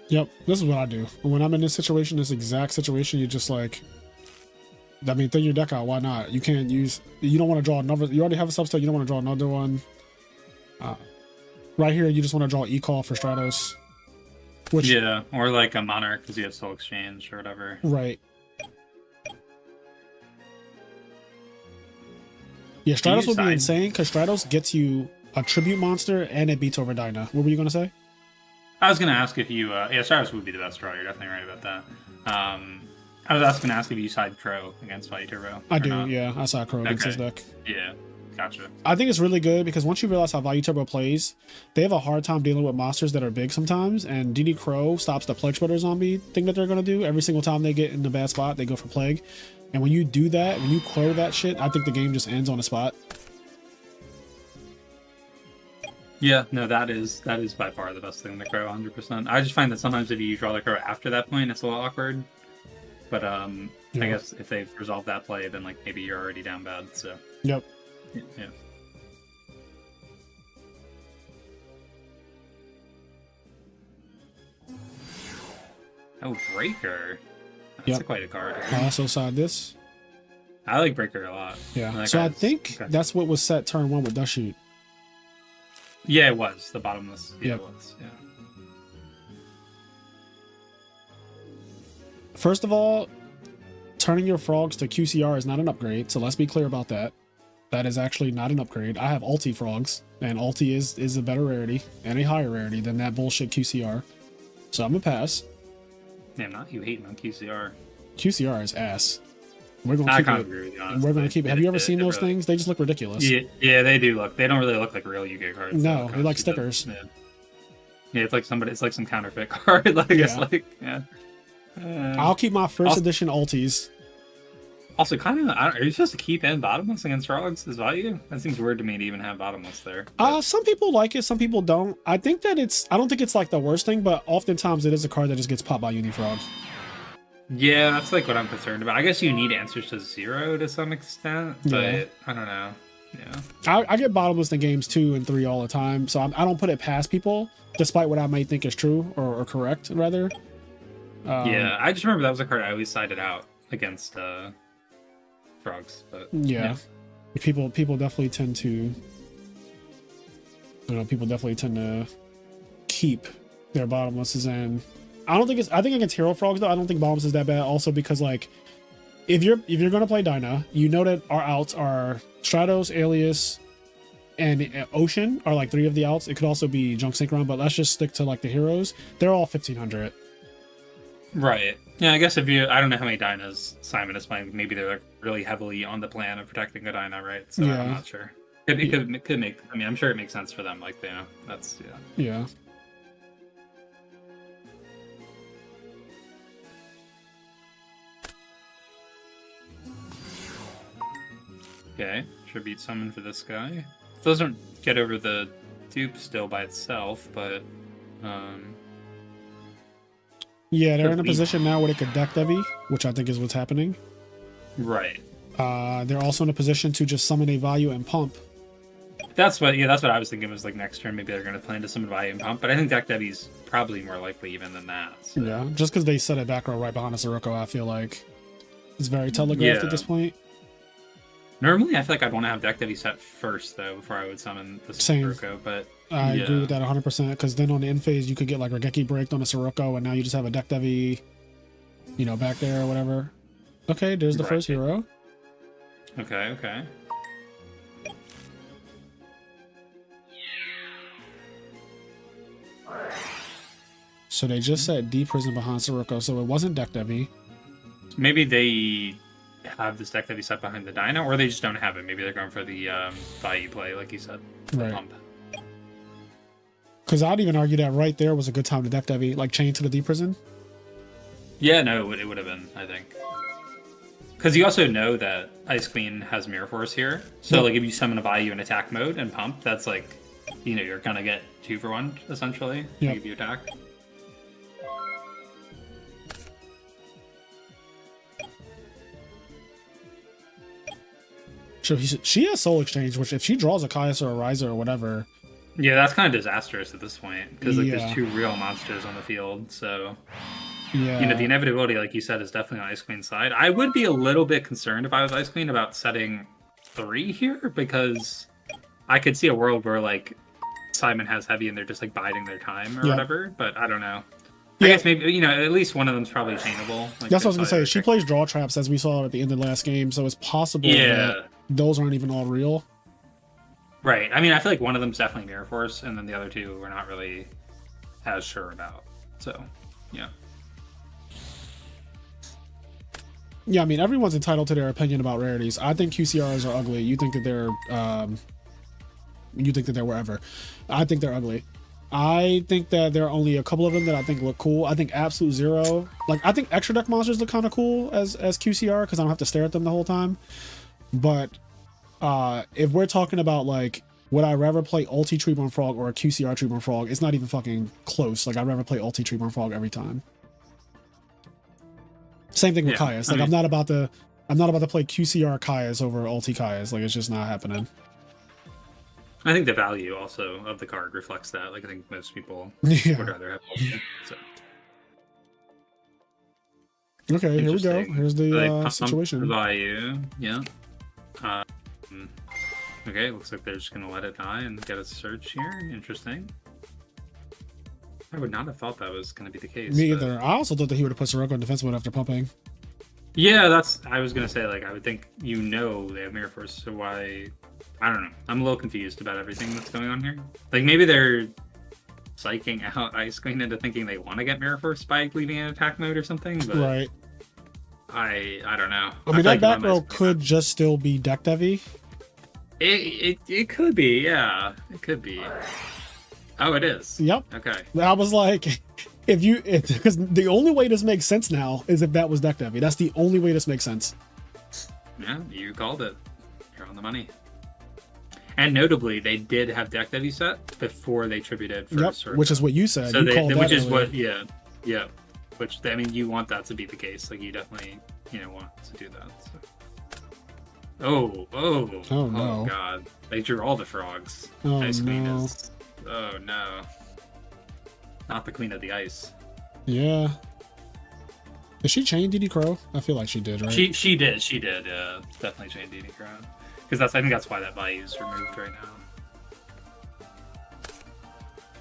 Yep, this is what I do. When I'm in this situation, this exact situation, you just like, I mean, thin your deck out. Why not? You can't use. You don't want to draw another. You already have a substitute. You don't want to draw another one. Right here, you just want to draw E-Call for Stratos. Which, Yeah, or like a Monarch because you have Soul Exchange or whatever. right. Yeah, Do you Stratos would be side- insane because Stratos gets you a tribute monster and it beats over Dyna. What were you gonna say? I was gonna ask if you, yeah, Stratos would be the best draw. You're definitely right about that. I was also gonna ask if you side Crow against Fight Turbo. I or do. not. Yeah, I saw Crow against Okay. his deck. Yeah, gotcha. I think it's really good because once you realize how Value Turbo plays, they have a hard time dealing with monsters that are big sometimes, and DD Crow stops the Plague Spreader zombie thing that they're going to do. Every single time they get in a bad spot, they go for Plague. And when you do that, when you Crow that shit, I think the game just ends on the spot. Yeah, no, that is by far the best thing in the Crow, 100%. I just find that sometimes if you draw the Crow after that point, it's a little awkward. But I Yeah. guess if they've resolved that play, then like maybe you're already down bad. So Yep. yeah. Oh, Breaker. That's Yep. quite a card. I also side this. I like Breaker a lot. Yeah. That So I guy's- think okay. that's what was set turn 1 with Dust Shoot. Yeah, it was the bottomless. Yeah, Yep. it was. Yeah. First of all, turning your frogs to QCR is not an upgrade, so let's be clear about that. That is actually not an upgrade. I have ulti frogs, and ulti is a better rarity and a higher rarity than that bullshit QCR. So I'm gonna pass. Damn, not you hating on QCR. QCR is ass. We're gonna I keep kind of it. agree with you. Honestly. We're gonna keep it. Have you ever seen those really, things? They just look ridiculous. Yeah, they do look. They don't really look like real Yu-Gi-Oh cards. No, They're they're like stupid. stickers. Yeah, it's like somebody. It's like some counterfeit card. Like it's Yeah. like yeah. I'll keep my first Also- edition ultis. Also, kind of, are you supposed to keep in bottomless against frogs as value? That seems weird to me to even have bottomless there. But- Some people like it, some people don't. I think that I don't think it's like the worst thing, but oftentimes it is a card that just gets popped by Unifrog. Yeah, that's like what I'm concerned about. I guess you need answers to 0 to some extent, but Yeah. I don't know. Yeah. I get bottomless in games 2 and 3 all the time, so I don't put it past people, despite what I might think is true or correct, rather. Yeah, I just remember that was a card I always sided out against frogs, but Yeah. People definitely tend to, keep their bottomlesses in. I think against hero frogs though, I don't think bottomless is that bad. Also because like, if you're gonna play Dyna, you know that our outs are Stratos, Alias, and Ocean are like 3 of the outs. It could also be Junk Synchron, but let's just stick to like the heroes. They're all 1500. Right. Yeah, I guess I don't know how many Dynas Simon is playing. Maybe they're like really heavily on the plan of protecting a Dyna, right? So Yeah. I'm not sure. It could make. I mean, I'm sure it makes sense for them. Like, that's Yeah. Okay. Tribute summon for this guy. It doesn't get over the dupe still by itself, but Yeah, they're in a Could be. position now where they could deck Devi, which I think is what's happening. right. They're also in a position to just summon a value and pump. That's what I was thinking was like next turn maybe they're gonna plan to summon value and pump, but I think deck Debbie's probably more likely even than that. So. Yeah, just because they set it back row right behind a Sirocco, I feel like it's very telegraphed Yeah. at this point. Normally, I feel like I'd want to have deck Debbie set first though before I would summon the Same. Sirocco, but I agree Yeah. with that 100%, because then on the end phase, you could get like Regeki breaked on a Sirocco, and now you just have a deck Devi, back there or whatever. Okay, there's the Right. first hero. okay. So they just set D Prison behind Sirocco, so it wasn't deck Devi. Maybe they have this deck Debbie set behind the Dyna, or they just don't have it. Maybe they're going for the value play, like you said, the Right. pump. Because I'd even argue that right there was a good time to deck Devi, like chain to the D Prison. Yeah, no, it would have been, I think. Because you also know that Ice Queen has Mirror Force here. So, Yep. like, if you summon a value in attack mode and pump, that's like, you're going to get 2 for 1, essentially. Yep. If you attack. So she has Soul Exchange, which if she draws a Caius or a Riser or whatever, Yeah, that's kind of disastrous at this point. Because, like, Yeah. there's 2 real monsters on the field, so... yeah, the inevitability, like you said, is definitely on Ice Queen's side. I would be a little bit concerned if I was Ice Queen about setting 3 here, because I could see a world where, like, Simon has heavy and they're just, like, biding their time or Yeah. whatever, but I don't know. Yeah. I guess maybe, at least one of them's probably chainable. Like, that's what I was gonna say. either She trick- plays draw traps, as we saw at the end of the last game, so it's possible Yeah, that those aren't even all real. right. I mean, I feel like one of them's definitely Mirror Force, and then the other 2 we're not really as sure about. So, yeah. Yeah, I mean, everyone's entitled to their opinion about rarities. I think QCRs are ugly. You think that they're wherever. I think they're ugly. I think that there are only a couple of them that I think look cool. I think Absolute Zero, I think extra deck monsters look kind of cool as QCR because I don't have to stare at them the whole time. But if we're talking about would I rather play Ulti Treeborn Frog or a QCR Treeborn Frog, it's not even fucking close. I'd rather play Ulti Treeborn Frog every time. Same thing with Yeah, Caius. I mean- I'm not about to play QCR Caius over Ulti Caius. It's just not happening. I think the value also of the card reflects that. Like, I think most people Yeah. would rather have Ultimate. So. Okay, here we go. Interesting. Here's Like, the pump situation. Value, yeah. I Okay, looks like they're just gonna let it die and get a search here. Interesting. I would not have thought that was gonna be the case. Me but- either. I also thought that he would have put Sirocco in defense mode after pumping. Yeah, I was gonna say, like, I would think they have Mirror Force, so why? I don't know. I'm a little confused about everything that's going on here. Like, maybe they're psyching out Ice Queen into thinking they want to get Mirror Force by leaving in attack mode or something, but Right. I don't know. I mean, feel that like back if I'm row Ice Queen, could just still be deck heavy. It could be, yeah. It could be. Oh, it is. Yep. Okay. I was like, because the only way this makes sense now is if that was deck heavy. That's the only way this makes sense. Yeah, you called it. You're on the money. And notably, they did have deck heavy set before they tributed for Yep, Sirocco. which is what you said. So You called which that is earlier. what, yeah. Which, I mean, you want that to be the case. Like, you definitely, want to do that. So. Oh, no. God. They drew all the frogs. Oh, Ice Queen no. is, oh, no. Not the Queen of the Ice. Yeah. Did she chain DD Crow? I feel like she did, right? She did, definitely chain DD Crown. Because I think that's why that value is removed right now.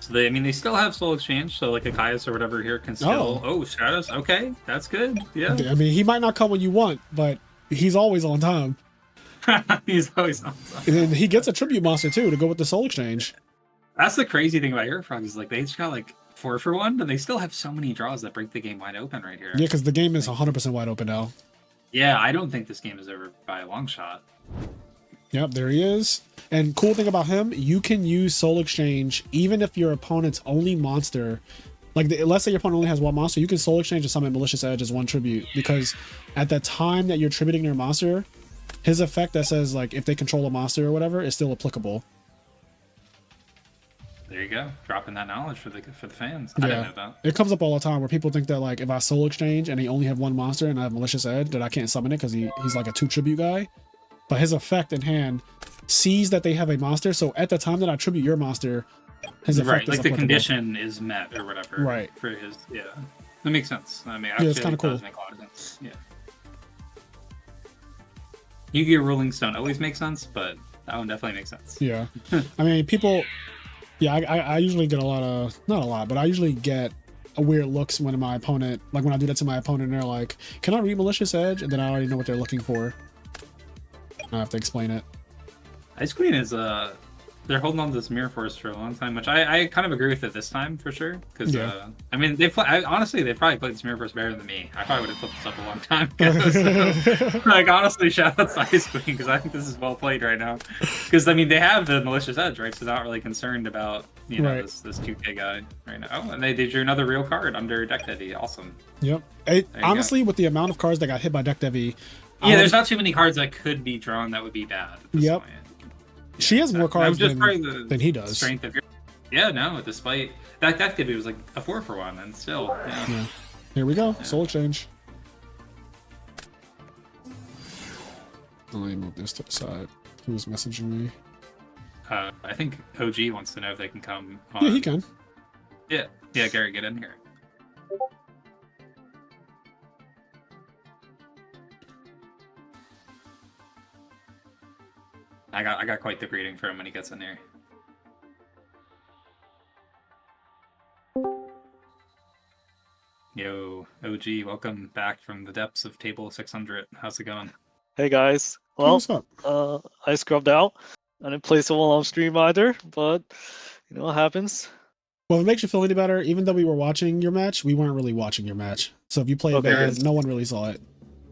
So they still have Soul Exchange, so like a Caius or whatever here can still. Oh, Shadows. Okay, that's good. Yeah, I mean, he might not come when you want, but he's always on time. he's always on time. And then he gets a tribute monster too to go with the Soul Exchange. That's the crazy thing about Hero Frog is like they just got like 4-for-1, but they still have so many draws that break the game wide open right here. Yeah, because the game is 100% wide open now. Yeah, I don't think this game is over by a long shot. Yep, there he is. And cool thing about him, you can use Soul Exchange even if your opponent's only monster, like let's say your opponent only has one monster, you can Soul Exchange and summon Malicious Edge as one tribute, because at the time that you're tributing your monster, his effect that says like if they control a monster or whatever is still applicable. There you go, dropping that knowledge for the fans. I didn't know that. It comes up all the time where people think that like if I Soul Exchange and they only have one monster and I have Malicious Edge, that I can't summon it because he's like a 2 tribute guy. But his effect in hand sees that they have a monster, so at the time that I tribute your monster, his effect is like the applicable. condition is met or whatever. Right. For his, yeah. That makes sense. I mean, Yeah, it's kinda cool. does make a lot of sense. Yeah. Yu-Gi-Oh! Rolling Stone always makes sense, but that one definitely makes sense. Yeah. I mean, people, yeah, I usually get a lot of, not a lot, but I usually get a weird looks when my opponent, like when I do that to my opponent, and they're like, can I read Malicious Edge? And then I already know what they're looking for. I have to explain it. Ice Queen is they're holding on to this Mirror Force for a long time, which I kind of agree with it this time for sure. Because I mean, honestly they probably played this Mirror Force better than me. I probably would have flipped this up a long time ago. So, like honestly, shout out to Ice Queen because I think this is well played right now. Because I mean, they have the Malicious Edge, right? So they're not really concerned about this 2K guy right now. Oh, and they drew another real card under deck heavy. Awesome. Yep. Honestly, with the amount of cards that got hit by deck heavy. Yeah, there's not too many cards that could be drawn that would be bad. At this point. She has more cards just than he does. Strength of your... Yeah, no, despite that heavy was like a 4-for-1 and still. Yeah. Here we go. Soul Exchange. Let me move this to the side. Who's messaging me? I think OG wants to know if they can come on. Yeah, he can. Yeah, Gary, get in here. I got quite the greeting for him when he gets in here. Yo, OG, welcome back from the depths of table 600. How's it going? Hey guys. Well, What's up? I scrubbed out. I didn't play so well on stream either, but you know what happens. Well, if it makes you feel any better, even though we were watching your match, we weren't really watching your match. So if you played bad, no one really saw it.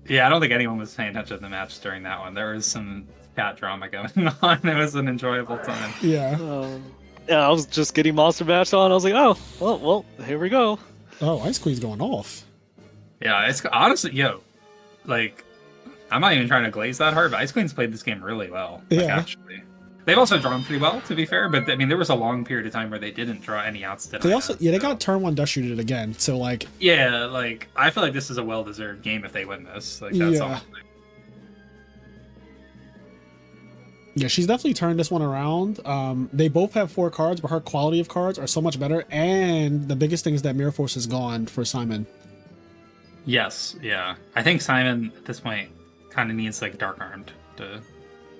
Yeah, I don't think anyone was paying attention to the match during that one. There was some cat drama going on. It was an enjoyable time. Yeah. Yeah, I was just getting Monster Match on. I was like, oh, well, here we go. Oh, Ice Queen's going off. Yeah, it's honestly, like, I'm not even trying to glaze that hard, but Ice Queen's played this game really well. Like, Yeah. actually. They've also drawn pretty well, to be fair, but I mean, there was a long period of time where they didn't draw any outs. They got turn 1 dust shooted again. So like, yeah, like I feel like this is a well-deserved game if they win this. Like that's all. Yeah, she's definitely turned this one around. They both have 4 cards, but her quality of cards are so much better. And the biggest thing is that Mirror Force is gone for Simon. Yes, yeah. I think Simon at this point kind of needs like Dark Armed to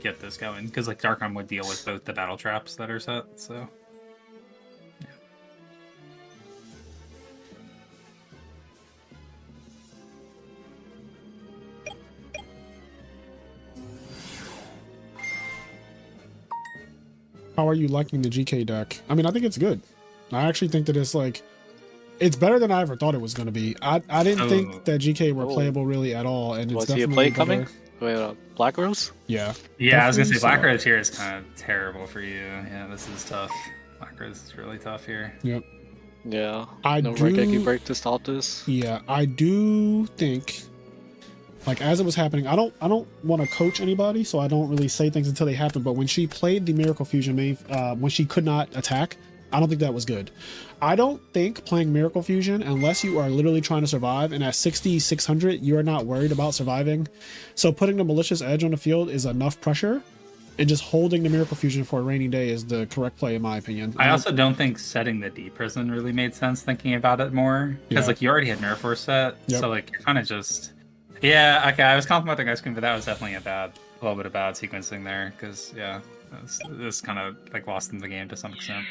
get this going because like Darkon would deal with both the battle traps that are set. So How are you liking the GK deck? I mean, I think it's good. I actually think that it's like, it's better than I ever thought it was going to be. I didn't think that GK were playable really at all, and it's Was he a definitely play coming? better. Wait, Black Rose? Yeah. yeah, I was gonna say Definitely Black Rose here is kind of terrible for you. Yeah, this is tough. Black Rose is really tough here. Yep. Yeah. I no do. Raigeki break to stop this. Yeah, I do think, like as it was happening, I don't want to coach anybody, so I don't really say things until they happen. But when she played the Miracle Fusion main, when she could not attack, I don't think that was good. I don't think playing Miracle Fusion, unless you are literally trying to survive, and at 6,600, you're not worried about surviving. So putting the Malicious Edge on the field is enough pressure, and just holding the Miracle Fusion for a rainy day is the correct play, in my opinion. I also don't think setting the D prison really made sense thinking about it more. Because Yeah. like you already had Nerf Force set, Yep. so like you're kind of just... Yeah, okay, I was complimenting Ice Cream, but that was definitely a little bit of bad sequencing there. Because, yeah, this kind of like lost in the game to some extent.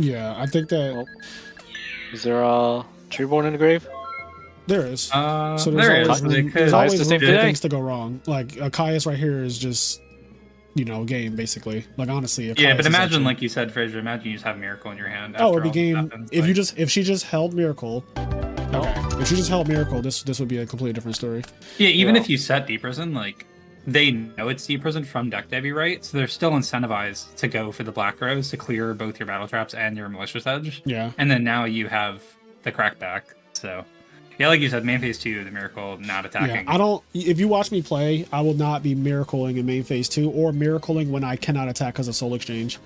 Yeah, I think that Well, is there a Treeborn in the grave? there is. So There is. always They room, could- there's always the room same for today. things to go wrong. Like a Caius right here is just, game basically. Like honestly, a Yeah, Caius but is imagine, actually- like you said, Fraser, imagine you just have Miracle in your hand. Oh, after it'd be all game. this happens, If like- if she just held Miracle. Okay. If she just held Miracle, this would be a completely different story. Yeah, even Yeah. if you set Deep Prison, like they know it's Deep Prison from deck debut, right? So they're still incentivized to go for the Black Rose to clear both your battle traps and your Malicious Edge. Yeah. And then now you have the crackback. So yeah, like you said, main phase 2, the Miracle not attacking. Yeah. I don't. If you watch me play, I will not be miracling in main phase 2 or miracling when I cannot attack because of Soul Exchange.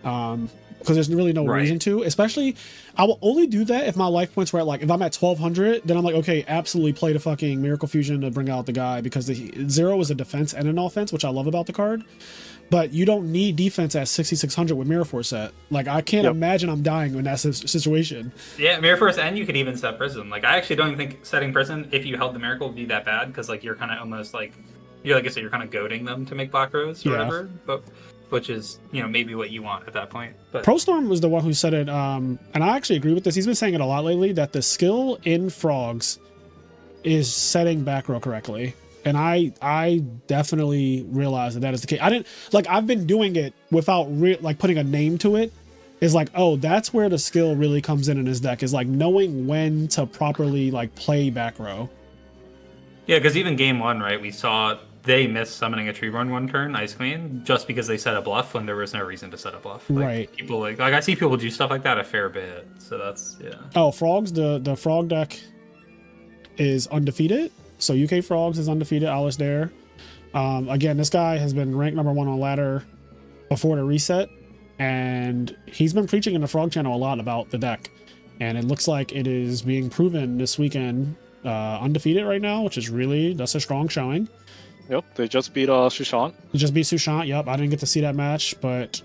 Because there's really no Right. reason to. Especially, I will only do that if my life points were at, like, if I'm at 1200, then I'm like, okay, absolutely play the fucking Miracle Fusion to bring out the guy, because the 0 is a defense and an offense, which I love about the card. But you don't need defense at 6600 with Mirror Force set. Like, I can't imagine I'm dying in that situation. Yeah, Mirror Force, and you could even set Prison. Like, I actually don't even think setting Prison, if you held the Miracle, would be that bad, because, like, you're kind of almost, like I said, you're kind of goading them to make Black Rose or whatever, but which is, maybe what you want at that point. But ProStorm was the one who said it, and I actually agree with this. He's been saying it a lot lately, that the skill in Frogs is setting back row correctly. And I definitely realized that is the case. I've been doing it without putting a name to it. Is like, oh, that's where the skill really comes in his deck, is like knowing when to properly play back row. yeah, because even game 1, right, we saw they missed summoning a Treeborn one turn, Ice Queen, just because they set a bluff when there was no reason to set a bluff. Right. People like I see people do stuff like that a fair bit. So that's Oh, Frogs, the Frog deck is undefeated. So UK Frogs is undefeated. Alice there. Again, this guy has been ranked number 1 on ladder before the reset, and he's been preaching in the Frog channel a lot about the deck, and it looks like it is being proven this weekend. Undefeated right now, which is that's a strong showing. Yep, they just beat Sushant. It just beat Sushant. Yep, I didn't get to see that match, but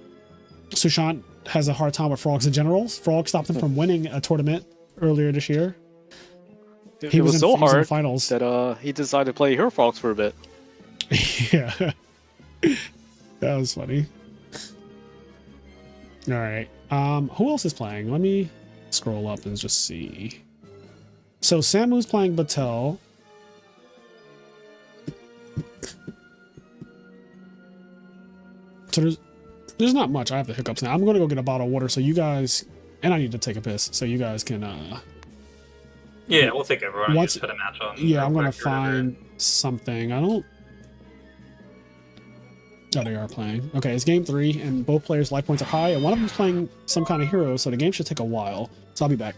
Sushant has a hard time with Frogs in general. Frog stopped him from winning a tournament earlier this year. It was so he was in hard finals. that he decided to play Hero Frogs for a bit. Yeah. That was funny. All right. Who else is playing? Let me scroll up and just see. So Samu's playing Batel. So there's not much. I have the hiccups now. I'm gonna go get a bottle of water so you guys, and I need to take a piss so you guys can yeah, we'll take everyone. Once- Just put a match on. yeah, I'm gonna quick or whatever. find something. I don't. Oh, they are playing. Okay, it's game 3, and both players' life points are high, and one of them's playing some kind of hero, so the game should take a while. So I'll be back.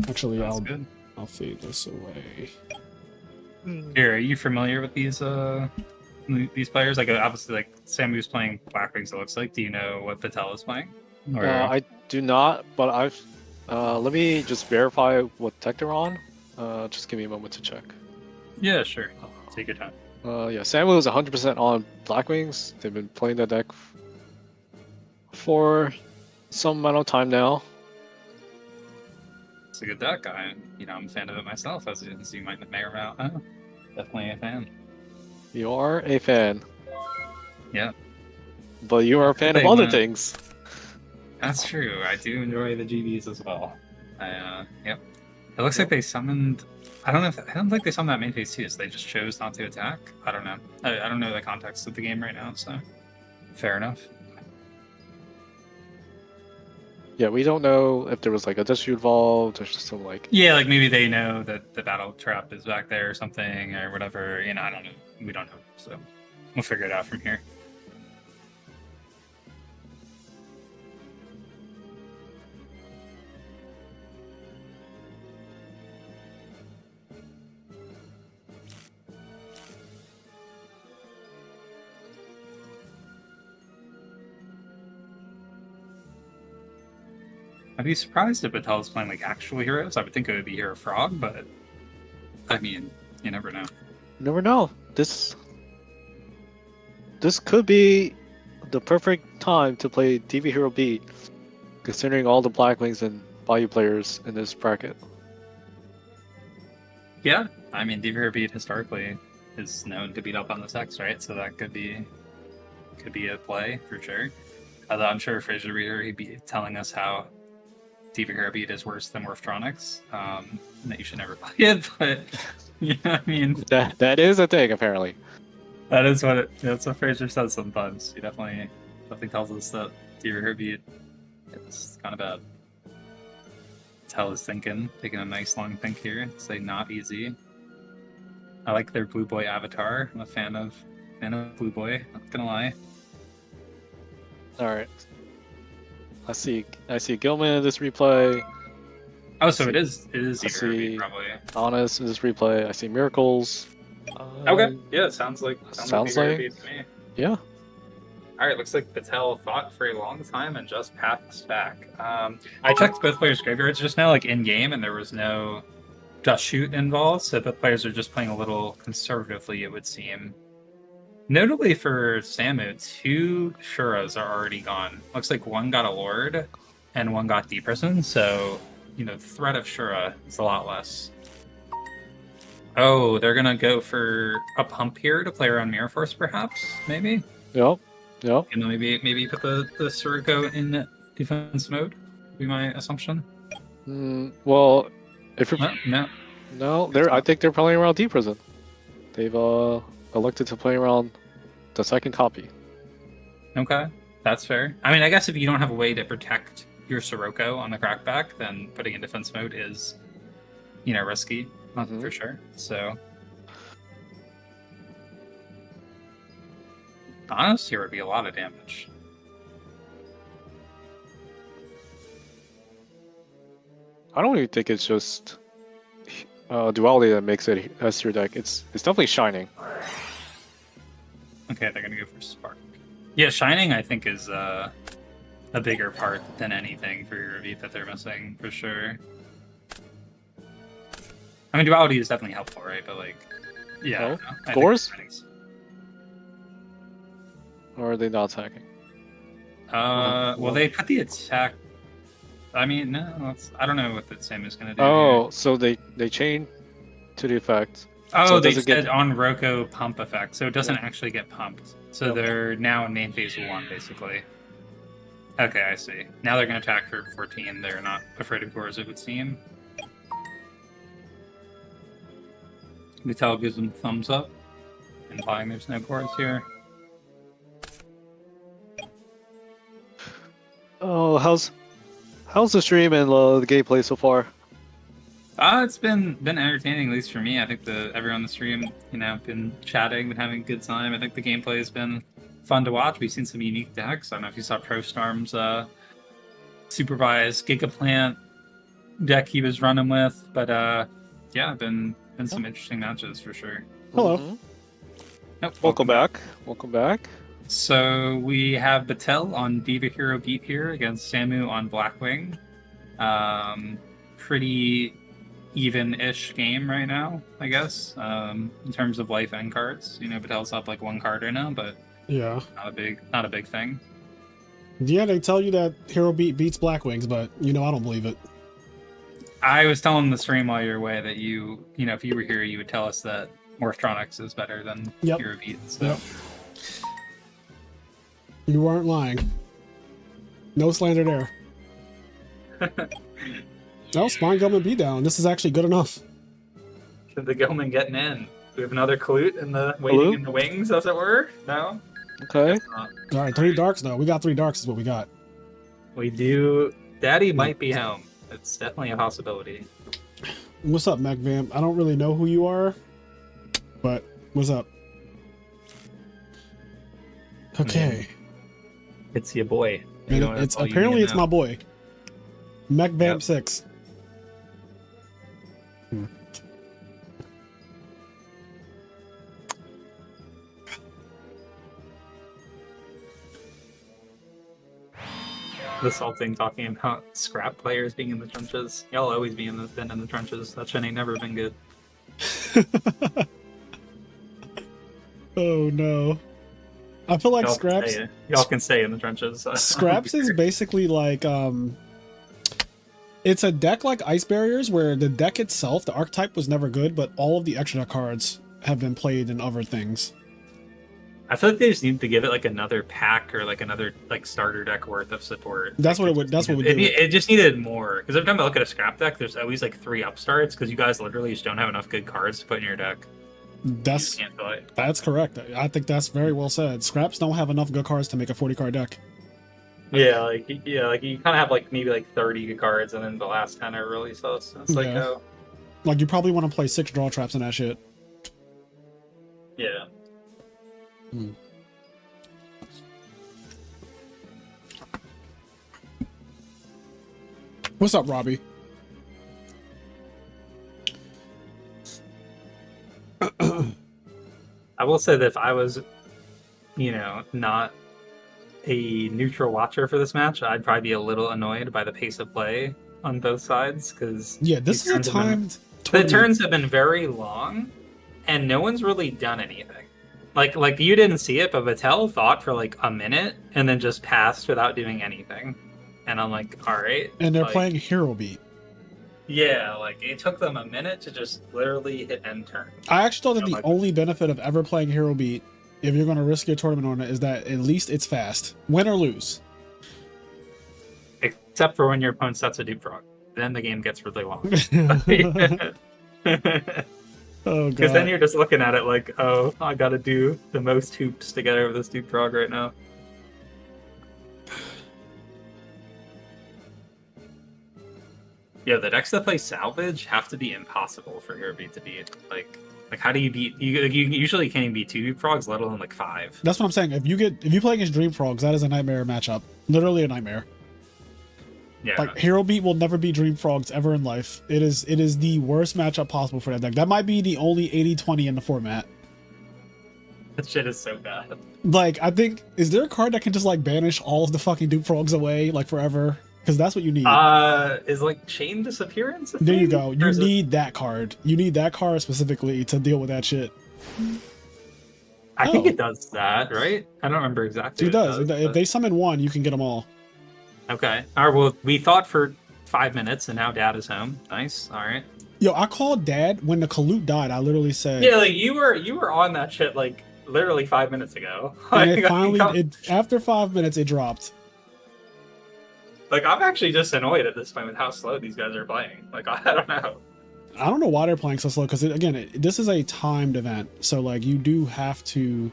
Actually, That's good. I'll fade this away. Here, are you familiar with these players? Like obviously, like Samu's playing Black Wings. It looks like. Do you know what Patel is playing? Or... I do not, but I've. Let me just verify what deck they're on. Just give me a moment to check. Yeah, sure. Take your time. Yeah, Samuel is 100% on Blackwings. They've been playing that deck for some amount of time now. It's a good deck. I'm a fan of it myself, as you may or may not know. Definitely a fan. You are a fan. Yeah. But you are a fan of They other went- things. That's true. I do enjoy the GBs as well. Yep. It looks like they summoned. I don't think they summoned that main phase too, so they just chose not to attack. I don't know. I don't know the context of the game right now, so fair enough. Yeah, we don't know if there was like a dispute involved. There's just some like. Yeah, like maybe they know that the battle trap is back there or something or whatever. You know, I don't know. We don't know, so we'll figure it out from here. I'd be surprised if Patel's playing like actual heroes. I would think it would be Hero Frog, but I mean, you never know. You never know. This could be the perfect time to play TV Hero Beat, considering all the Blackwings and Bayou players in this bracket. Yeah, I mean, Devier Beat historically is known to beat up on the sex, right? So that could be a play for sure. Although I'm sure Fraser Reader he'd be telling us how Devier Beat is worse than Morphtronics, and that you should never play it. But yeah, I mean, That is a thing apparently. that's what Fraser says sometimes. He definitely tells us that Devier Beat it's kind of bad. That's how I was thinking. Taking a nice long think here. Say not easy. I like their Blue Boy avatar. I'm a fan of Blue Boy. Not gonna lie. All right. I see Gilman in this replay. Oh, so it is I Devier see- Beat probably. Honest in this replay. I see Miracles. Okay. Yeah, it sounds like sounds Devier like- Beat to me. Yeah. All right, looks like Patel fought for a long time and just passed back. I checked both players' graveyards just now, like in game, and there was no dust shoot involved, so both players are just playing a little conservatively, it would seem. Notably for Samu, 2 Shuras are already gone. Looks like one got a Lord and one got Deep Prison, so, the threat of Shura is a lot less. Oh, they're gonna go for a pump here to play around Mirror Force, perhaps? Maybe? Yep. Maybe put the Suruko in defense mode, would be my assumption. Well, if you're No. no, I think they're playing around Deep Prison. They've elected to play around the second copy. Okay, that's fair. I mean, I guess if you don't have a way to protect your Sirocco on the crackback, then putting in defense mode is, risky, for sure. So, honestly, here would be a lot of damage. I don't even think it's just duality that makes it S tier deck. It's definitely Shining. Okay, they're gonna go for Spark. Yeah, Shining, I think, is a bigger part than anything for your Reveat that they're missing, for sure. I mean, duality is definitely helpful, right? But, yeah. No? I think Scores? Shining's- Or are they not attacking? Well, they put the attack. I mean, no, I don't know what the same is gonna do. Oh, so they chain to the effect. Oh, So it they doesn't said get- on Roko pump effect, so it doesn't actually get pumped. So they're now in main phase 1, basically. Okay, I see. Now they're going to attack for 14. They're not afraid of cores, it would seem. Vital gives them thumbs up, implying there's no cores here. Oh, how's the stream and the gameplay so far? It's been entertaining, at least for me. I think everyone on the stream, been chatting, been having a good time. I think the gameplay has been fun to watch. We've seen some unique decks. I don't know if you saw Pro Storm's supervised Gigaplant deck he was running with, but yeah, been some interesting matches for sure. Hello. Mhm. Nope, Welcome back. Welcome back. So we have Batel on Diva Hero Beat here against Samu on Blackwing. Pretty even-ish game right now, I guess, in terms of life and cards. Batel's up like 1 card right now, but Yeah. not a big thing. Yeah, they tell you that Hero Beat beats Blackwings, but I don't believe it. I was telling the stream while you're away that if you were here, you would tell us that Morphtronics is better than Yep. Hero Beat. So. Yep. You weren't lying. No slander there. No, Spine Gilman beatdown. This is actually good enough. The Gilman getting in. We have another Clute in the waiting in the wings, as it were. No. Okay. Guess not. All right, 3 darks though. We got 3 darks is what we got. We do. Daddy might be home. It's definitely a possibility. What's up, Mac Vamp? I don't really know who you are, but what's up? Okay. It's your boy. And it's apparently it's my boy, Mac Vamp 6. The Salting talking about scrap players being in the trenches. Y'all always been in the trenches. That shit ain't never been good. Oh no. I feel like Y'all Scraps. Y'all can stay in the trenches. Scraps is basically like it's a deck like Ice Barriers where the deck itself, the archetype was never good, but all of the extra cards have been played in other things. I feel like they just need to give it like another pack or like another like starter deck worth of support. That's like, what it would. That's what would do. It just needed more because every time I look at a scrap deck, there's always like 3 upstarts because you guys literally just don't have enough good cards to put in your deck. That's Can't play. that's correct. I think that's very well said. Scraps don't have enough good cards to make a 40 card deck. Yeah, like you kind of have like maybe like 30 good cards, and then the last 10 are really sus. It's like, Yeah. oh, Like you probably want to play 6 draw traps in that shit. yeah. What's up, Robbie? I will say that if I was, not a neutral watcher for this match, I'd probably be a little annoyed by the pace of play on both sides because Yeah, this is a timed. the tournament. turns have been very long, and no one's really done anything. Like you didn't see it, but Vattel thought for like a minute and then just passed without doing anything. And I'm like, all right. And they're like, playing Hero Beat. Yeah, like it took them a minute to just literally hit end turn. I actually thought that Oh the my only benefit of ever playing Hero Beat, if you're going to risk your tournament on it, is that at least it's fast. Win or lose. Except for when your opponent sets a dupe frog. Then the game gets really long. Oh, Because God. then you're just looking at it like, oh, I gotta do the most hoops to get over this dupe frog right now. Yeah, the decks that play salvage have to be impossible for Hero Beat to beat. Like how do you beat? You usually can't even beat 2 dupe frogs, let alone like 5. That's what I'm saying. If you play against Dream Frogs, that is a nightmare matchup. Literally a nightmare. Yeah, Like Hero Beat will never beat Dream Frogs ever in life. It is the worst matchup possible for that deck. That might be the only 80-20 in the format. that shit is so bad. Like, I think, is there a card that can just like banish all of the fucking Dupe Frogs away, like forever? Because that's what you need. Is like Chain Disappearance a There you thing? go. Or You is it- need that card. You need that card specifically to deal with that shit. I think Oh. it does that, right? I don't remember exactly. It what does. If but- they summon one, you can get them all. Okay. All right. Well, we thought for 5 minutes, and now Dad is home. Nice. All right. Yo, I called Dad when the Kalute died. I literally said, Yeah, like you were on that shit like literally 5 minutes ago. and Like, it finally, after 5 minutes, it dropped. like I'm actually just annoyed at this point with how slow these guys are playing. Like I don't know. I don't know why they're playing so slow because this is a timed event, so like you do have to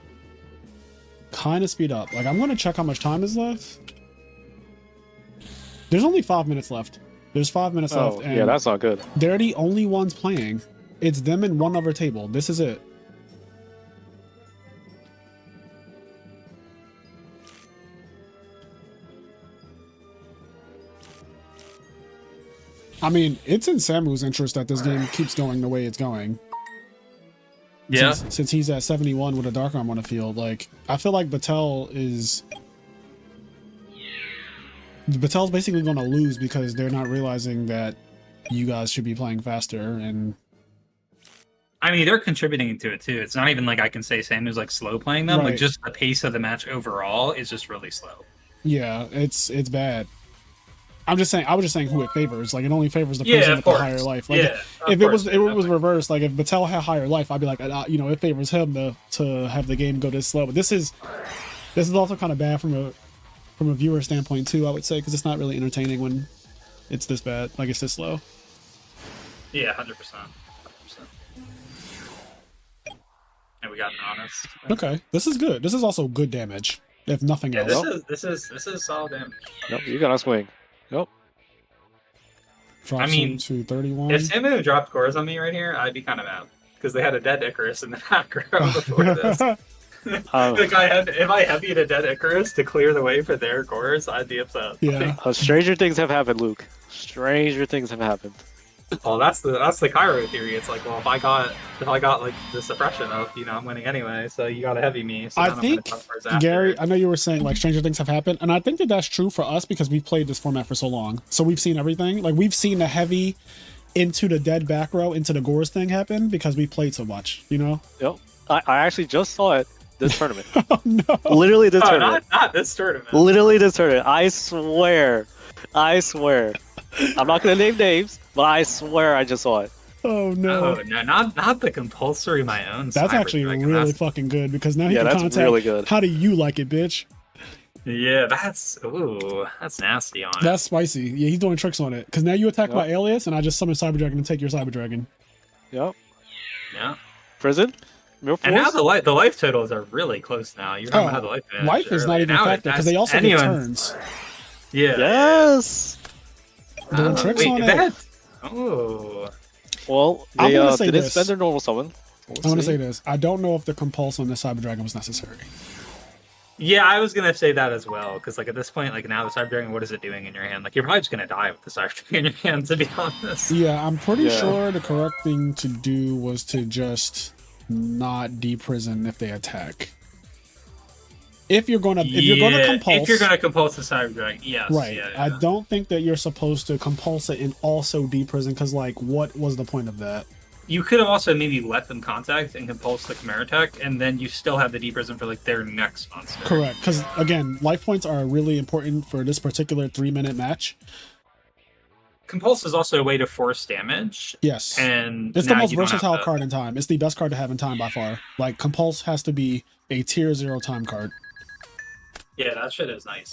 kind of speed up. Like I'm gonna check how much time is left. There's only 5 minutes left. There's 5 minutes Oh, left, and yeah, that's not good. they're the only ones playing. It's them and one other table. This is it. I mean, it's in Samu's interest that this game keeps going the way it's going. Yeah. Since he's at 71 with a Dark Arm on the field, like, I feel like Batel's basically going to lose because they're not realizing that you guys should be playing faster. And I mean, they're contributing to it too. It's not even like I can say Samu's like slow playing them. Right. Like just the pace of the match overall is just really slow. yeah, it's bad. I was just saying who it favors. Like, it only favors the Yeah, person of with the course. higher life. Like, Yeah, if it was reversed, like if Batel had higher life, I'd be like, it favors him to have the game go this slow. But this is This is also kind of bad from a viewer standpoint too, I would say, because it's not really entertaining when it's this bad, like it's this slow. Yeah, 100%. 100%. And we got an honest. Okay, this is good. This is also good damage, if nothing Yeah, else. this is solid damage. Nope, you got a swing. Nope. Drops I mean, him to 31. If Samu dropped cores on me right here, I'd be kind of mad because they had a dead Icarus in the background before this. Like if I heavied a dead Icarus to clear the way for their cores, I'd be upset. Yeah. Stranger things have happened, Luke. Stranger things have happened. Well, that's the Cairo theory. It's like, well, if I got like the suppression of, I'm winning anyway. So you got to heavy me. So I then I'm think, gonna cores after. Gary, I know you were saying like stranger things have happened, and I think that that's true for us because we've played this format for so long. So we've seen everything. Like we've seen the heavy into the dead back row into the Gores thing happen because we played so much. Yep. I actually just saw it this tournament. Oh no! Literally this tournament. Not this tournament. Literally this tournament. I swear. I'm not gonna name names, but I swear I just saw it. Oh no! Oh no, not the compulsory my own. That's Cyber actually Dragon. really That's- fucking good because now he Yeah, can that's contact. really good. How do you like it, bitch? Yeah, that's nasty on it. That's spicy. Yeah, he's doing tricks on it because now you attack Yep. my alias and I just summon Cyber Dragon and take your Cyber Dragon. Yep. Yeah. Prison. And now the life totals are really close now. You remember how the life damage Life is not early. even Now effective because they also get turns. Yeah. Yes. Doing tricks wait, on did it. that- Oh. Well, I'm they gonna say didn't this. spend their normal summon. I'm gonna say this. I don't know if the compulse on the Cyber Dragon was necessary. Yeah, I was gonna say that as well, because like at this point, like now the Cyber Dragon, what is it doing in your hand? Like you're probably just gonna die with the Cyber Dragon in your hand, to be honest. Yeah, I'm pretty Yeah. sure the correct thing to do was to just not deprison if they attack. If you're gonna compulse, if you're gonna compulse the Cyber Dragon, yes. right? Yeah, I don't think that you're supposed to compulse it and also deprison because, like, what was the point of that? You could have also maybe let them contact and compulse the Chimera Tech, and then you still have the deprison for like their next monster. Correct, because again, life points are really important for this particular 3-minute match. Compulse is also a way to force damage. Yes, And it's the now most you don't have versatile to- card in time. It's the best card to have in time by far. Like, compulse has to be a tier 0 time card. Yeah, that shit is nice.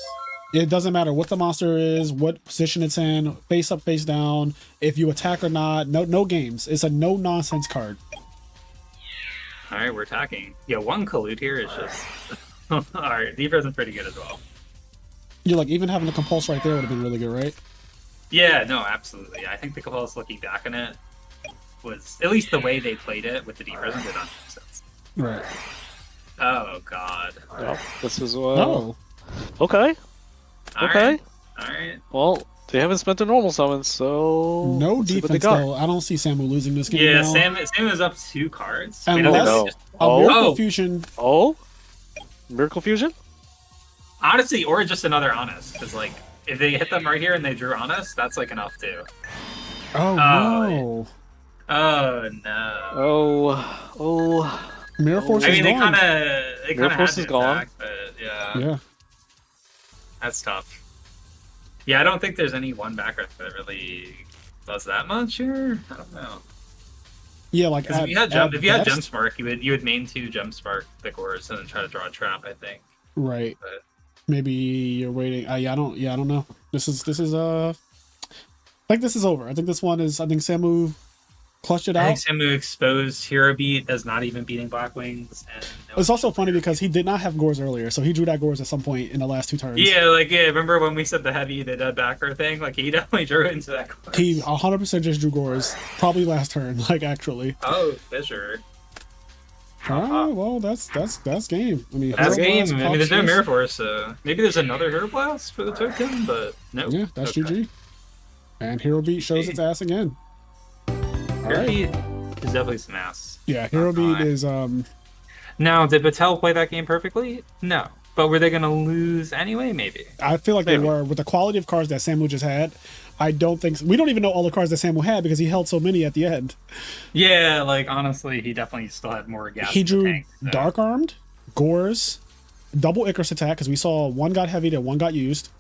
It doesn't matter what the monster is, what position it's in, face up, face down, if you attack or not. No games. It's a no nonsense card. All right, we're attacking. Yeah, one collude here is just. All right, depression's pretty good as well. You're like, even having the compulse right there would have been really good, right? Yeah, no, absolutely. I think the Compulse looking back on it was at least the way they played it with the depression did not make sense. Right. Oh god. Yep. This is Oh. Okay. All Okay. right. All right. Well, they haven't spent their normal summons, so No let's see what they defense, got. though. I don't see Samu losing this game Yeah, now. Sam is up 2 cards. And Wait, no, unless- no. just- A Oh. Miracle Oh. Fusion. Oh, Miracle Fusion. honestly, or just another honest, because like if they hit them right here and they drew honest, that's like enough too. Oh, no. Oh no. Oh. Mirror Force I is mean, they gone. kind of Mirror had Force to is gone. attack, but yeah, Yeah. that's tough. Yeah, I don't think there's any one backer that really does that much here. I don't know. Yeah, like, Because at, if you had at Gem best- Spark, you would main 2 Gem Spark the cores and then try to draw a trap. I think. Right. But- Maybe you're waiting. I don't know. This is I think this is over. I think this one is. I think Samu clutched it I out. think Samu exposed Hero Beat as not even beating Black Wings. And It's also funny because he did not have Gores earlier, so he drew that Gores at some point in the last 2 turns. yeah, remember when we said the heavy, the dead backer thing? Like, he definitely drew into that card. He 100% just drew Gores, probably last turn, like, actually. Oh, Fisher. Alright, well, that's game. I mean, That's Hero game. Blast, I mean, there's no Pop Mirror Space. Force, so maybe there's another Hero Blast for the token, but no. Yeah, that's Okay. GG. And Hero Beat shows its ass again. Hero Alright. Beat is definitely some ass. Yeah, Hero Beat Alright. is Now, did Patel play that game perfectly? No. But were they going to lose anyway? Maybe. I feel like they Maybe. were with the quality of cards that Samu just had. I don't think we don't even know all the cards that Samu had because he held so many at the end. Yeah, like, honestly, he definitely still had more gas. He in the drew tank, so. Dark Armed, Gores, double Icarus attack because we saw one got heavy and one got used.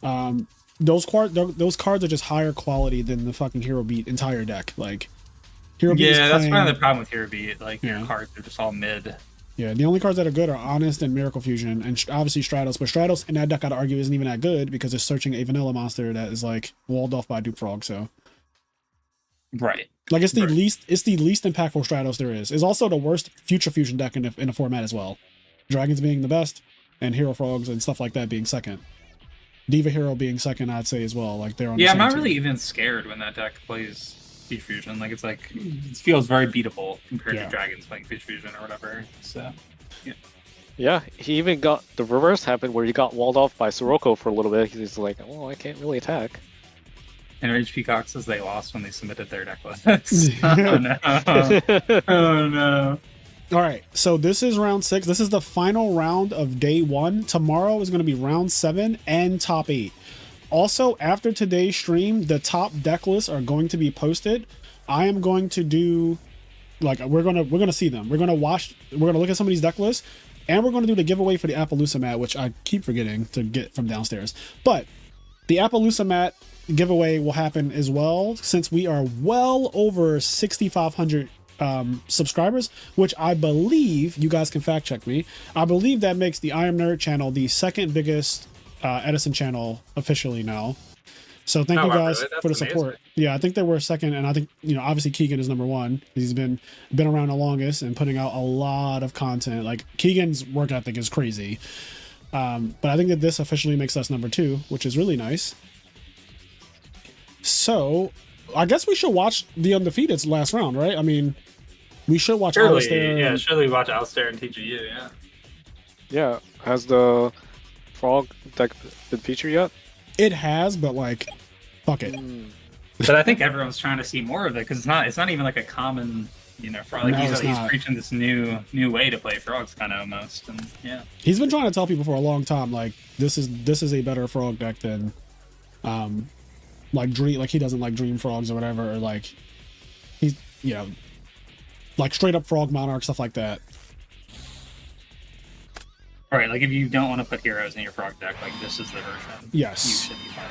Those cards are just higher quality than the fucking Hero Beat entire deck. Like Hero Beat is Yeah, that's playing, part of the problem with Hero Beat. Like, Yeah. your cards are just all mid. Yeah, the only cards that are good are Honest and Miracle Fusion, and obviously Stratos. But Stratos in that deck, I'd argue, isn't even that good because it's searching a vanilla monster that is like walled off by Duke Frog. So, Right. like, it's the Right. least impactful Stratos there is. It's also the worst Future Fusion deck in the format as well. Dragons being the best, and Hero Frogs and stuff like that being second. Diva Hero being second, I'd say as well. Like they're on. Yeah, the I'm same not tier. really even scared when that deck plays Future Fusion. Like it feels very beatable compared Yeah. to Dragons playing Future Fusion or whatever. So Yeah, he even got the reverse happened where he got walled off by Sirocco for a little bit. He's like, oh, I can't really attack. Enraged Peacock says they lost when they submitted their deck lists. Oh no. Oh no. All right, so this is round 6. This is the final round of day 1. Tomorrow is going to be round 7 and top 8. Also, after today's stream, the top deck lists are going to be posted. I am going to do, like, we're gonna see them. We're gonna look at some of these deck lists, and we're gonna do the giveaway for the Appaloosa mat, which I keep forgetting to get from downstairs. But the Appaloosa mat giveaway will happen as well, since we are well over 6,500 subscribers, which I believe, you guys can fact check me, I believe that makes the I Am Nerd channel the second biggest Edison channel officially now. So thank you guys really? for the That's support. amazing. Yeah, I think they were second, and I think, you know, obviously Keegan is number 1. He's been around the longest and putting out a lot of content. Like, Keegan's work ethic is crazy. But I think that this officially makes us number 2, which is really nice. So I guess we should watch the Undefeated's last round, right? I mean, we should watch Alistair. Yeah, surely watch Alistair and TGU, yeah. Yeah, has the frog deck been featured yet? It has, but like, fuck it. But I think everyone's trying to see more of it because it's not even like a common, you know, frog. Like No, it's he's not. preaching this new way to play frogs, kind of almost, and yeah. He's been trying to tell people for a long time, like, this is a better frog deck than, like Dream. Like, he doesn't like Dream Frogs or whatever, or like, he's, you know, like straight up Frog Monarch, stuff like that. All right, like if you don't want to put heroes in your frog deck, like this is the version. Yes. You should be playing.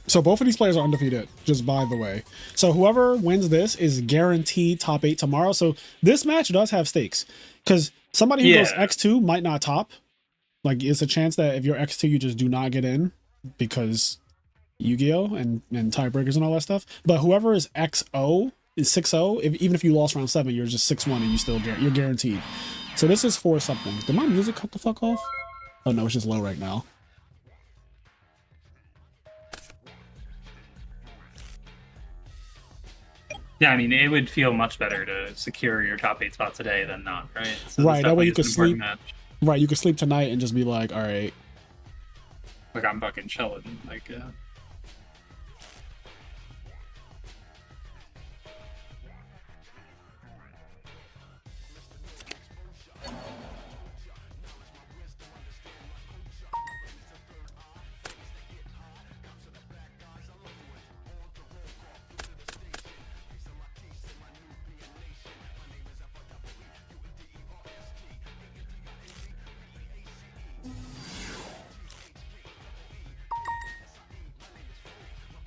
So both of these players are undefeated, just by the way. So whoever wins this is guaranteed top 8 tomorrow. So this match does have stakes, because somebody who goes Yeah. X2 might not top. Like, it's a chance that if you're X2, you just do not get in because Yu-Gi-Oh! and tiebreakers and all that stuff. But whoever is XO is 6-0. Even if you lost round 7, you're just 6-1 and you're guaranteed. So this is for something. Did my music cut the fuck off? Oh no, it's just low right now. Yeah, I mean, it would feel much better to secure your top 8 spot today than not, right? So Right, that way you could could sleep. Right, you could sleep tonight and just be like, all right. Like I'm fucking chilling, like.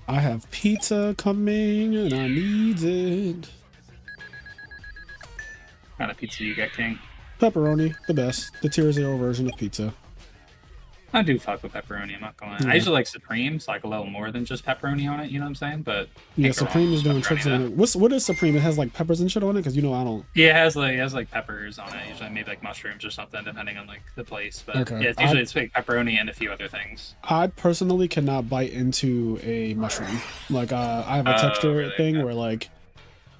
I have pizza coming and I need it. What kind of pizza do you get, King? Pepperoni, the best. The tier 0 version of pizza. I do fuck with pepperoni, I'm not going to lie. I usually like Supremes, like a little more than just pepperoni on it, you know what I'm saying? But Yeah, can't go wrong Supreme with is doing pepperoni, tricks though. on it. What is Supreme? It has like peppers and shit on it, because you know I don't. Yeah, it has like peppers on it, usually maybe like mushrooms or something, depending on like the place. But Okay. yeah, it's like pepperoni and a few other things. I personally cannot bite into a mushroom. Like, I have a texture really? thing Okay. where like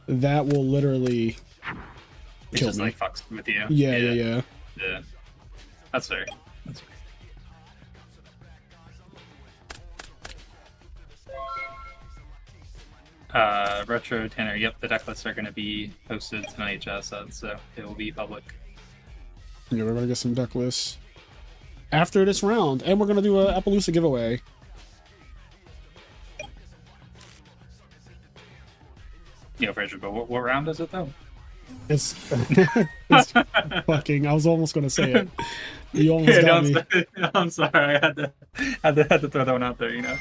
that will literally It kill just me. like fucks with you. Yeah. Yeah. That's fair. That's fair. Retro Tanner, yep, the deck lists are going to be posted tonight, Jazz said, so it will be public. Yeah, we're gonna get some deck lists after this round, and we're gonna do a Appaloosa giveaway. Yeah, Fraser, but what round is it though? It's, it's fucking. I was almost gonna say it. You almost got me. I'm sorry, I had to throw that one out there, you know.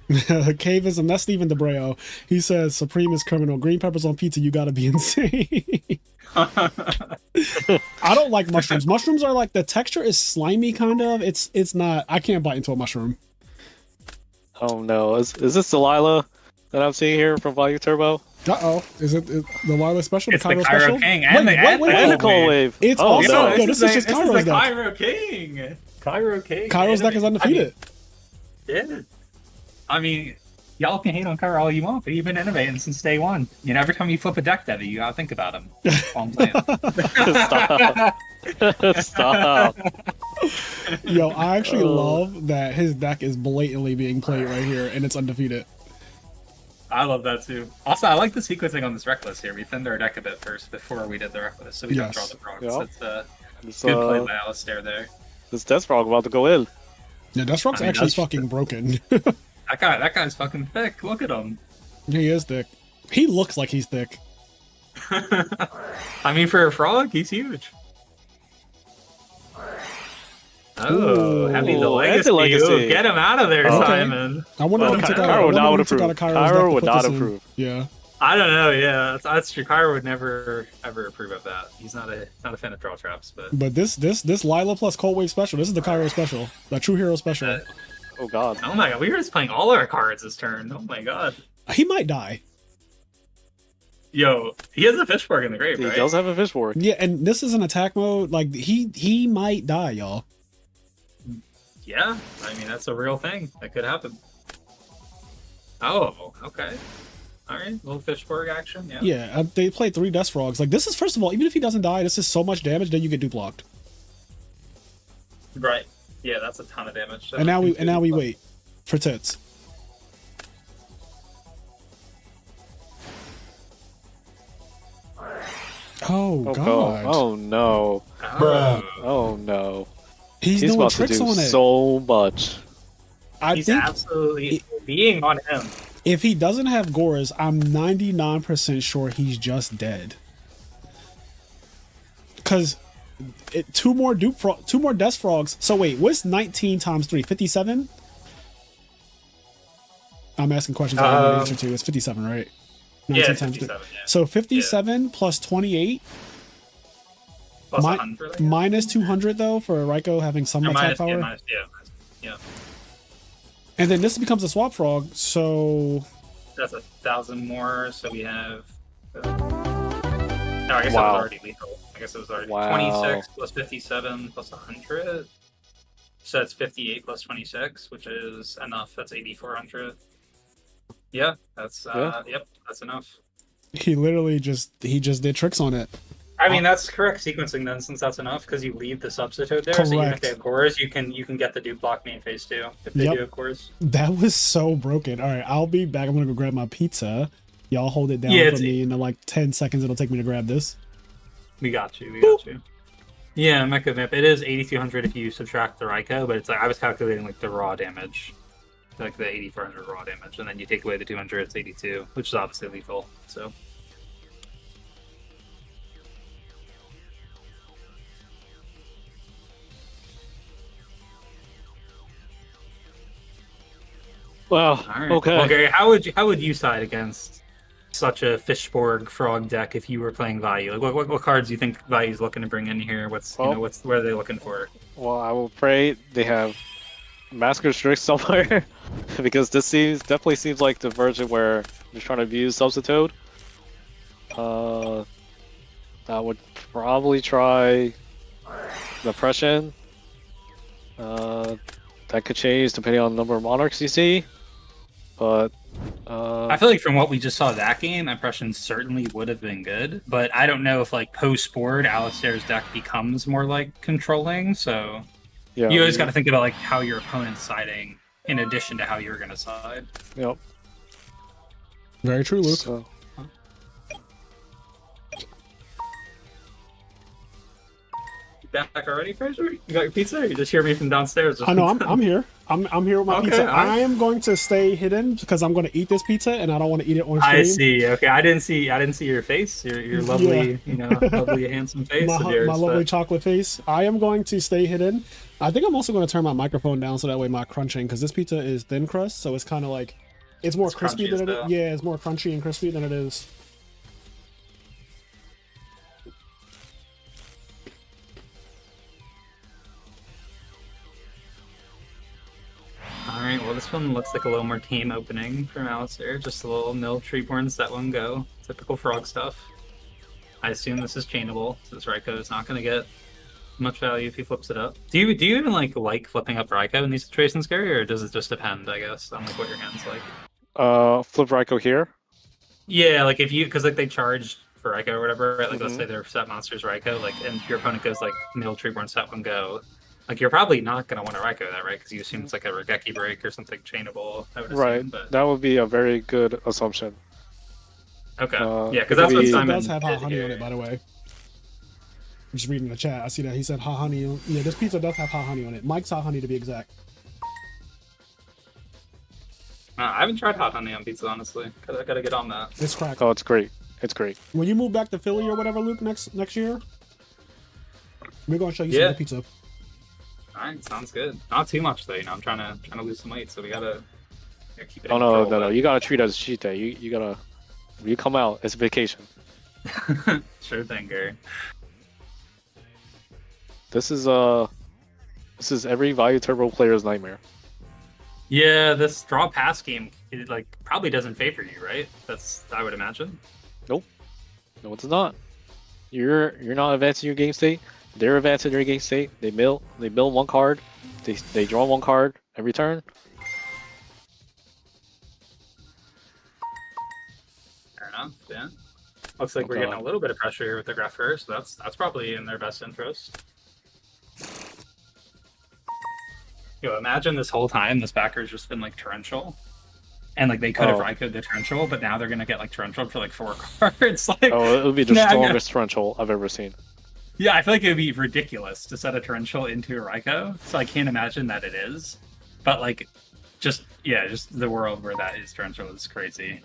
Caveism. That's Stephen DeBreo. He says Supreme is criminal. Green peppers on pizza. You gotta be insane. I don't like mushrooms. Mushrooms are like the texture is slimy, kind of. It's not. I can't bite into a mushroom. Oh no, is this Delilah that I'm seeing here from Value Turbo? Is it the Lila special? It's the Cairo the Cairo special? King and the And the Cold Wave. It's oh, also no. no. This is just Cairo's deck. Cairo King. Cairo King. Cairo's deck is undefeated. Yeah. I mean, y'all can hate on Cairo all you want, but he's been innovating since day one. You know, every time you flip a deck, Debbie, you gotta think about him. That's all I'm saying. Stop. Yo, I actually love that his deck is blatantly being played right here, and it's undefeated. I love that too. Also, I like the sequencing on this reckless here. We thinned our deck a bit first before we did the reckless, so we don't draw the frogs. Yep. That's good play by Alistair there. This Death Frog about to go in. Yeah, Death Frog's actually fucking broken. That guy's fucking thick. Look at him. He is thick. He looks like he's thick. I mean, for a frog, he's huge. Oh, heavy the legacy. Ooh, get him out of there, Simon. I wonder if he took out Cairo would not Cairo's deck Cairo to would put not this in. approve. Yeah. I don't know. Yeah, that's true. Cairo would never ever approve of that. He's not a fan of draw traps, But this Lila plus Cold Wave special. This is the Cairo special, the True Hero special. Oh god. Oh my god, we were just playing all our cards this turn. Oh my god. He might die. Yo, he has a Fishborg in the grave, He right? does have a Fishborg. Yeah, and this is an attack mode. Like he might die, y'all. Yeah, I mean that's a real thing that could happen. Oh, okay. All right, little Fishborg action. Yeah. Yeah, they played 3 Death Frogs. Like this is first of all, even if he doesn't die, this is so much damage. Then you get dupe locked. Right. Yeah, that's a ton of damage. And now we wait for tits. Oh god. Oh no. Bruh. Oh no. He's doing about to tricks do on it. so much. He's absolutely being on him. If he doesn't have Goras, I'm 99% sure he's just dead. Cause 2 more Death Frogs. So wait, what's 19 times 3? 57? I'm asking questions I don't know the answer to. It's 57, right? 19 Yeah, times 57, yeah. So 57 plus 28 Plus 100. minus 200 though for Raiko having some attack power. Yeah. And then this becomes a swap frog, so That's 1,000 more, so we have... No, I guess that was already lethal. I guess it was already 26 plus 57 plus 100. So that's 58 plus 26, which is enough. That's 8,400. Yeah, that's yep, that's enough. he literally just did tricks on it. I mean, that's correct sequencing then, since that's enough, because you leave the substitute there. So even if they have cores, you can get the dupe block main phase too, if they do have cores. That was so broken. All right, I'll be back. I'm gonna go grab my pizza. Y'all hold it down for me. In like 10 seconds, it'll take me to grab this. We got you. We got you. Yeah, Mecha Vimp. It is 8,200 if you subtract the Raiko, but it's like I was calculating like the raw damage, like the 8,400 raw damage, and then you take away the 200, it's 82, which is obviously lethal. So. Well, All right. okay. Well, Gary, how would you side against such a Fishborg frog deck if you were playing Value? Like, what cards do you think Value's looking to bring in here? What are they looking for? Well, I will pray they have Massacre Strix somewhere because this definitely seems like the version where you're trying to abuse Substitute. I would probably try Depression. That could change depending on the number of monarchs you see. But I feel like from what we just saw that game, Impression certainly would have been good. But I don't know if like post-board, Alistair's deck becomes more like controlling. So yeah, you always got to think about like how your opponent's siding in addition to how you're going to side. Yep. Very true, Luke. So, back already, Fraser? You got your pizza, or you just hear me from downstairs? I know I'm here. I'm here with my Okay, pizza. alright. I am going to stay hidden because I'm going to eat this pizza and I don't want to eat it on stream. I see. Okay, I didn't see your face. Your lovely, lovely, handsome face My, of yours. my lovely but- chocolate face. I am going to stay hidden. I think I'm also going to turn my microphone down so that way my crunching, because this pizza is thin crust, so it's kind of like it's more It's crispy crunchy than as it is. hell. Yeah, it's more crunchy and crispy than it is. Alright, well this one looks like a little more tame opening from Alistair. Just a little mill Treeborn set one go. Typical frog stuff. I assume this is chainable, since Raikou is not going to get much value if he flips it up. Do you even like flipping up Raikou in these situations, Gary, or does it just depend, I guess, on like what your hand's like? Flip Raikou here. Yeah, like if you, because like they charge for Raikou or whatever, right? Like let's Mhm. say their set monster's Raikou, like, and your opponent goes like mill Treeborn set one go. Like you're probably not going to want to Raikou that, right? Because you assume it's like a Regeki break or something chainable. I would assume, Right. but That would be a very good assumption. okay, it yeah, because could that's what be- It Simon does have hot did honey here. on it, by the way. I'm just reading the chat. I see that he said hot honey. Yeah, this pizza does have hot honey on it. Mike's hot honey to be exact. I haven't tried hot honey on pizza, honestly. I gotta get on that. It's crack. Oh, it's great. It's great. When you move back to Philly or whatever, Luke, next year, we're gonna show you Yeah. some good pizza. All right, sounds good. Not too much though, I'm trying to lose some weight, so we gotta keep it. Oh in no, control, no. You gotta treat it as a cheat day. You gotta. You come out. It's a vacation. but- Sure thing, Gary. This is every Value Turbo player's nightmare. Yeah, this draw pass game, it like probably doesn't favor you, right? That's I would imagine. No, it's not. You're not advancing your game state. They're advancing their game state. They mill one card. They draw one card every turn. Fair enough. Yeah. Looks like we're Okay. getting a little bit of pressure here with the Greffer, so that's probably in their best interest. Yo, imagine this whole time this backer's just been like torrential. And like they could have Oh. Raikou the torrential, but now they're gonna get like torrential for like 4 cards. Like Oh, it would be the Nah, strongest torrential I've ever seen. yeah, I feel like it would be ridiculous to set a torrential into a Raikou. So I can't imagine that it is. But like just the world where that is torrential is crazy.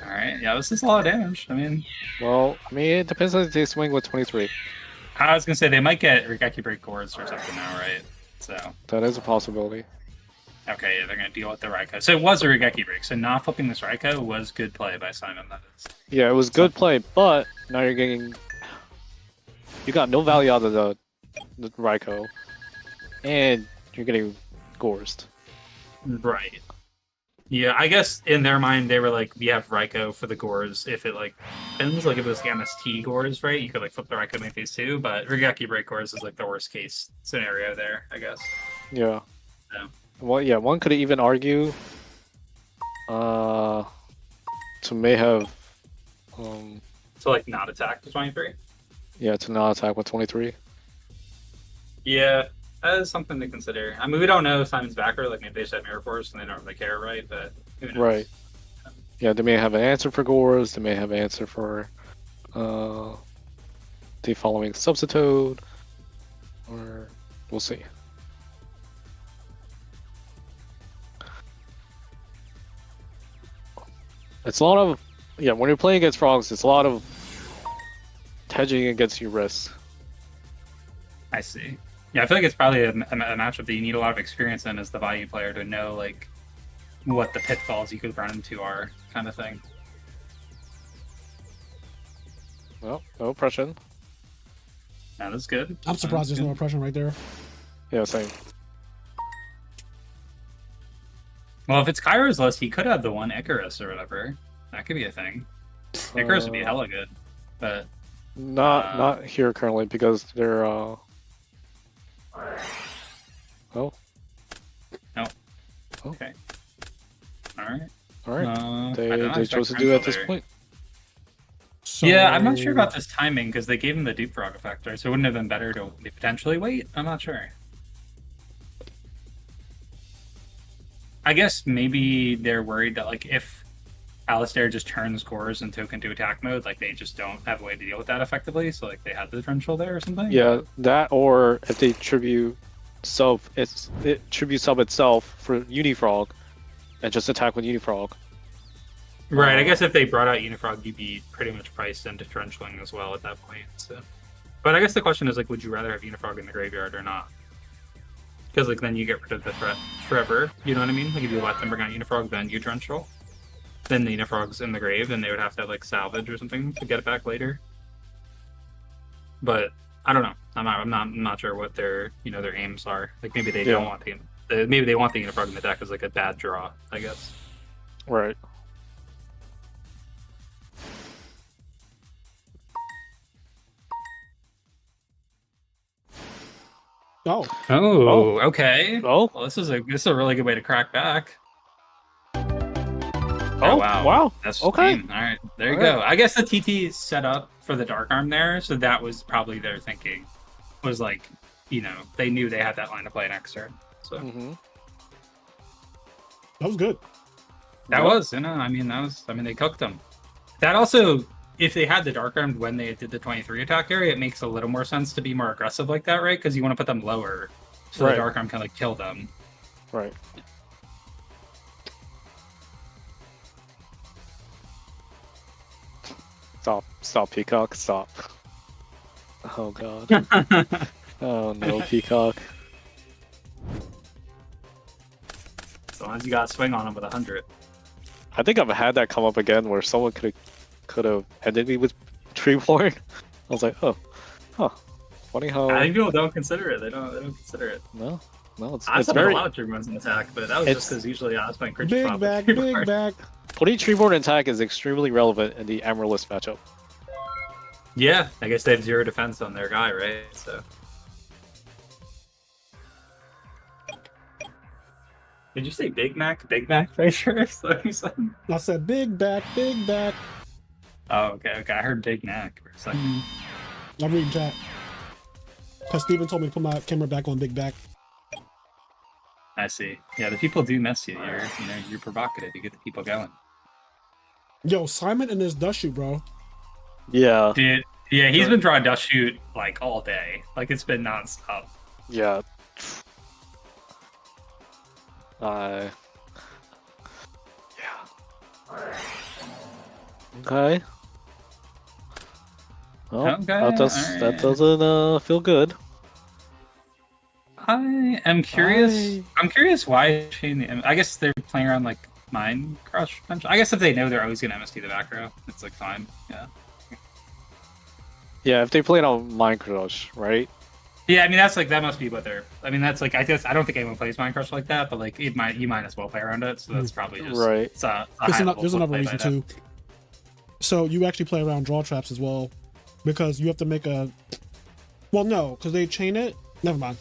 Alright, yeah, this is a lot of damage. I mean, Well, I mean, it depends on if they swing with 23. I was gonna say they might get Regeki Break Gourds or something now, right? So That is a possibility. okay, yeah, they're gonna deal with the Raikou. So it was a Regeki Break, so not flipping this Raikou was good play by Simon, that is. Yeah, it was good play, but now you're getting. You got no value out of the Raikou, and you're getting Gorsed. Right. Yeah, I guess in their mind they were like, we have Raikou for the Gores. If it like ends, like if it was the MST Gores, right? You could like flip the Raikou in phase 2, but Regeki Break Gores is like the worst case scenario there, I guess. Yeah. Yeah. Well, yeah, one could even argue to may have So like not attack to 23. to not attack with 23. Yeah, that is something to consider. I mean, we don't know Simon's backer. Like maybe they just have Mirror Force and they don't really care, right? But who knows? Right. Yeah, they may have an answer for Gores, they may have an answer for the following Substitute, or we'll see. It's a lot of, when you're playing against frogs, it's a lot of hedging against your risks. I see. Yeah, I feel like it's probably a matchup that you need a lot of experience in as the value player to know like what the pitfalls you could run into are, kind of thing. Well, no oppression. That is good. I'm surprised there's no oppression right there. Yeah, same. Well, if it's Kairo's list, he could have the one Icarus or whatever. That could be a thing. Icarus would be hella good, but Not here currently because they're oh. no. Okay. All right. All right. I They don't chose expect to do it at Renzo this there. point. So, Yeah, I'm not sure about this timing because they gave him the Dupe Frog effect, right? So it wouldn't have been better to potentially wait? I'm not sure. I guess maybe they're worried that like if Alistair just turns cores and token to attack mode, like they just don't have a way to deal with that effectively. So like they had the differential there or something. Yeah, that or if they tribute tribute sub itself for Unifrog and just attack with Unifrog. Right. I guess if they brought out Unifrog, you'd be pretty much priced into differentialing as well at that point. So, but I guess the question is like, would you rather have Unifrog in the graveyard or not? Because like then you get rid of the threat forever. You know what I mean? Like if you let them bring out Unifrog, then you torrential. Then the Unifrog's in the grave, and they would have to have like salvage or something to get it back later. But I don't know. I'm not sure what their their aims are. Like maybe they don't want maybe they want the Unifrog in the deck as like a bad draw, I guess. Right. Oh, Oh, okay. Oh. Well, this is a really good way to crack back. Oh, wow. That's Okay. All right, there you All go. I guess the TT set up for the Dark Arm there, so that was probably their thinking. Was like, they knew they had that line to play next turn. So that was good. that was, they cooked them. That also, if they had the Dark Arm when they did the 23 attack area, it makes a little more sense to be more aggressive like that, right? Because you want to put them lower, so Right. the Dark Arm can like kill them. Right. Stop, Peacock, stop. Oh god. Oh no, Peacock. As long as you got to swing on them with 100. I think I've had that come up again where someone could have ended me with Treeborn. I was like, funny how. I think people don't consider it. They don't consider it. No, it's I've very. a lot of Treeborns in attack, but that was just because usually I was playing creature Big swap back, with big Treeborn. back. Putting Treeborn in attack is extremely relevant in the Amaryllis matchup. Yeah, I guess they have 0 defense on their guy, right? So. Did you say Big Mac? Big Mac, Fraser? Is that what you said? I said big back, big back. Oh, okay. I heard Big Mac for a second. I'm reading chat. Because Steven told me to put my camera back on big back. I see. Yeah, the people do mess you. You're provocative. You get the people going. Yo, Simon and his dust shoot, bro. Yeah. Dude, yeah, he's been drawing dust shoot like all day. Like it's been nonstop. Yeah. Okay. Well, Okay, that doesn't feel good. I am curious. I'm curious why I guess they're playing around like Mind Crush. I guess if they know they're always gonna MST the back row, it's like fine. Yeah. Yeah, if they played on Mind Crush, right? Yeah, I mean that must be what they're. I mean that's like I don't think anyone plays Mind Crush like that, but like you might as well play around it. So that's probably just right. It's a There's another reason too. So you actually play around draw traps as well, because you have to make a. Well, no, because they chain it. Never mind.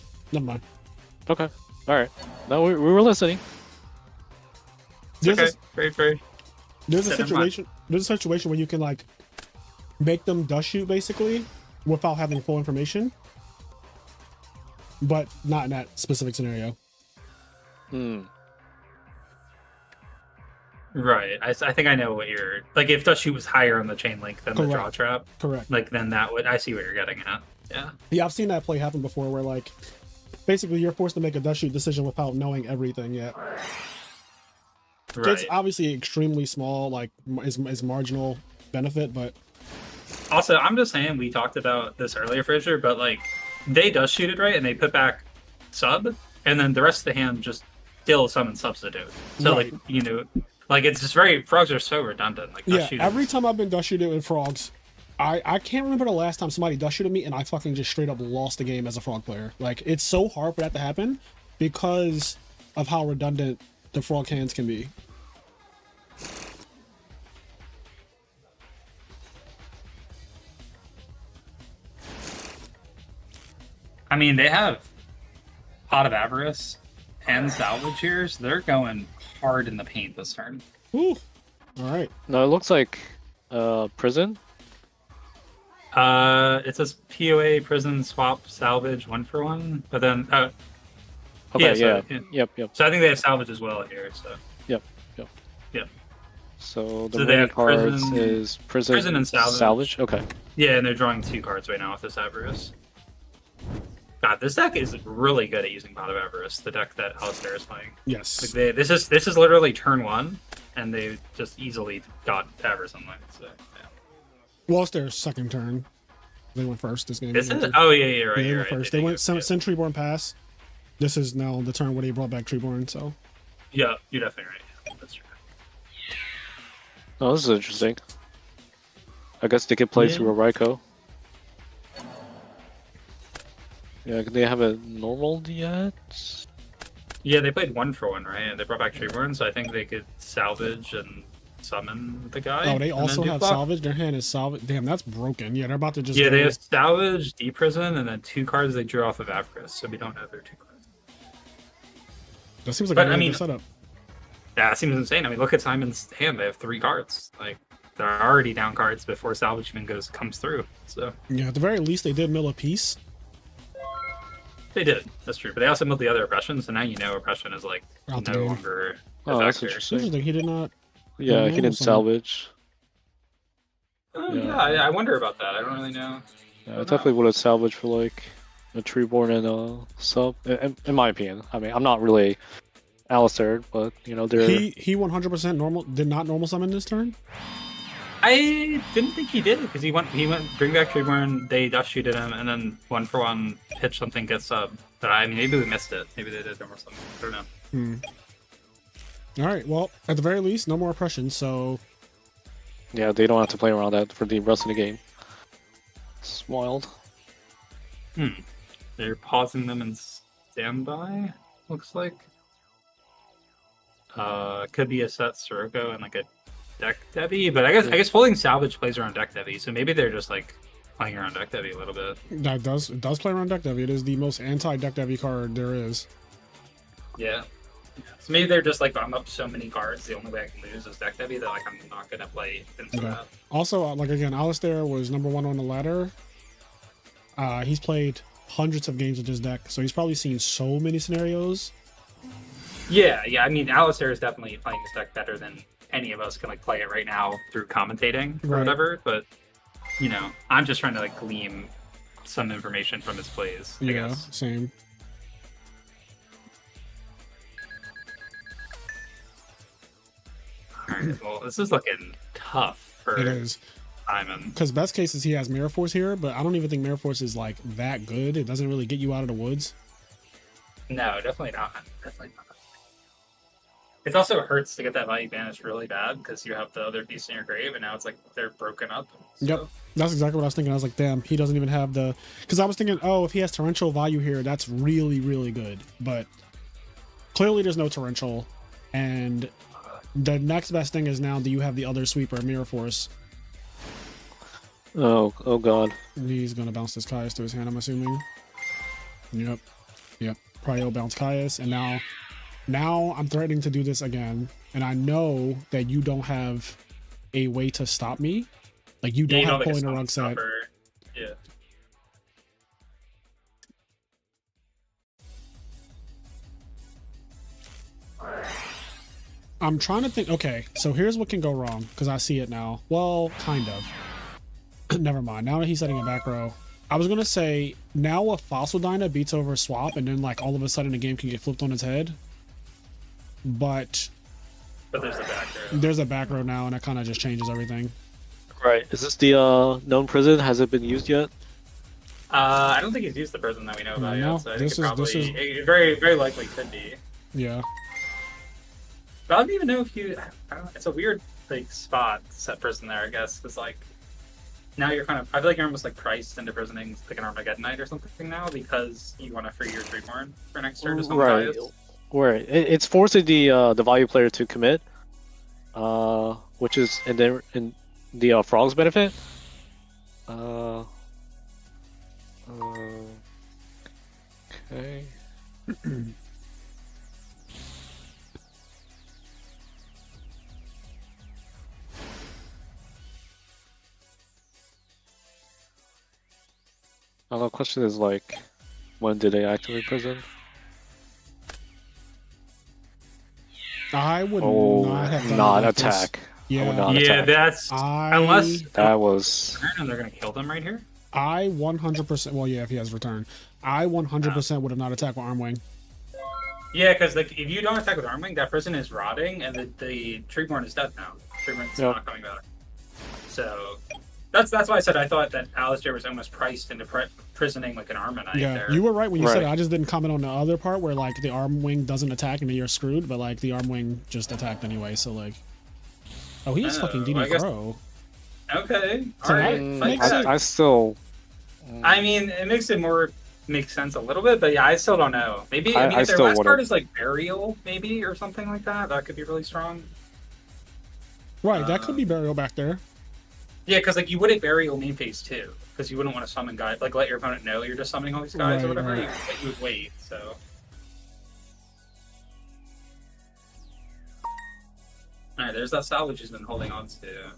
Okay. All right. No, we were listening. There's Okay, a, very. there's a Never mind. situation. There's a situation where you can like make them dust shoot basically without having full information, but not in that specific scenario. Right. I think I know what you're like. If dust shoot was higher on the chain link than the draw Correct. trap, Correct. like then that would. I see what you're getting at. Yeah. Yeah, I've seen that play happen before, where like basically you're forced to make a dust shoot decision without knowing everything yet. Right. It's obviously extremely small, like is marginal benefit, but Also, I'm just saying we talked about this earlier, Fraser, but like they does shoot it right and they put back sub, and then the rest of the hand just still summon substitute. So Right. like it's just frogs are so redundant. Like dust yeah, shoot every is- time I've been dust shooted with frogs, I can't remember the last time somebody dust shooted me and I fucking just straight up lost the game as a frog player. Like it's so hard for that to happen because of how redundant the frog hands can be. I mean, they have Pot of Avarice and Salvage here, so they're going hard in the paint this turn. Whew. All right. No, it looks like prison. It says POA, prison, swap, salvage, 1-for-1, but then Okay, so, yeah. Yep. So I think they have salvage as well here. So Yep. Yep. So the So they remaining have cards prison- is prison and salvage. salvage. Okay. Yeah, and they're drawing 2 cards right now with this Avarice. God, this deck is really good at using Pot of Avarice. The deck that Alistair is playing. Yes. Like this is literally turn 1, and they just easily got Avarice online. So yeah. Well, it's their second turn. They went first this game. This They is went yeah, Yeah, right. they You're went right. first. They went send Treeborn pass. This is now the turn where they brought back Treeborn. So Yeah, you're definitely right. Yeah, that's true. Oh, this is interesting. I guess they could play through a Raikou. Yeah, can they have a normal yet? Yeah, they played 1-for-1, right? And they brought back Treeborn, so I think they could salvage and summon the guy. oh, they and also then do have flop. salvage. Their hand is salvage. Damn, that's broken. Yeah, they're about to just. Yeah, go- they have salvage, deprison, and then 2 cards they drew off of Avarice, so we don't have their 2 cards. That seems like but, a I really mean- good setup. Yeah, it seems insane. I mean, look at Simon's hand; they have 3 cards. Like they're already down cards before salvage even comes through. So Yeah, at the very least, they did mill a piece. they did. That's true. But they also milled the other oppression, so now you know oppression is like Out the no game. longer a Oh, that's factor. interesting. Interesting. He did not. Yeah, he normal didn't summon. salvage. Yeah, I wonder about that. I don't really know. Yeah, I definitely would have salvaged for like a Treeborn and a sub. In my opinion, I mean, I'm not really Alistair, but you know, they're He 100% normal. Did not normal summon this turn. I didn't think he did because he went bring back Treeborn, they dust shooted him, and then 1-for-1 pitch something gets sub. But I mean, maybe we missed it. Maybe they did or something. I don't know. All right. Well, at the very least, no more oppression. So yeah, they don't have to play around that for the rest of the game. It's wild. They're pausing them in standby. Looks like. Could be a set Sirocco and like a deck Debbie, but I guess holding salvage plays around deck Debbie, so maybe they're just like playing around deck Debbie a little bit. it does play around deck Debbie. It is the most anti deck Debbie card there is. Yeah. So maybe they're just like, I'm up so many cards, the only way I can lose is deck Debbie, that like I'm not gonna play into Okay. that. Also, like again, Alistair was number 1 on the ladder. He's played hundreds of games with this deck, so he's probably seen so many scenarios. Yeah. I mean, Alistair is definitely playing this deck better than any of us can like play it right now through commentating or Right. whatever. But you know, I'm just trying to like glean some information from his plays. I Yeah, guess. same. All right. Well, this is looking tough for It is. Simon. Because best case is he has Mirror Force here, but I don't even think Mirror Force is like that good. It doesn't really get you out of the woods. No, definitely not. Definitely not. It also hurts to get that value banished really bad because you have the other beast in your grave, and now it's like they're broken up. So. Yep. That's exactly what I was thinking. I was like, damn, he doesn't even have the... Because I was thinking, oh, if he has torrential value here, that's really, really good. But clearly there's no torrential. And the next best thing is now that you have the other sweeper, Mirror Force. Oh god. He's going to bounce this Caius to his hand, I'm assuming. Yep. Prio bounce Caius. And now I'm threatening to do this again. And I know that you don't have a way to stop me. Like, you don't you have like a pulling the stun rug set. stopper. Yeah. I'm trying to think. Okay, so here's what can go wrong because I see it now. Well, kind of. Never mind. Now that he's setting a back row, I was gonna say now a Fossil Dyna beats over a swap, and then like all of a sudden the game can get flipped on its head. But There's the back row. there's a back row now, and that kind of just changes everything. Right. Is this the known prison? Has it been used yet? I don't think he's used the person that we know about No, yet, so I this think it is- probably this is- it very, very likely could be. Yeah. But I don't even know if you. I don't know, it's a weird like spot to set prison there, I guess, because like now you're kind of. I feel like you're almost like priced into prisoning like an Armageddon Knight or something now because you want to free your Treeborn for next turn to summon Right. Caius. Right. It's forcing the value player to commit, which is in the frog's benefit. Okay. The question is like, when did they activate prison? I would Oh, not have done not it like this. attack. I would Yeah, not Yeah, attack. that's unless That was. and they're gonna kill them right here. I 100%. Well, yeah, if he has return, I 100% would have not attacked with arm wing. Yeah, because like if you don't attack with Armwing, that person is rotting, and the Treeborn is dead now. Treeborn's Yep. not coming back. So that's why I said I thought that Alistair was almost priced into prisoning like an Armonite Yeah, there. you were right when you said it. Right. I just didn't comment on the other part where like the arm wing doesn't attack and then you're screwed, but like the arm wing just attacked anyway. So like, oh, he's fucking I DD guess- Crow. Okay, So all that right. makes it- I still. I mean, it makes it more make sense a little bit, but yeah, I still don't know. Maybe I mean, I if their still last would've- card is like Burial, maybe or something like that. That could be really strong. Right, that could be burial back there. Yeah, because like you wouldn't Burial main phase too, because you wouldn't want to summon guys like let your opponent know you're just summoning all these guys or Right, whatever. right. You would wait. So. All right, there's that salvage he's been holding on to.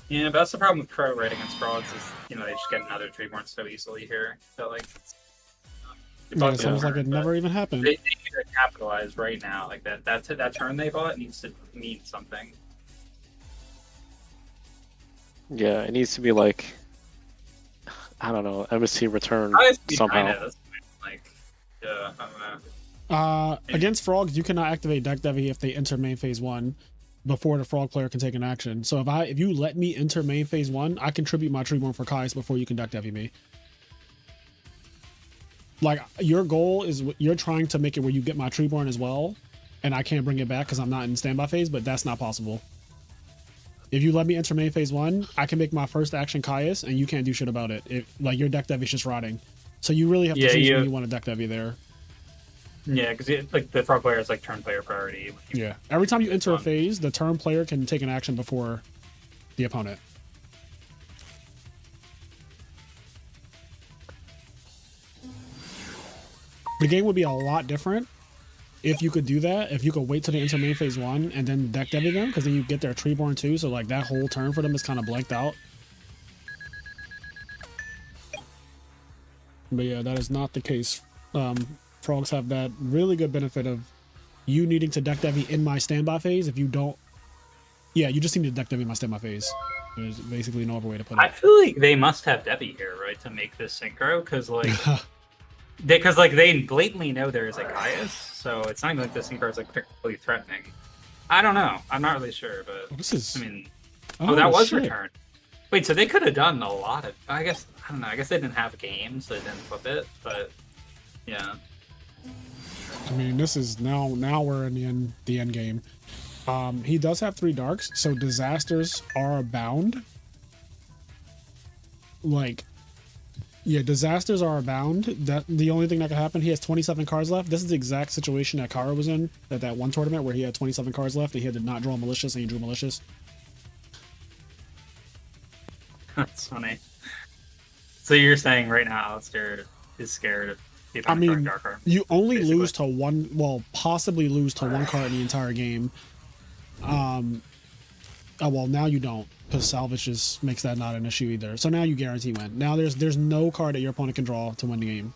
Yeah, but that's the problem with Crow right against frogs is, you know, they just get another Treeborn so easily here. So like, Yeah, it sounds like it never even happened. They need to capitalize right now. Like that turn they bought needs to mean something. Yeah, it needs to be like. I don't know. MSC return I see somehow. kinda this point, like, yeah, I don't know. Against frogs, you cannot activate Deck Devi if they enter main phase 1 before the frog player can take an action. So if you let me enter main phase 1, I contribute my Treeborn for Kai's before you can Deck Devi me. Like, your goal is you're trying to make it where you get my Treeborn as well, and I can't bring it back because I'm not in standby phase, but that's not possible. If you let me enter main phase 1, I can make my first action Caius, and you can't do shit about it. Like, your Deck Devi's just rotting. So you really have to choose when you want to Deck Devi there. Yeah, because like the frog player is like turn player priority. Yeah. Every time you enter a phase, the turn player can take an action before the opponent. The game would be a lot different if you could do that. If you could wait till they enter main phase 1 and then Deck Devi them, because then you get their Treeborn too. So like that whole turn for them is kind of blanked out. But yeah, that is not the case. Frogs have that really good benefit of you needing to Deck Devi in my standby phase. If you don't, yeah, you just need to Deck Devi in my standby phase. There's basically no other way to put it. I feel like they must have Debbie here, right, to make this synchro, because like, they blatantly know there is a Caius, so it's not even like the synchro is like particularly threatening. I don't know. I'm not really sure, but This is. I mean, Oh, that was shit. return. Wait, so they could have done a lot of. I guess I don't know. I guess they didn't have games, so they didn't flip it. But yeah. I mean, this is now we're in the end game. He does have 3 darks, so disasters are abound. Like, yeah, disasters are abound. That the only thing that could happen. He has 27 cards left. This is the exact situation that Kara was in at that one tournament where he had 27 cards left and he had to not draw malicious and he drew malicious. That's funny. So you're saying right now Alistair is scared of the I opponent drawing mean, dark card? you only basically. lose to one, well, possibly lose to 1 card in the entire game. Oh well, now you don't, because salvage just makes that not an issue either. So now you guarantee win. Now there's no card that your opponent can draw to win the game.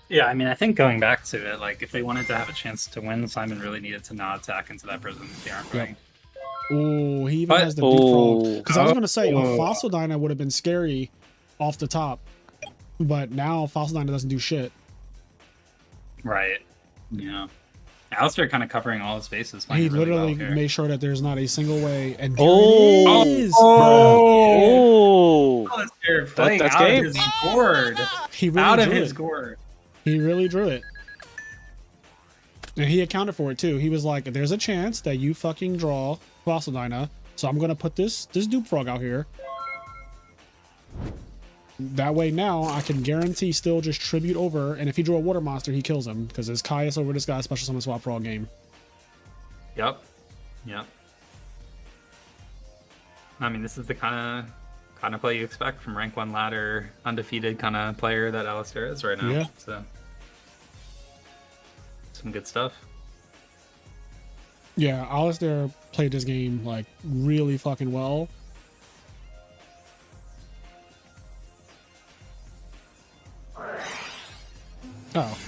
Yeah, I mean, I think going back to it, like if they wanted to have a chance to win, Simon really needed to not attack into that prison with the arm Yep. ring. Oh, he even But- has the deep frog. Because I was gonna say Oh. a fossil diner would have been scary off the top, but now fossil diner doesn't do shit. Right. Yeah. Alistair kind of covering all his bases. playing He really literally well here. made sure that there's not a single way. And Oh. there it is. Oh! Alistair playing that's out game. of his board. He really Out of drew his it. board. He really drew it. And he accounted for it too. He was like, there's a chance that you fucking draw Fossil Dyna, so I'm gonna put this dupe frog out here. That way now I can guarantee still just tribute over, and if he drew a water monster, he kills him, because it's Caius over this guy's special summon swap frog game. Yep. Yep. I mean, this is the kind of play you expect from rank 1 ladder, undefeated kind of player that Alistair is right now. Yeah. So, some good stuff. Yeah, Alistair played this game like really fucking well. Oh.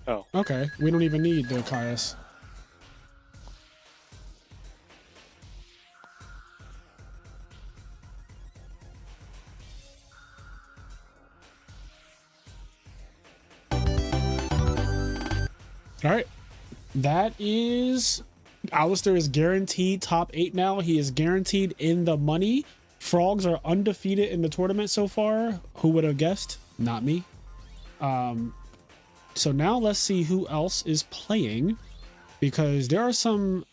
Oh. Okay, we don't even need the Caius. All right, that is Alistair is guaranteed top 8 now. He is guaranteed in the money. Frogs are undefeated in the tournament so far. Who would have guessed? Not me. So now let's see who else is playing, because there are some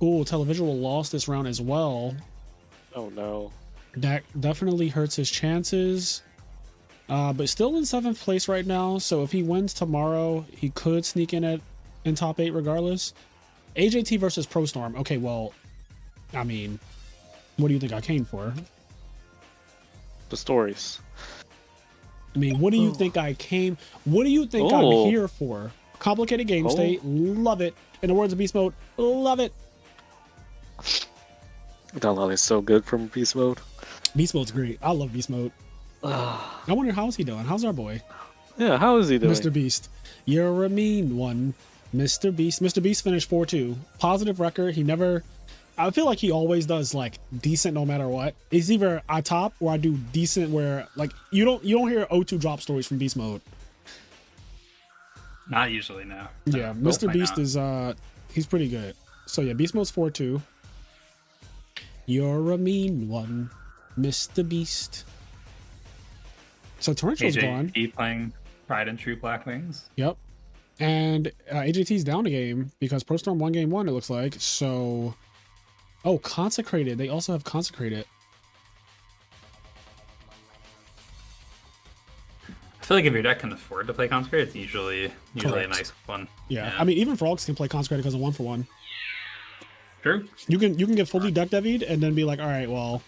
televisual loss this round as well. Oh no. That definitely hurts his chances. But still in 7th place right now. So if he wins tomorrow, he could sneak in top 8 regardless. AJT versus ProStorm. Okay, well, I mean, what do you think I came for? The stories. I mean, what do you think I came? What do you think I'm here for? Complicated game state. Love it. In the words of Beast Mode, love it. Download is so good from Beast Mode. Beast Mode's great. I love Beast Mode. I wonder how's he doing. How's our boy? Yeah, how is he doing? Mr. Beast. You're a mean one. Mr. Beast. Mr. Beast finished 4-2. Positive record. He never... I feel like he always does like decent no matter what. It's either I top or I do decent where like you don't hear O2 drop stories from Beast Mode. Not usually, no. Yeah, Mr. Beast is he's pretty good. So yeah, Beast Mode's 4-2. You're a mean one, Mr. Beast. So Torrential's gone. AJT playing Pride and True Black Wings. Yep. And AJT's down a game because ProStorm won game 1, it looks like. So, oh, Consecrated. They also have Consecrated. I feel like if your deck can afford to play Consecrated, it's usually a Correct. nice one. Yeah. I mean, even Frogs can play Consecrated because of 1-for-1. True. You can get fully deck devied and then be like, all right, well,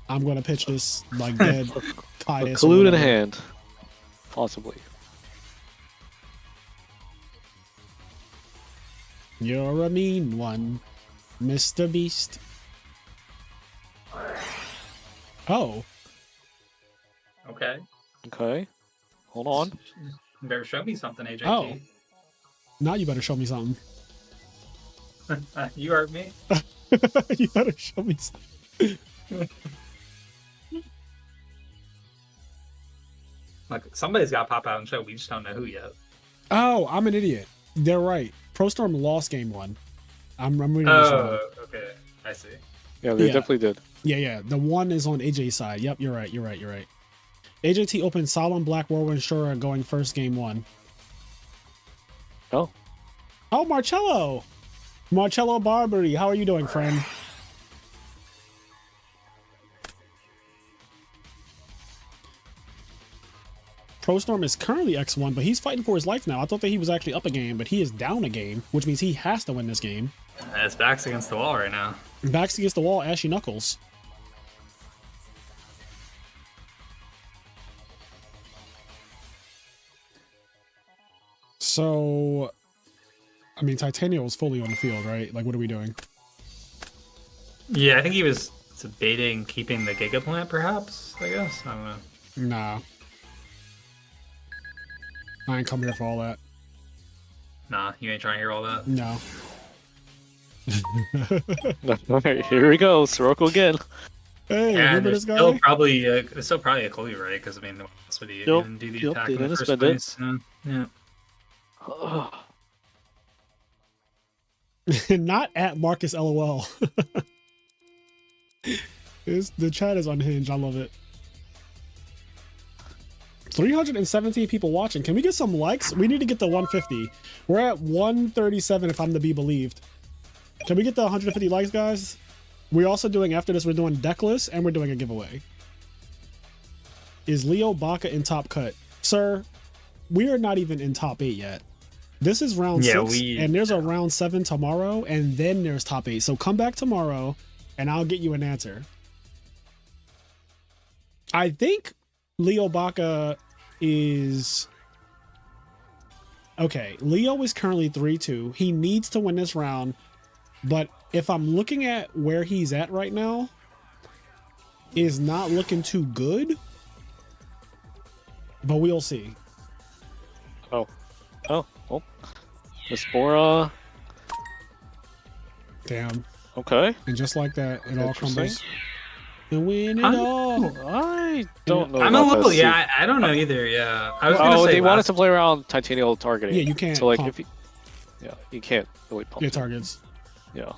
I'm going to pitch this like dead Titus. Collude in hand. Possibly. You're a mean one, Mr. Beast. Oh. Okay. Okay. Hold on. You better show me something, AJT. Oh. Now you better show me something. You heard me. You better show me something. Like, somebody's got to pop out and show. We just don't know who yet. Oh, I'm an idiot. They're right. ProStorm lost game 1. I'm reading this wrong. Oh, okay. I see. Yeah, they definitely did. Yeah. The 1 is on AJ's side. Yep, you're right. AJT opened Solemn Black Whirlwind Shura going first game 1. Oh. Oh, Marcello Barbary. How are you doing, friend? ProStorm is currently X1, but he's fighting for his life now. I thought that he was actually up a game, but he is down a game, which means he has to win this game. His back's against the wall right now. Backs against the wall, Ashy Knuckles. So, I mean, Titania was fully on the field, right? Like, what are we doing? Yeah, I think he was debating keeping the Giga Plant, perhaps, I guess. I don't know. Nah. I ain't coming here for all that. Nah, you ain't trying to hear all that. No. Alright, here we go. Sirocco again. Hey, And remember there's this guy? there's still probably a clue, right? Because, I mean, that's what he Yep, didn't do the attack they in the didn't first spend it. place. Yeah. Not at Marcus LOL. The chat is unhinged. I love it. 317 people watching. Can we get some likes? We need to get the 150. We're at 137 if I'm to be believed. Can we get the 150 likes, guys? We're also doing, after this, we're doing deckless and we're doing a giveaway. Is Leo Baca in top cut? Sir, we are not even in top 8 yet. This is round Yeah, 6, and there's a round 7 tomorrow, and then there's top 8. So come back tomorrow, and I'll get you an answer. I think Leo Baca is... Okay, Leo is currently 3-2. He needs to win this round, but if I'm looking at where he's at right now, is not looking too good, but we'll see. Oh, well. The Spora. Damn. Okay. And just like that, it all Interesting. crumbles. And win it all. I don't know. I'm a about little, that yeah, I don't know either. Yeah, I was Oh, gonna say they wanted last- to play around titanium targeting. Yeah, you can't So like, pump. if you, yeah, you can't really pump. Your targets. Yeah.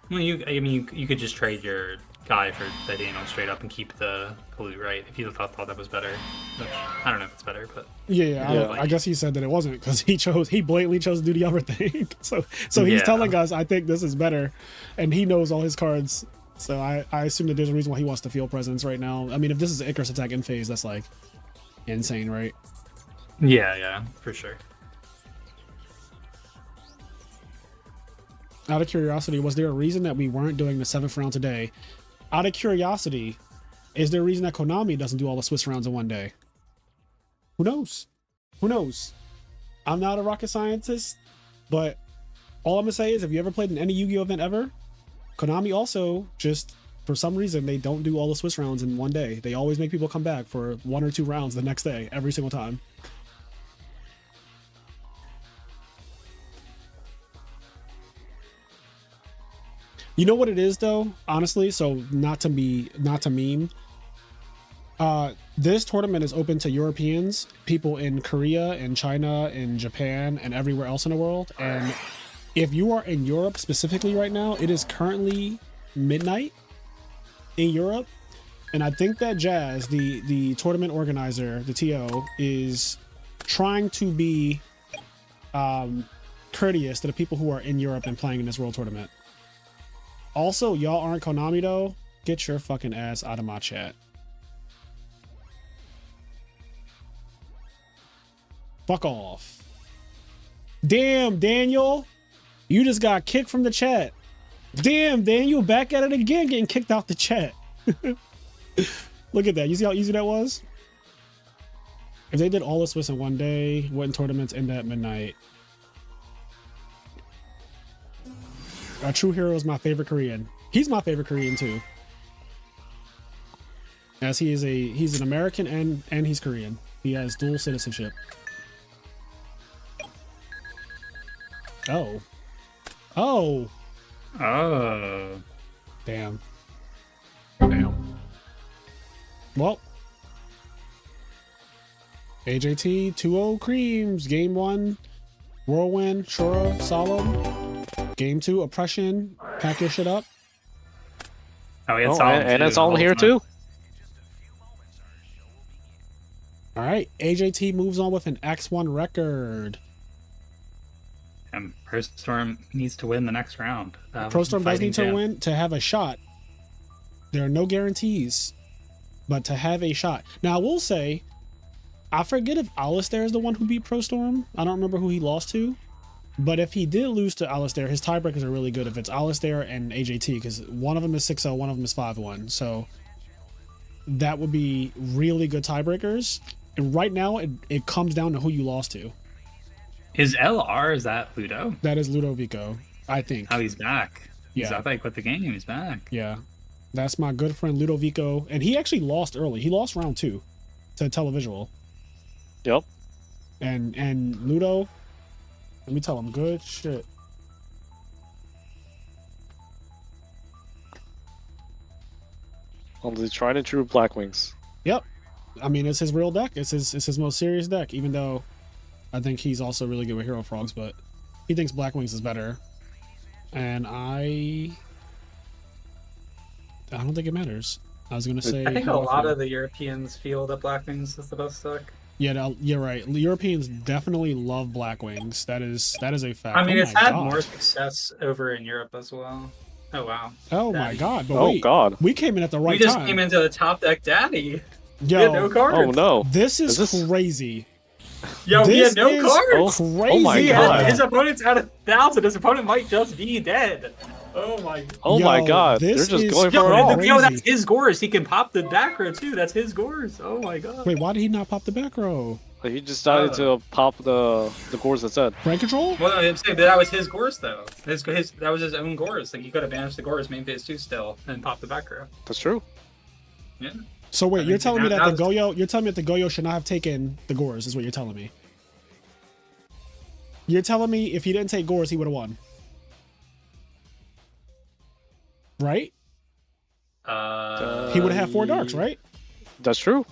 Well, you could just trade your guy for titanium straight up and keep the loot, right? If you thought that was better, which I don't know if it's better, but Yeah. I guess he said that it wasn't because he blatantly chose to do the other thing. So he's telling us, I think this is better, and he knows all his cards. So I assume that there's a reason why he wants to field presence right now. I mean, if this is Icarus attack in phase, that's like insane, right? yeah, for sure. Out of curiosity, was there a reason that we weren't doing the 7th round today? Out of curiosity, is there a reason that Konami doesn't do all the Swiss rounds in one day? Who knows? Who knows? I'm not a rocket scientist, but all I'm gonna say is if you ever played in any Yu-Gi-Oh event ever, Konami also just, for some reason, they don't do all the Swiss rounds in one day. They always make people come back for 1 or 2 rounds the next day, every single time. You know what it is though, honestly, so not to meme. This tournament is open to Europeans, people in Korea and China and Japan and everywhere else in the world. And if you are in Europe specifically right now, it is currently midnight in Europe. And I think that Jazz, the tournament organizer, the TO, is trying to be courteous to the people who are in Europe and playing in this world tournament. Also, y'all aren't Konami though. Get your fucking ass out of my chat. Fuck off. Damn, Daniel. You just got kicked from the chat. Damn, Daniel, back at it again, getting kicked out the chat. Look at that. You see how easy that was? If they did all the Swiss in one day, wouldn't tournaments end at midnight? Our True Hero is my favorite Korean. He's my favorite Korean too. As he's an American and he's Korean. He has dual citizenship. Oh. Oh. Oh. Damn. Damn. Well. AJT 2-0 Creams. Game 1. Whirlwind. Shura. Solemn. Game 2. Oppression. Pack your shit up. Oh, yeah, it's and it's all here too. All right. AJT moves on with an X1 record. And ProStorm needs to win the next round. ProStorm does need to win to have a shot. There are no guarantees, but to have a shot. Now, I will say, I forget if Alistair is the one who beat ProStorm. I don't remember who he lost to. But if he did lose to Alistair, his tiebreakers are really good if it's Alistair and AJT, because one of them is 6-0, one of them is 5-1. So that would be really good tiebreakers. And right now, it comes down to who you lost to. Is LR, is that Ludo? That is Ludovico, I think. Oh, he's back. Yeah. He's I think with the game, he's back. Yeah. That's my good friend Ludovico. And he actually lost early. He lost round 2 to Televisual. Yep. And Ludo, let me tell him, good shit. On the tried and true Black Wings. Yep. I mean, it's his real deck. It's his most serious deck, even though I think he's also really good with Hero Frogs, but he thinks Black Wings is better. And I don't think it matters. I was going to say... I think a lot of the Europeans feel that Black Wings is the best deck. Yeah, you're right. Europeans definitely love Black Wings. That is a fact. I mean, Oh it's my had God. more success over in Europe as well. Oh, wow. Oh my Daddy. God. But Oh wait, God. we came in at the right We just time. came into the top deck daddy. Yo, We had no cards. Oh no. this is Is this- crazy. Yo, he This had no is cards. crazy. Oh my He God. had, his opponent's at 1,000. His opponent might just be dead. Oh my. Oh Yo, my god, they're this just is going for Yo, it all. crazy. yo, that's his Gores. He can pop the back row too. That's his Gores. Oh my god. Wait, why did he not pop the back row? He just decided to pop the Gores instead. Brain control? Well, no, I'm saying that was his Gores though. That was his own Gores. Like he could have banished the Gores main phase 2 still and popped the back row. That's true. Yeah. So wait, I you're think telling me that that the was- Goyo, you're telling me that the Goyo should not have taken the Gores, is what you're telling me. You're telling me if he didn't take Gores, he would have won. Right? He would have had 4 darks, right? That's true.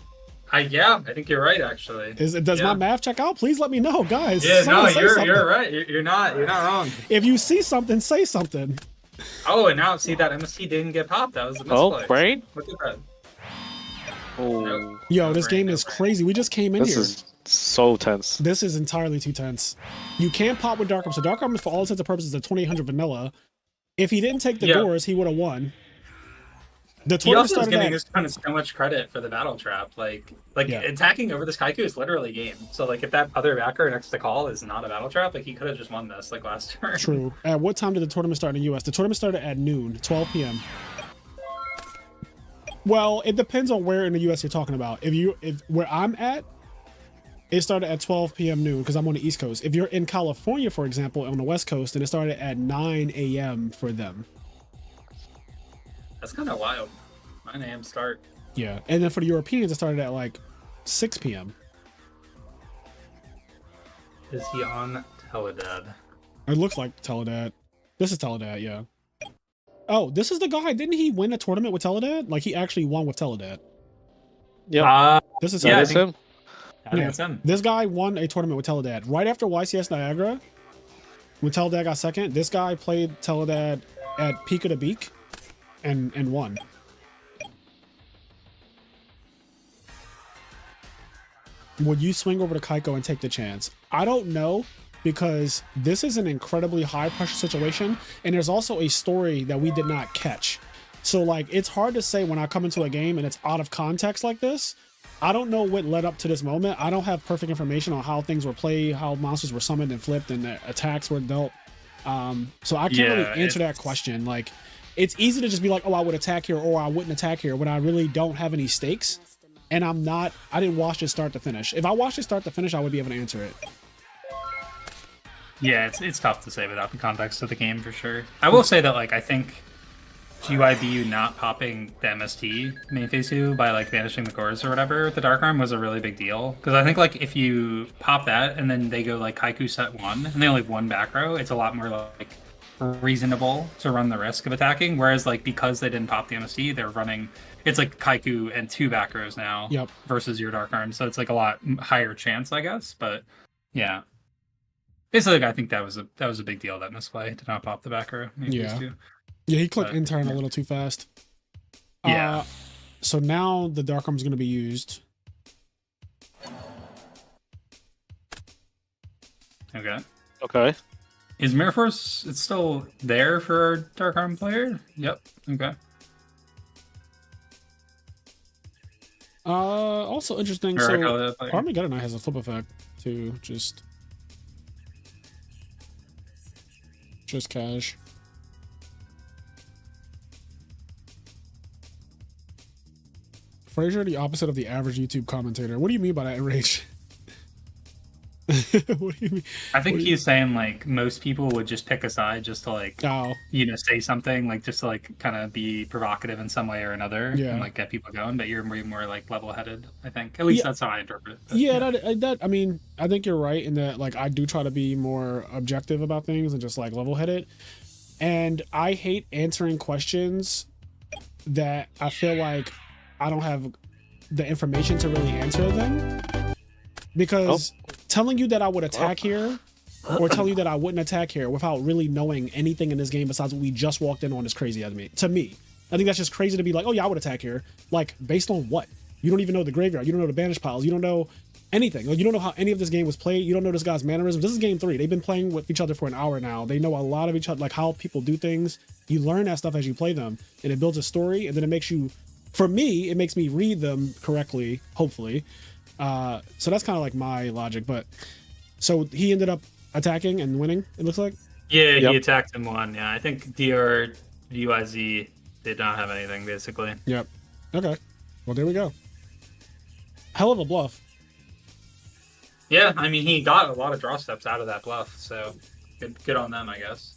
Yeah, I think you're right actually. Does Yeah. my math check out? Please let me know, guys. Yeah, Someone no, say you're something. right. You're not wrong. If you see something, say something. Oh, and now see that MST didn't get popped. That was a Oh, misplay. brain? Look at that. Oh, Yo, No this brain, game no is brain. crazy. We just came in this here. is so tense. This is entirely too tense. You can't pop with Dark Arm. So Dark Arm is for all intents and purposes a 2800 vanilla. If he didn't take the Yeah. Gores, he would have won. The He tournament also is started giving at his opponent so much credit for the battle trap. Like Yeah. attacking over this Kaiku is literally game. So like if that other backer next to call is not a battle trap, like he could have just won this like last turn. True. At what time did the tournament start in the US? The tournament started at noon, 12 p.m. Well, it depends on where in the US you're talking about. If where I'm at, it started at 12 p.m. noon because I'm on the East Coast. If you're in California, for example, on the West Coast, then it started at 9 a.m. for them. That's kind of wild. 9 a.m. start. Yeah. And then for the Europeans, it started at like 6 p.m. Is he on Teledad? It looks like Teledad. This is Teledad, yeah. Oh, this is the guy. Didn't he win a tournament with Teledad? Like he actually won with Teledad. Yeah, This is Yeah, him. I that's think- him. I think Yeah. it's him. This guy won a tournament with Teledad right after YCS Niagara. When Teledad got second, this guy played Teledad at Peak of the Beak and won. Would you swing over to Kaiko and take the chance? I don't know, because this is an incredibly high pressure situation, and there's also a story that we did not catch. So like it's hard to say when I come into a game and it's out of context like this. I don't know what led up to this moment. I don't have perfect information on how things were played, how monsters were summoned and flipped, and the attacks were dealt. So I can't really answer that question. Like, it's easy to just be like, oh, I would attack here or I wouldn't attack here when I really don't have any stakes. And I didn't watch it start to finish. If I watched it start to finish, I would be able to answer it. Yeah, it's tough to say without the context of the game for sure. I will say that like I think GYBU not popping the MST main phase 2 by like banishing the Gores or whatever, the Dark Arm was a really big deal. Because I think like if you pop that and then they go like Kaiku set 1 and they only have 1 back row, it's a lot more like reasonable to run the risk of attacking. Whereas like because they didn't pop the MST, they're running it's like Kaiku and 2 back rows now versus your Dark Arm. So it's like a lot higher chance, I guess. But yeah. Basically, like, I think that was a big deal that misplay to not pop the back row. Yeah. Yeah, he clicked intern a little too fast. Yeah. So now the Dark Arm's going to be used. Okay. Okay. Is Mirror Force it's still there for our Dark Arm player? Yep. Okay. Also interesting. Or So other player. Armageddon has a flip effect too. Just cash. Fraser, the opposite of the average YouTube commentator. What do you mean by that, Rage? What do you mean? I think what do he's saying like most people would just pick a side just to like Oh, say something like just to like kind of be provocative in some way or another Yeah. and like get people going. But you're more like level-headed. I think at least Yeah. that's how I interpret it. But, yeah. That I mean, I think you're right in that. Like, I do try to be more objective about things and just like level-headed. And I hate answering questions that I feel like I don't have the information to really answer them. Because telling you that I would attack here or telling you that I wouldn't attack here without really knowing anything in this game besides what we just walked in on is crazy to me. I think that's just crazy to be like, oh yeah, I would attack here. Like, based on what? You don't even know the graveyard. You don't know the banish piles. You don't know anything. Like, you don't know how any of this game was played. You don't know this guy's mannerisms. This is game 3. They've been playing with each other for an hour now. They know a lot of each other, like how people do things. You learn that stuff as you play them, and it builds a story, and then it makes you for me, it makes me read them correctly, hopefully. So that's kind of like my logic. But so he ended up attacking and winning, it looks like. Yeah, Yep. he attacked and won. Yeah, I think DR UIZ did not have anything basically. Yep. Okay. Well, there we go. Hell of a bluff. Yeah, I mean he got a lot of draw steps out of that bluff, so good on them, I guess.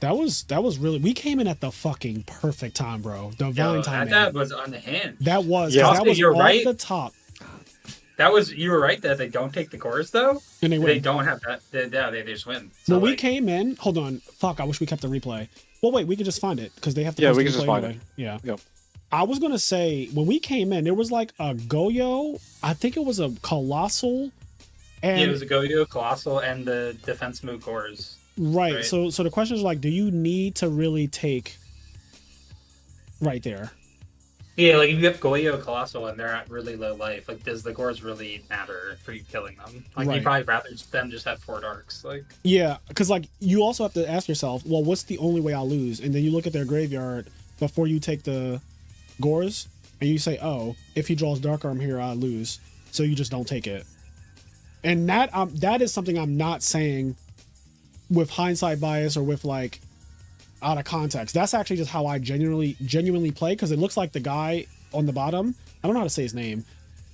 That was really. We came in at the fucking perfect time, bro. Divine Yo, timing. that was on the hand. That was. Yeah. 'Cause that was You're off right. the top, That was you were right that they don't take the cores though. and they They win. don't have that. They just win. So, When we like, came in, hold on. Fuck. I wish we kept the replay. Well, wait. We could just find it because they have to. Yeah, post we the can just replay find anyway. Yeah. Yep. I was gonna say when we came in, there was like a Goyo. I think it was a colossal, and it was a Goyo, Colossal, and the defense move cores. right. right. So the question is like, do you need to really take right there? Yeah, like if you have Goyo, Colossal, and they're at really low life, like does the cores really matter for you killing them? Like Right. you'd probably rather them just have 4 darks. Like Yeah, because like you also have to ask yourself, well, what's the only way I'll lose? And then you look at their graveyard before you take the Gores, and you say, oh, if he draws Dark Arm here, I lose. So you just don't take it. And that is something I'm not saying with hindsight bias or with like out of context. That's actually just how I genuinely play, because it looks like the guy on the bottom, I don't know how to say his name,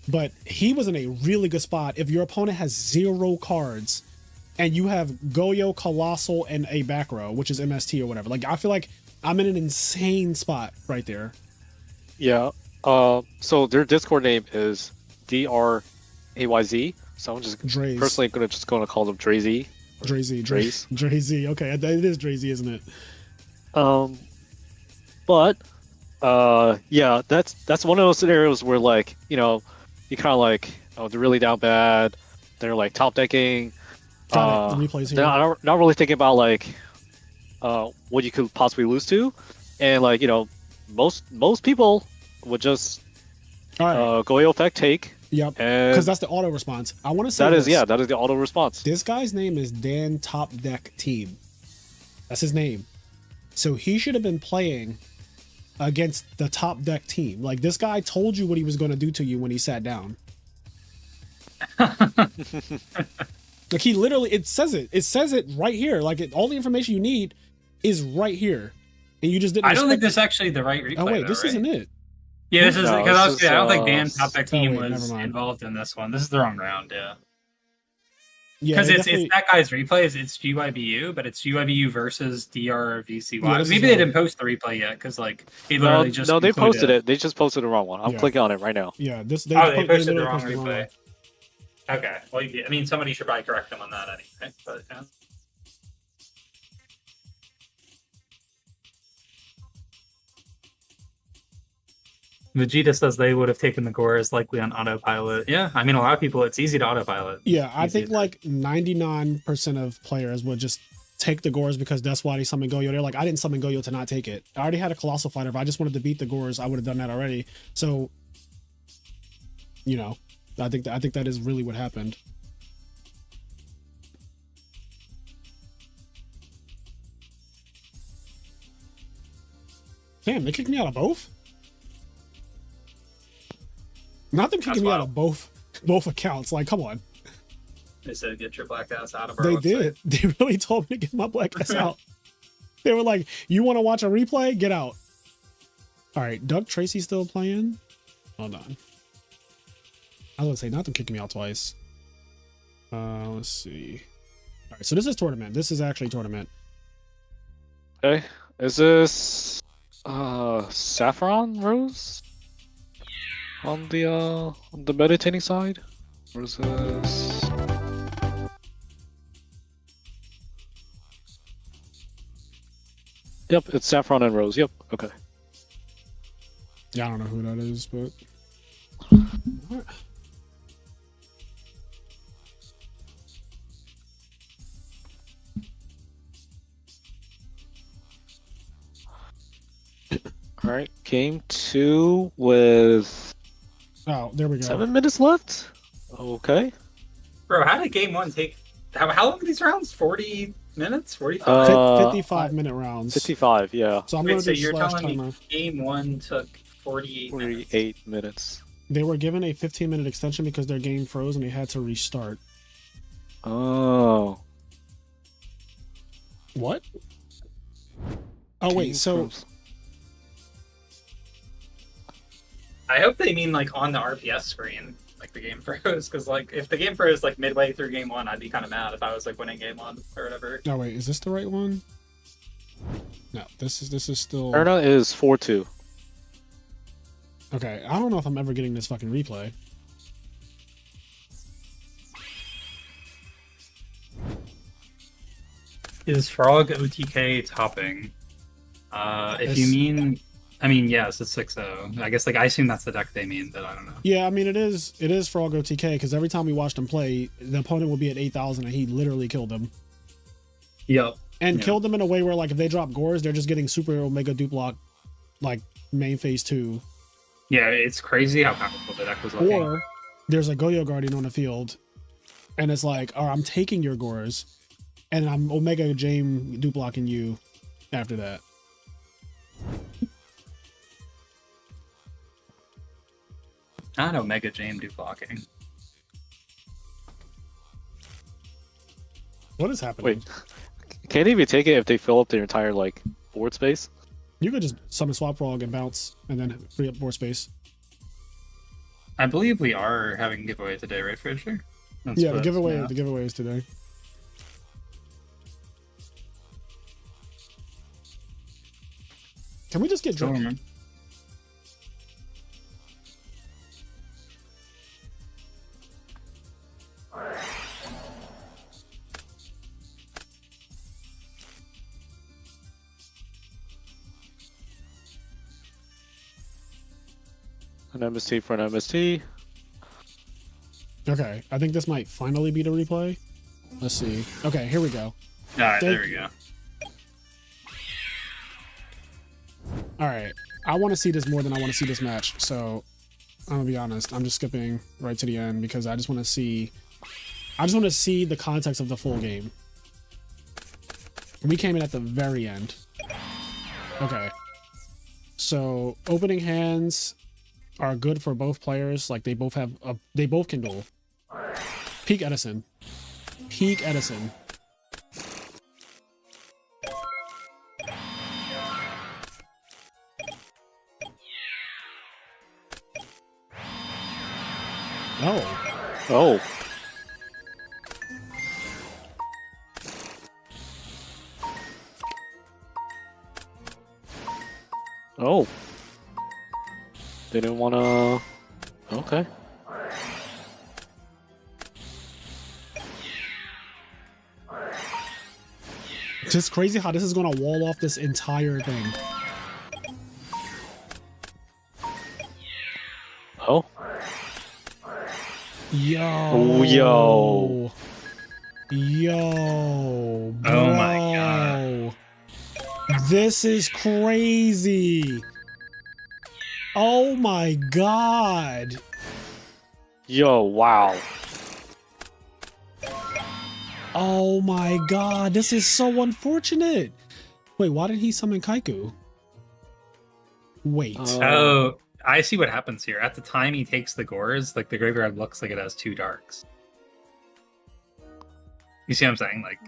but he was in a really good spot. If your opponent has 0 cards and you have Goyo, Colossal, and a back row, which is MST or whatever, like I feel like I'm in an insane spot right there. Yeah. So their Discord name is DRAYZ. So I'm just Draze. personally gonna call them Drazy. Drazy. Draze. Drazy. Okay, it is Drazy, isn't it? But yeah, that's one of those scenarios where like you kind of like they're really down bad. They're like top decking. Got it. The replay's here. They're not really thinking about like what you could possibly lose to, and like most people would just All right. Goyo effect take. Yep. And Because that's the auto response. I want to say that is this. that is the auto response. This guy's name is Dan Top Deck Team. That's his name. So he should have been playing against the Top Deck team. Like this guy told you what he was going to do to you when he sat down. Like he literally, it says it right here. Like all the information you need is right here, and you just didn't. I don't think respect this is actually the right replay. it. Oh wait, though, this right? isn't it. Yeah, this is No, because this is, I don't think Dan Top Deck Team wait, was never mind. involved in this one. This is the wrong round, yeah. Yeah, Because they it's definitely- that guy's replays. It's GYBU, but it's GYBU versus DRVCY. Yeah, this is Maybe they a- didn't post the replay yet because like he No, literally just they included posted it. They just posted the wrong one. I'm Yeah. clicking on it right now. Yeah, this They posted the literally wrong posted the replay. one. Okay, well, I mean, somebody should probably correct them on that anyway. But yeah. Vegeta says they would have taken the Gores likely on autopilot. Yeah, I mean, a lot of people, it's easy to autopilot. Yeah, I Easy think to- like 99% of players would just take the Gores because that's why they summon Goyo. They're like, I didn't summon Goyo to not take it. I already had a Colossal Fighter. If I just wanted to beat the Gores, I would have done that already. So, I think that is really what happened. Damn, they kicked me out of both? Not them kicking That's me out wild. of both accounts. Like, come on. They said, get your black ass out of our They website." did. They really told me to get my black ass out. They were like, you want to watch a replay? Get out. All right, Doug Tracy still playing? Hold on. I was going to say, not them kicking me out twice. Let's see. All right, so this is tournament. This is actually tournament. Okay, is this Saffron Rose on the meditating side, or is this? Yep, it's Saffron and Rose. Yep. Okay. Yeah, I don't know who that is, but... All right. Game 2 with Oh, there we go. 7 minutes left. Okay. Bro, how did game 1 take? How long are these rounds? 40, minutes? 45? 55-minute rounds. 55, yeah. So I'm Wait, going so to do you're slash telling timer. me game 1 took 48 minutes? 48 minutes. They were given a 15-minute extension because their game froze and they had to restart. Oh. What? Oh wait, so I hope they mean like on the RPS screen, like the game froze, because like if the game froze like midway through game 1, I'd be kind of mad if I was like winning game 1 or whatever. no wait, is this the right one? No, this is still Erna is 4-2. okay. I don't know if I'm ever getting this fucking replay. Is Frog OTK topping? If you mean, I mean, yes, it's 6-0. I guess like I assume that's the deck they mean, but I don't know. Yeah, I mean it is Frog OTK because every time we watched him play, the opponent would be at 8,000 and he literally killed them. Yep. And Yeah. killed them in a way where like if they drop Gores, they're just getting super Omega Duplock like main phase 2. Yeah, it's crazy how powerful the deck was looking. Or there's a Goyo Guardian on the field, and it's like, oh, I'm taking your Gores, and I'm Omega Jame Duplocking you after that. Not Omega Jame do blocking. What is happening? Wait. Can't they even take it if they fill up their entire, like, board space? You could just summon Swap Frog and bounce, and then free up board space. I believe we are having a giveaway today, right, Fraser? That's Yeah, the what- giveaway. yeah. The giveaway is today. Can we just get Don't drunk? remember. An MST for an MST. Okay, I think this might finally be the replay. Let's see. Okay, here we go. Alright, there we go. All right, I want to see this more than I want to see this match. So I'm gonna be honest. I'm just skipping right to the end because I just want to see. I just want to see the context of the full game. We came in at the very end. Okay. So opening hands are good for both players. Like they both have they both can duel. Peak Edison. Peak Edison. Oh. Oh. Oh. They didn't want to... Okay. Just crazy how this is gonna wall off this entire thing. Oh. Yo. Oh, yo. Yo. Oh my God. This is crazy. Oh my God. Yo, wow. Oh my God. This is so unfortunate. Wait, why did he summon Kaiku? Wait. Oh, I see what happens here. At the time he takes the Gores, like the graveyard looks like it has 2 darks. You see what I'm saying? Like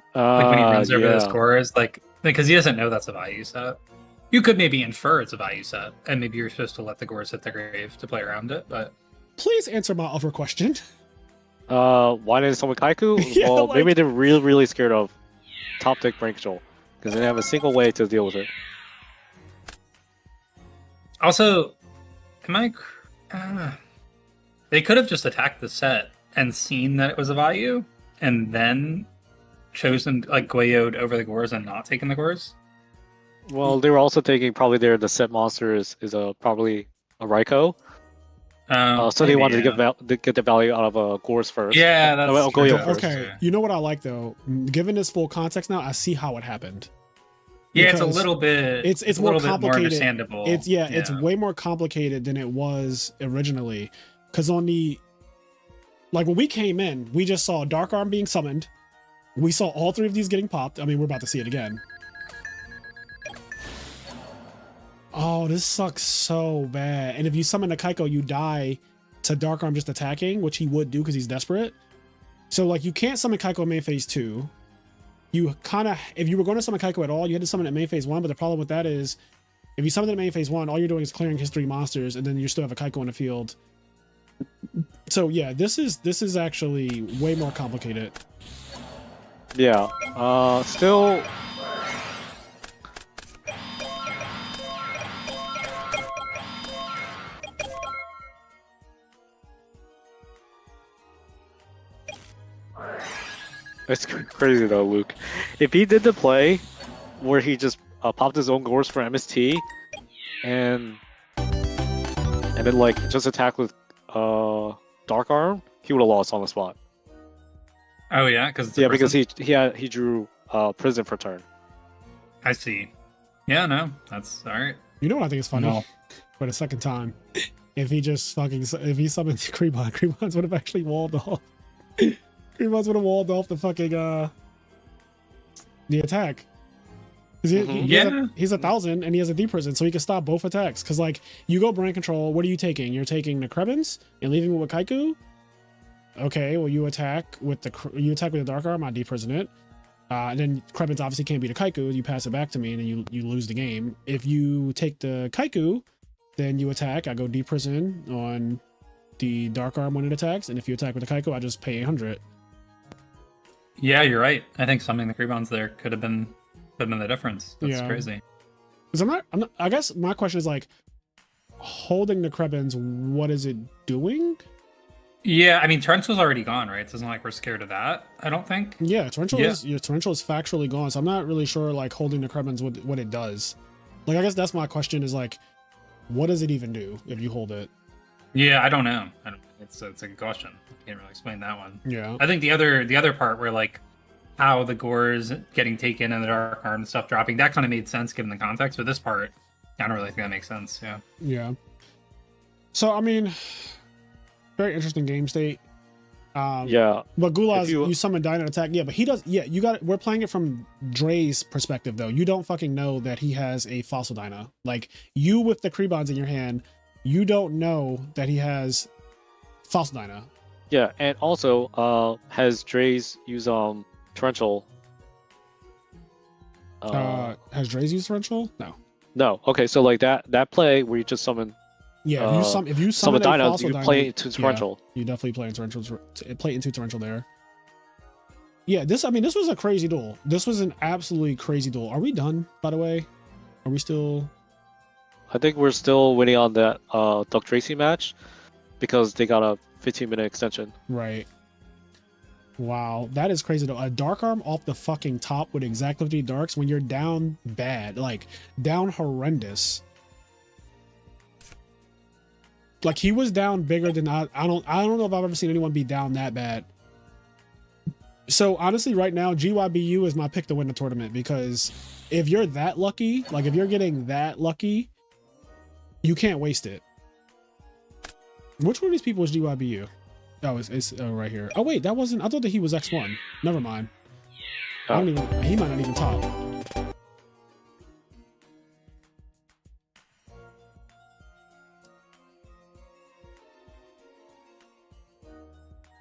when he runs over those Gores, like because he doesn't know that's a value set. You could maybe infer it's a value set, and maybe you're supposed to let the Gores hit the grave to play around it, but Please answer my other question. Why didn't someone Kaiku? Yeah, Well, like- maybe they're really, really scared of top deck brain control because they don't have a single way to deal with it. also, they could have just attacked the set and seen that it was a value, and then chosen like Goyo'd over the Gores and not taken the Gores. Well, they were also thinking probably the set monster is probably a Raikou. So they Maybe, wanted yeah. to get the value out of Gores first. Yeah, that's Well, true. Goyo first. Okay, you know what I like though? Given this full context now, I see how it happened. Yeah, it's a Because little bit. it's a more little bit more complicated. understandable. It's way more complicated than it was originally. Because on the like when we came in, we just saw Dark Arm being summoned, We saw all three of these getting popped. I mean, we're about to see it again. Oh, this sucks so bad. And if you summon a Kaiko, you die to Dark Arm just attacking, which he would do because he's desperate. So, like, you can't summon Kaiko in main phase 2. You kind of, if you were going to summon Kaiko at all, you had to summon it in main phase 1. But the problem with that is, if you summon it in main phase 1, all you're doing is clearing his 3 monsters, and then you still have a Kaiko in the field. So, yeah, this is actually way more complicated. Yeah. Still. It's crazy though, Luke. If he did the play where he just popped his own Gores for MST and then like just attack with Dark Arm, he would have lost on the spot. Oh yeah, because because he drew Prison for turn. I see. Yeah, no, that's all right. You know what I think is funny? No. For the second time, if he summoned Creebons would have actually walled off. Creebons would have walled off the fucking the attack. 'Cause he's 1,000 and he has a deep prison, so he can stop both attacks. Because like you go brain control, what are you taking? You're taking the Krebins and leaving it with Kaiku. Okay, well you attack with the Dark Arm, I deep prison it. And then Krebins obviously can't beat a Kaiku. You pass it back to me, and then you lose the game. If you take the Kaiku, then you attack. I go deep prison on the Dark Arm when it attacks, and if you attack with the Kaiku, I just pay 800. Yeah, you're right. I think summoning the Creebons there could have been the difference. That's crazy. Because I'm not. I guess my question is like, holding the Krebins, what is it doing? Yeah, I mean, Torrential's already gone, right? It's not like we're scared of that, I don't think. Yeah, Torrential is factually gone, so I'm not really sure like holding the Krebins what it does. Like, I guess that's my question is like, what does it even do if you hold it? Yeah, I don't know. It's a good question. I can't really explain that one. Yeah. I think the other part where like how the Gores getting taken and the Dark Arm and stuff dropping, that kind of made sense given the context, but this part, I don't really think that makes sense. Yeah. Yeah. So I mean, very interesting game state. Yeah. But Gulaz, you summon Dyna attack. Yeah, but he does. Yeah, you got it. We're playing it from Dre's perspective though. You don't fucking know that he has a fossil Dyna. Like you with the Creebons in your hand, you don't know that he has fossil Dyna. Yeah, and also has Dre's use Torrential. Has Dre's used Torrential? No. No. Okay, so like that play where you just summon. Yeah, if you summon a Dyna, fossil you Dyna, play into Torrential. Yeah, you definitely play into Torrential there. Yeah, this was a crazy duel. This was an absolutely crazy duel. Are we done, by the way? Are we still? I think we're still waiting on that Duck Tracy match because they got a 15-minute extension. Right. Wow, that is crazy though. A Dark Arm off the fucking top with exact 50 darks when you're down bad, like down horrendous. Like he was down bigger than I don't know if I've ever seen anyone be down that bad. So honestly, right now, GYBU is my pick to win the tournament because if you're that lucky, like if you're getting that lucky, you can't waste it. Which one of these people is GYBU? Oh, it's right here. Oh wait, that wasn't. I thought that he was X1. Never mind. I don't even. He might not even top.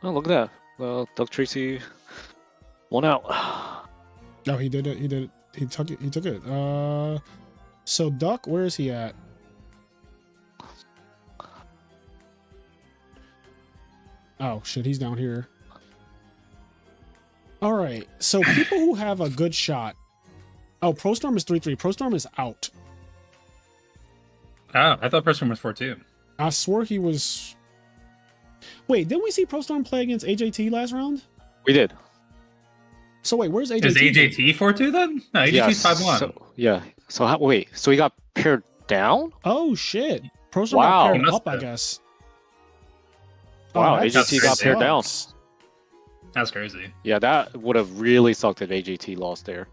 Oh, look at that. Duck Tracy won out. Oh, he did it. He did it. He took it. He took it. So Duck, where is he at? Oh shit, he's down here. All right. So people who have a good shot. Oh, ProStorm is 3-3. ProStorm is out. Oh, I thought ProStorm was 4-2. I swore he was. Wait, didn't we see ProStorm play against AJT last round? We did. So wait, where's AJT? Is AJT 4-2 then? No, AJT's 5-1. So, yeah. So wait, so he got paired down? Oh shit. ProStorm Wow. got paired up, I guess. Wow, that AJT got paired down. sucks. That's crazy. Yeah, that would have really sucked if AJT lost there.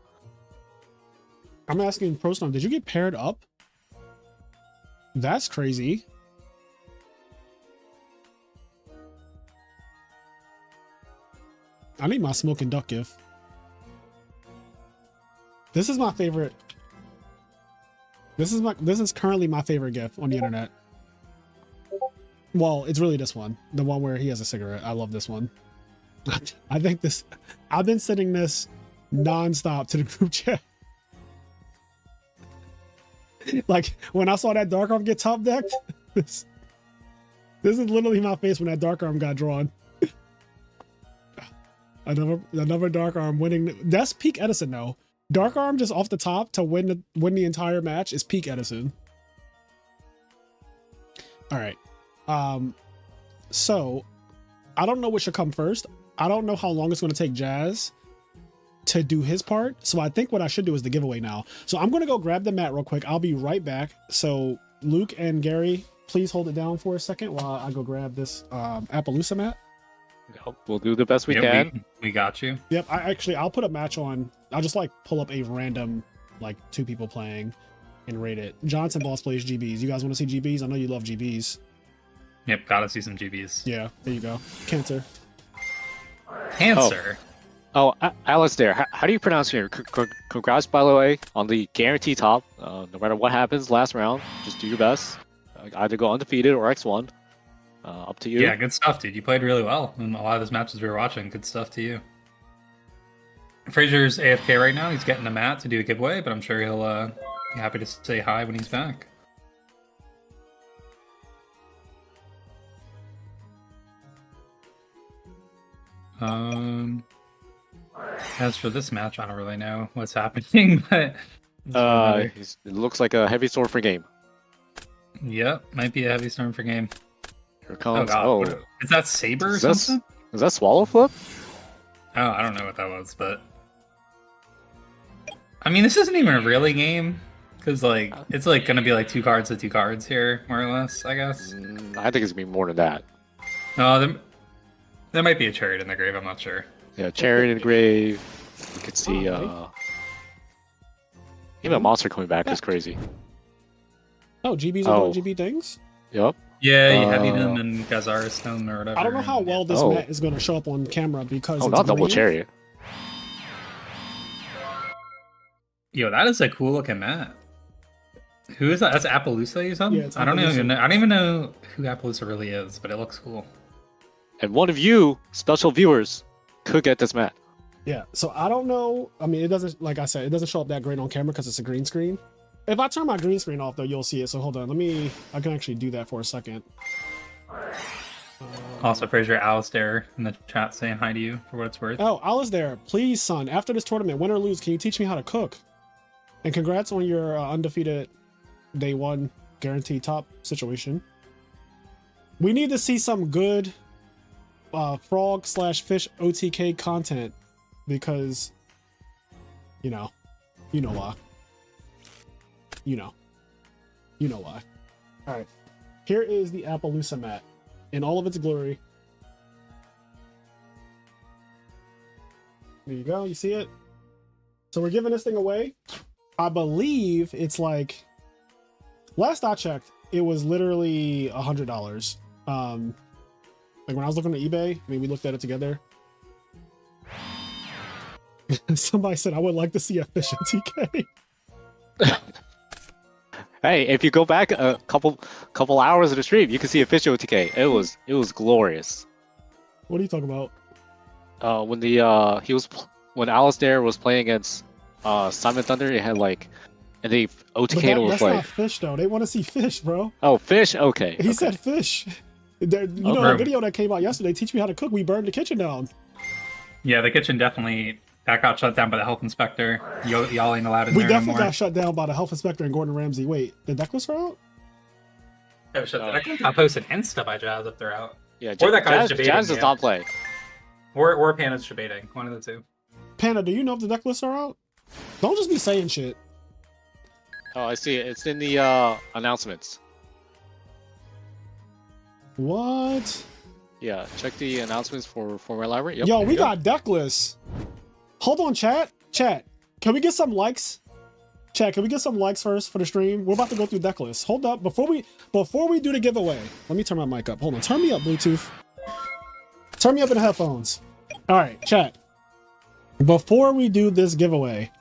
I'm asking ProStorm, did you get paired up? That's crazy. I need my smoking duck gift. This is my favorite. This is currently my favorite GIF on the internet. Well, it's really this one, the one where he has a cigarette. I love this one. I think this. I've been sending this nonstop to the group chat. Like when I saw that Dark Arm get top decked, this is literally my face when that Dark Arm got drawn. Another Dark Arm winning. That's peak Edison though. Dark Arm just off the top to win the entire match is peak Edison. All right. So I don't know what should come first. I don't know how long it's going to take Jazz to do his part. So I think what I should do is the giveaway now. So I'm going to go grab the mat real quick. I'll be right back. So Luke and Gary, please hold it down for a second while I go grab this Appaloosa mat. We'll do the best we can. We got you. Yep. I'll put a match on. I'll just like pull up a random, like 2 people playing and rate it. Johnson Boss plays GBs. You guys want to see GBs? I know you love GBs. Yep, gotta see some GBs. Yeah, there you go. Cancer. Cancer. Oh, Alistair, how do you pronounce your name? Congrats, by the way, on the guaranteed top. No matter what happens last round, just do your best. Either go undefeated or X1. Up to you. Yeah, good stuff, dude. You played really well in a lot of those matches we were watching. Good stuff to you. Fraser's AFK right now. He's getting a mat to do a giveaway, but I'm sure he'll be happy to say hi when he's back. As for this match, I don't really know what's happening, but it looks like a heavy sword for game. Yep, might be a heavy storm for game. Here comes. Oh, God. Is that Saber or something? Is that Swallow Flip? Oh, I don't know what that was, but I mean, this isn't even a really game because like it's like gonna be like 2 cards to 2 cards here, more or less, I guess. I think it's gonna be more than that. No, there might be a chariot in the grave. I'm not sure. Yeah, chariot in the grave. You could see even a monster coming back is crazy. Oh, GBs are doing GB things? Yep. Yeah, you had him and Gazara Stone or whatever. I don't know how well this mat is going to show up on camera because it's not double green. chariot. Yo, that is a cool looking mat. Who is that? That's Appaloosa, you said? Yeah, it's I don't Appaloosa. I don't even know who Appaloosa really is, but it looks cool. And one of you, special viewers, could get this mat. Yeah, so I don't know. I mean, it doesn't, like I said, it doesn't show up that great on camera because it's a green screen. If I turn my green screen off, though, you'll see it. So hold on, I can actually do that for a second. Also, Fraser Alistair in the chat saying hi to you for what it's worth. Oh, Alistair, please, son, after this tournament, win or lose, can you teach me how to cook? And congrats on your undefeated day 1 guaranteed top situation. We need to see some good frog/fish OTK content because, you know why. You know why. All right, here is the Appaloosa mat in all of its glory. There you go. You see it? So we're giving this thing away. I believe it's like, last I checked, it was literally $100. Like when I was looking at eBay, I mean, we looked at it together. Somebody said, I would like to see a fish TK. Hey, if you go back a couple hours of the stream, you can see official TK. It was glorious. What are you talking about? When Alistair was playing against Simon Thunder, it had like, and the OTK was that's like, not fish though. They want to see fish, bro. oh, fish. Okay. He said fish. There, you know that video that came out yesterday. Teach me how to cook. We burned the kitchen down. Yeah, the kitchen definitely that got shut down by the health inspector. Y'all ain't allowed in We there definitely anymore. got shut down by the health inspector and Gordon Ramsay. Wait, the deck was out? Oh, shut down. I posted Insta by Jazz if they're out. Yeah, Or that guy's debating, Jazz does yeah. not play. Or Pana's debating. One of the two. Panda, do you know if the deck lists are out? Don't just be saying shit. Oh, I see it. It's in the announcements. What? Yeah, check the announcements for my library. Yep, Yo, there we you go. got deck lists. Hold on, chat. Chat, can we get some likes? Chat, can we get some likes first for the stream? We're about to go through deck lists. Hold up, before we do the giveaway. Let me turn my mic up. Hold on, turn me up, Bluetooth. Turn me up in the headphones. All right, chat. Before we do this giveaway,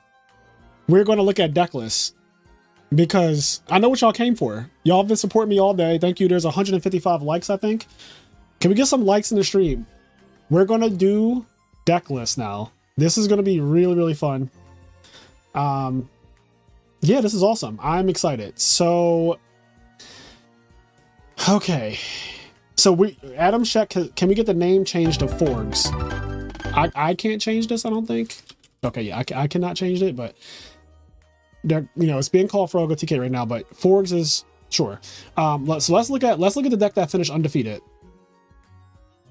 we're going to look at deck lists because I know what y'all came for. Y'all have been supporting me all day. Thank you. There's 155 likes, I think. Can we get some likes in the stream? We're going to do deck lists now. This is going to be really, really fun. Yeah, this is awesome. I'm excited. So, okay. So Adam Sheck, can we get the name changed to Forgs? I can't change this, I don't think. Okay, yeah, I cannot change it, but it's being called Frogo TK right now, but Forgs is sure. So let's look at the deck that finished undefeated.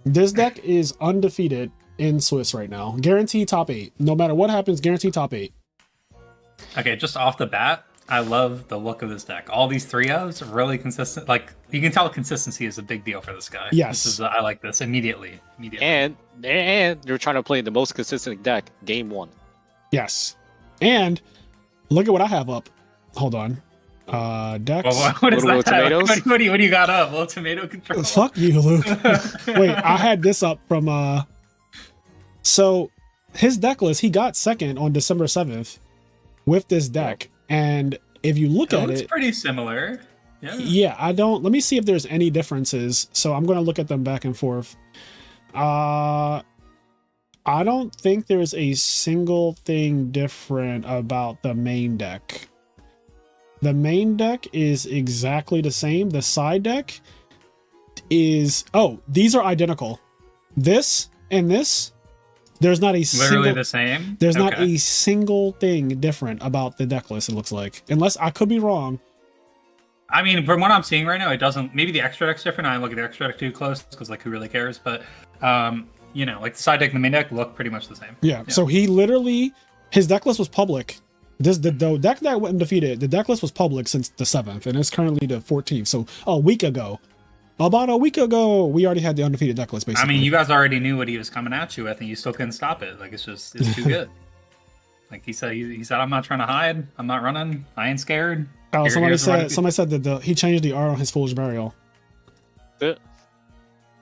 This deck is undefeated in Swiss right now. Guaranteed top 8. No matter what happens, guaranteed top 8. Okay, just off the bat, I love the look of this deck. All these 3-ofs are really consistent. Like, you can tell consistency is a big deal for this guy. Yes. I like this immediately. And you're trying to play the most consistent deck game 1. Yes. And look at what I have up. Hold on. Decks. Well, what is that? Tomatoes? What do you got up? Little tomato control? Fuck you, Luke. Wait, I had this up from so his deck list, he got second on December 7th with this deck. And if you look at it, it's pretty similar. Yeah, let me see if there's any differences. So I'm going to look at them back and forth. I don't think there's a single thing different about the main deck. The main deck is exactly the same. The side deck is, these are identical. This and this, there's not a literally the same. There's not a single thing different about the deck list, it looks like. Unless I could be wrong. I mean, from what I'm seeing right now, it doesn't. Maybe the extra deck's different. I don't look at the extra deck too close because, like, who really cares? But, like the side deck and the main deck look pretty much the same. Yeah. So he literally, his deck list was public. The deck that went undefeated, the deck list was public since the 7th, and it's currently the 14th. So about a week ago, we already had the undefeated deck list, basically. I mean, you guys already knew what he was coming at you with, and you still couldn't stop it. Like, it's too good. Like he said, I'm not trying to hide. I'm not running. I ain't scared. Oh, somebody said that he changed the R on his Foolish Burial. Yeah.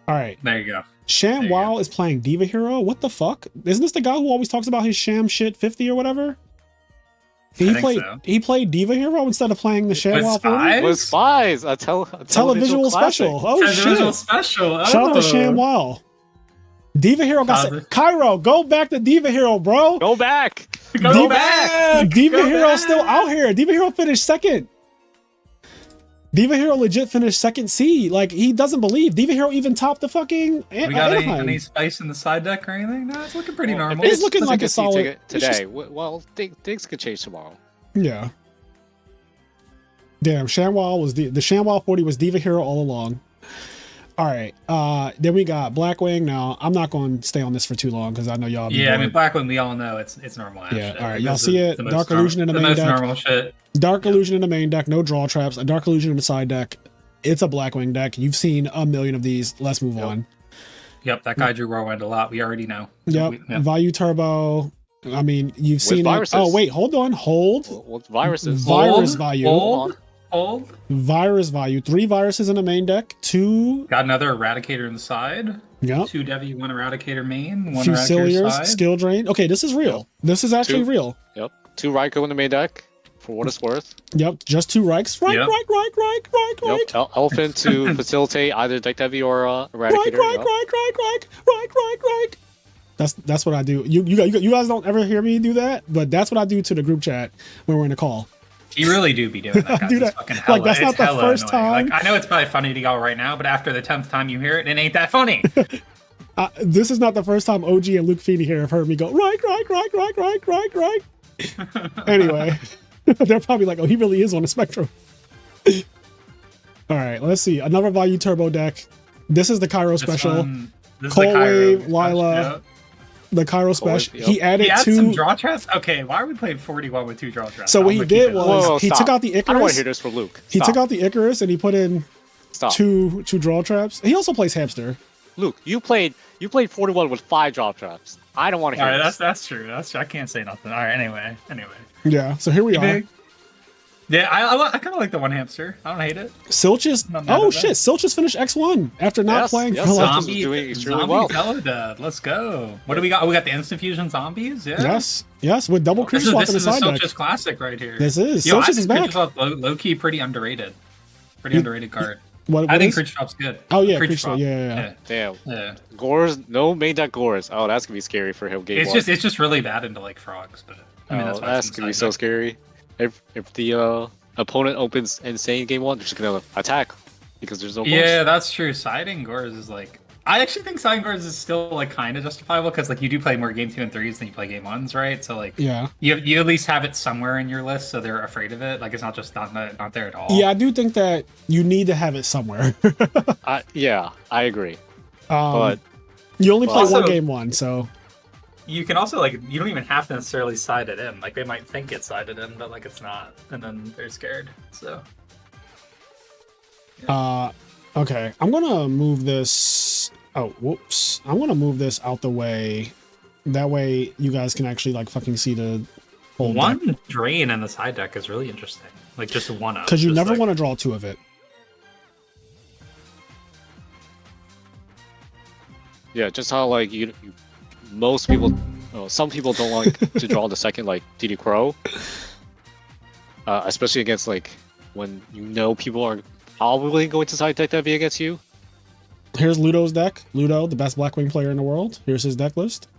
All right. There you go. Sham Wow is playing Diva Hero. What the fuck? Isn't this the guy who always talks about his sham shit 50 or whatever? He played Diva Hero instead of playing the Sham Wow 40? With Spies, a televisual special. Oh shit! Special. Oh. Shout out to Sham Wow. Diva Hero got Cairo. Go back to Diva Hero, bro. Go back. Go back. Diva Hero's still out here. Diva Hero finished second. Diva Hero legit finished second seed. Like, he doesn't believe Diva Hero even topped the fucking. We got any spice in the side deck or anything? No, it's looking pretty normal. It's looking like a solid today. Well, things could change tomorrow. Yeah. Damn, ShamWow was the ShamWow 40 was Diva Hero all along. All right. Then we got Blackwing. Now, I'm not going to stay on this for too long because I know y'all. Yeah, I mean, Blackwing, we all know it's normal. Yeah. All right. Y'all see it. Dark Illusion in the main deck. Normal shit. Dark Illusion in the main deck. No draw traps. A Dark Illusion in the side deck. It's a Blackwing deck. You've seen a million of these. Let's move on. Yep. That guy drew Whirlwind a lot. We already know. Yep. Value Turbo. I mean, you've seen viruses. It. Oh, wait. Hold on. Hold. What's viruses? Virus value. Hold. Virus value. 3 viruses in the main deck. 2. Got another Eradicator in the side. Yep. 2 Devi, 1 Eradicator main, 1 Fusiliers, Eradicator side. Skill Drain. Okay, this is real. Yep. This is actually real. Yep. 2 Raikou in the main deck, for what it's worth. Yep, just 2 Reiks. Right. Yep. Elephant to facilitate either Deck Devi or Eradicator. Right. That's what I do. You guys don't ever hear me do that, but that's what I do to the group chat when we're in a call. You really do be doing that. Do that. Fucking hella, like, that's not the first annoying. time. Like, I know it's probably funny to y'all right now, but after the 10th time you hear it, it ain't that funny. This is not the first time OG and Luke Feeney here have heard me go, right. Anyway, they're probably like, oh, he really is on the spectrum. All right, let's see. Another Value Turbo deck. This is the Cairo special. Cold Wave, Lila. Yep. The Cairo special. Yep. He added 2 some draw traps. Okay, why are we playing 41 with 2 draw traps? So what he did was he took out the Icarus. I don't want to hear this from Luke. He took out the Icarus and he put in 2 draw traps. He also plays Hamster. Luke, you played 41 with 5 draw traps. I don't want to hear this. That's true. I can't say nothing. All right, anyway. Yeah, so here we are. Yeah, I kind of like the one hamster. I don't hate it. Silchus. Not mad Oh at shit! Silchus finished X1 after not playing for like. Silchus is doing extremely zombie well. Pelodad. Let's go. What do we got? We got the instant fusion zombies. Yeah. Yes, with double creep This swap in the is a side deck. Silchus classic right here. This is Yo, I Silchus think is back. Creature Swap low key pretty underrated. Pretty underrated card. What I think is? Creature Swap's good. Oh yeah, Creature creep swap. Yeah. Damn. Yeah. Gores, no main deck Gores. Oh, that's gonna be scary for him. Game It's one. just really bad into like frogs, but I mean Oh, that's why it's that's gonna be inside so deck. scary. If the opponent opens insane game one, they're just gonna attack because there's no. Yeah, that's true. Siding Gores is like. I actually think siding Gores is still like kind of justifiable because like you do play more game 2 and 3s than you play game 1s, right? So like Yeah. you at least have it somewhere in your list, so they're afraid of it. Like it's not just not there at all. Yeah, I do think that you need to have it somewhere. Yeah, I agree. But you only play Also- one game one, so You can also like you don't even have to necessarily side it in. Like they might think it's sided in, but like it's not, and then they're scared. So okay. I'm gonna move this. Oh, whoops! I'm gonna move this out the way. That way, you guys can actually like fucking see the whole one drain in the side deck is really interesting. Like just one up. because you just, never like- want to draw two of it. yeah, just how like most people, some people don't like to draw the second like DD Crow, especially against like when you know people are probably going to side deck that be against you. Here's Ludo's deck. Ludo, the best Blackwing player in the world. Here's his deck list.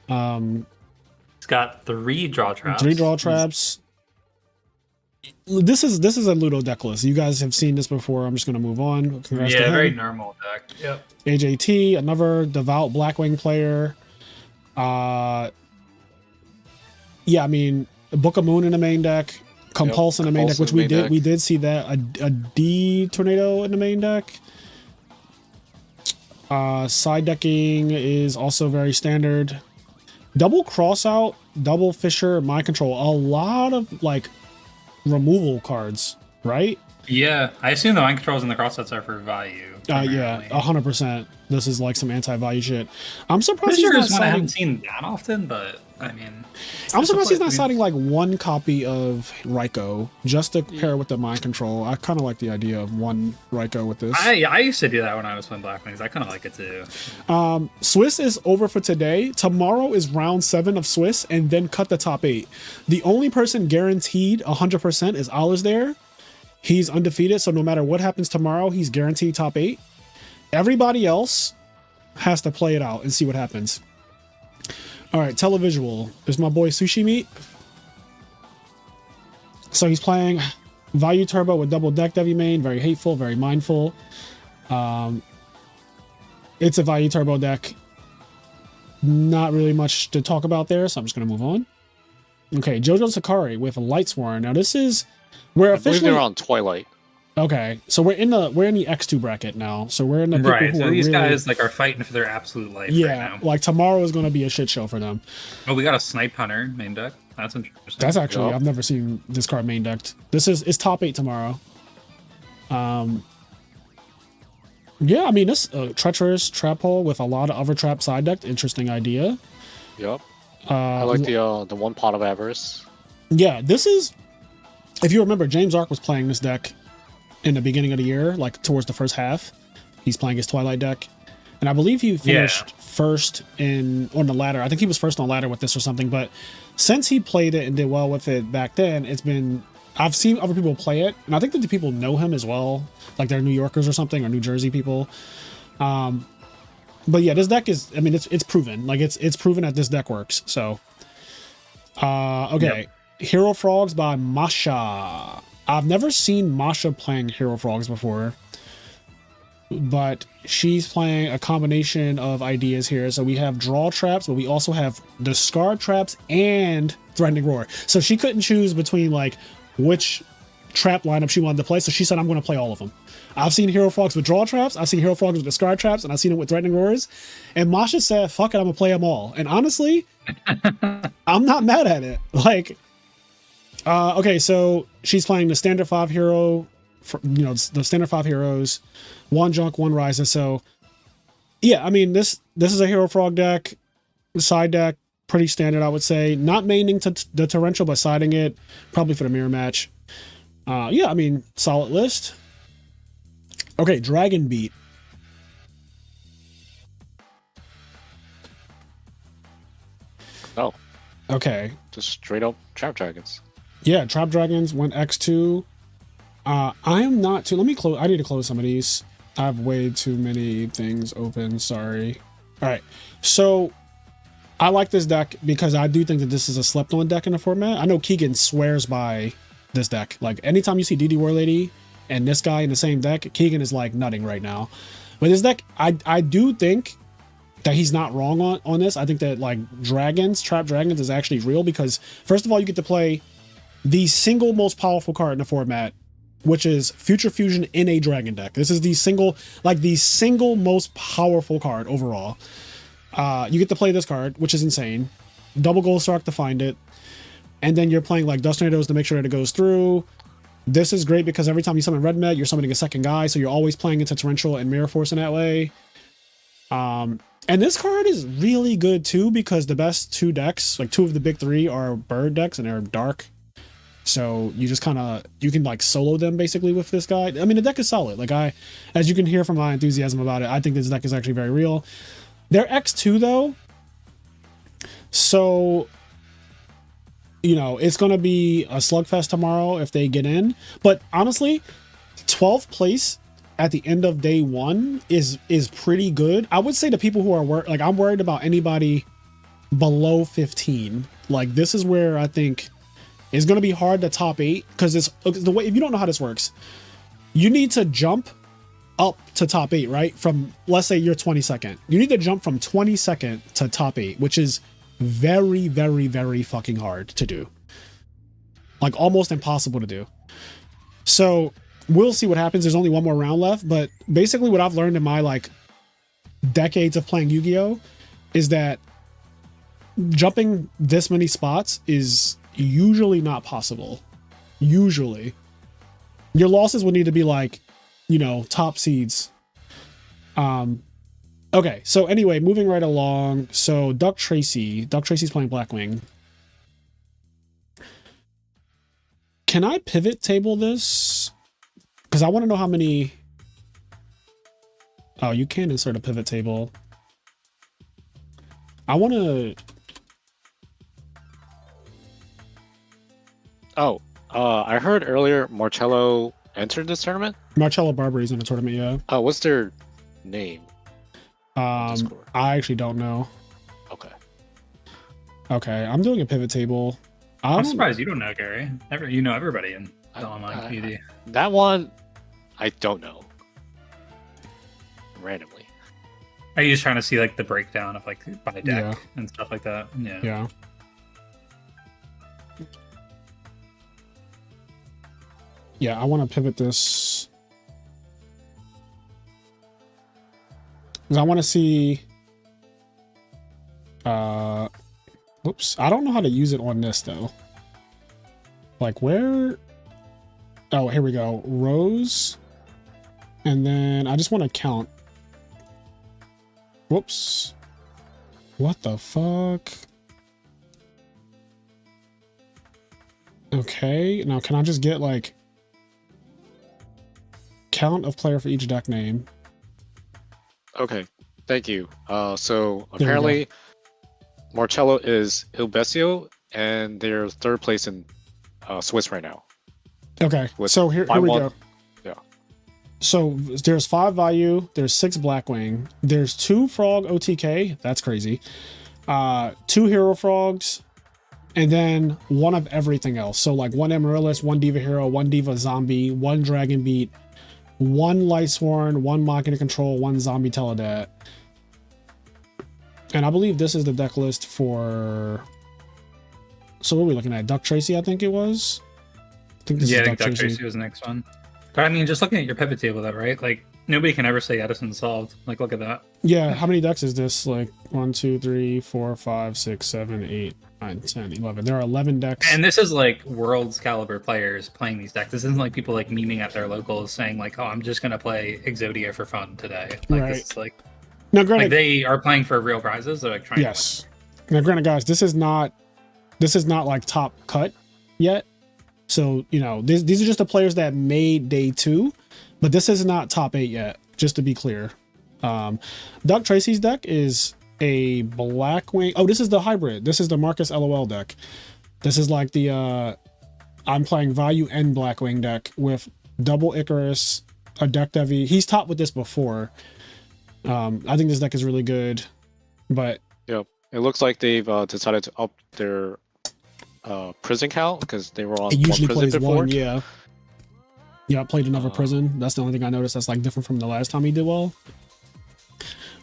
It's got 3 draw traps. 3 draw traps. This is a Ludo deck list. You guys have seen this before. I'm just gonna move on. Congrats to Yeah, him. very normal deck. Yep. AJT, another devout Blackwing player. Yeah, I mean, Book of Moon in the main deck, Compulse in the main deck, Compulse which in the main deck. we did see that a D Tornado in the main deck. Side decking is also very standard. Double Crossout, double Fisher, Mind Control. A lot of like removal cards, right? Yeah, I assume the mind controls and the crossouts are for value. Yeah, primarily. 100%. This is like some anti-value shit. I'm surprised Pretty he's sure not it's one I haven't siding. seen that often, but I mean, I'm surprised he's not I mean, siding like one copy of Raikou just to pair with the mind control. I kind of like the idea of one Raikou with this. I used to do that when I was playing Black Wings. I kind of like it too. Swiss is over for today. Tomorrow is round 7 of Swiss, and then cut the top 8. The only person guaranteed 100% is Alice there. He's undefeated, so no matter what happens tomorrow, he's guaranteed top 8. Everybody else has to play it out and see what happens. All right, televisual. There's my boy Sushi Meat. So he's playing Value Turbo with double deck Devi main. Very hateful, very mindful. It's a Value Turbo deck. Not really much to talk about there, so I'm just going to move on. Okay, Jojo Sakari with Lightsworn. Now this is... We're I believe officially... they're on Twilight. Okay, so we're in the X2 bracket now. So we're in the people Right. who So are these really, guys like are fighting for their absolute life yeah, right now. like tomorrow is going to be a shit show for them. Oh, we got a Snipe Hunter main deck. That's interesting. That's actually Yup. I've never seen this card main decked. It's top 8 tomorrow. Yeah, I mean this treacherous trap hole with a lot of other trap side decked. Interesting idea. Yep. I like the one pot of avarice. Yeah, this is. If you remember, James Ark was playing this deck in the beginning of the year, like towards the first half. He's playing his Twilight deck, and I believe he finished first on the ladder. I think he was first on ladder with this or something. But since he played it and did well with it back then, I've seen other people play it, and I think that the people know him as well, like they're New Yorkers or something, or New Jersey people. But yeah, this deck is. I mean, it's proven. Like it's proven that this deck works. So, okay. Yep. Hero Frogs by Masha. I've never seen Masha playing Hero Frogs before, but she's playing a combination of ideas here. So we have draw traps, but we also have discard traps and threatening roar. So she couldn't choose between like which trap lineup she wanted to play. So she said, I'm going to play all of them. I've seen Hero Frogs with draw traps. I've seen Hero Frogs with discard traps, and I've seen it with threatening roars. And Masha said, fuck it, I'm going to play them all. And honestly, I'm not mad at it. Like, okay, so she's playing the standard 5 hero, the standard 5 heroes, 1 junk, 1 rises. So yeah, I mean, this is a Hero Frog deck, side deck, pretty standard, I would say. Not maining to the torrential, but siding it probably for the mirror match. Yeah, I mean, solid list. Okay, Dragon Beat. Oh, Okay. just straight up Trap Dragons. Yeah, Trap Dragons went X2. I am not too. Let me close. I need to close some of these. I have way too many things open. Sorry. All right. So I like this deck because I do think that this is a slept on deck in the format. I know Keegan swears by this deck. Like anytime you see DD War Lady and this guy in the same deck, Keegan is like nutting right now. But this deck, I do think that he's not wrong on this. I think that like Trap Dragons is actually real because first of all, you get to play the single most powerful card in the format, which is Future Fusion in a Dragon deck. This is the single most powerful card overall. You get to play this card, which is insane. Double Gold Star to find it. And then you're playing like Dust Tornadoes to make sure that it goes through. This is great because every time you summon Red Med, you're summoning a second guy, so you're always playing into Torrential and Mirror Force in that way. And this card is really good too because the best two decks, like two of the big three, are bird decks and they're dark. So you just you can like solo them basically with this guy. I mean, the deck is solid. Like as you can hear from my enthusiasm about it, I think this deck is actually very real. They're X2 though. So, you know, it's going to be a slugfest tomorrow if they get in. But honestly, 12th place at the end of day one is pretty good. I would say to people who are like, I'm worried about anybody below 15. Like this is where I think it's going to be hard to top 8 because it's the way, if you don't know how this works, you need to jump up to top 8, right? From, let's say you're 22nd. You need to jump from 22nd to top 8, which is very, very, very fucking hard to do. Like almost impossible to do. So we'll see what happens. There's only one more round left, but basically what I've learned in my like decades of playing Yu-Gi-Oh is that jumping this many spots is usually not possible. Usually. Your losses would need to be like, you know, top seeds. Okay, so anyway, moving right along. So Duck Tracy's playing Blackwing. Can I pivot table this? Because I want to know how many. Oh, you can insert a pivot table. I want to. Oh, I heard earlier Marcello entered this tournament. Marcello Barbari's in the tournament, yeah. Oh, what's their name? I actually don't know. Okay. Okay, I'm doing a pivot table. I'm surprised you don't know, Gary. You know everybody in the online community. That one, I don't know. Randomly. Are you just trying to see like the breakdown of like by deck and stuff like that? Yeah. Yeah. Yeah, I want to pivot this. Because I want to see. Whoops. I don't know how to use it on this though. Like where? Oh, here we go. Rows. And then I just want to count. Whoops. What the fuck? Okay. Now can I just get like count of player for each deck name? Okay, thank you. So apparently Marcello is Il Besio and they're third place in Swiss right now. Okay, so here we go. Yeah. So there's 5 Vayu, there's 6 Blackwing, there's 2 Frog OTK, that's crazy. 2 Hero Frogs, and then 1 of everything else. So like 1 Amaryllis, 1 Diva Hero, 1 Diva Zombie, 1 Dragon Beat, 1 Lightsworn, 1 Machina Control, 1 Zombie Teledat. And I believe this is the deck list for... So what are we looking at? Duck Tracy, I think it was? I think this is Duck Tracy was the next one. But I mean, just looking at your pivot table though, right? Like, nobody can ever say Edison solved. Like, look at that. Yeah, how many decks is this? Like 1, 2, 3, 4, 5, 6, 7, 8, 9, 10, 11. There are 11 decks. And this is like world's caliber players playing these decks. This isn't like people like memeing at their locals saying like, oh, I'm just going to play Exodia for fun today. Like, right. This is like, now, granted, like they are playing for real prizes. They're like trying yes. Now, granted, guys, this is not like top cut yet. So, you know, these are just the players that made day 2, but this is not top 8 yet, just to be clear. Doug Tracy's deck is a Blackwing. Oh, this is the hybrid. This is the Marcus LOL deck. This is like the I'm playing Value and Blackwing deck with double Icarus, a deck Devi. He's topped with this before. I think this deck is really good, but Yep. It looks like they've decided to up their prison count because they were on it usually one prison plays before. one. Yeah. Yeah, I played another prison. That's the only thing I noticed that's like different from the last time he did well.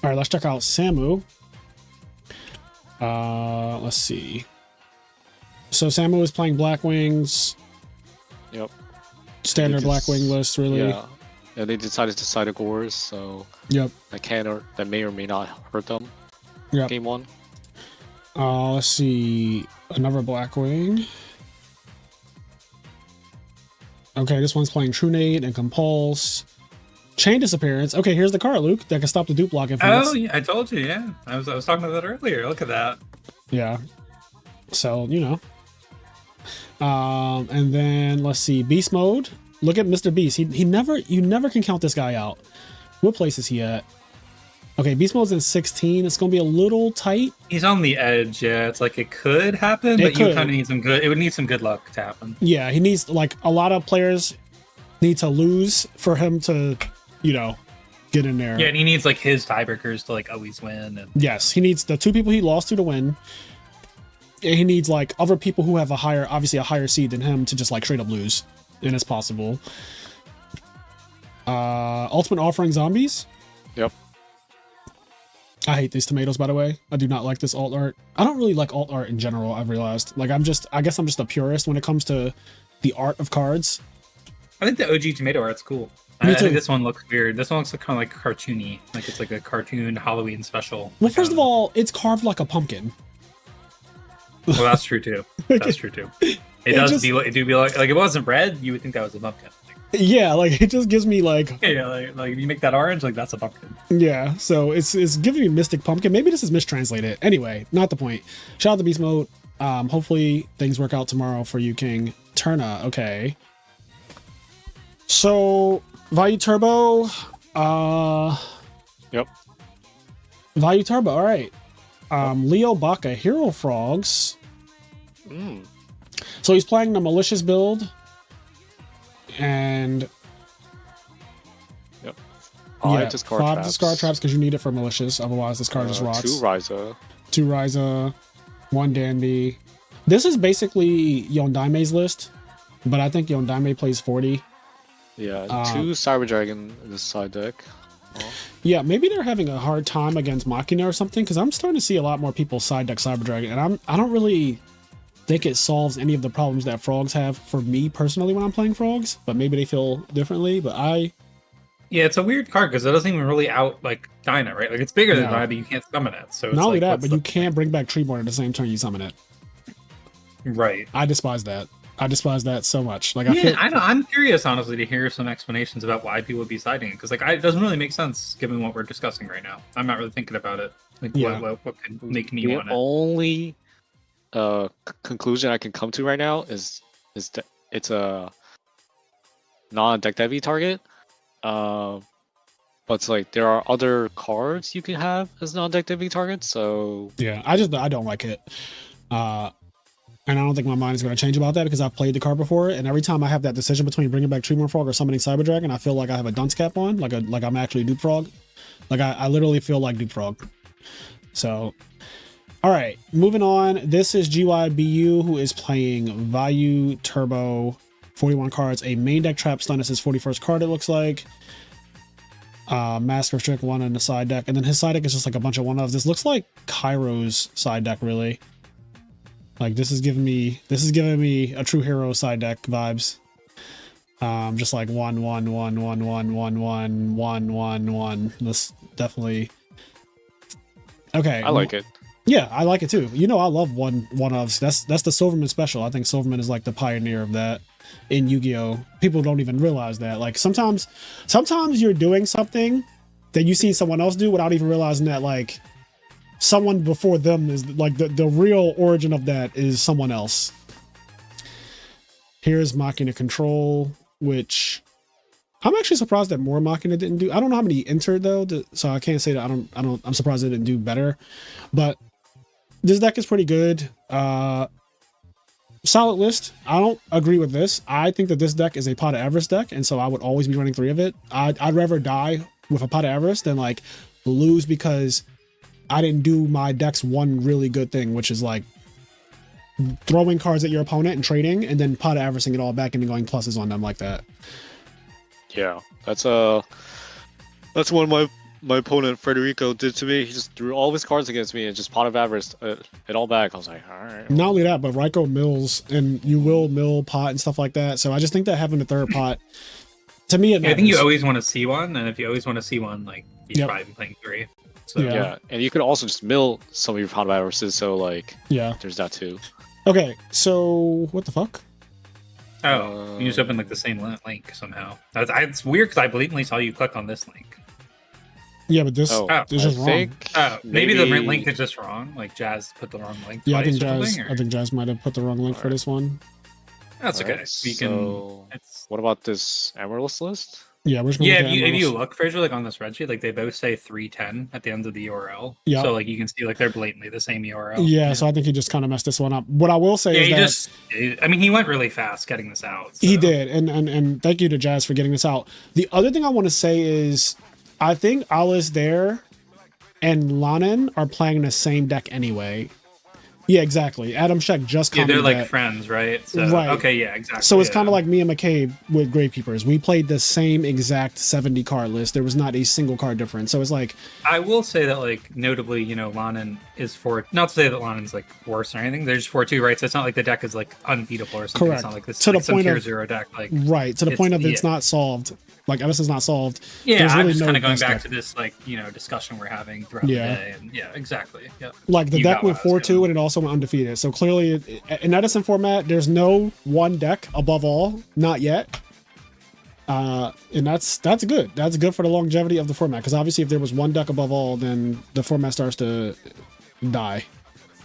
All right, let's check out Samu. Let's see. So Samu is playing Blackwings. Yep. Standard Blackwing list, really. Yeah. And they decided to side Gores, so Yep. that may or may not hurt them. Yep. Game 1. Let's see. Another Blackwing. Okay, this one's playing True Nade and Compulse. Chain Disappearance. Okay, here's the card, Luke, that can stop the dupe block influence. Oh, yeah, I told you, yeah. I was talking about that earlier. Look at that. Yeah. So, you know. And then let's see, Beast Mode. Look at Mr. Beast. You never can count this guy out. What place is he at? Okay, Beast Mode's in 16. It's gonna be a little tight. He's on the edge, yeah. It's like it could happen, It but you could. kind of need some good. It would need some good luck to happen. Yeah, he needs, like, a lot of players need to lose for him to, you know, get in there. Yeah, and he needs like his tiebreakers to like always win. And Yes, he needs the 2 people he lost to win. And he needs like other people who have obviously a higher seed than him to just like straight up lose. And it's possible. Ultimate Offering Zombies. Yep. I hate these tomatoes, by the way. I do not like this alt art. I don't really like alt art in general, I've realized. Like, I guess I'm just a purist when it comes to the art of cards. I think the OG tomato art's cool. Me I too. think this one looks weird. This one looks kind of like cartoony, like it's like a cartoon Halloween special. Well, Like, first of all, it's carved like a pumpkin. well, that's true too. That's true too. It does just- be like if it wasn't red, you would think that was a pumpkin. Yeah, like, it just gives me like, Yeah, like if you make that orange, like that's a pumpkin. yeah, so it's giving me Mystic Pumpkin. Maybe this is mistranslated. Anyway, not the point. Shout out to Beast Mode. Hopefully things work out tomorrow for you, King. Turna, okay. So, Value Turbo. Yep. Value Turbo, alright. Leo Baka, Hero Frogs. Mm. So he's playing the Malicious build. And 5 discard 5 traps. discard traps because you need it for Malicious. Otherwise, this card just rots. 2 Ryza. 2 Ryza, 1 Danby. This is basically Yondaime's list, but I think Yondaime plays 40. Yeah, 2 Cyber Dragon in this side deck. Yeah, maybe they're having a hard time against Machina or something, because I'm starting to see a lot more people side deck Cyber Dragon, and I don't really think it solves any of the problems that Frogs have for me personally when I'm playing Frogs, but maybe they feel differently, but Yeah, it's a weird card because it doesn't even really out like Dyna, right? Like it's bigger than No. Dyna, but you can't summon it. So it's not only like, that, what's but you can't bring back Treeborn at the same turn you summon it. right. I despise that. I despise that so much. Like, I Yeah, feel, I know. I'm curious, honestly, to hear some explanations about why people would be siding it because, like, it doesn't really make sense given what we're discussing right now. I'm not really thinking about it. Like, Yeah. what could make me The want it? only conclusion I can come to right now is that it's a non-deck heavy target. But it's like there are other cards you can have as non-deck heavy targets. So yeah, I don't like it. And I don't think my mind is going to change about that because I've played the card before, and every time I have that decision between bringing back Treeborn Frog or summoning Cyber Dragon, I feel like I have a dunce cap on, like I'm actually Dupe Frog. Like I literally feel like Dupe Frog. So, all right, moving on. This is GYBU, who is playing Value Turbo, 41 cards, a main deck trap stun is his 41st card. It looks like. Mask Restrict 1 in the side deck, and then his side deck is just like a bunch of one-offs. This looks like Kairo's side deck, really. Like this is giving me a True Hero side deck vibes. Just like 1 1 1 1 1 1 1 1 1 1. This definitely okay. I like it. Yeah, I like it too. You know, I love one-offs. That's the Silverman special. I think Silverman is like the pioneer of that in Yu-Gi-Oh. People don't even realize that. Like sometimes you're doing something that you see someone else do without even realizing that like someone before them is like the real origin of that is someone else. Here's Machina Control, which I'm actually surprised that more Machina didn't do. I don't know how many entered though, so I can't say that I'm surprised it didn't do better. But this deck is pretty good. Solid list. I don't agree with this. I think that this deck is a Pot of Avarice deck, and so I would always be running 3 of it. I'd rather die with a Pot of Avarice than like lose because I didn't do my deck's one really good thing, which is like throwing cards at your opponent and trading, and then Pot of Avaricing it all back and then going pluses on them like that. Yeah, that's one of my opponent Federico did to me. He just threw all of his cards against me and just Pot of Avarice it all back. I was like, all right. Not only that, but Ryko mills, and you will mill pot and stuff like that. So I just think that having a third pot, to me, I think you always want to see one, and if you always want to see one, like you're probably playing 3. So yeah, and you could also just mill some of your Pot of Avarices. So like, yeah, there's that too. Okay, so what the fuck? Oh, you just opened like the same link somehow. It's weird because I blatantly saw you click on this link. Yeah, but this is just wrong. Maybe the link is just wrong. Like Jazz put the wrong link. Yeah, I think Jazz might have put the wrong link for this one. That's okay. So what about this Amaryllis list? Yeah, we're just gonna if you look, Fraser, like on the spreadsheet, like they both say 310 at the end of the URL. Yeah. So like you can see like they're blatantly the same URL. Yeah, so I think he just kind of messed this one up. What I will say is I mean, he went really fast getting this out. So. He did, and thank you to Jazz for getting this out. The other thing I want to say is, I think Alice there and Lanin are playing the same deck anyway. Yeah, exactly. Adam Sheck just commented they're like that. friends, right? So, right. Okay, yeah, exactly. So it's kind of like me and McCabe with Gravekeepers. We played the same exact 70 card list. There was not a single card difference. So it's like, I will say that, like, notably, you know, Lanin is not to say that Lanin's like worse or anything. They're just 4-2, right? So it's not like the deck is like unbeatable or something. Correct. It's not like this to like the point tier of 0 deck. Like right to the point of it's not solved. Like Edison's not solved. Yeah, really I'm just kind of going best back deck. to this like discussion we're having throughout the day, and exactly. Yeah. Like the You deck got went what I was 4-2 and it also went undefeated. So clearly, in Edison format, there's no one deck above all, not yet. And that's good. That's good for the longevity of the format, because obviously, if there was one deck above all, then the format starts to die.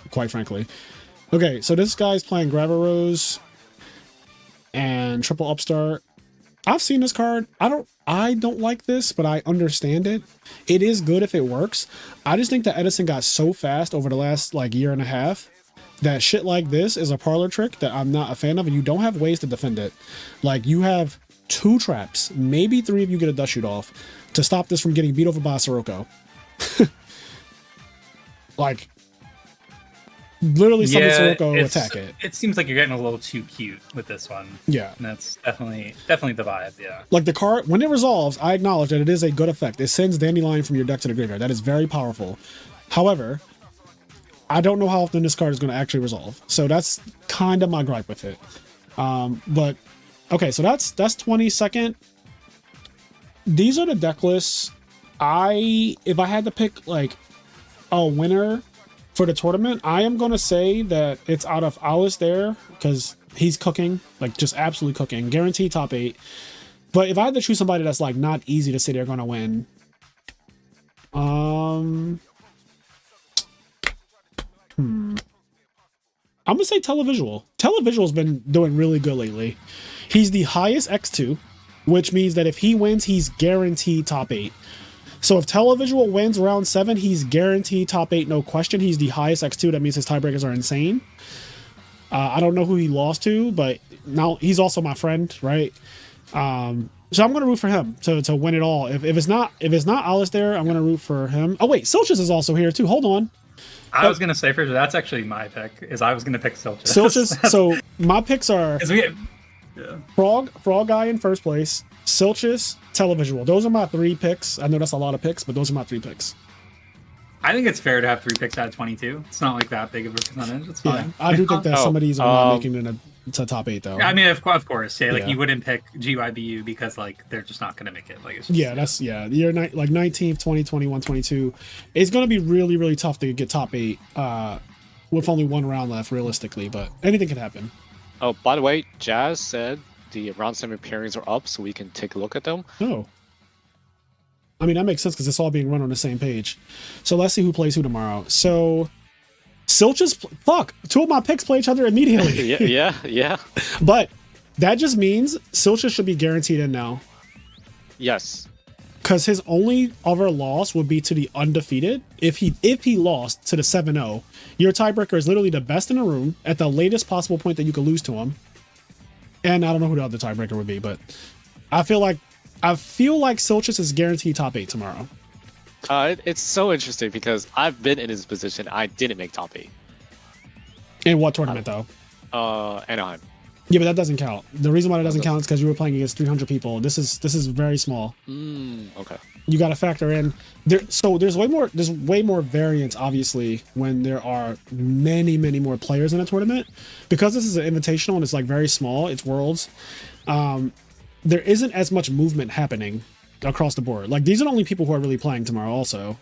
Quite frankly. Okay, so this guy's playing Gravarose and Triple Upstart. I've seen this card. I don't like this, but I understand it. It is good if it works. I just think that Edison got so fast over the last like year and a half that shit like this is a parlor trick that I'm not a fan of, and you don't have ways to defend it. Like, you have 2 traps, maybe 3 if you get a dust shoot off, to stop this from getting beat over by a Sirocco. Like, literally summon Sirocco, attack it. It seems like you're getting a little too cute with this one. Yeah. And that's definitely the vibe, yeah. Like, the card, when it resolves, I acknowledge that it is a good effect. It sends Dandelion from your deck to the graveyard. That is very powerful. However, I don't know how often this card is going to actually resolve. So that's kind of my gripe with it. But, okay, so that's 22nd. These are the deck lists. If I had to pick, like, a winner for the tournament, I am going to say that it's out of Alice there, because he's cooking, like, just absolutely cooking. Guaranteed top 8. But if I had to choose somebody that's, like, not easy to say they're going to win, I'm going to say Televisual. Televisual's been doing really good lately. He's the highest X2, which means that if he wins, he's guaranteed top 8. So if Televisual wins round 7, he's guaranteed top 8, no question. He's the highest X2. That means his tiebreakers are insane. I don't know who he lost to, but now he's also my friend, right? So I'm going to root for him to win it all. If it's not Alice there, I'm going to root for him. Oh wait, Silchus is also here too. Hold on. I was going to say, for that's actually my pick, is I was going to pick Silchus. Silchus, so my picks are Frog Guy in first place, Silchus, Televisual. Those are my 3 picks. I know that's a lot of picks, but those are my 3 picks. I think it's fair to have 3 picks out of 22. It's not like that big of a percentage. It's fine. Yeah, I do think that some of these are not making it to top 8 though. I mean, of course, yeah. Like you wouldn't pick GYBU because like they're just not going to make it. Like it's just, You're like 19th, 20, 21, 22. It's going to be really, really tough to get top 8 with only 1 round left, realistically. But anything can happen. Oh, by the way, Jazz said the round 7 pairings are up, so we can take a look at them. Oh. I mean, that makes sense because it's all being run on the same page. So let's see who plays who tomorrow. So Silch's, fuck, two of my picks play each other immediately. yeah. But that just means Silcha should be guaranteed in now. Yes. Because his only other loss would be to the undefeated. If he lost to the 7-0, your tiebreaker is literally the best in the room at the latest possible point that you could lose to him. And I don't know who the other tiebreaker would be, but I feel like Silchus is guaranteed top 8 tomorrow. It's so interesting because I've been in his position. I didn't make top 8. In what tournament though? Anaheim. Yeah, but that doesn't count. The reason why that doesn't count is because you were playing against 300 people. This is very small. Okay. You got to factor in there. So there's way more variance, obviously, when there are many more players in a tournament. Because this is an invitational and it's like very small. It's worlds. There isn't as much movement happening across the board. Like these are the only people who are really playing tomorrow, also.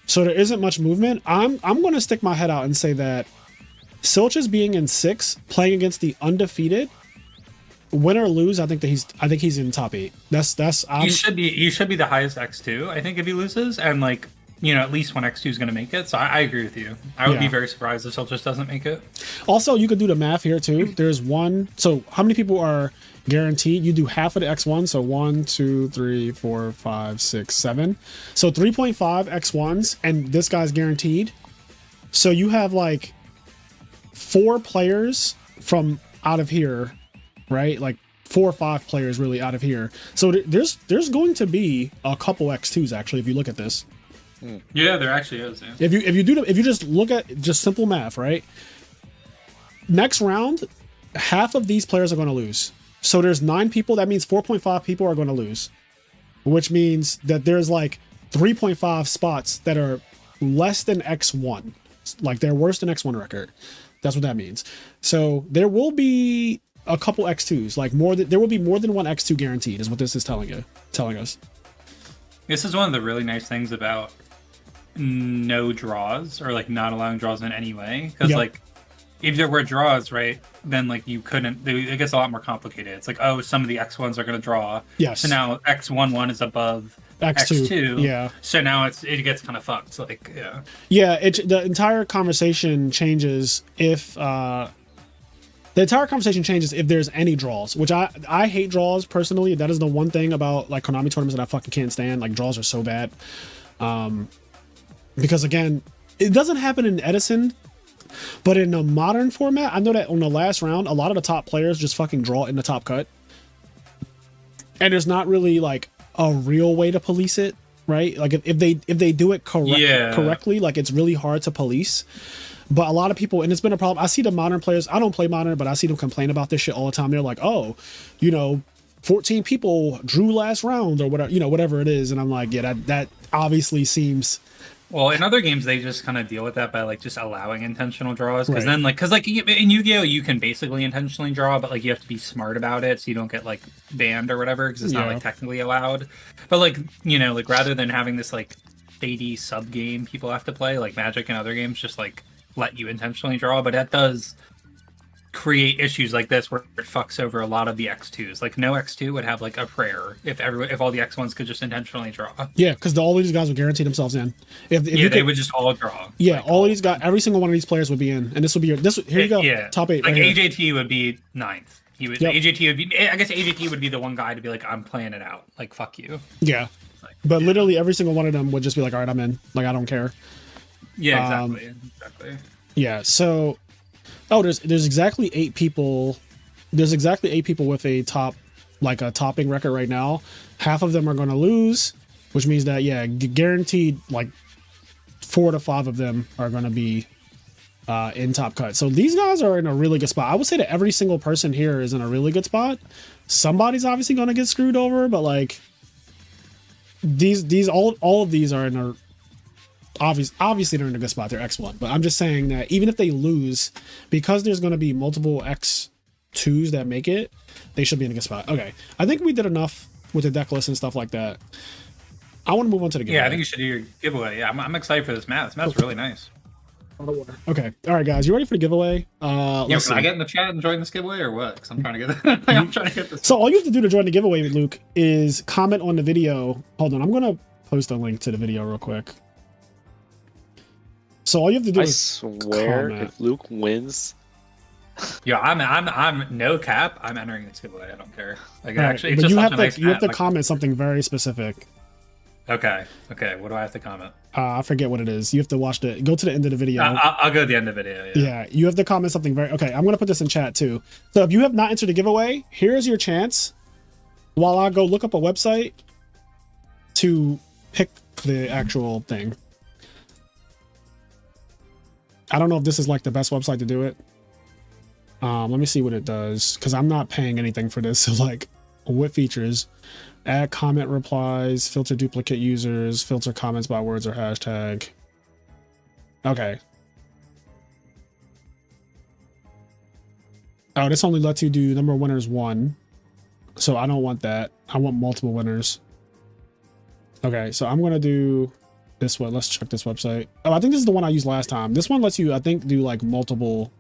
So there isn't much movement. I'm going to stick my head out and say that Silch's being in 6, playing against the undefeated, win or lose, I think he's in top 8. You should be the highest X2, I think, if he loses, and like, you know, at least one X2 is going to make it. So I agree with you. I would be very surprised if Silchus doesn't make it. Also, you could do the math here too. There's one. So how many people are guaranteed? You do half of the X1, so 1, 2, 3, 4, 5, 6, 7. So 3.5 X1s, and this guy's guaranteed. So you have like 4 players from out of here, right? Like 4 or 5 players really out of here. So there's going to be a couple X2s actually if you look at this. Yeah, there actually is. Yeah. If you just look at just simple math, right? Next round, half of these players are going to lose. So there's 9 people. That means 4.5 people are going to lose, which means that there's like 3.5 spots that are less than X1, like they're worse than X1 record. That's what that means. So there will be a couple X2s, like there will be more than one X2 guaranteed, is what this is telling us. This is one of the really nice things about no draws, or like not allowing draws in any way. Because like if there were draws, right, then like you couldn't. It gets a lot more complicated. It's like, oh, some of the X1s are going to draw. Yes. So now X1 is above X2. Yeah. So now it gets kind of fucked. So like the entire conversation changes if there's any draws, which I hate draws personally. That is the one thing about like Konami tournaments that I fucking can't stand. Like draws are so bad. Because again, it doesn't happen in Edison, but in a modern format, I know that on the last round, a lot of the top players just fucking draw in the top cut. And there's not really like a real way to police it, right? Like if they do it correctly, like it's really hard to police. But a lot of people, and it's been a problem. I see the modern players, I don't play modern, but I see them complain about this shit all the time. They're like, oh, 14 people drew last round or whatever, whatever it is. And I'm like, yeah, that obviously seems. Well, in other games, they just kind of deal with that by like just allowing intentional draws. Because then because in Yu-Gi-Oh, you can basically intentionally draw, but like you have to be smart about it so you don't get like banned or whatever because it's not like technically allowed. But like, like rather than having this like shady sub game people have to play, like Magic and other games just like let you intentionally draw. But that does create issues like this where it fucks over a lot of the X2s. Like no X2 would have like a prayer if all the X1s could just intentionally draw. Yeah, because all of these guys would guarantee themselves in. If they would just all draw. Yeah, like, all of these guys, every single one of these players would be in, and this would be here you go. Yeah, top 8. Like right AJT here would be 9th. AJT would be. I guess AJT would be the one guy to be like, I'm playing it out. Like fuck you. Yeah, but literally every single one of them would just be like, all right, I'm in. Like I don't care. Yeah, exactly. Yeah, so. Oh, there's exactly 8 people. There's exactly 8 people with a topping record right now. Half of them are going to lose, which means that guaranteed like 4 to 5 of them are going to be in top cut. So these guys are in a really good spot. I would say that every single person here is in a really good spot. Somebody's obviously going to get screwed over, but like all of these are in a. Obviously they're in a good spot. They're X1, but I'm just saying that even if they lose, because there's going to be multiple X2s that make it, they should be in a good spot. Okay, I think we did enough with the deck list and stuff like that. I want to move on to the giveaway. Yeah, I think you should do your giveaway. Yeah, I'm excited for this, Matt. This Matt's really nice. Okay. All right, guys. You ready for the giveaway? Yeah, Let's can I see. get in the chat and join this giveaway or what? Because I'm trying to get I'm trying to get this. So all you have to do to join the giveaway, Luke, is comment on the video. Hold on. I'm going to post a link to the video real quick. So all you have to do I is swear, comment. if Luke wins, Yeah, I'm no cap. I'm entering this giveaway. I don't care. Like All right, actually, but it's just you such have a to nice you have map, to like- comment something very specific. Okay. What do I have to comment? I forget what it is. You have to watch go to the end of the video. I'll go to the end of the video. Yeah, you have to comment something very. Okay, I'm gonna put this in chat too. So if you have not entered the giveaway, here's your chance. While I go look up a website to pick the actual thing. I don't know if this is like the best website to do it. Let me see what it does because I'm not paying anything for this. So like, what features? Add comment replies, filter duplicate users, filter comments by words or hashtag. Okay. Oh, this only lets you do number of winners 1. So I don't want that. I want multiple winners. Okay, so I'm going to do this one. Let's check this website. Oh, I think this is the one I used last time. This one lets you, I think, do like multiple.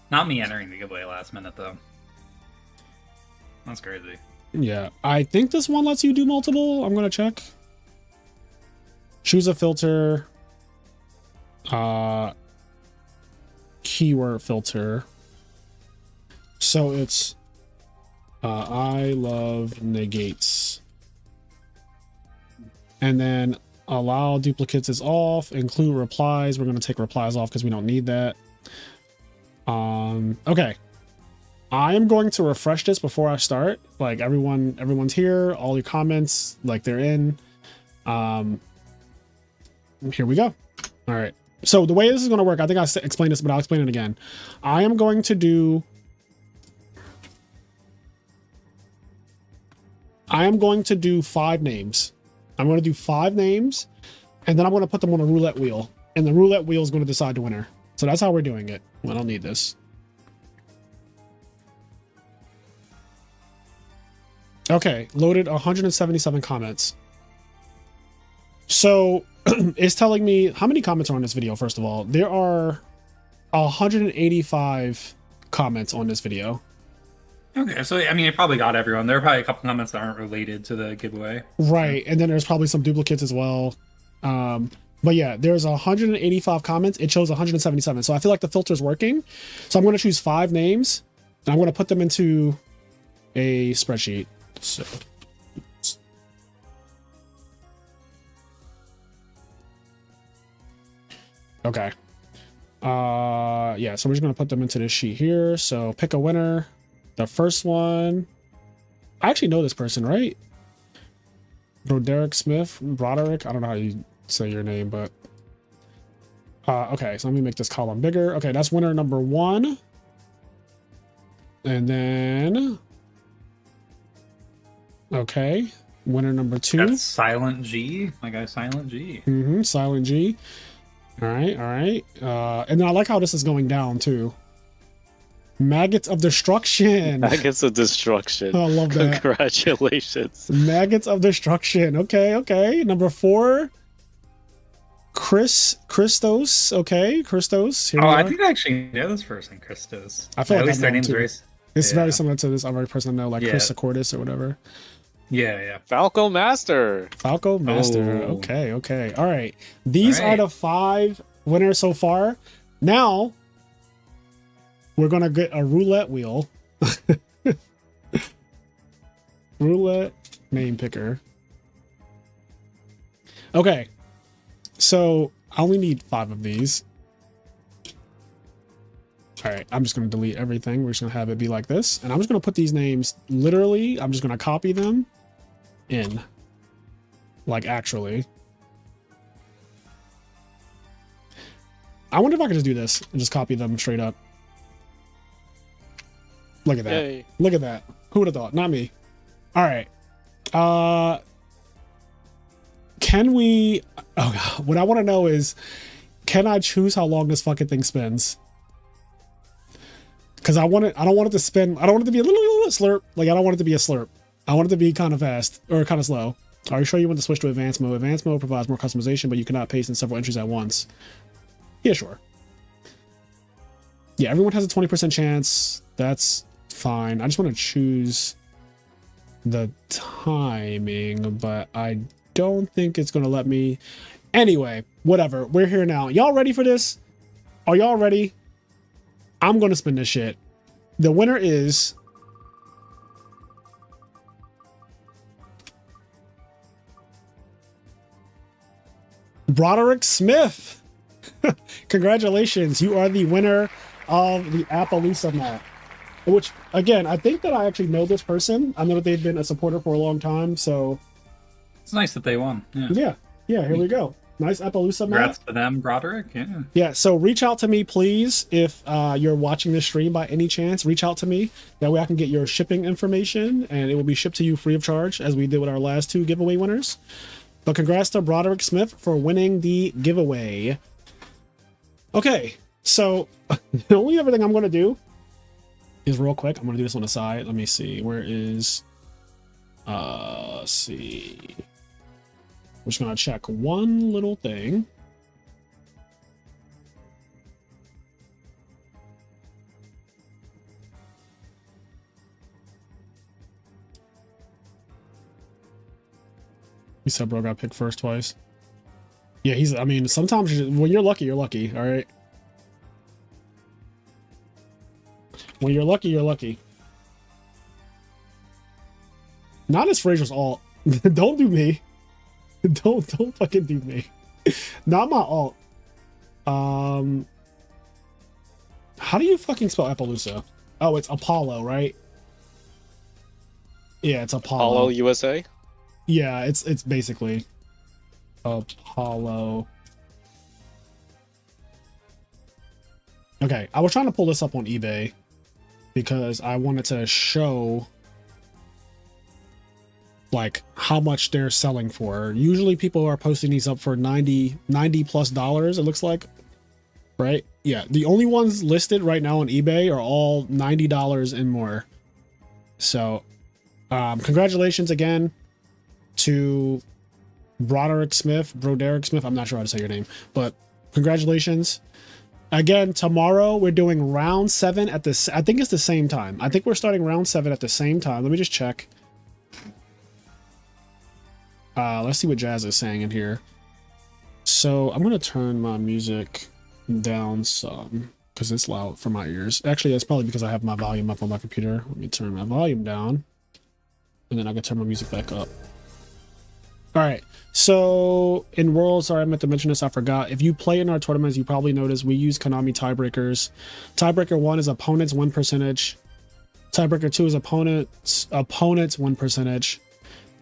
Not me entering the giveaway last minute though. That's crazy. Yeah, I think this one lets you do multiple. I'm going to check. Choose a filter. Keyword filter. So it's I love negates. And then allow duplicates is off. Include replies. We're going to take replies off because we don't need that. Okay. I am going to refresh this before I start. Like everyone's here. All your comments, like they're in. Here we go. All right. So the way this is going to work, I think I explained this, but I'll explain it again. I am going to do 5 names. I'm going to do 5 names, and then I'm going to put them on a roulette wheel, and the roulette wheel is going to decide the winner. So that's how we're doing it. I don't need this. Okay, loaded 177 comments. So it's telling me how many comments are on this video. First of all, there are 185 comments on this video. Okay, so I mean, it probably got everyone. There are probably a couple comments that aren't related to the giveaway. Right, and then there's probably some duplicates as well. But yeah, there's 185 comments. It shows 177. So I feel like the filter's working. So I'm going to choose 5 names, and I'm going to put them into a spreadsheet. So okay. Yeah, so we're just going to put them into this sheet here. So pick a winner. The first one, I actually know this person, right? Broderick Smith, Broderick. I don't know how you say your name, but okay, so let me make this column bigger. Okay, that's winner number 1. And then okay, winner number 2. That's Silent G. My guy Silent G. Silent G. All right. And then I like how this is going down too. Maggots of Destruction. Maggots of Destruction. I love that. Congratulations. Maggots of Destruction. Okay. Number 4. Christos. Okay, Christos. Here we I are. think I actually know this person, Christos. I feel like at least I their know him name's too. very. It's Yeah. very similar to this other person I know, like Yeah. Chris Accordis or whatever. Yeah. Falco Master. Falco Master. Oh. Okay. All right. These All are right. the 5 winners so far. Now we're gonna get a roulette wheel. Roulette name picker. Okay. So I only need 5 of these. All right, I'm just going to delete everything. We're just going to have it be like this. And I'm just going to put these names, literally, I'm just going to copy them in. Like, actually. I wonder if I could just do this and just copy them straight up. Look at that. Yay. Look at that. Who would have thought? Not me. All right. Can we... Oh, God. What I want to know is, can I choose how long this fucking thing spins? Because I don't want it to spin. I don't want it to be a little slurp. Like, I don't want it to be a slurp. I want it to be kind of fast or kind of slow. Are you sure you want to switch to advanced mode? Advanced mode provides more customization, but you cannot paste in several entries at once. Yeah, sure. Yeah, everyone has a 20% chance. That's fine. I just want to choose the timing, but I don't think it's going to let me. Anyway, whatever. We're here now. Y'all ready for this? Are y'all ready? I'm going to spin this shit. The winner is Broderick Smith. Congratulations. You are the winner of the Appaloosa map. Which, again, I think that I actually know this person. I know that they've been a supporter for a long time, so... It's nice that they won. Yeah, here we go. Nice Appaloosa map. Congrats to them, Broderick. Yeah. Yeah, so reach out to me, please, if you're watching this stream by any chance. Reach out to me. That way I can get your shipping information, and it will be shipped to you free of charge, as we did with our last 2 giveaway winners. But congrats to Broderick Smith for winning the giveaway. Okay, so the only other thing I'm going to do is real quick. I'm going to do this on the side. Let me see. Where is... let's see. I'm just going to check one little thing. You said bro got picked first twice. Yeah, I mean, sometimes when you're lucky, you're lucky, all right? When you're lucky, you're lucky. Not as Fraser's alt. Don't do me. Don't fucking do me. Not my alt. How do you fucking spell Appaloosa? Oh, it's Apollo, right? Yeah, it's Apollo. Apollo USA? Yeah, it's basically Apollo. Okay, I was trying to pull this up on eBay because I wanted to show like how much they're selling for. Usually people are posting these up for $90+ it looks like, right? Yeah, the only ones listed right now on eBay are all $90 and more. So congratulations again to Broderick Smith. I'm not sure how to say your name, but congratulations. Again, tomorrow we're doing round 7 at this. I think it's the same time. I think we're starting round 7 at the same time. Let me just check. Let's see what Jazz is saying in here. So I'm going to turn my music down some because it's loud for my ears. Actually, that's probably because I have my volume up on my computer. Let me turn my volume down and then I can turn my music back up. All right, so in Worlds, sorry, I meant to mention this, I forgot. If you play in our tournaments, you probably noticed we use Konami tiebreakers. Tiebreaker 1 is opponent's win percentage. Tiebreaker 2 is opponent's win percentage.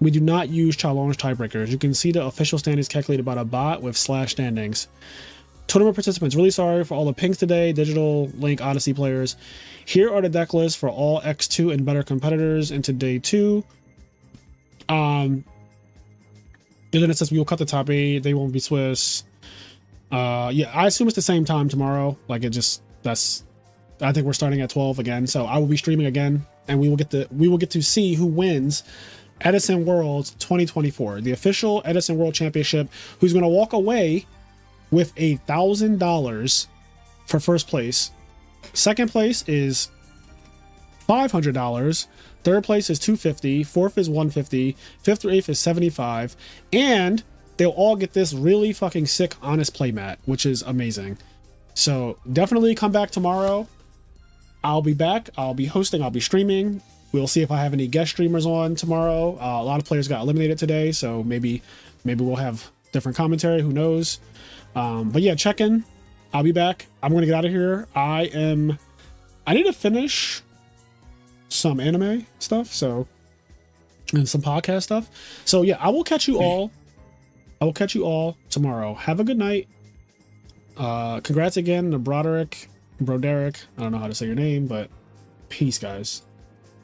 We do not use challenge tiebreakers. You can see the official standings calculated by the bot with /standings. Tournament participants, really sorry for all the pings today. Digital Link Odyssey players. Here are the deck lists for all X2 and better competitors into day 2. And then it says we will cut the top 8. They won't be Swiss. Yeah, I assume it's the same time tomorrow. Like I think we're starting at 12 again. So I will be streaming again, and we will get to see who wins Edison Worlds 2024, the official Edison World Championship. Who's going to walk away with $1,000 for first place. Second place is $500. Third place is $250, fourth is $150, fifth or eighth is $75, and they'll all get this really fucking sick honest playmat, which is amazing. So definitely come back tomorrow. I'll be back. I'll be hosting. I'll be streaming. We'll see if I have any guest streamers on tomorrow. A lot of players got eliminated today, so maybe we'll have different commentary. Who knows? But yeah, check in. I'll be back. I'm gonna get out of here. I need to finish some anime stuff, and some podcast stuff. So yeah, I will catch you all tomorrow. Have a good night. Congrats again to Broderick. I don't know how to say your name, but peace, guys.